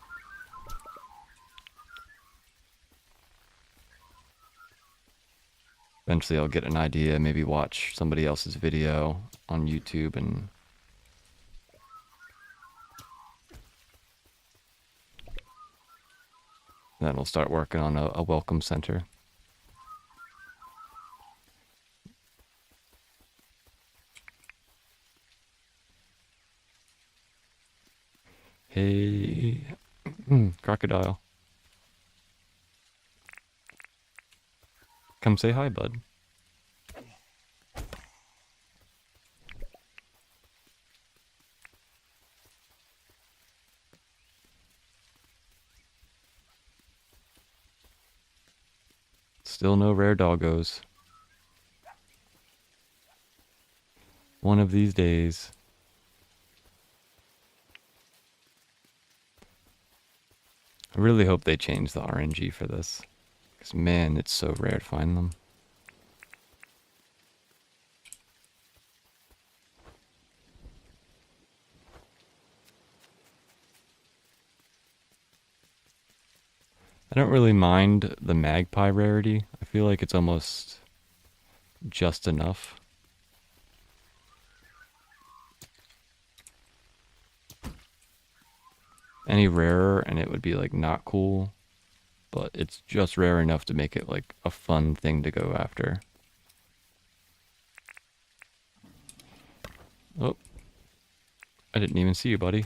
Eventually I'll get an idea, maybe watch somebody else's video on YouTube and then I'll start working on a welcome center. Hey, crocodile. Come say hi, bud. Still no rare doggos. One of these days. I really hope they change the RNG for this. Because, man, it's so rare to find them. I don't really mind the magpie rarity. I feel like it's almost just enough. Any rarer and it would be like not cool, but it's just rare enough to make it like a fun thing to go after. Oh, I didn't even see you, buddy.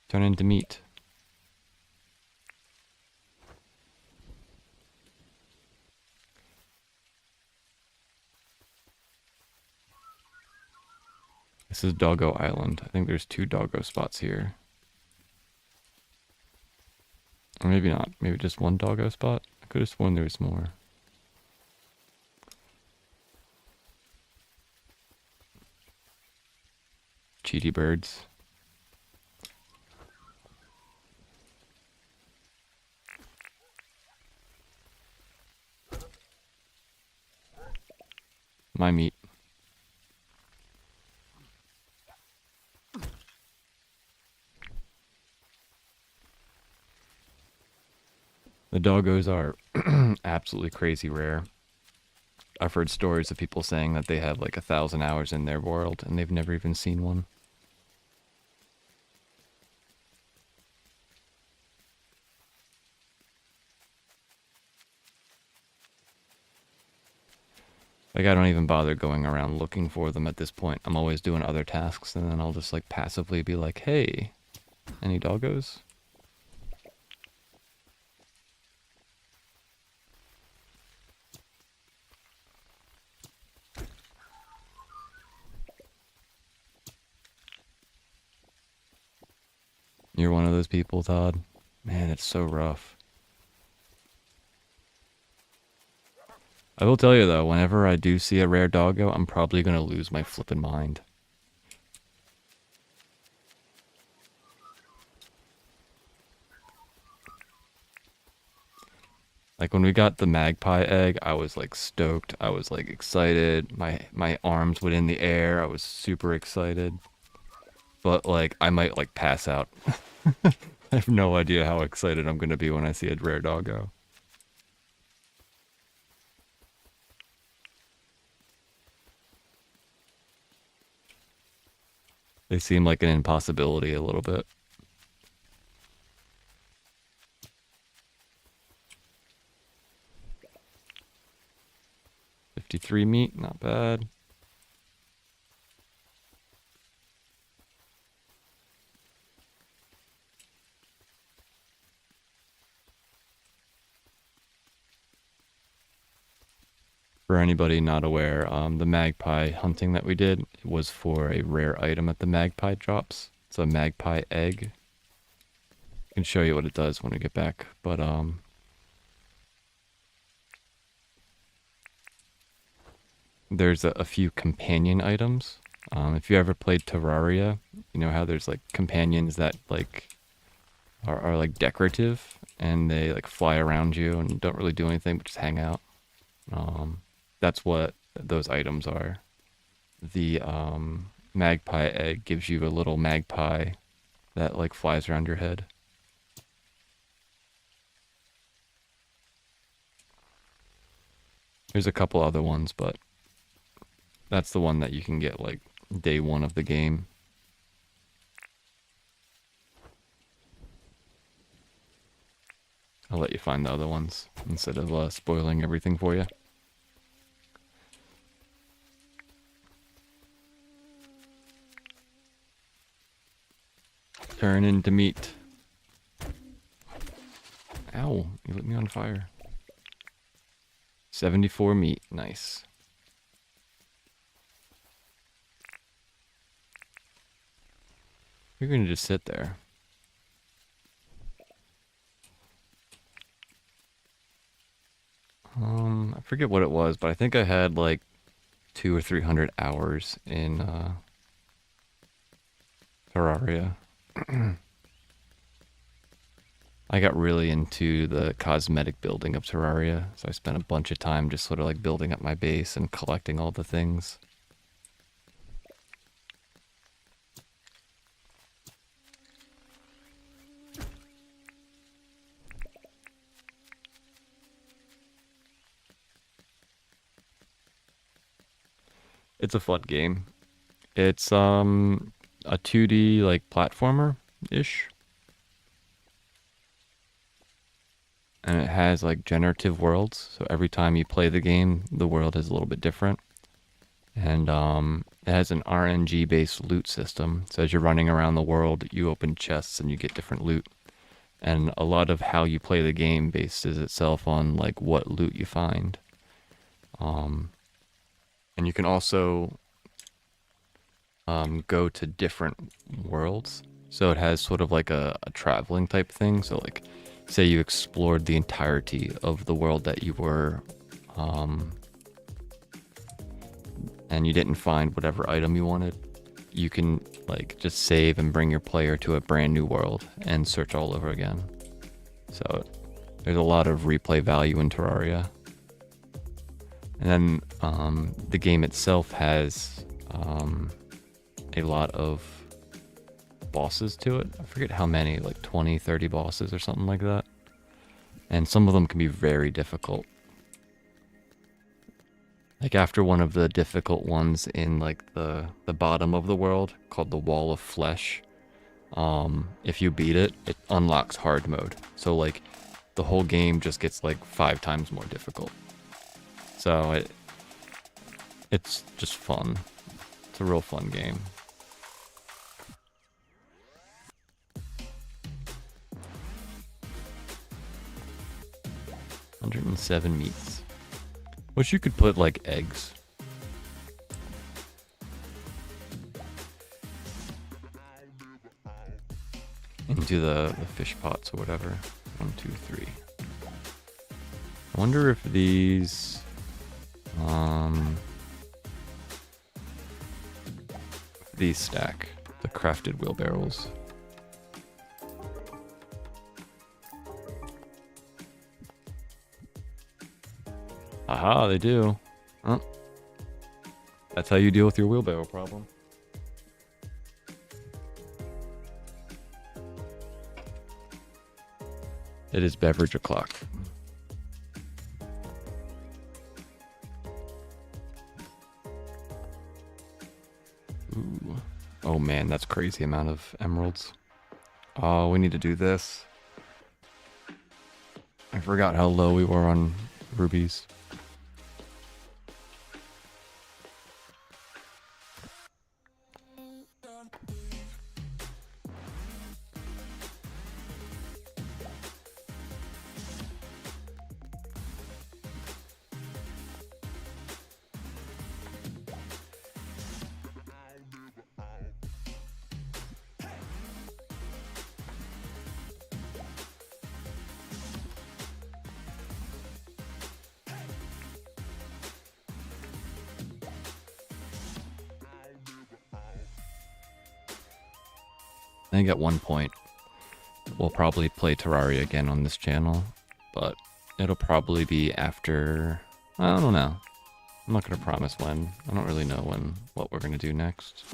Turn into meat. This is Doggo Island. I think there's 2 doggo spots here. Or maybe not. Maybe just 1 doggo spot. I could have sworn there was more. Cheaty birds. The doggos are absolutely crazy rare. I've heard stories of people saying that they have like 1,000 hours in their world and they've never even seen one. Like, I don't even bother going around looking for them at this point. I'm always doing other tasks, and then I'll just, like, passively be like, hey, any doggos? You're one of those people, Todd? Man, it's so rough. I will tell you, though, whenever I do see a rare doggo, I'm probably going to lose my flippin' mind. Like, when we got the magpie egg, I was, like, stoked. I was, like, excited. My arms went in the air. I was super excited. But, like, I might, like, pass out. I have no idea how excited I'm going to be when I see a rare doggo. They seem like an impossibility a little bit. $53 meat, not bad. For anybody not aware, the magpie hunting that we did was for a rare item at the magpie drops. It's a magpie egg. I can show you what it does when we get back, but there's a few companion items. If you ever played Terraria, you know how there's like companions that like are like decorative and they like fly around you and don't really do anything but just hang out. That's what those items are. The magpie egg gives you a little magpie that like flies around your head. There's a couple other ones, but that's the one that you can get like day one of the game. I'll let you find the other ones instead of spoiling everything for you. Turn into meat. Ow, you lit me on fire. 74 meat, nice. You're gonna just sit there. I forget what it was, but I think I had like 200 or 300 hours in Terraria. I got really into the cosmetic building of Terraria, so I spent a bunch of time just sort of like building up my base and collecting all the things. It's a fun game. It's a 2D like platformer-ish. And it has like generative worlds, so every time you play the game, the world is a little bit different. And it has an RNG based loot system. So as you're running around the world, you open chests and you get different loot. And a lot of how you play the game bases itself on like what loot you find. And you can also go to different worlds. So it has sort of like a traveling type thing. So like, say you explored the entirety of the world that you were, and you didn't find whatever item you wanted, you can like just save and bring your player to a brand new world and search all over again. So there's a lot of replay value in Terraria. And then the game itself has a lot of bosses to it. I forget how many, like 20, 30 bosses or something like that. And some of them can be very difficult. Like after one of the difficult ones in like the bottom of the world called the Wall of Flesh, if you beat it, it unlocks hard mode. So like the whole game just gets like 5 times more difficult. So it's just fun. It's a real fun game. $107 meats. Wish you could put like eggs. Into the fish pots or whatever. 1, 2, 3. I wonder if these stack, the crafted wheelbarrows. Aha, they do. Huh? That's how you deal with your wheelbarrow problem. It is beverage o'clock. Ooh. Oh man, that's crazy amount of emeralds. Oh, we need to do this. I forgot how low we were on rubies. I think at one point we'll probably play Terraria again on this channel, but it'll probably be after, I don't know. I'm not going to promise when. I don't really know what we're going to do next.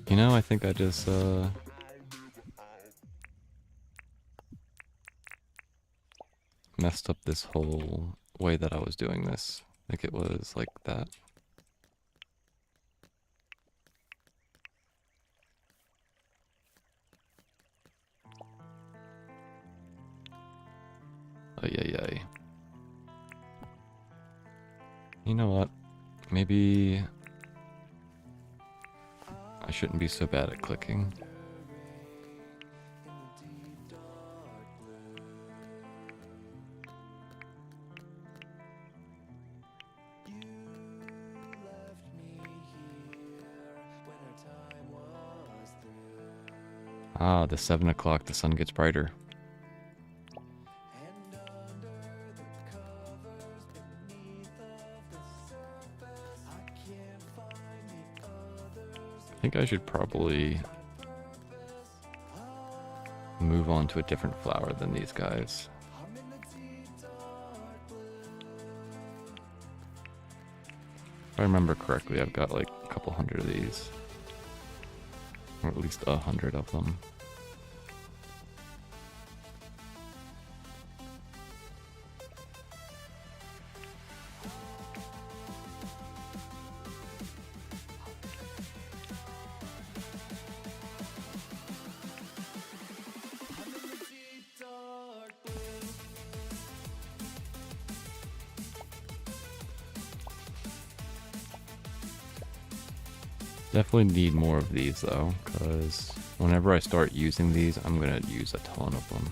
You know, I think I just messed up this whole way that I was doing this. I think it was like that. Ay, ay, ay. You know what? Maybe I shouldn't be so bad at clicking. Ah, the 7 o'clock, the sun gets brighter. I think I should probably move on to a different flower than these guys. If I remember correctly, I've got like a couple hundred of these. Or at least 100 of them. Definitely need more of these though, because whenever I start using these, I'm going to use a ton of them.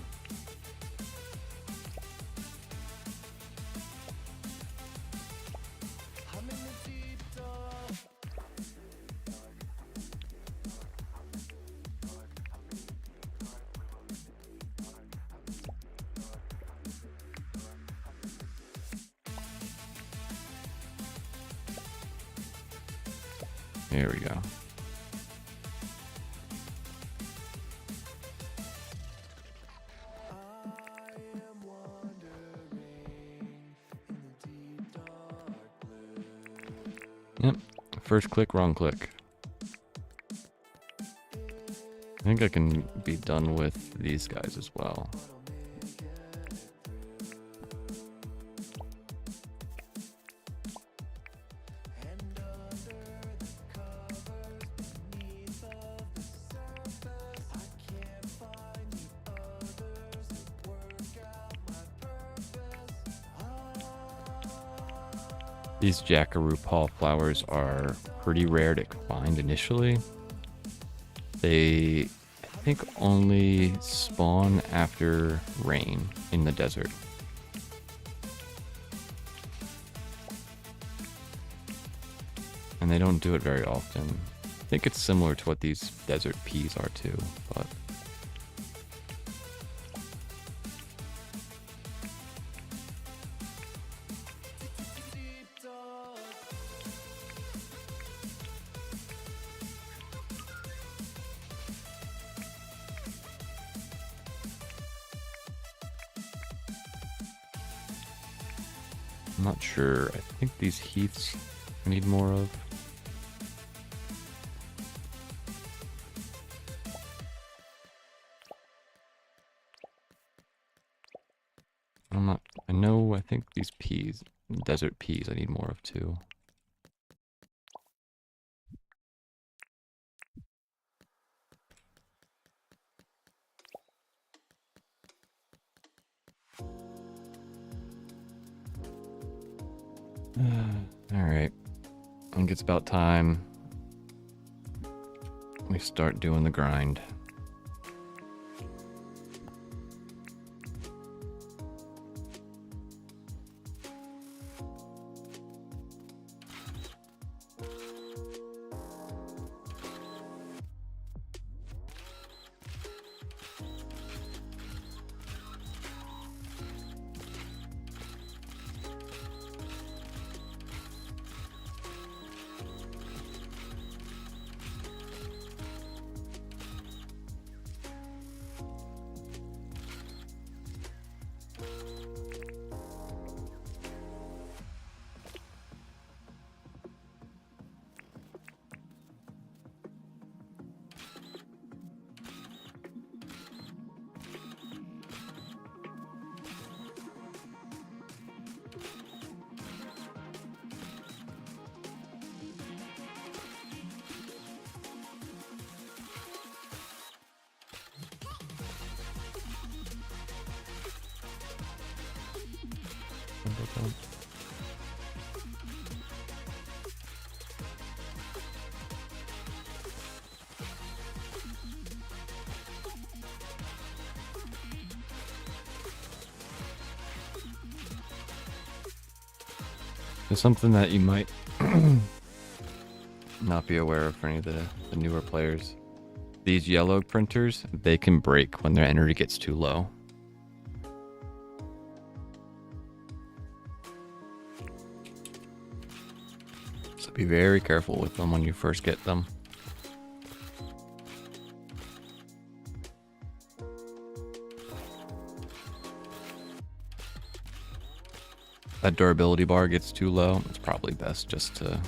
There we go. first click, wrong click. I think I can be done with these guys as well. These jackaroo paw flowers are pretty rare to find initially. They, I think, only spawn after rain in the desert. And they don't do it very often. I think it's similar to what these desert peas are too, but... I'm not sure. I think these heaths I need more of. I'm not... I know, I think these peas, desert peas, I need more of too. Alright. I think it's about time we start doing the grind. There's something that you might not be aware of for any of the newer players. These yellow printers, they can break when their energy gets too low. So be very careful with them when you first get them. That durability bar gets too low, it's probably best just to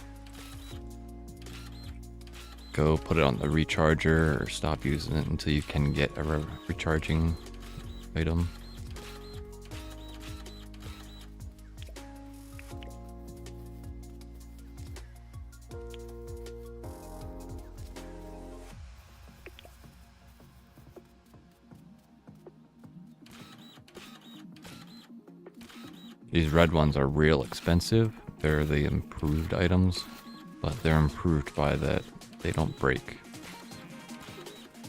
go put it on the recharger or stop using it until you can get a recharging item. These red ones are real expensive. They're the improved items, but they're improved by that they don't break.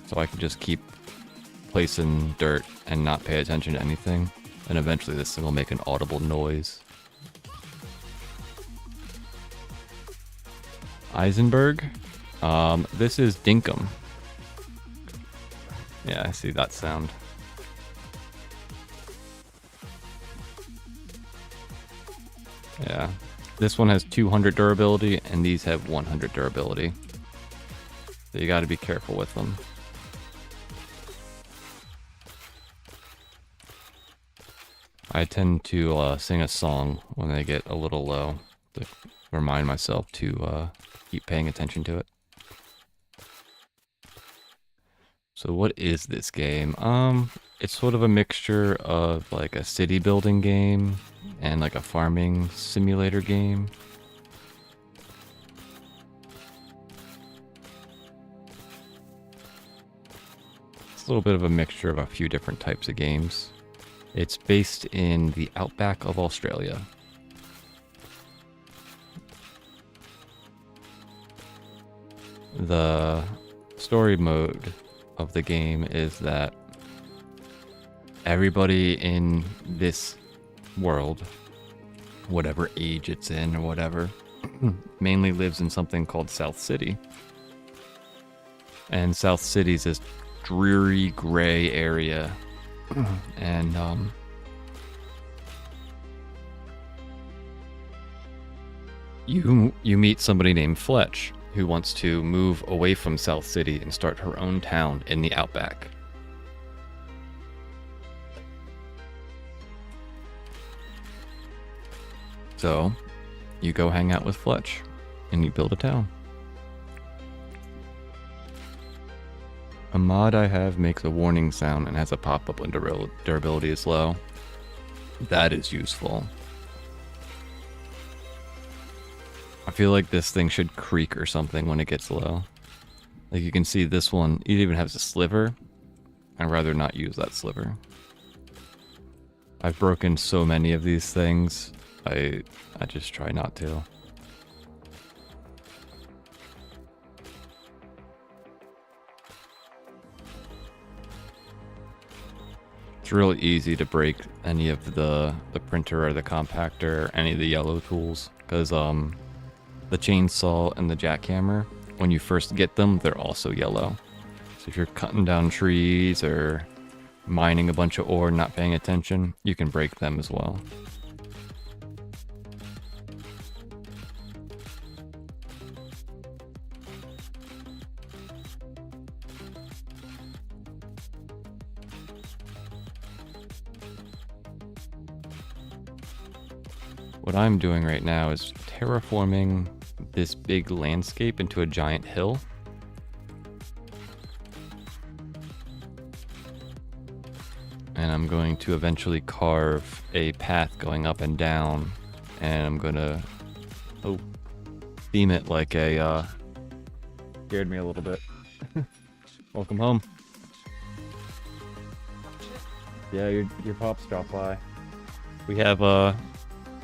So I can just keep placing dirt and not pay attention to anything, and eventually this thing will make an audible noise. Eisenberg? This is Dinkum. Yeah, I see that sound. Yeah, this one has 200 durability, and these have 100 durability. So you gotta be careful with them. I tend to sing a song when they get a little low to remind myself to keep paying attention to it. So what is this game? It's sort of a mixture of like a city building game and like a farming simulator game. It's a little bit of a mixture of a few different types of games. It's based in the outback of Australia. The story mode of the game is that everybody in this world, whatever age it's in or whatever, mainly lives in something called South City. And South City's this dreary gray area. And you meet somebody named Fletch who wants to move away from South City and start her own town in the outback. So, you go hang out with Fletch, and you build a town. A mod I have makes a warning sound and has a pop-up when durability is low. That is useful. I feel like this thing should creak or something when it gets low. Like you can see this one, it even has a sliver. I'd rather not use that sliver. I've broken so many of these things, I just try not to. It's really easy to break any of the printer or the compactor, or any of the yellow tools, because the chainsaw and the jackhammer, when you first get them, they're also yellow. So if you're cutting down trees or mining a bunch of ore and not paying attention, you can break them as well. What I'm doing right now is terraforming this big landscape into a giant hill. And I'm going to eventually carve a path going up and down, and I'm gonna theme it like a scared me a little bit. Welcome home. Yeah, your pops dropped by. We have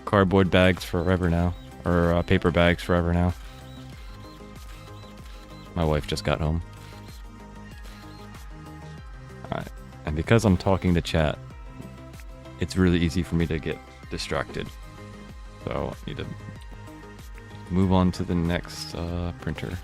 cardboard bags forever now, or paper bags forever now. My wife just got home. Alright, and because I'm talking to chat, it's really easy for me to get distracted. So I need to move on to the next printer.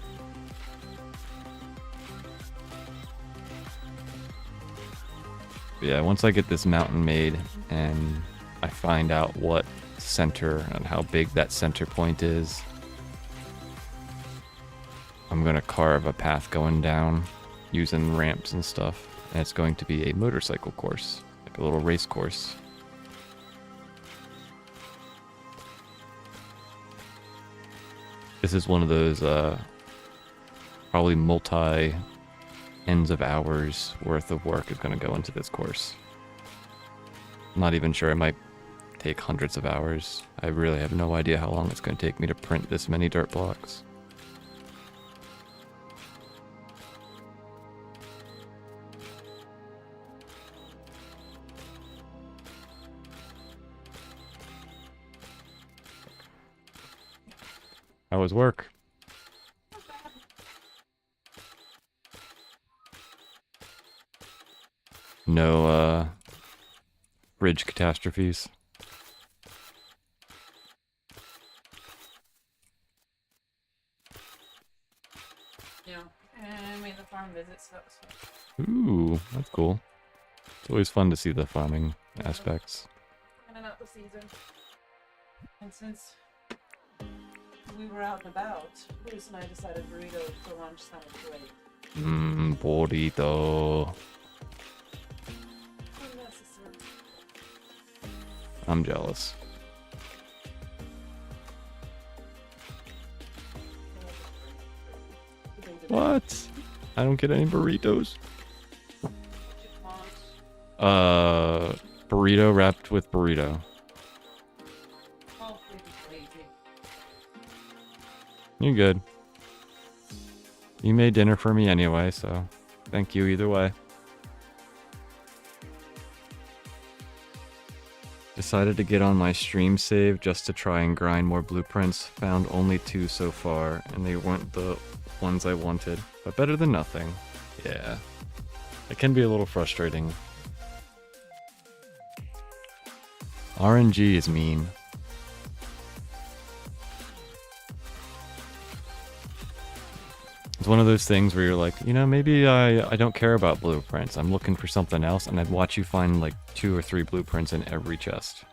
But yeah, once I get this mountain made and I find out what center and how big that center point is, I'm gonna carve a path going down using ramps and stuff, and it's going to be a motorcycle course, like a little race course. This is one of those probably multi tens of hours worth of work is going to go into this course. I'm not even sure, it might take hundreds of hours. I really have no idea how long it's going to take me to print this many dirt blocks. How was work? No bridge catastrophes. Yeah, and I made the farm visit, so that was fun. Ooh, that's cool. It's always fun to see the farming aspects. Ending out the season. And since we were out and about, Bruce and I decided burrito for lunch sounded great. Burrito. Unnecessary. I'm jealous. What? I don't get any burritos. What you want? Burrito wrapped with burrito. Oh, baby, crazy. You're good. You made dinner for me anyway, so thank you either way. Decided to get on my stream save just to try and grind more blueprints. Found only 2 so far, and they weren't the ones I wanted. But better than nothing. Yeah. It can be a little frustrating. RNG is mean. It's one of those things where you're like, you know, maybe I don't care about blueprints. I'm looking for something else, and I'd watch you find like 2 or 3 blueprints in every chest.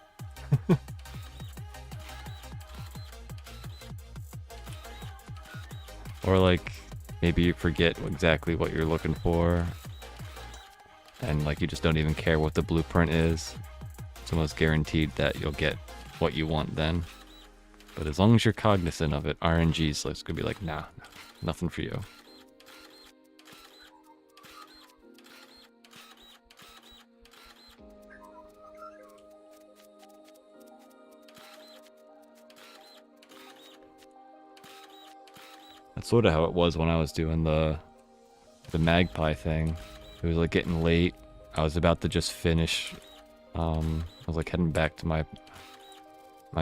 Or like, maybe you forget exactly what you're looking for, and like you just don't even care what the blueprint is. It's almost guaranteed that you'll get what you want then. But as long as you're cognizant of it, RNG's like, gonna be like, nah, nothing for you. That's sort of how it was when I was doing the magpie thing. It was like getting late. I was about to just finish. I was like heading back to my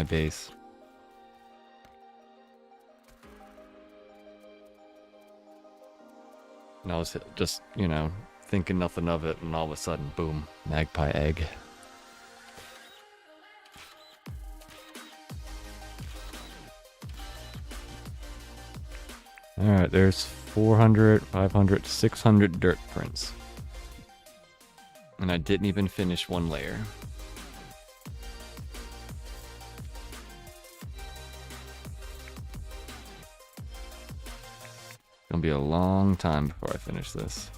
base. And I was just, you know, thinking nothing of it, and all of a sudden, boom, magpie egg. Alright, there's 400, 500, 600 dirt prints. And I didn't even finish one layer. Gonna be a long time before I finish this.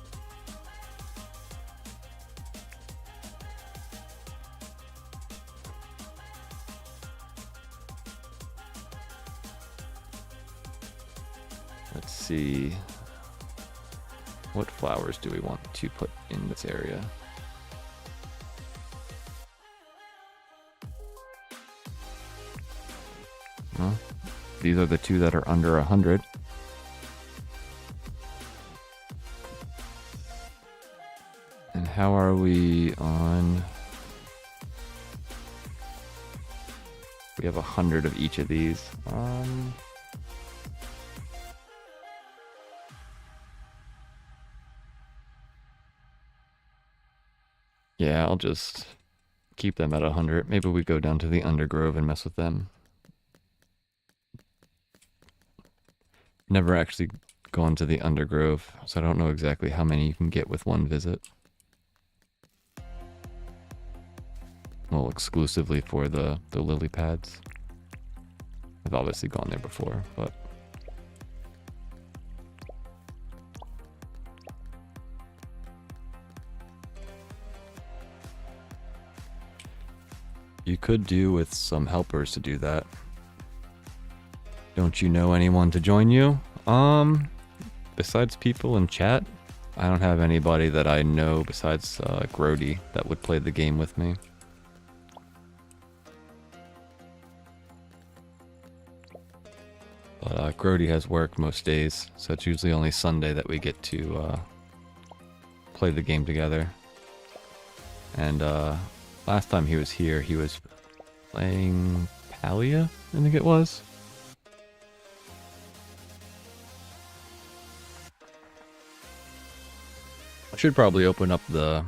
Let's see. What flowers do we want to put in this area? Well, these are the 2 that are under 100. And how are we on? We have 100 of each of these. Yeah, I'll just keep them at 100. Maybe we go down to the Undergrove and mess with them. Never actually gone to the Undergrove, so I don't know exactly how many you can get with one visit. Well, exclusively for the lily pads. I've obviously gone there before, but... You could do with some helpers to do that. Don't you know anyone to join you? Besides people in chat, I don't have anybody that I know besides Grody that would play the game with me. But Grody has work most days, so it's usually only Sunday that we get to play the game together. And last time he was here, he was playing Palia, I think it was. I should probably open up the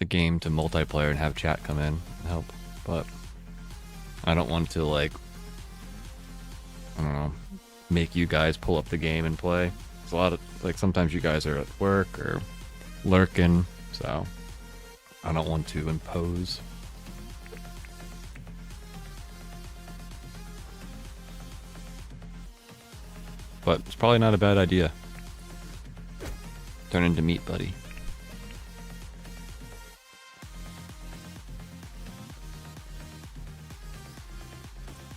game to multiplayer and have chat come in and help, but I don't want to, like, I don't know, make you guys pull up the game and play. It's a lot of, like, sometimes you guys are at work or lurking, so I don't want to impose. But it's probably not a bad idea. Turn into meat, buddy.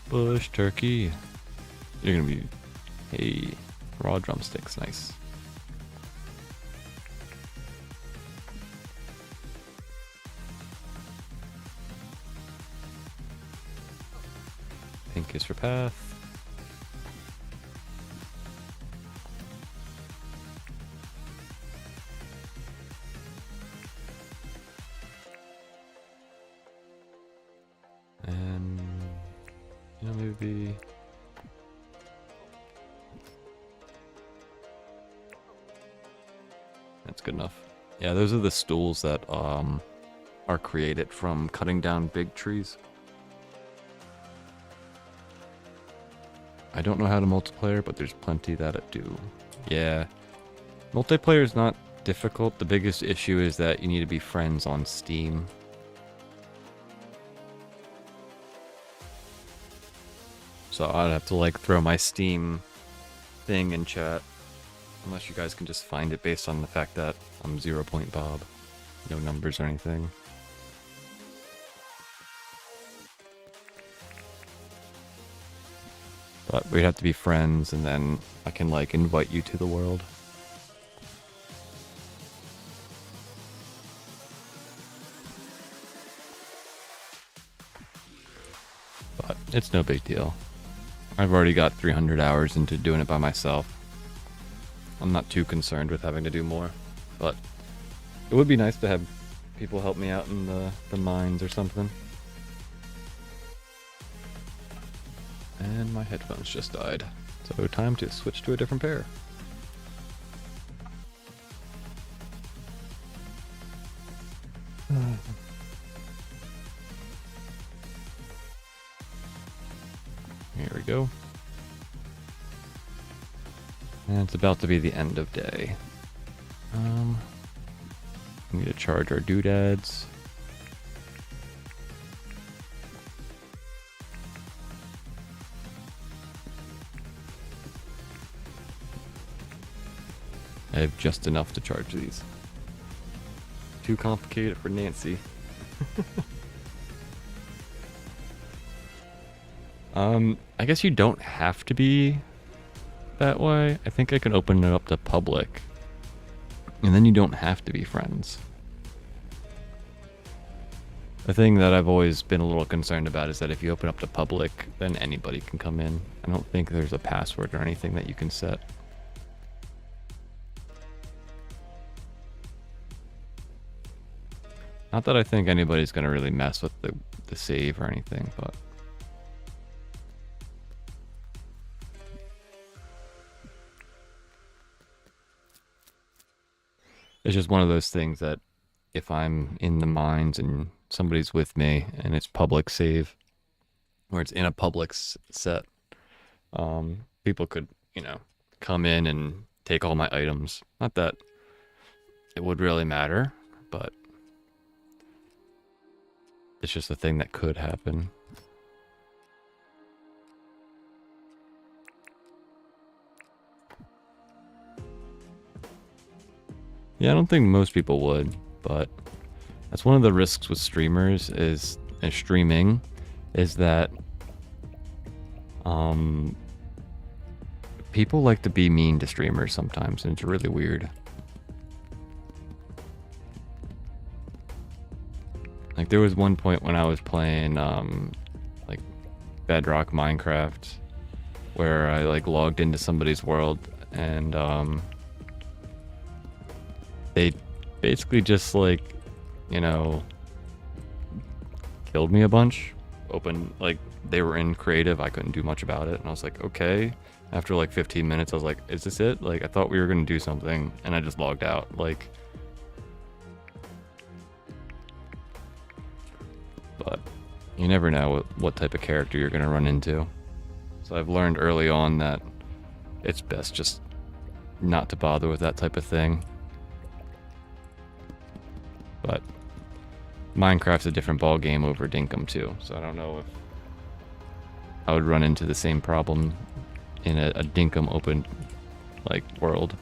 Bush turkey. You're gonna be... Hey, raw drumsticks, nice. Pink is for path. And you know, maybe that's good enough. Yeah, those are the stools that are created from cutting down big trees. I don't know how to multiplayer, but there's plenty that do. Yeah, multiplayer is not difficult. The biggest issue is that you need to be friends on Steam. So I'd have to like throw my Steam thing in chat. Unless you guys can just find it based on the fact that I'm 0 Point Bob. No numbers or anything. But we'd have to be friends, and then I can like invite you to the world. But it's no big deal. I've already got 300 hours into doing it by myself. I'm not too concerned with having to do more, but it would be nice to have people help me out in the mines or something. And my headphones just died, so time to switch to a different pair. Here we go. And it's about to be the end of day. We need to charge our doodads. I have just enough to charge these. Too complicated for Nancy. I guess you don't have to be that way. I think I can open it up to public. And then you don't have to be friends. The thing that I've always been a little concerned about is that if you open up to public, then anybody can come in. I don't think there's a password or anything that you can set. Not that I think anybody's gonna really mess with the save or anything, but it's just one of those things that if I'm in the mines and somebody's with me and it's public save, or it's in a public set, people could, you know, come in and take all my items. Not that it would really matter, but it's just a thing that could happen. Yeah, I don't think most people would, but that's one of the risks with streamers is and streaming is that people like to be mean to streamers sometimes, and it's really weird. Like there was one point when I was playing like Bedrock Minecraft where I like logged into somebody's world and they basically just like, you know, killed me a bunch. Like they were in creative, I couldn't do much about it, and I was like, okay. After like 15 minutes I was like, is this it? Like I thought we were gonna do something, and I just logged out. Like, but you never know what type of character you're gonna run into. So I've learned early on that it's best just not to bother with that type of thing. But Minecraft's a different ball game over Dinkum too, so I don't know if I would run into the same problem in a Dinkum open like world.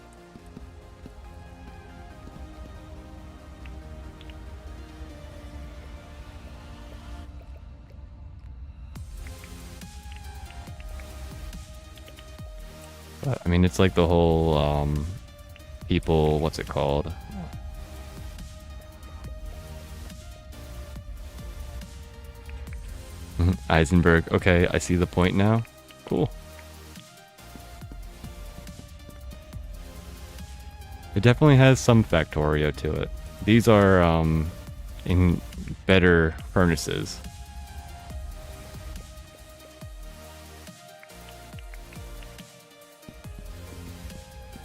But I mean, it's like the whole people, what's it called? Eisenberg. Okay, I see the point now. Cool. It definitely has some Factorio to it. These are in better furnaces.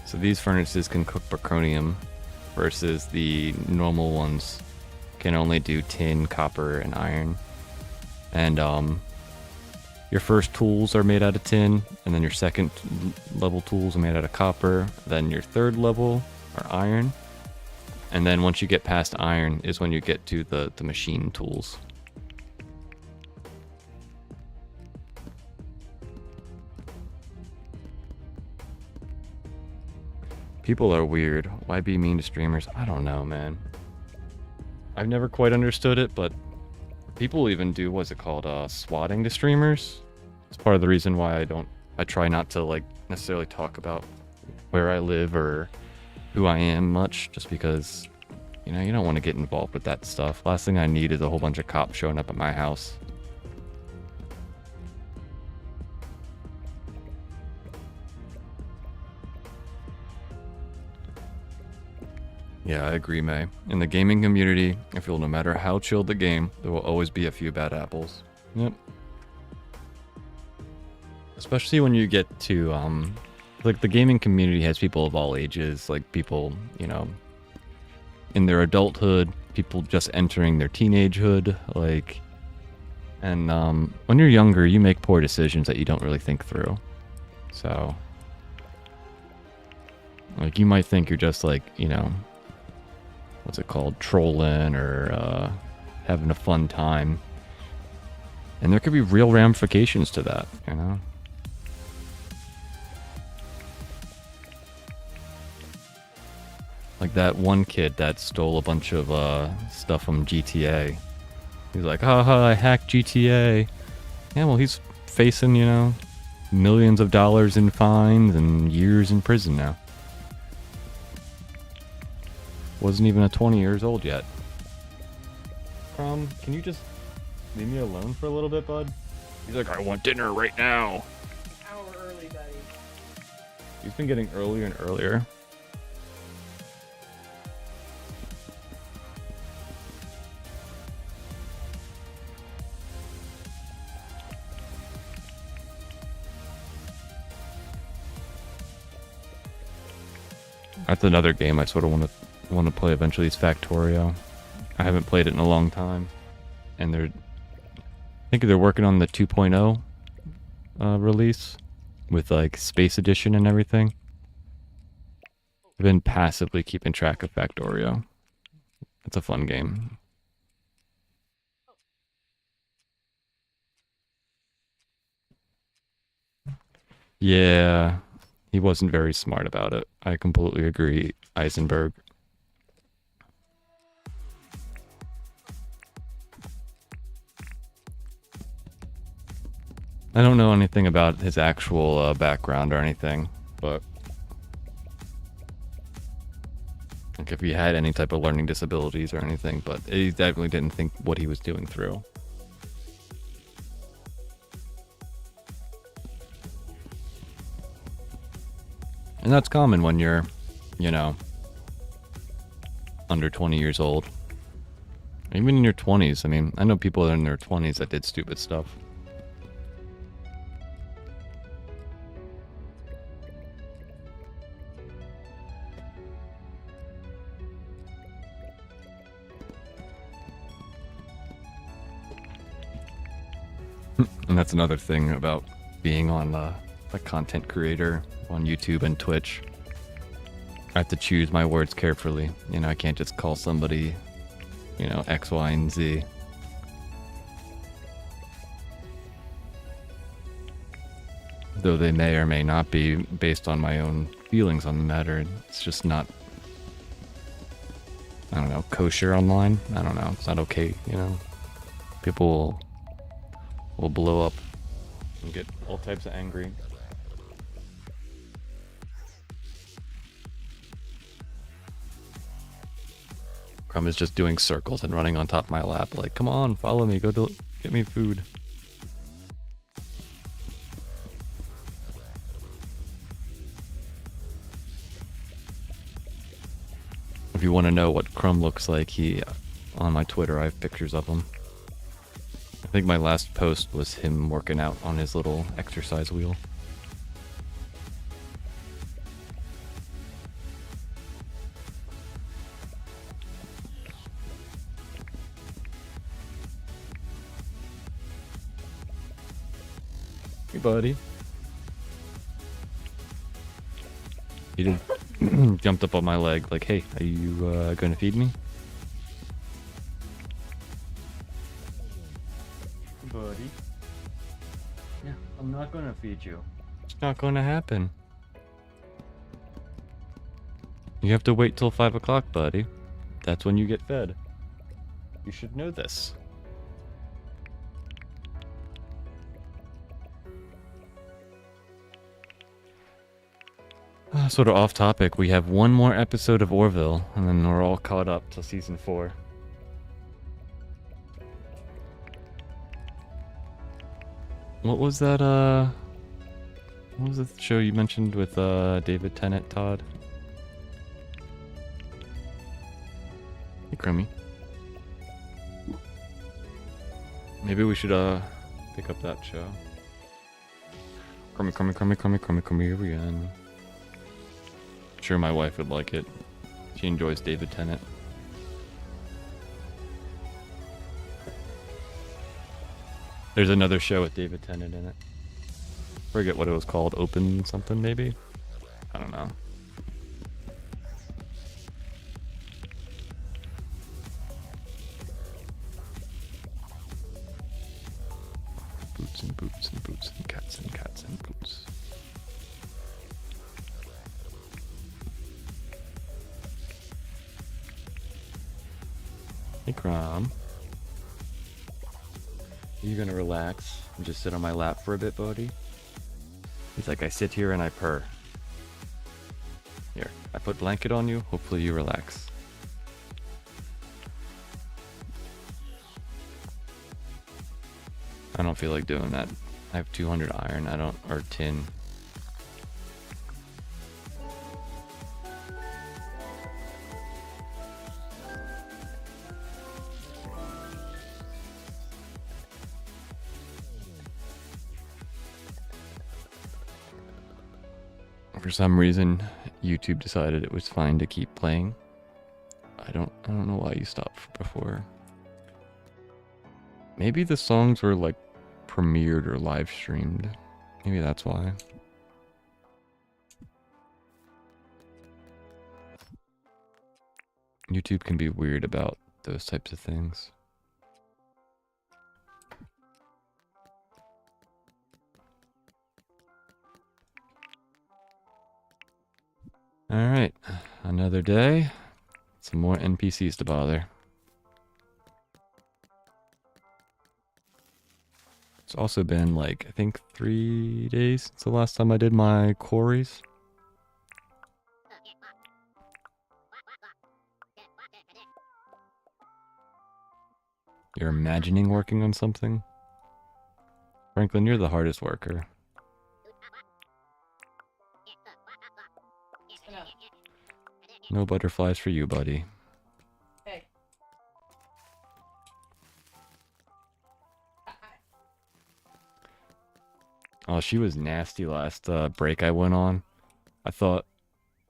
So these furnaces can cook berkonium versus the normal ones can only do tin, copper, and iron. And your first tools are made out of tin, and then your second level tools are made out of copper, then your third level are iron. And then once you get past iron is when you get to the machine tools. People are weird. Why be mean to streamers? I don't know, man. I've never quite understood it, but people even do, what's it called, swatting to streamers. It's part of the reason why I try not to, like, necessarily talk about where I live or who I am much, just because, you know, you don't want to get involved with that stuff. Last thing I need is a whole bunch of cops showing up at my house. Yeah, I agree, May. In the gaming community, I feel no matter how chilled the game, there will always be a few bad apples. Yep. Especially when you get to, like, the gaming community has people of all ages, like people, you know, in their adulthood, people just entering their teenagehood, like, and when you're younger, you make poor decisions that you don't really think through. So, like, you might think you're just, like, you know, what's it called, trolling or having a fun time. And there could be real ramifications to that, you know? Like that one kid that stole a bunch of stuff from GTA. He's like, haha, I hacked GTA. Yeah, well, he's facing, you know, millions of dollars in fines and years in prison now. Wasn't even 20 years old yet. Crumb, can you just leave me alone for a little bit, bud? He's like, I want dinner right now. Hour early, buddy. He's been getting earlier and earlier. That's another game I sort of want to play eventually. Is Factorio. I haven't played it in a long time, and I think they're working on the 2.0 release with like Space Edition and everything. I've been passively keeping track of Factorio. It's a fun game. Yeah, he wasn't very smart about it. I completely agree, Eisenberg. I don't know anything about his actual background or anything, but like if he had any type of learning disabilities or anything, but he definitely didn't think what he was doing through. And that's common when you're, you know, under 20 years old. Even in your 20s. I mean, I know people in their 20s that did stupid stuff. And that's another thing about being on a content creator on YouTube and Twitch. I have to choose my words carefully. You know, I can't just call somebody, you know, X, Y, and Z. Though they may or may not be based on my own feelings on the matter. It's just not, I don't know, kosher online. I don't know. It's not okay, you know. People will blow up and get all types of angry. Crumb is just doing circles and running on top of my lap like, come on, follow me, get me food. you want to know what Crumb looks like, on my Twitter I have pictures of him. I think my last post was him working out on his little exercise wheel. Hey, buddy. He did jumped up on my leg like, hey, are you gonna feed me? Buddy. Yeah, I'm not gonna feed you. It's not gonna happen. You have to wait till 5 o'clock, buddy. That's when you get fed. You should know this. Sort of off topic, we have one more episode of Orville, and then we're all caught up till season 4. What was that, what was the show you mentioned with, David Tennant, Todd? Hey, Crummy. Maybe we should, pick up that show. Crummy, Crummy, Crummy, Crummy, Crummy, Crummy again. Sure, my wife would like it. She enjoys David Tennant. There's another show with David Tennant in it. Forget what it was called. Open something, maybe? I don't know. Boots and boots and boots and cats and cats and boots. Hey, Crom. You gonna relax and just sit on my lap for a bit, buddy? He's like, I sit here and I purr. Here, I put blanket on you. Hopefully you relax. I don't feel like doing that. I have 200 iron. Or tin. For some reason, YouTube decided it was fine to keep playing. I don't know why you stopped before. Maybe the songs were like premiered or live streamed. Maybe that's why. YouTube can be weird about those types of things. Alright, another day. Some more NPCs to bother. It's also been like, I think 3 days since the last time I did my quarries. You're imagining working on something? Franklin, you're the hardest worker. No butterflies for you, buddy. Hey. Oh, she was nasty last break I went on. I thought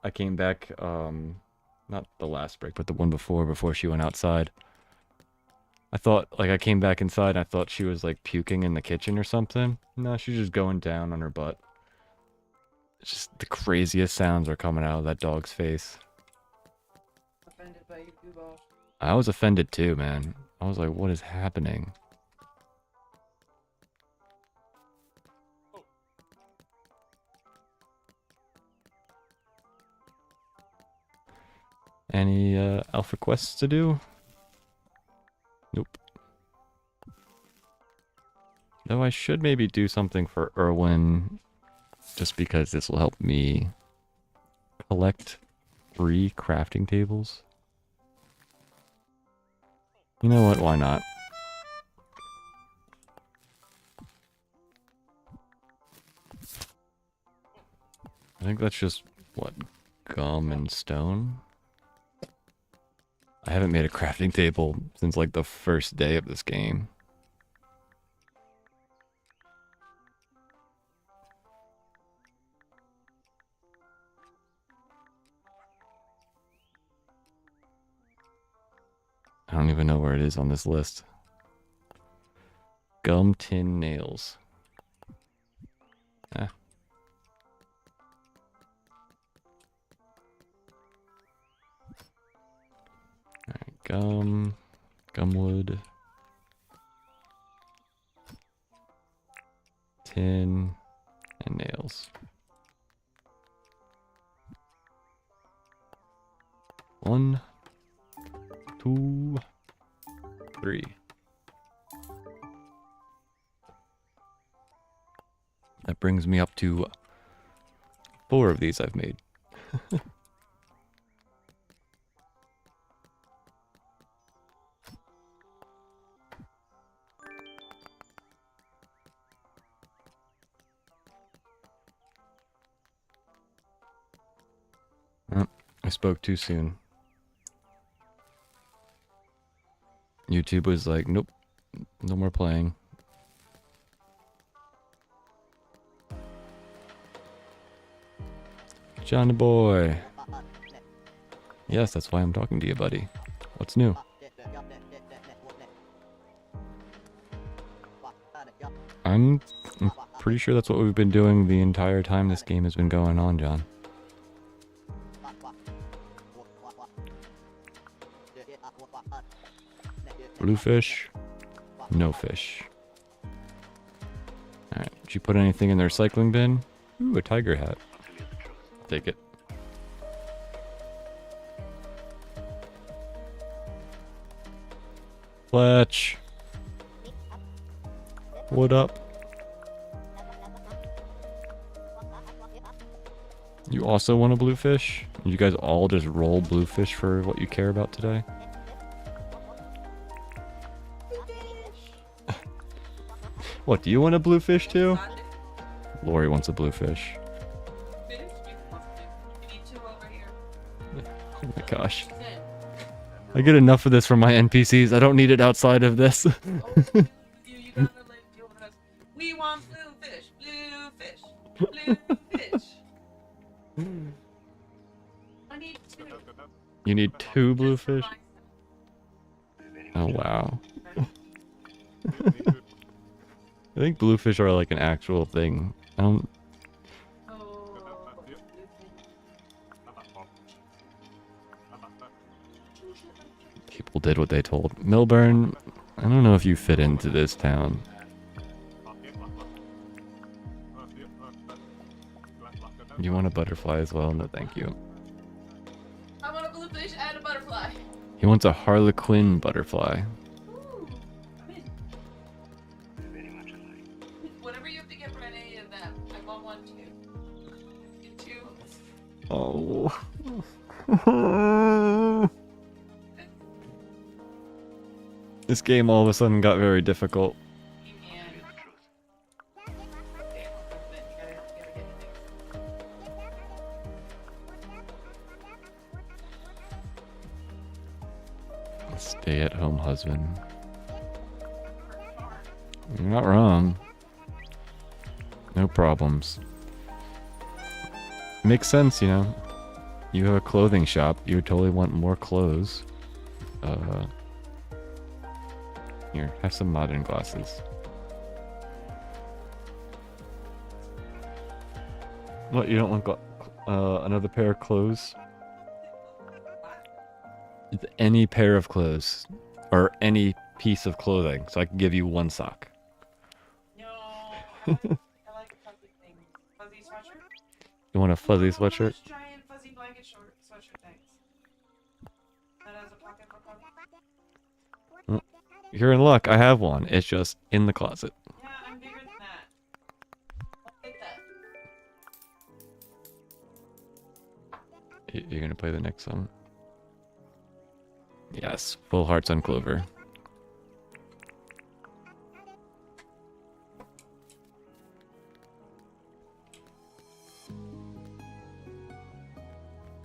I came back, not the last break, but the one before she went outside. I thought, like, I came back inside, I thought she was, like, puking in the kitchen or something. No, she's just going down on her butt. It's just the craziest sounds are coming out of that dog's face. Offended by your poo ball. I was offended too, man. I was like, what is happening? Any alpha quests to do? Nope. Though I should maybe do something for Erwin, just because this will help me collect 3 crafting tables. You know what? Why not? I think that's just, what, gum and stone? I haven't made a crafting table since like the first day of this game. I don't even know where it is on this list. Gum, tin, nails. Ah. Alright, gumwood, tin, and nails. 1, 2, 3. That brings me up to 4 of these I've made. Oh, I spoke too soon. YouTube was like, nope, no more playing. Johnny boy. Yes, that's why I'm talking to you, buddy. What's new? I'm pretty sure that's what we've been doing the entire time this game has been going on, John. Blue fish, no fish. Alright, did you put anything in the recycling bin? Ooh, a tiger hat. Take it. Fletch. What up? You also want a bluefish? You guys all just roll bluefish for what you care about today? What, do you want a bluefish too? Lori wants a bluefish. Oh my gosh. I get enough of this from my NPCs. I don't need it outside of this. We want blue fish, blue fish, blue fish. I need 2. You need 2 bluefish? Oh wow. I think bluefish are like an actual thing. I don't... People did what they told. Milburn, I don't know if you fit into this town. You want a butterfly as well? No, thank you. I want a bluefish and a butterfly. He wants a harlequin butterfly. Ooh, I'm in. Whatever you have to get for any of them, I want one too. Get 2. Oh. This game all of a sudden got very difficult. Stay-at-home husband. You're not wrong. No problems. Makes sense, you know. You have a clothing shop. You would totally want more clothes. Here, have some modern glasses. What, you don't want another pair of clothes? Any pair of clothes. Or any piece of clothing. So I can give you 1 sock. No, I like fuzzy things. Fuzzy sweatshirt? You want a fuzzy sweatshirt? Giant fuzzy blanket sweatshirt things. That has a pocket for pocket. You're in luck. I have one. It's just in the closet. Yeah, I'm bigger than that. I'll take that. You're gonna play the next song? Yes, full hearts on Clover.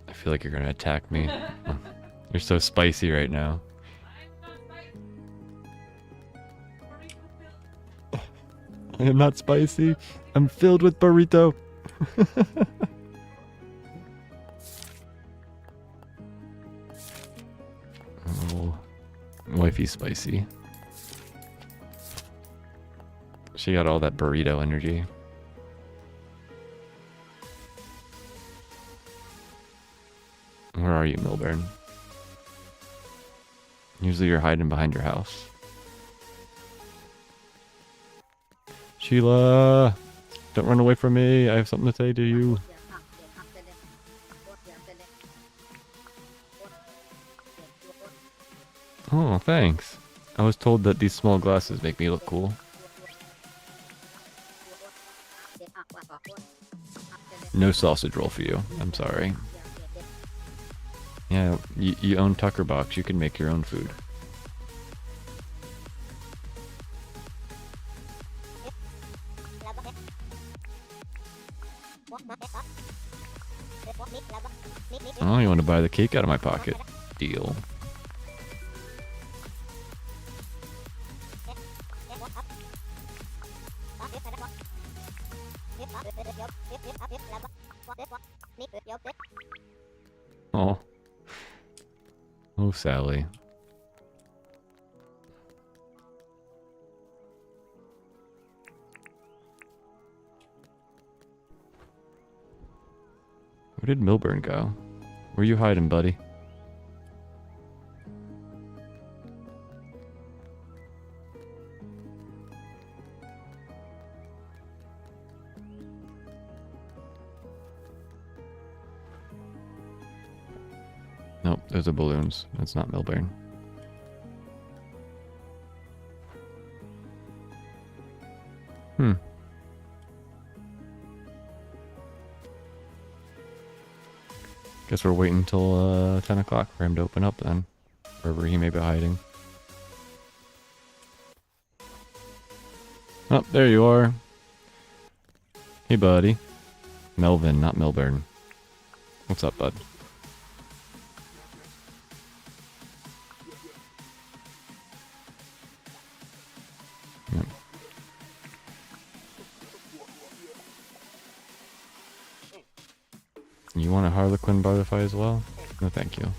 I feel like you're gonna attack me. You're so spicy right now. I am not spicy. I'm filled with burrito. Oh, wifey's spicy. She got all that burrito energy. Where are you, Milburn? Usually you're hiding behind your house. Sheila! Don't run away from me. I have something to say to you. Oh, thanks. I was told that these small glasses make me look cool. No sausage roll for you. I'm sorry. Yeah, you own Tucker Box. You can make your own food. Oh, you want to buy the cake out of my pocket? Deal. Oh. Oh, Sally. Where did Milburn go? Where you hiding, buddy? Nope, those are balloons. That's not Milburn. Guess we're waiting until 10 o'clock for him to open up then. Wherever he may be hiding. Oh, there you are. Hey, buddy. Melvin, not Milburn. What's up, bud? Yep. You want a Harlequin butterfly as well? No, thank you.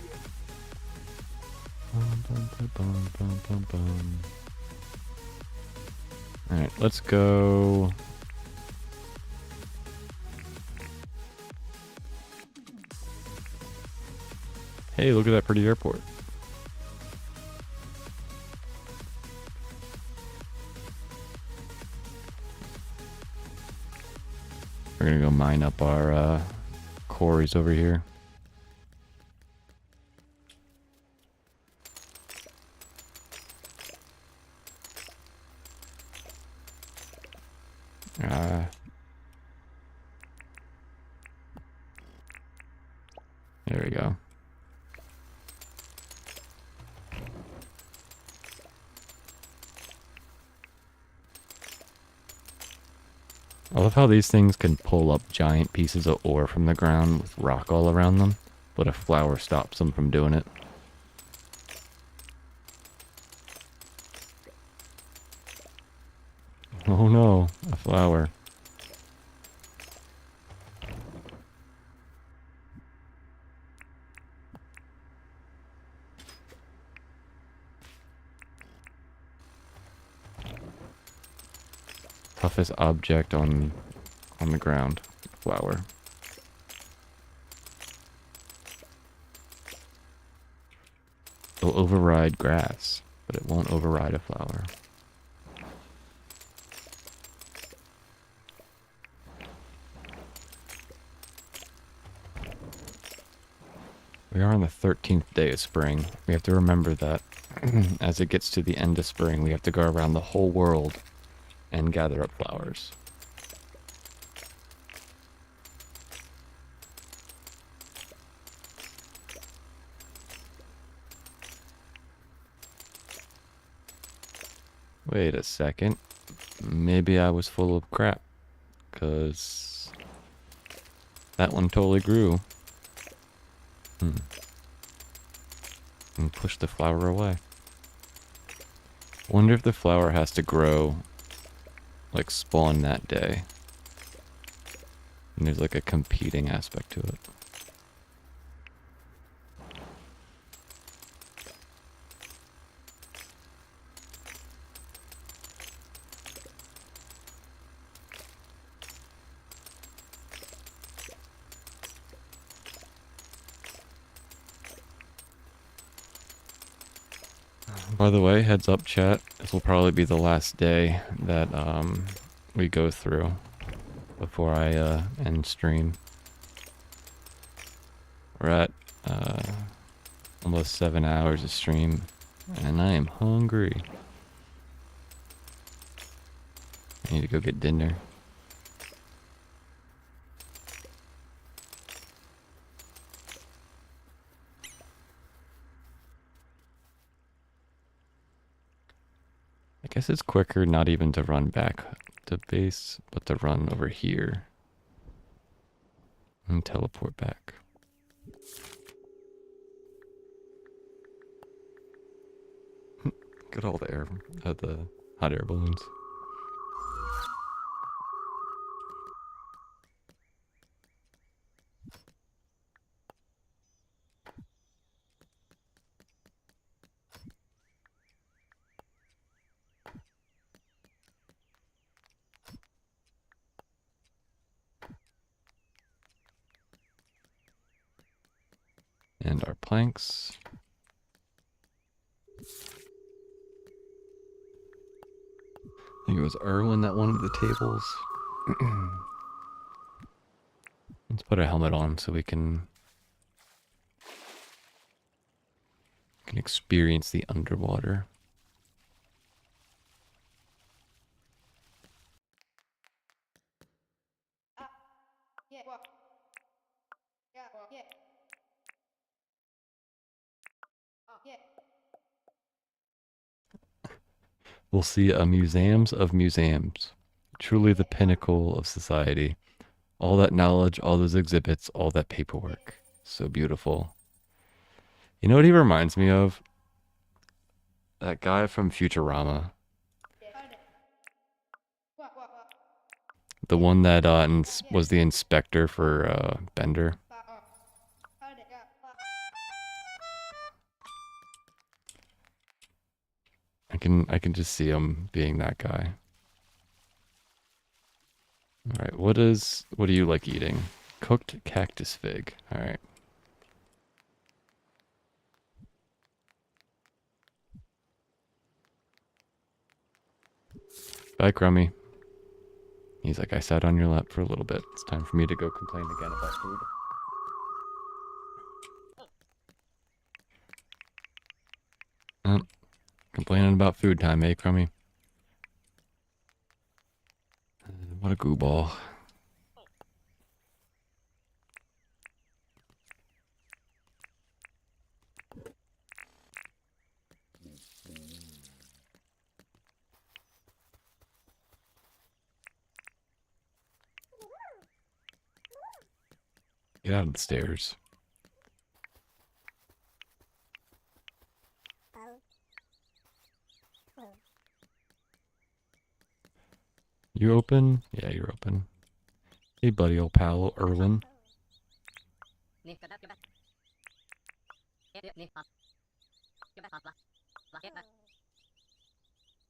Alright, let's go. Hey, look at that pretty airport. We're gonna go mine up our quarries over here. There we go. I love how these things can pull up giant pieces of ore from the ground with rock all around them, but a flower stops them from doing it. Oh no, a flower. Toughest object on the ground. Flower. It'll override grass, but it won't override a flower. We are on the 13th day of spring. We have to remember that as it gets to the end of spring, we have to go around the whole world and gather up flowers. Wait a second. Maybe I was full of crap. 'Cause that one totally grew. and push the flower away. Wonder if the flower has to grow, like spawn that day. And there's like a competing aspect to it. By the way, heads up chat, this will probably be the last day that we go through before I end stream. We're at almost 7 hours of stream, and I am hungry. I need to go get dinner. I guess it's quicker not even to run back to base, but to run over here and teleport back. Look at all the air, the hot air balloons. And our planks. I think it was Erwin that wanted the tables. Let's put a helmet on so we can experience the underwater. We'll see a museums of museums. Truly the pinnacle of society. All that knowledge, all those exhibits, all that paperwork. So beautiful. You know what he reminds me of? That guy from Futurama. The one that was the inspector for Bender. I can just see him being that guy. All right, what do you like eating? Cooked cactus fig. All right. Bye, Crummy. He's like, I sat on your lap for a little bit. It's time for me to go complain again about food. Complaining about food time, eh, Crummy? What a goo ball. Get out of the stairs. You open? Yeah, you're open. Hey, buddy, old pal, Erwin.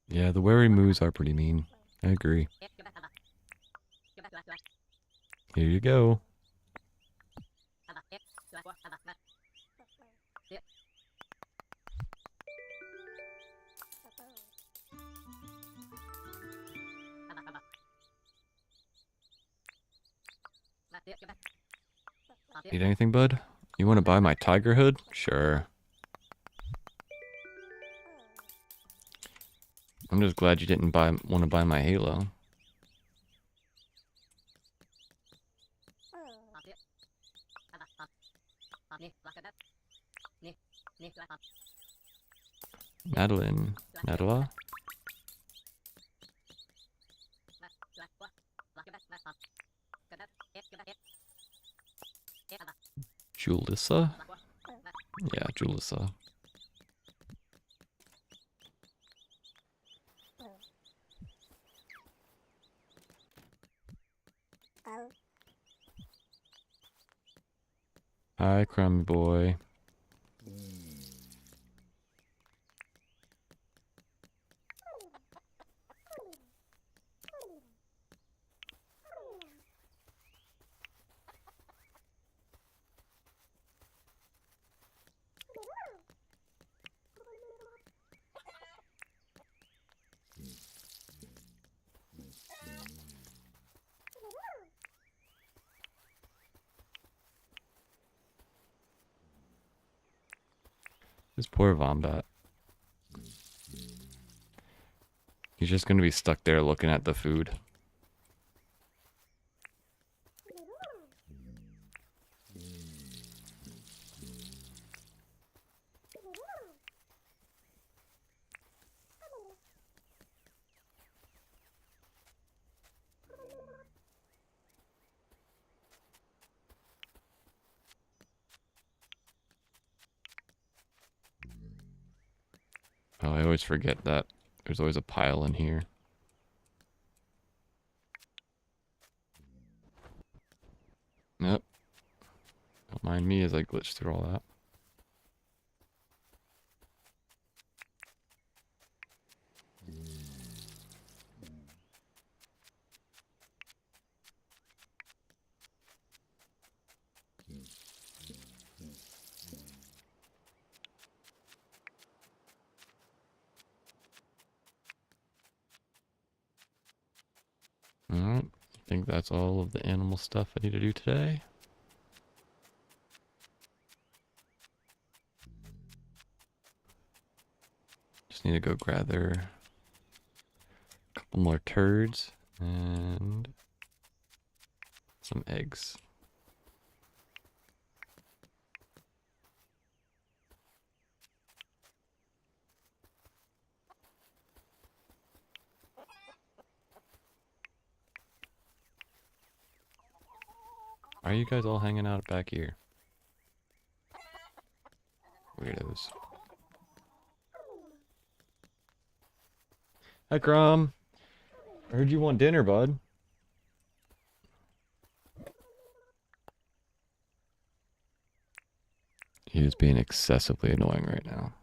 Yeah, the wary moos are pretty mean. I agree. Here you go. Need anything, bud? You want to buy my tiger hood? Sure. I'm just glad you didn't want to buy my halo. Madeline. Nadala? Julissa? Yeah, Julissa. Hi, crummy boy. This poor Vombat. He's just gonna be stuck there looking at the food. Oh, I always forget that there's always a pile in here. Yep. Don't mind me as I glitch through all that. Alright, I think that's all of the animal stuff I need to do today. Just need to go gather a couple more turds and some eggs. Why are you guys all hanging out back here? Weirdos. Hi, Crumb. I heard you want dinner, bud. He is being excessively annoying right now.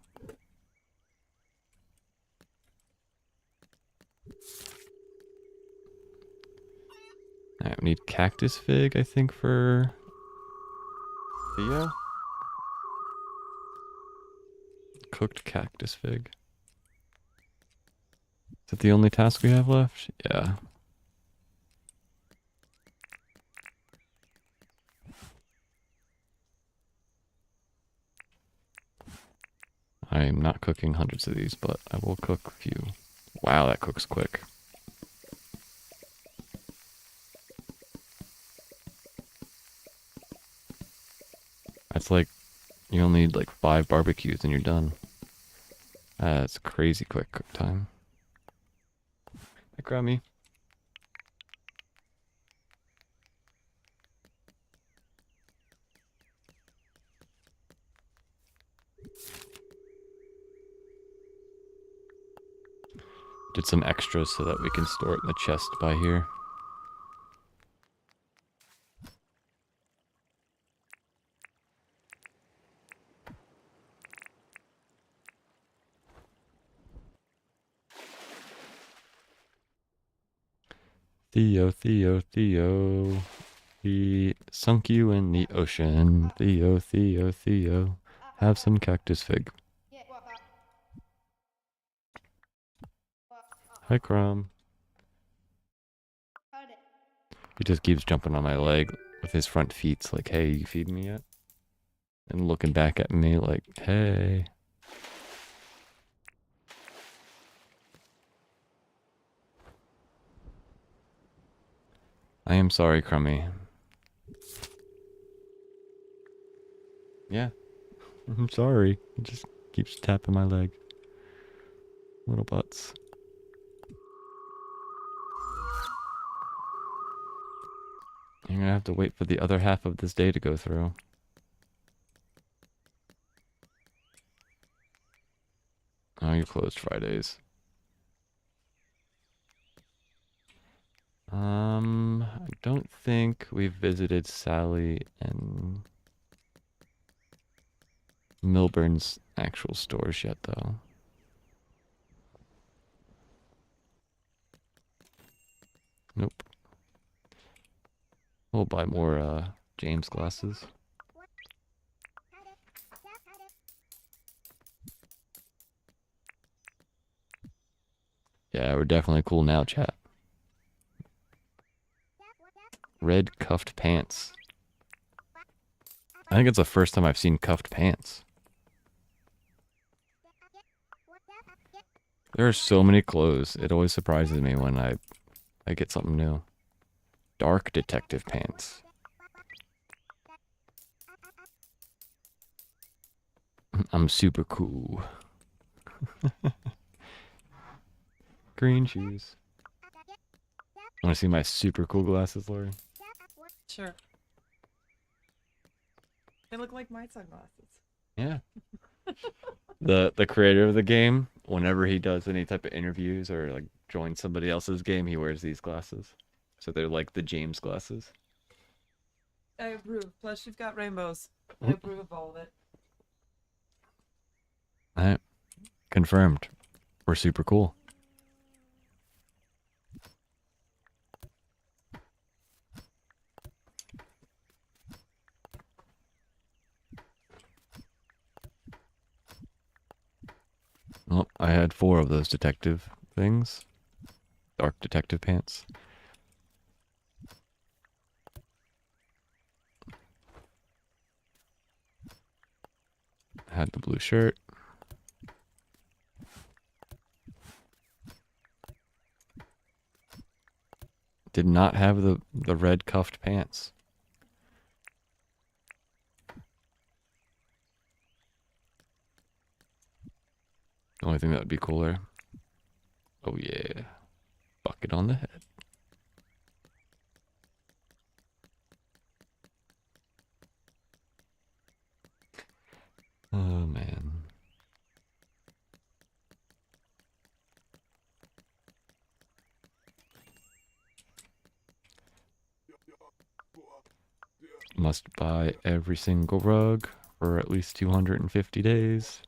Alright, we need cactus fig, I think, for Theo. Cooked cactus fig. Is that the only task we have left? Yeah. I am not cooking hundreds of these, but I will cook a few. Wow, that cooks quick. That's like, you only need like 5 barbecues and you're done. That's crazy quick cook time. Hi, Crummy. Did some extras so that we can store it in the chest by here. Theo, Theo, Theo. He sunk you in the ocean. Theo, Theo, Theo. Have some cactus fig. Hi, Crumb. He just keeps jumping on my leg with his front feet. It's like, hey, you feeding me yet? And looking back at me like, hey. I am sorry, Crummy. Yeah, I'm sorry. He just keeps tapping my leg. Little butts. You're gonna have to wait for the other half of this day to go through. Oh, you're closed Fridays. I don't think we've visited Sally and Milburn's actual stores yet, though. Nope. We'll buy more James glasses. Yeah, we're definitely cool now, chat. Red cuffed pants. I think it's the first time I've seen cuffed pants. There are so many clothes. It always surprises me when I get something new. Dark detective pants. I'm super cool. Green shoes. Want to see my super cool glasses, Lori? Sure. They look like my sunglasses. Yeah. The creator of the game, whenever he does any type of interviews or like joins somebody else's game, he wears these glasses. So they're like the James glasses. I approve. Plus, you've got rainbows. I approve of all of it. Alright. Confirmed. We're super cool. Well, I had 4 of those detective things. Dark detective pants. Had the blue shirt. Did not have the red cuffed pants. The only thing that would be cooler. Oh yeah. Bucket on the head. Oh man. Must buy every single rug for at least 250 days.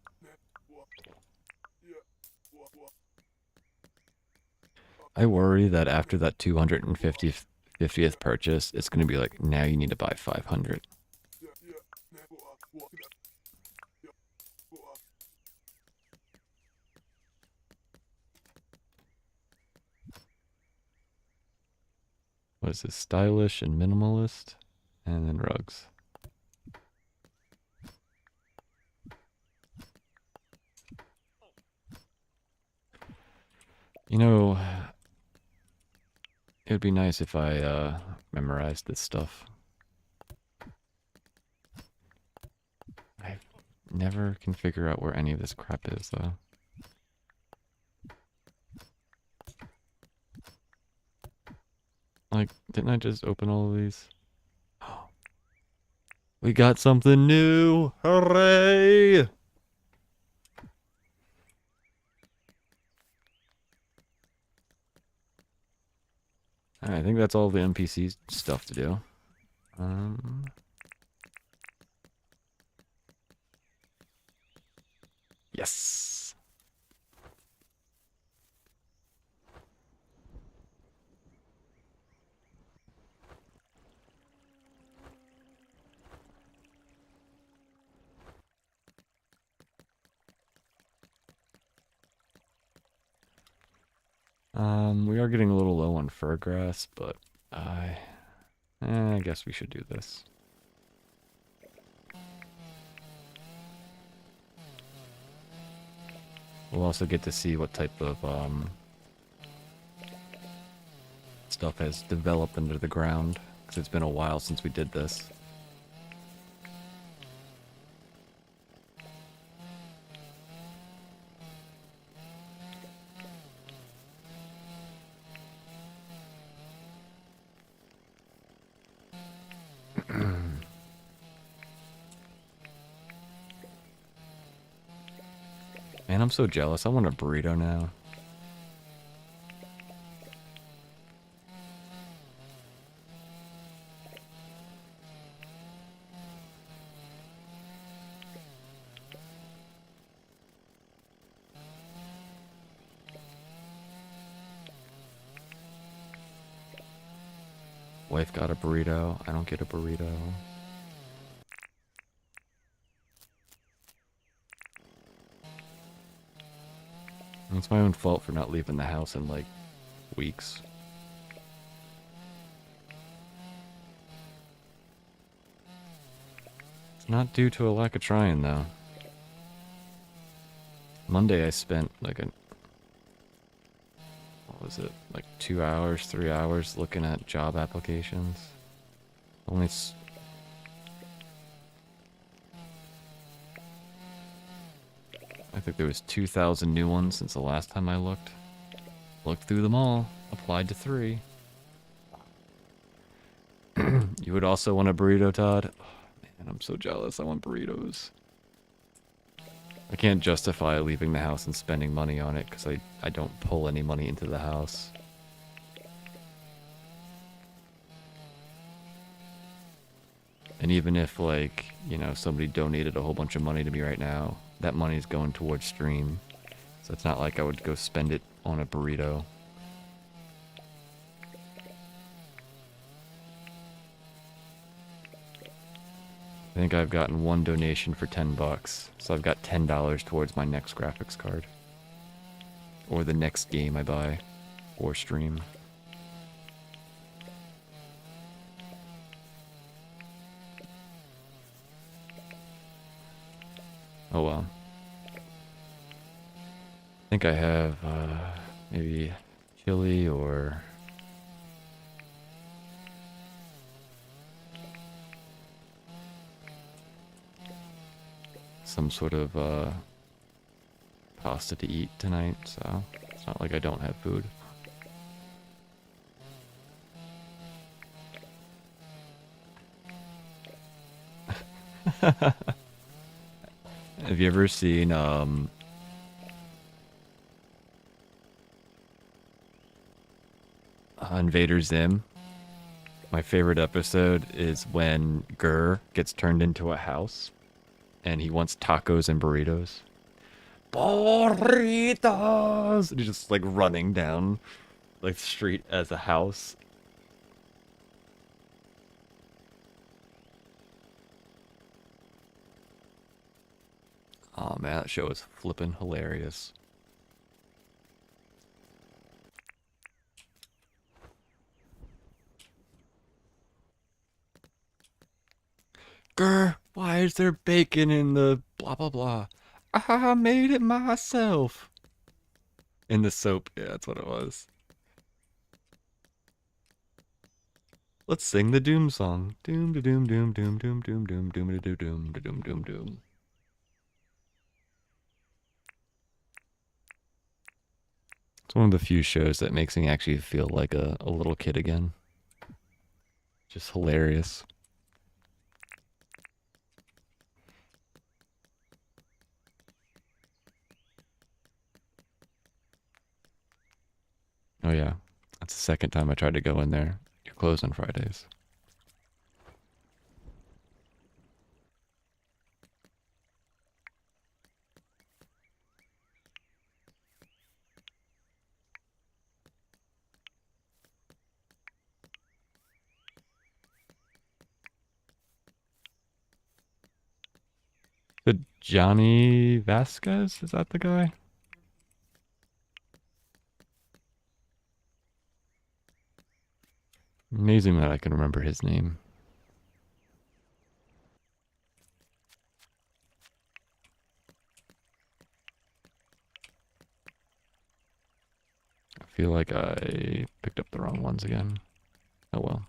I worry that after that 250th purchase, it's going to be like, now you need to buy 500. What is this? Stylish and minimalist. And then rugs. You know, it would be nice if I memorized this stuff. I never can figure out where any of this crap is, though. Like, didn't I just open all of these? We got something new! Hooray! I think that's all the NPC stuff to do. Yes! We are getting a little low on fur grass, but I guess we should do this. We'll also get to see what type of stuff has developed under the ground, because it's been a while since we did this. Man, I'm so jealous. I want a burrito now. Wife got a burrito. I don't get a burrito. It's my own fault for not leaving the house in like weeks. It's not due to a lack of trying though. Monday I spent like what was it? Like 2 hours, 3 hours looking at job applications. Only I think there was 2,000 new ones since the last time I looked. Looked through them all. Applied to 3. You would also want a burrito, Todd? Oh, man, I'm so jealous. I want burritos. I can't justify leaving the house and spending money on it because I don't pull any money into the house. And even if, like, you know, somebody donated a whole bunch of money to me right now, that money's going towards stream. So it's not like I would go spend it on a burrito. I think I've gotten one donation for $10, so I've got $10 towards my next graphics card. Or the next game I buy. Or stream. Oh well. I think I have, maybe chili or... some sort of pasta to eat tonight, so it's not like I don't have food. Have you ever seen Invader Zim? My favorite episode is when Gurr gets turned into a house and he wants tacos and burritos. Burritos! And he's just like running down like the street as a house. Oh man, that show is flippin' hilarious. Grr, why is there bacon in the blah blah blah? I made it myself. In the soap, yeah, that's what it was. Let's sing the Doom song. Doom da doom doom doom doom doom doom doom da doom doom da doom doom doom. It's one of the few shows that makes me actually feel like a little kid again. Just hilarious. Oh yeah, that's the second time I tried to go in there. You're closed on Fridays. The Johnny Vasquez, is that the guy? Amazing that I can remember his name. I feel like I picked up the wrong ones again. Oh well.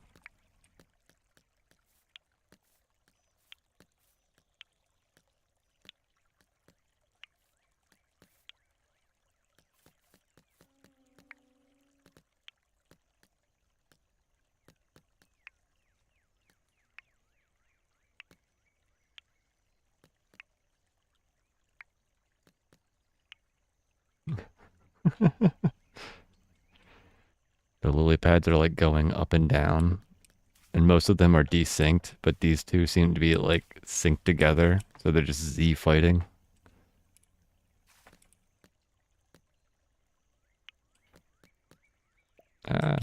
The lily pads are like going up and down, and most of them are desynced, but these two seem to be like synced together, so they're just Z fighting. Ah.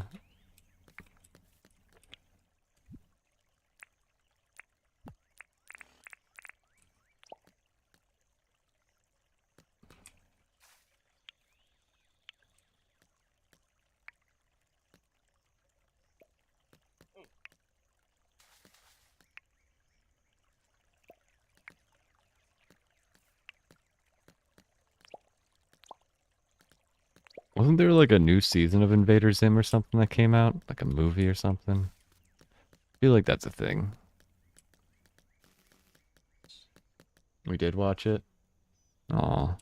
Wasn't there like a new season of Invader Zim or something that came out? Like a movie or something? I feel like that's a thing. We did watch it? Aw.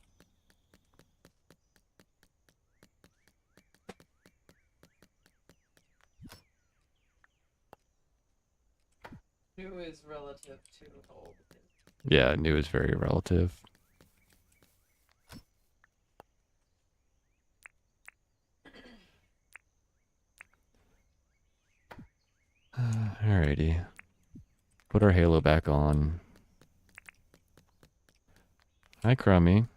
New is relative to old. Yeah, new is very relative. Alrighty. Put our Halo back on. Hi, Crummy.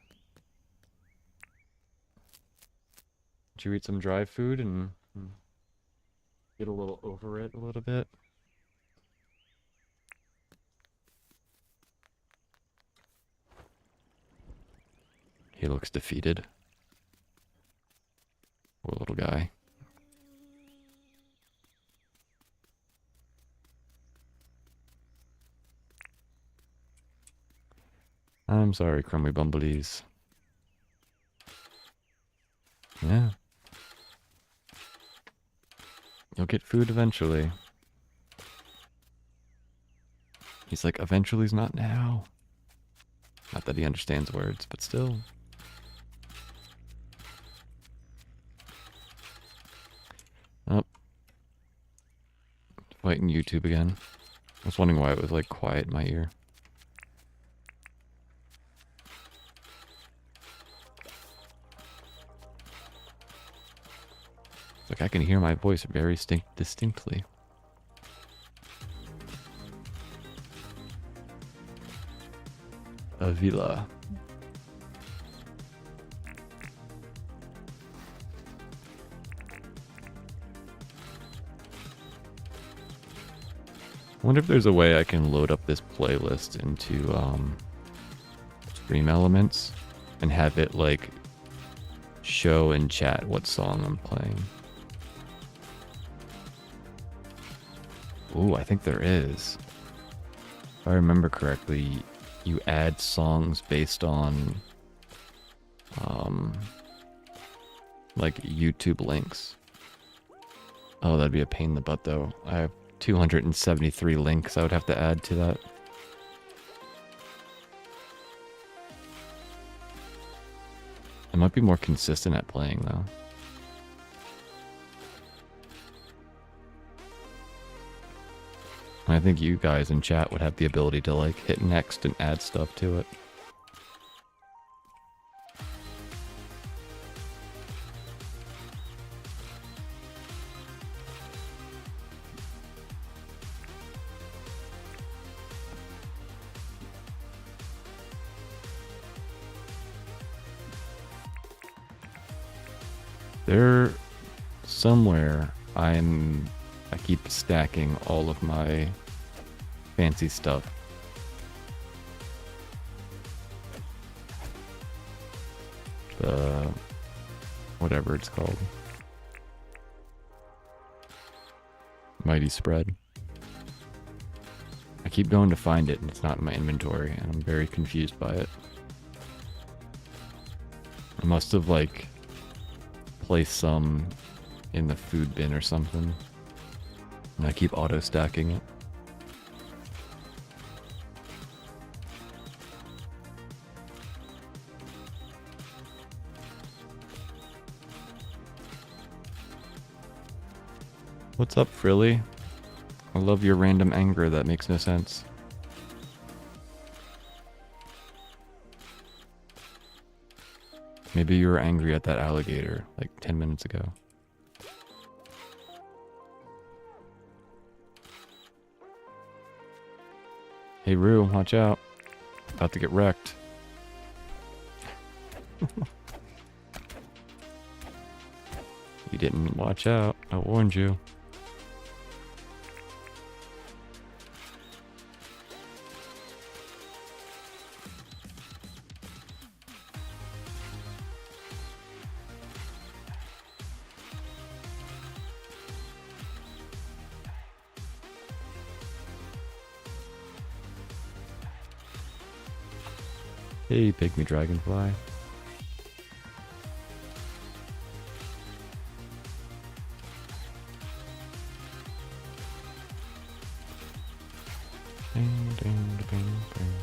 Did you eat some dry food and get a little over it a little bit? He looks defeated. Poor little guy. I'm sorry, Crummy Bumblebees. Yeah. You'll get food eventually. He's like, eventually's not now. Not that he understands words, but still. Oh. Fighting YouTube again. I was wondering why it was like quiet in my ear. Like I can hear my voice very distinctly. Avila. I wonder if there's a way I can load up this playlist into Stream Elements and have it like show in chat what song I'm playing. Ooh, I think there is. If I remember correctly, you add songs based on like YouTube links. Oh, that'd be a pain in the butt though. I have 273 links I would have to add to that. I might be more consistent at playing though. I think you guys in chat would have the ability to like hit next and add stuff to it. There, somewhere, I keep stacking all of my fancy stuff. The, whatever it's called. Mighty Spread. I keep going to find it and it's not in my inventory and I'm very confused by it. I must have like placed some in the food bin or something. And I keep auto stacking it. What's up, Frilly? I love your random anger that makes no sense. Maybe you were angry at that alligator like 10 minutes ago. Hey Rue, watch out. About to get wrecked. You didn't watch out. I warned you. Hey, Pygmy Dragonfly. Ding, ding, ding, ding.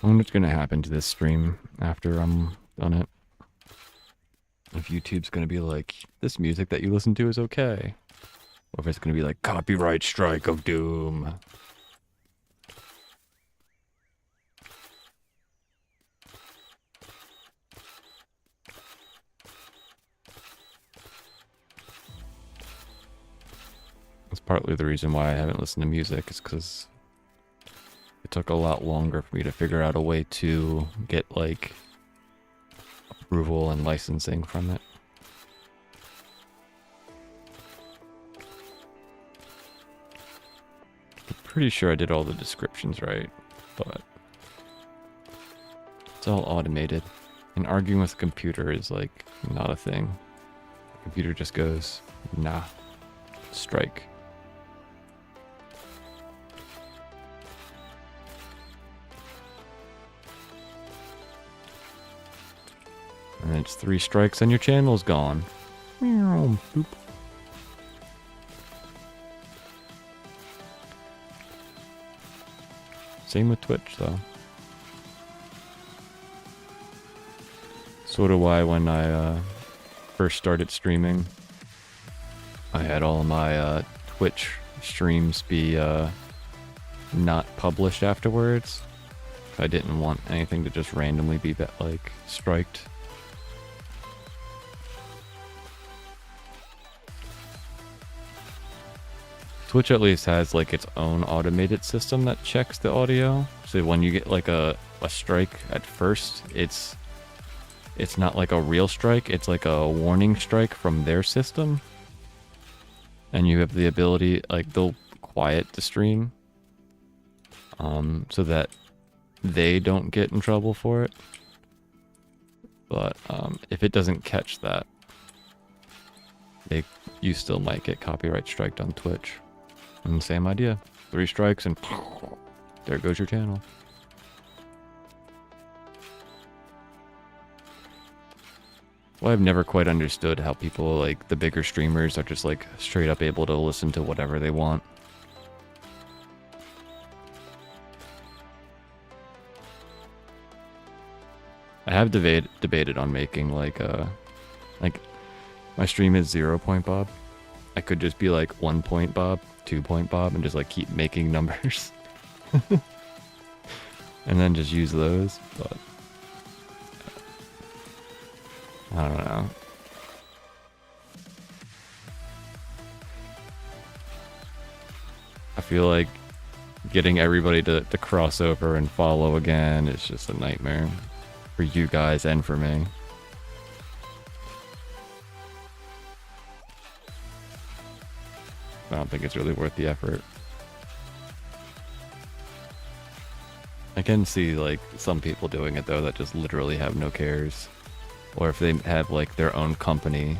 I wonder what's gonna happen to this stream after I'm done it. If YouTube's gonna be like, this music that you listen to is okay. Or if it's gonna be like, copyright strike of doom. That's partly the reason why I haven't listened to music, is because it took a lot longer for me to figure out a way to get, like, approval and licensing from it. I'm pretty sure I did all the descriptions right, but it's all automated. And arguing with a computer is, like, not a thing. The computer just goes, nah, strike. And it's 3 strikes and your channel's gone. Meow, boop. Same with Twitch, though. Sort of why when I first started streaming, I had all my Twitch streams be not published afterwards. I didn't want anything to just randomly be like striked. Twitch at least has like its own automated system that checks the audio. So when you get like a strike at first, it's not like a real strike, it's like a warning strike from their system. And you have the ability, like, they'll quiet the stream so that they don't get in trouble for it. But if it doesn't catch that, you still might get copyright striked on Twitch. And same idea. 3 strikes and there goes your channel. Well, I've never quite understood how people, like, the bigger streamers are just, like, straight up able to listen to whatever they want. I have debated on making, like, my stream is 0 point Bob. I could just be, like, 1 point Bob, 2 point Bob, and just, like, keep making numbers. And then just use those, but I don't know. I feel like getting everybody to cross over and follow again is just a nightmare for you guys and for me. I don't think it's really worth the effort. I can see, like, some people doing it, though, that just literally have no cares. Or if they have, like, their own company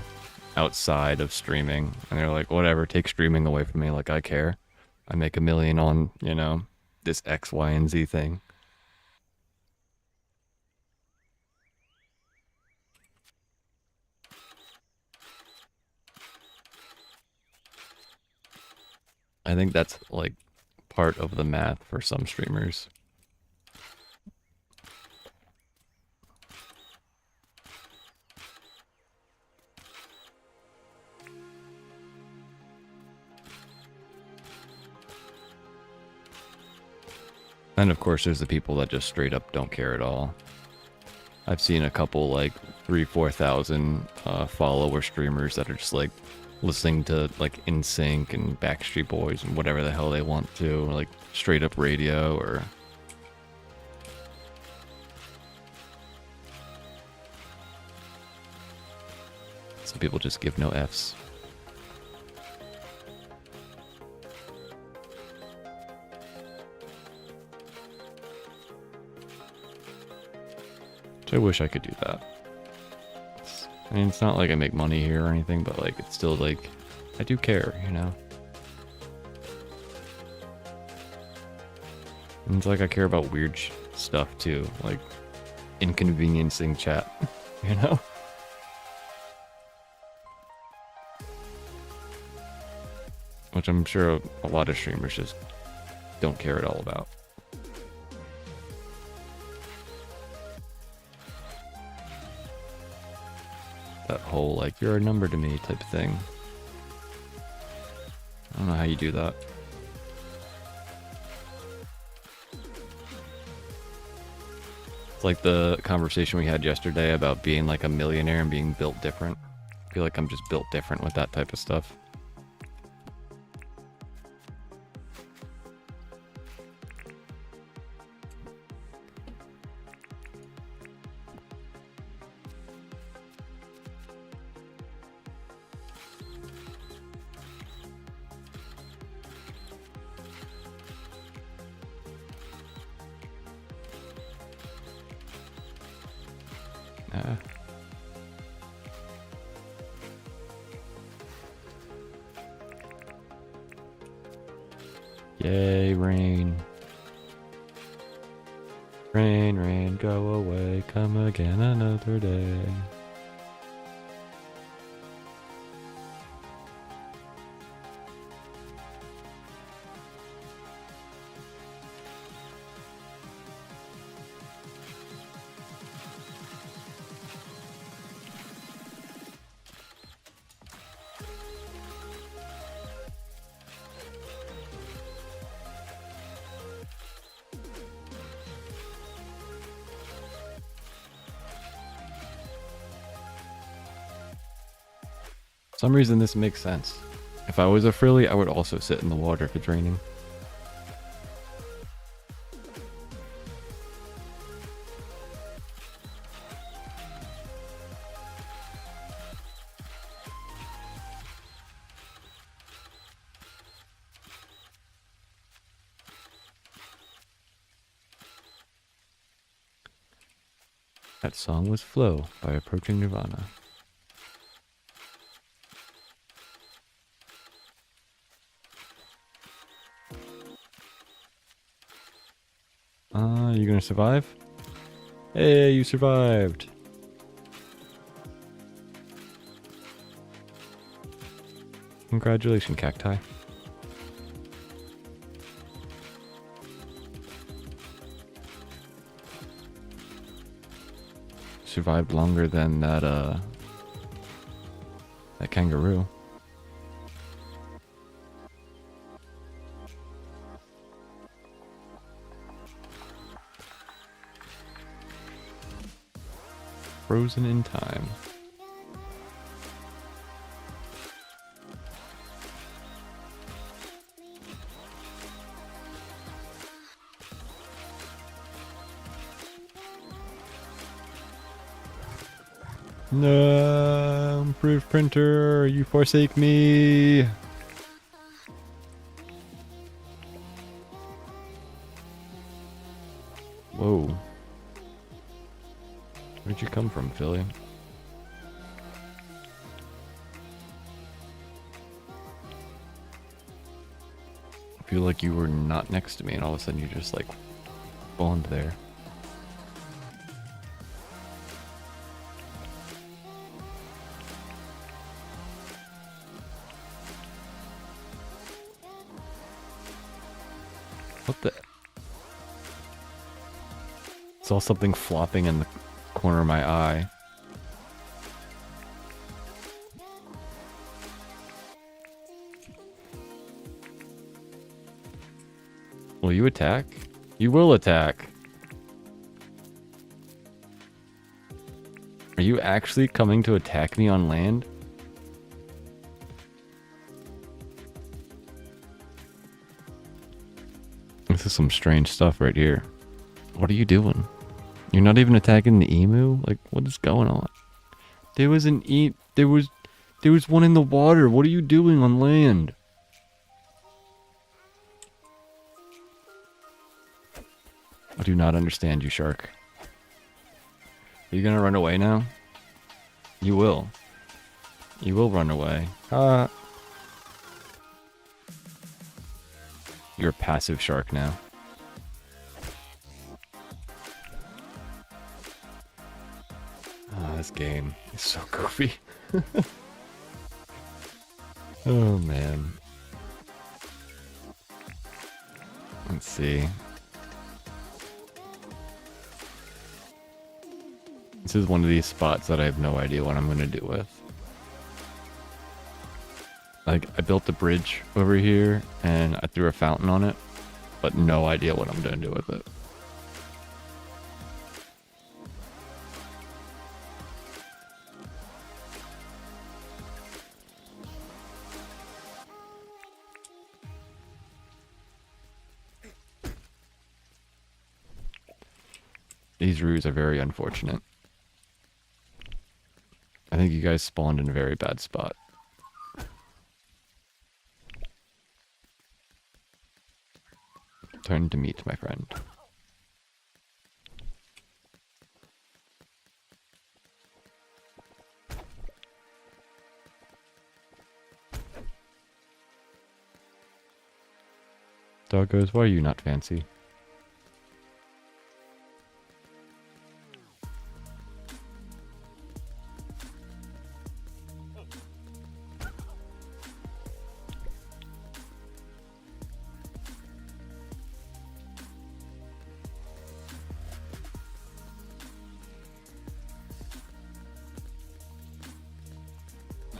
outside of streaming, and they're like, whatever, take streaming away from me, like, I care. I make $1 million on, you know, this X, Y, and Z thing. I think that's, like, part of the math for some streamers. And of course, there's the people that just straight up don't care at all. I've seen a couple, like, 3,000-4,000 follower streamers that are just, like, listening to, like, NSYNC and Backstreet Boys and whatever the hell they want to, like, straight up radio, or some people just give no Fs. I wish I could do that. I mean, it's not like I make money here or anything, but, like, it's still, like, I do care, you know? And it's like I care about weird stuff, too. Like, inconveniencing chat, you know? which I'm sure a lot of streamers just don't care at all about. That whole, like, you're a number to me type thing. I don't know how you do that. It's like the conversation we had yesterday about being like a millionaire and being built different. I feel like I'm just built different with that type of stuff. Yay, rain. Rain, rain, go away, come again another day. For some reason this makes sense. If I was a frilly, I would also sit in the water if it's raining. That song was Flow by Approaching Nirvana. You gonna survive? Hey, you survived! Congratulations, cacti. Survived longer than that kangaroo. Frozen in time. No, proof printer, you forsake me. Whoa. Where'd you come from, Philly? I feel like you were not next to me and all of a sudden you just like spawned there. What the? Saw something flopping in the corner of my eye. Will you attack? You will attack. Are you actually coming to attack me on land? This is some strange stuff right here. What are you doing? You're not even attacking the emu? Like, what is going on? There was there was one in the water. What are you doing on land? I do not understand you, shark. Are you gonna run away now? You will. You will run away. You're a passive shark now. This game is so goofy. Oh man. Let's see. This is one of these spots that I have no idea what I'm going to do with. Like, I built a bridge over here, and I threw a fountain on it, but no idea what I'm going to do with it. These roos are very unfortunate. I think you guys spawned in a very bad spot. Turn to meet my friend. Doggos, why are you not fancy?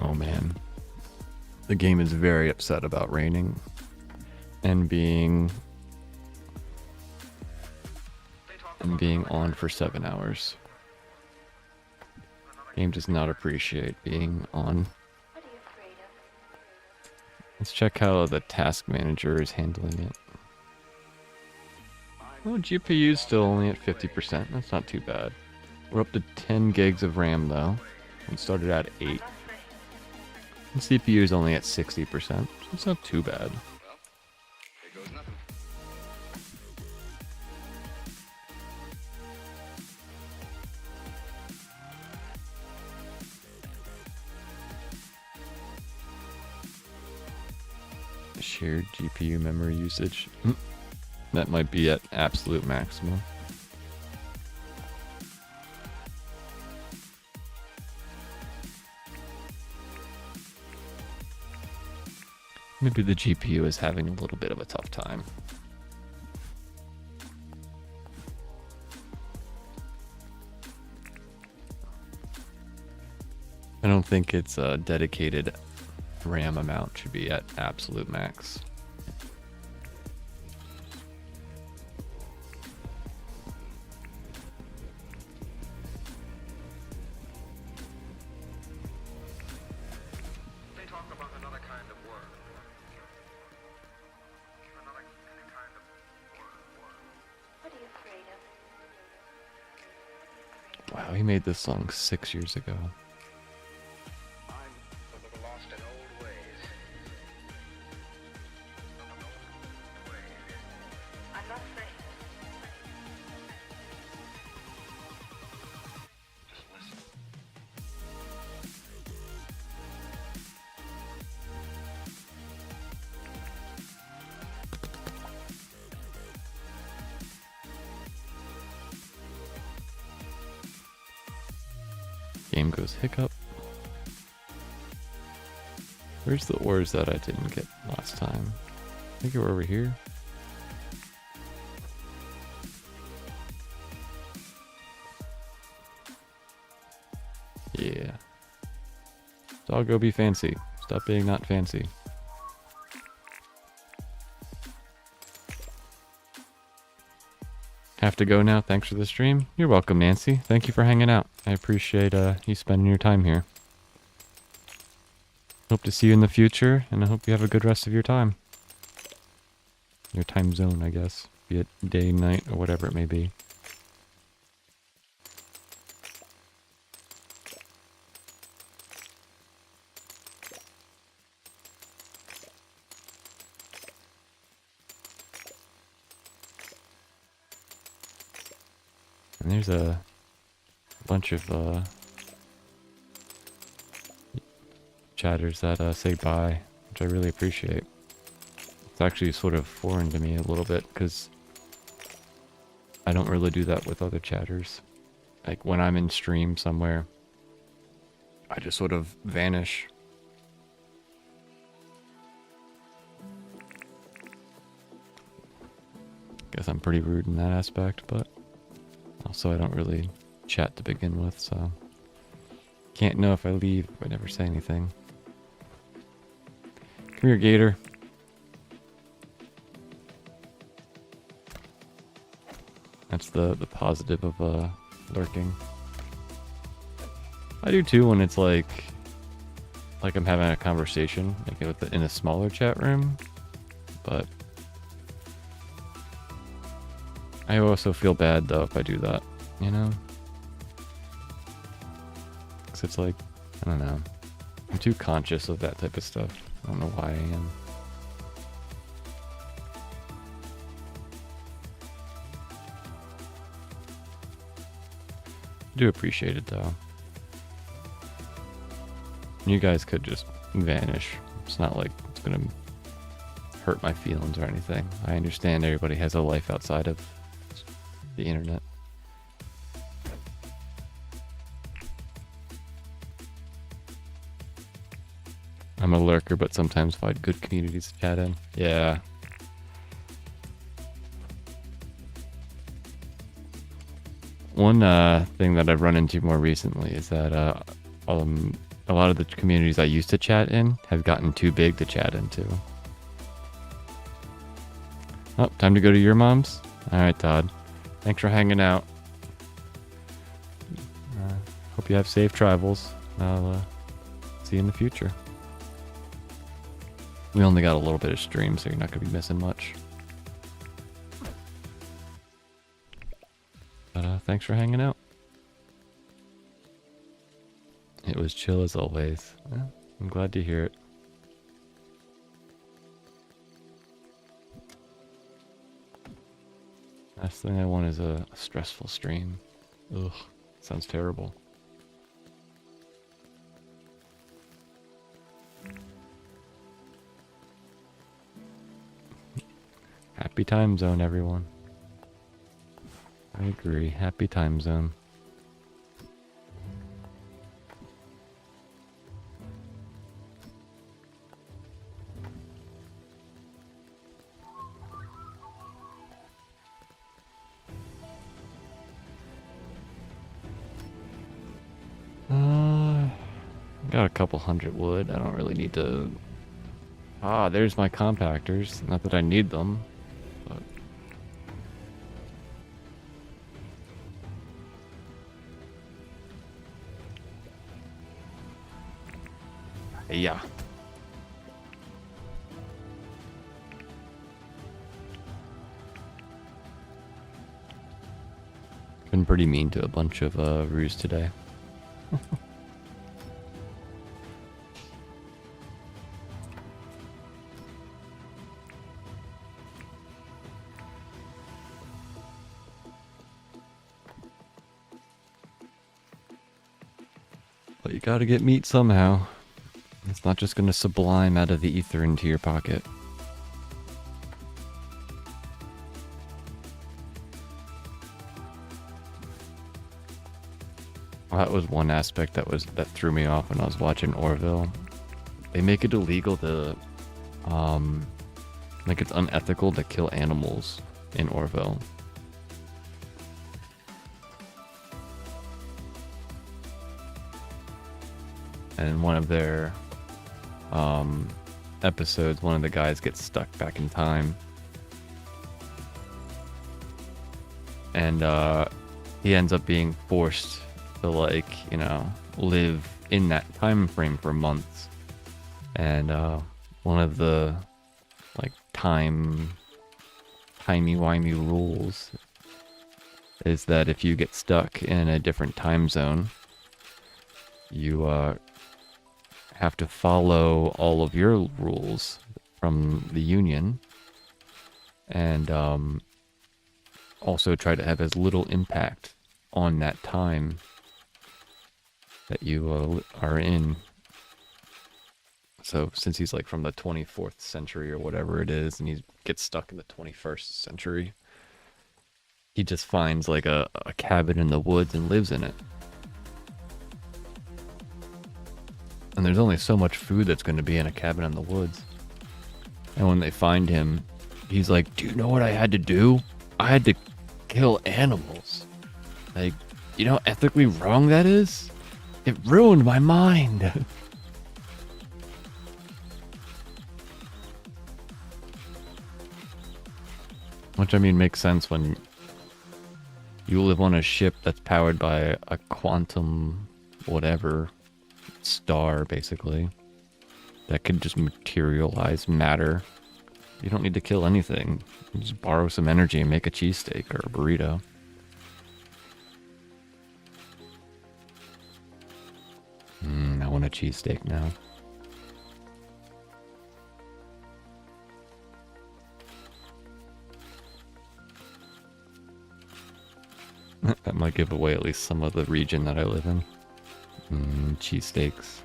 Oh man. The game is very upset about raining and being on for 7 hours. Game does not appreciate being on. Let's check how the task manager is handling it. Oh, GPU is still only at 50%. That's not too bad. We're up to 10 gigs of RAM though. We started at 8. And CPU is only at 60%, so it's not too bad. Shared GPU memory usage. That might be at absolute maximum. Maybe the GPU is having a little bit of a tough time. I don't think its dedicated RAM amount should be at absolute max. They talk about another kind of work. Another kind of work. What are you afraid of? Wow, he made this song 6 years ago. I'm a little lost in old ways. I'm not afraid. Just listen. Game goes hiccup. Where's the ores that I didn't get last time? I think they were over here. Yeah. So I'll go be fancy. Stop being not fancy. Have to go now. Thanks for the stream. You're welcome, Nancy. Thank you for hanging out. I appreciate you spending your time here. Hope to see you in the future, and I hope you have a good rest of your time. Your time zone, I guess. Be it day, night, or whatever it may be. And there's a bunch of chatters that say bye, which I really appreciate. It's actually sort of foreign to me a little bit because I don't really do that with other chatters. Like when I'm in stream somewhere, I just sort of vanish. Guess I'm pretty rude in that aspect, but also I don't really chat to begin with, so can't know if I leave if I never say anything. Come here, Gator. That's the positive of lurking. I do too when it's like I'm having a conversation, like in a smaller chat room, but I also feel bad though if I do that, you know? 'Cause it's like, I don't know, I'm too conscious of that type of stuff. I don't know why I am. I do appreciate it though. You guys could just vanish. It's not like it's gonna hurt my feelings or anything. I understand everybody has a life outside of the internet. I'm a lurker, but sometimes find good communities to chat in. Yeah. One thing that I've run into more recently is that a lot of the communities I used to chat in have gotten too big to chat into. Oh, time to go to your mom's? Alright, Todd. Thanks for hanging out. Hope you have safe travels. I'll see you in the future. We only got a little bit of stream, so you're not going to be missing much. But thanks for hanging out. It was chill as always. Yeah, I'm glad to hear it. Last thing I want is a stressful stream. Ugh, sounds terrible. Happy time zone, everyone. I agree. Happy time zone. Got a couple hundred wood. I don't really need to... Ah, there's my compactors. Not that I need them, but... Yeah. Been pretty mean to a bunch of roos today. But you gotta get meat somehow. It's not just gonna sublime out of the ether into your pocket. Well, that was one aspect that threw me off when I was watching Orville. They make it illegal to, like it's unethical to kill animals in Orville. And in one of their episodes, one of the guys gets stuck back in time. And he ends up being forced to, like, you know, live in that time frame for months. And one of the, like, timey-wimey rules is that if you get stuck in a different time zone, you have to follow all of your rules from the Union, and also try to have as little impact on that time that you are in. So since he's like from the 24th century or whatever it is, and he gets stuck in the 21st century, he just finds like a cabin in the woods and lives in it. And there's only so much food that's going to be in a cabin in the woods. And when they find him, he's like, "Do you know what I had to do? I had to kill animals. Like, you know how ethically wrong that is? It ruined my mind. Which, I mean, makes sense when you live on a ship that's powered by a quantum whatever star, basically, that could just materialize matter. You don't need to kill anything. You just borrow some energy and make a cheesesteak or a burrito. I want a cheesesteak now. That might give away at least some of the region that I live in. Cheesesteaks.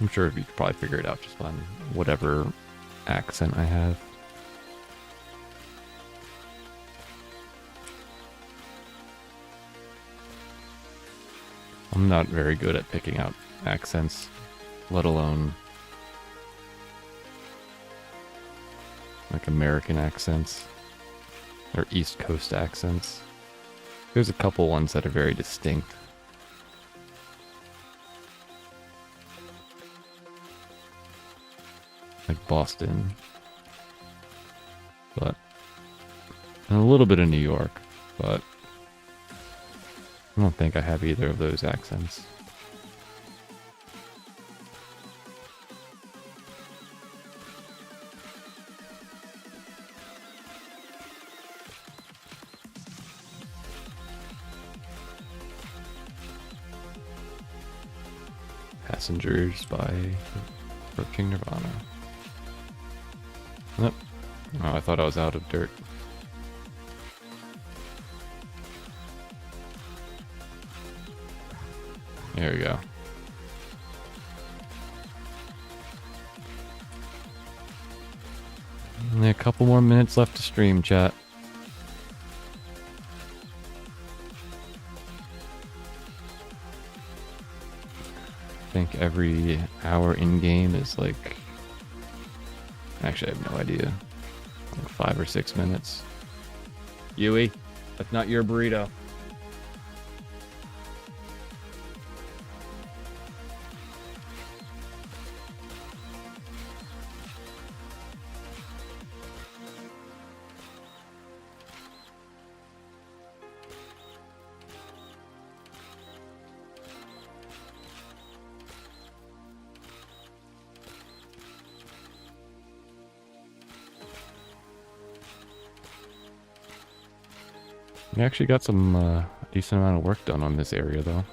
I'm sure you could probably figure it out just on whatever accent I have. I'm not very good at picking out accents, let alone like American accents or East Coast accents. There's a couple ones that are very distinct. Like Boston. But and a little bit of New York, but I don't think I have either of those accents. Passengers by Approaching Nirvana. Nope. Oh, I thought I was out of dirt. There we go. Only a couple more minutes left to stream, chat. I think every hour in-game is like... Actually, I have no idea. Like 5 or 6 minutes. Yui, that's not your burrito. We actually got some decent amount of work done on this area, though.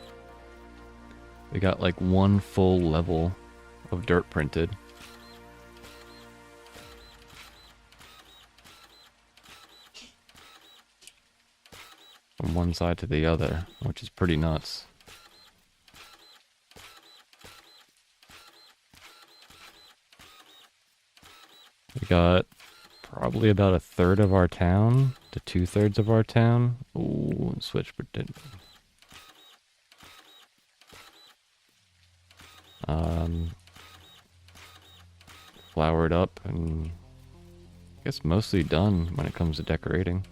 We got like one full level of dirt printed. From one side to the other, which is pretty nuts. We got probably about a third of our town to 2/3 of our town. Ooh, switch did. Flowered up and I guess mostly done when it comes to decorating.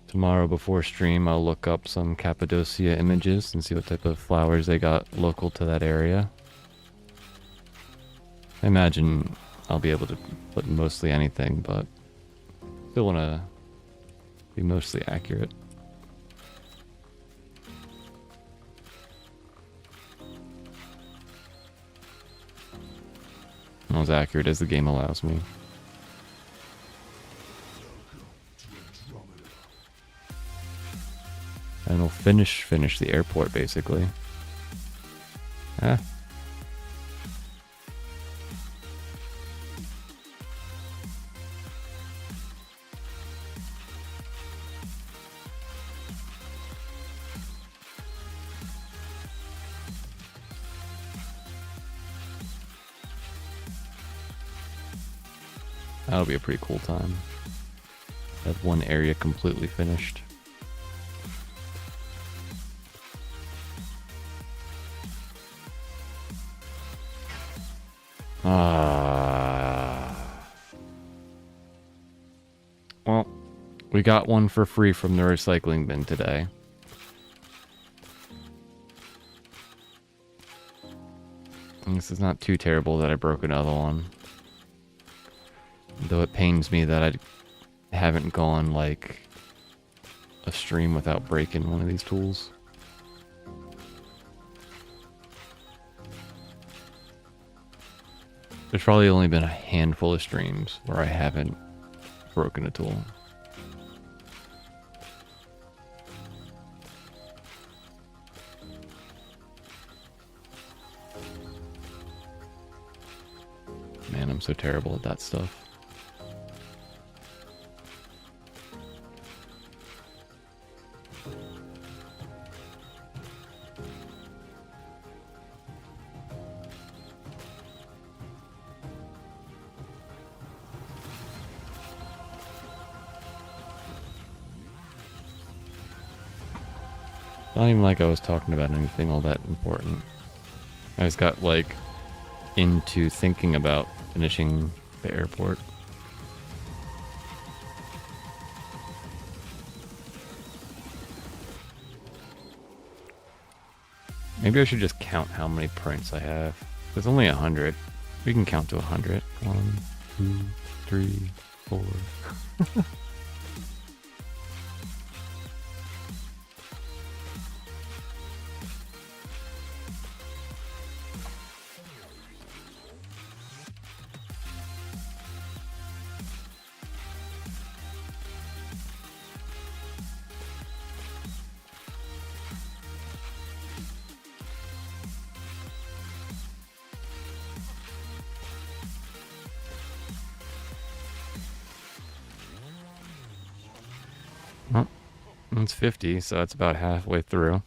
Tomorrow before stream, I'll look up some Cappadocia images and see what type of flowers they got local to that area. I imagine I'll be able to put mostly anything, but still want to be mostly accurate. As accurate as the game allows me. And we'll finish the airport, basically. Ah. That'll be a pretty cool time. Have one area completely finished. Well, we got one for free from the recycling bin today. And this is not too terrible that I broke another one. Though it pains me that I haven't gone like a stream without breaking one of these tools. There's probably only been a handful of streams where I haven't broken a tool. Man, I'm so terrible at that stuff. Not even like I was talking about anything all that important. I just got like into thinking about finishing the airport. Maybe I should just count how many prints I have. There's only 100. We can count to 100. 1, 2, 3, 4. Well, it's 50, so that's about halfway through.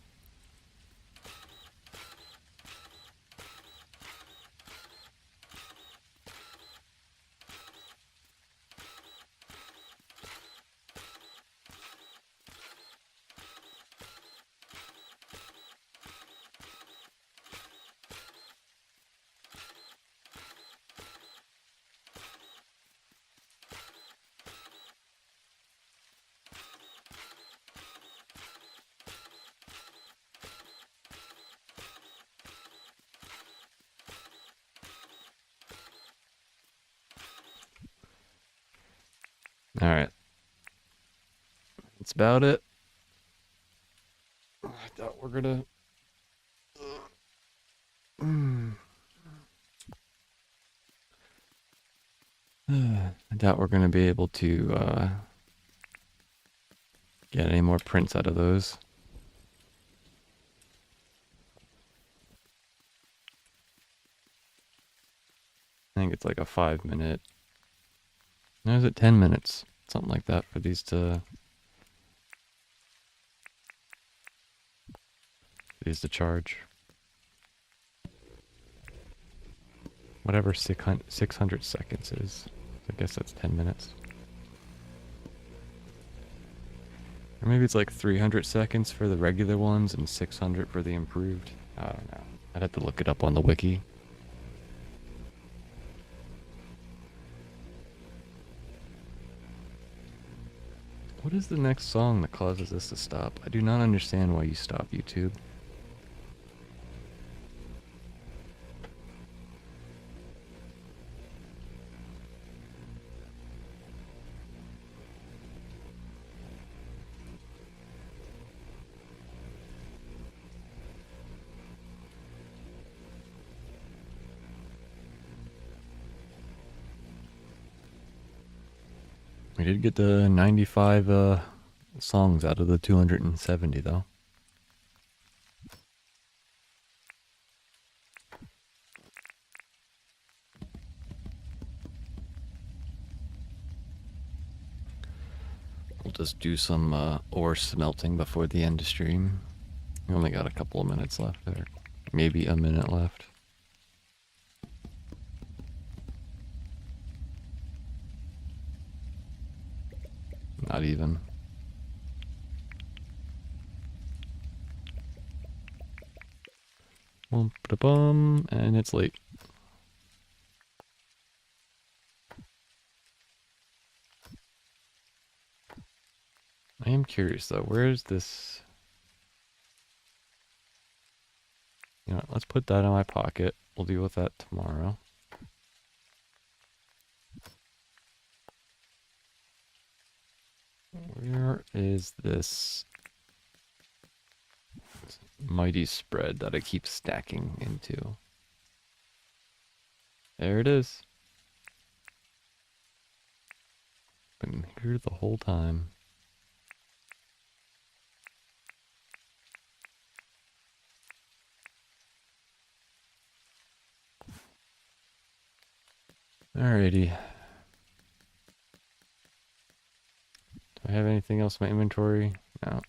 All right. That's about it. I thought we're gonna... I doubt we're gonna be able to get any more prints out of those. I think it's like a 5-minute. No, is it 10 minutes? Something like that for these to charge. Whatever 600 seconds is. I guess that's 10 minutes. Or maybe it's like 300 seconds for the regular ones and 600 for the improved. I don't know. I'd have to look it up on the wiki. What is the next song that causes this to stop? I do not understand why you stop YouTube. We did get the 95 songs out of the 270 though. We'll just do some ore smelting before the end of stream. We only got a couple of minutes left there. Maybe a minute left. Not even. Bum, and it's late. I am curious though, where is this? You know what, let's put that in my pocket. We'll deal with that tomorrow. Where is this mighty spread that I keep stacking into? There it is. Been here the whole time. Alrighty. Do I have anything else in my inventory? No.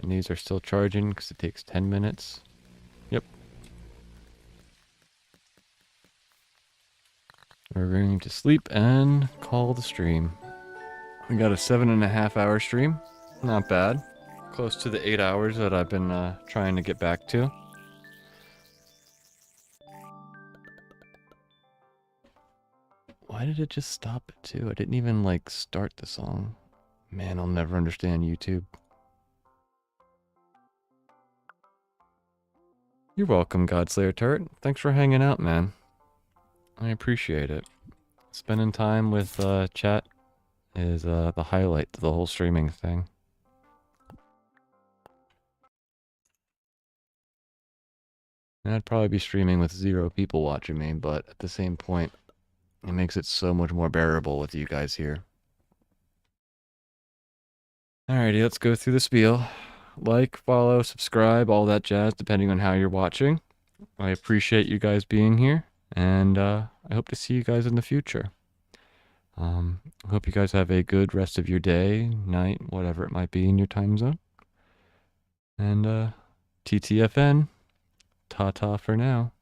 And these are still charging because it takes 10 minutes. Yep. We're going to sleep and call the stream. We got a 7.5 hour stream. Not bad. Close to the 8 hours that I've been trying to get back to. Why did it just stop it too? I didn't even like start the song. Man, I'll never understand YouTube. You're welcome, Godslayer Turret. Thanks for hanging out, man. I appreciate it. Spending time with chat is the highlight to the whole streaming thing. And I'd probably be streaming with 0 people watching me, but at the same point, it makes it so much more bearable with you guys here. Alrighty, let's go through the spiel. Like, follow, subscribe, all that jazz, depending on how you're watching. I appreciate you guys being here, and I hope to see you guys in the future. I hope you guys have a good rest of your day, night, whatever it might be in your time zone. And TTFN, ta-ta for now.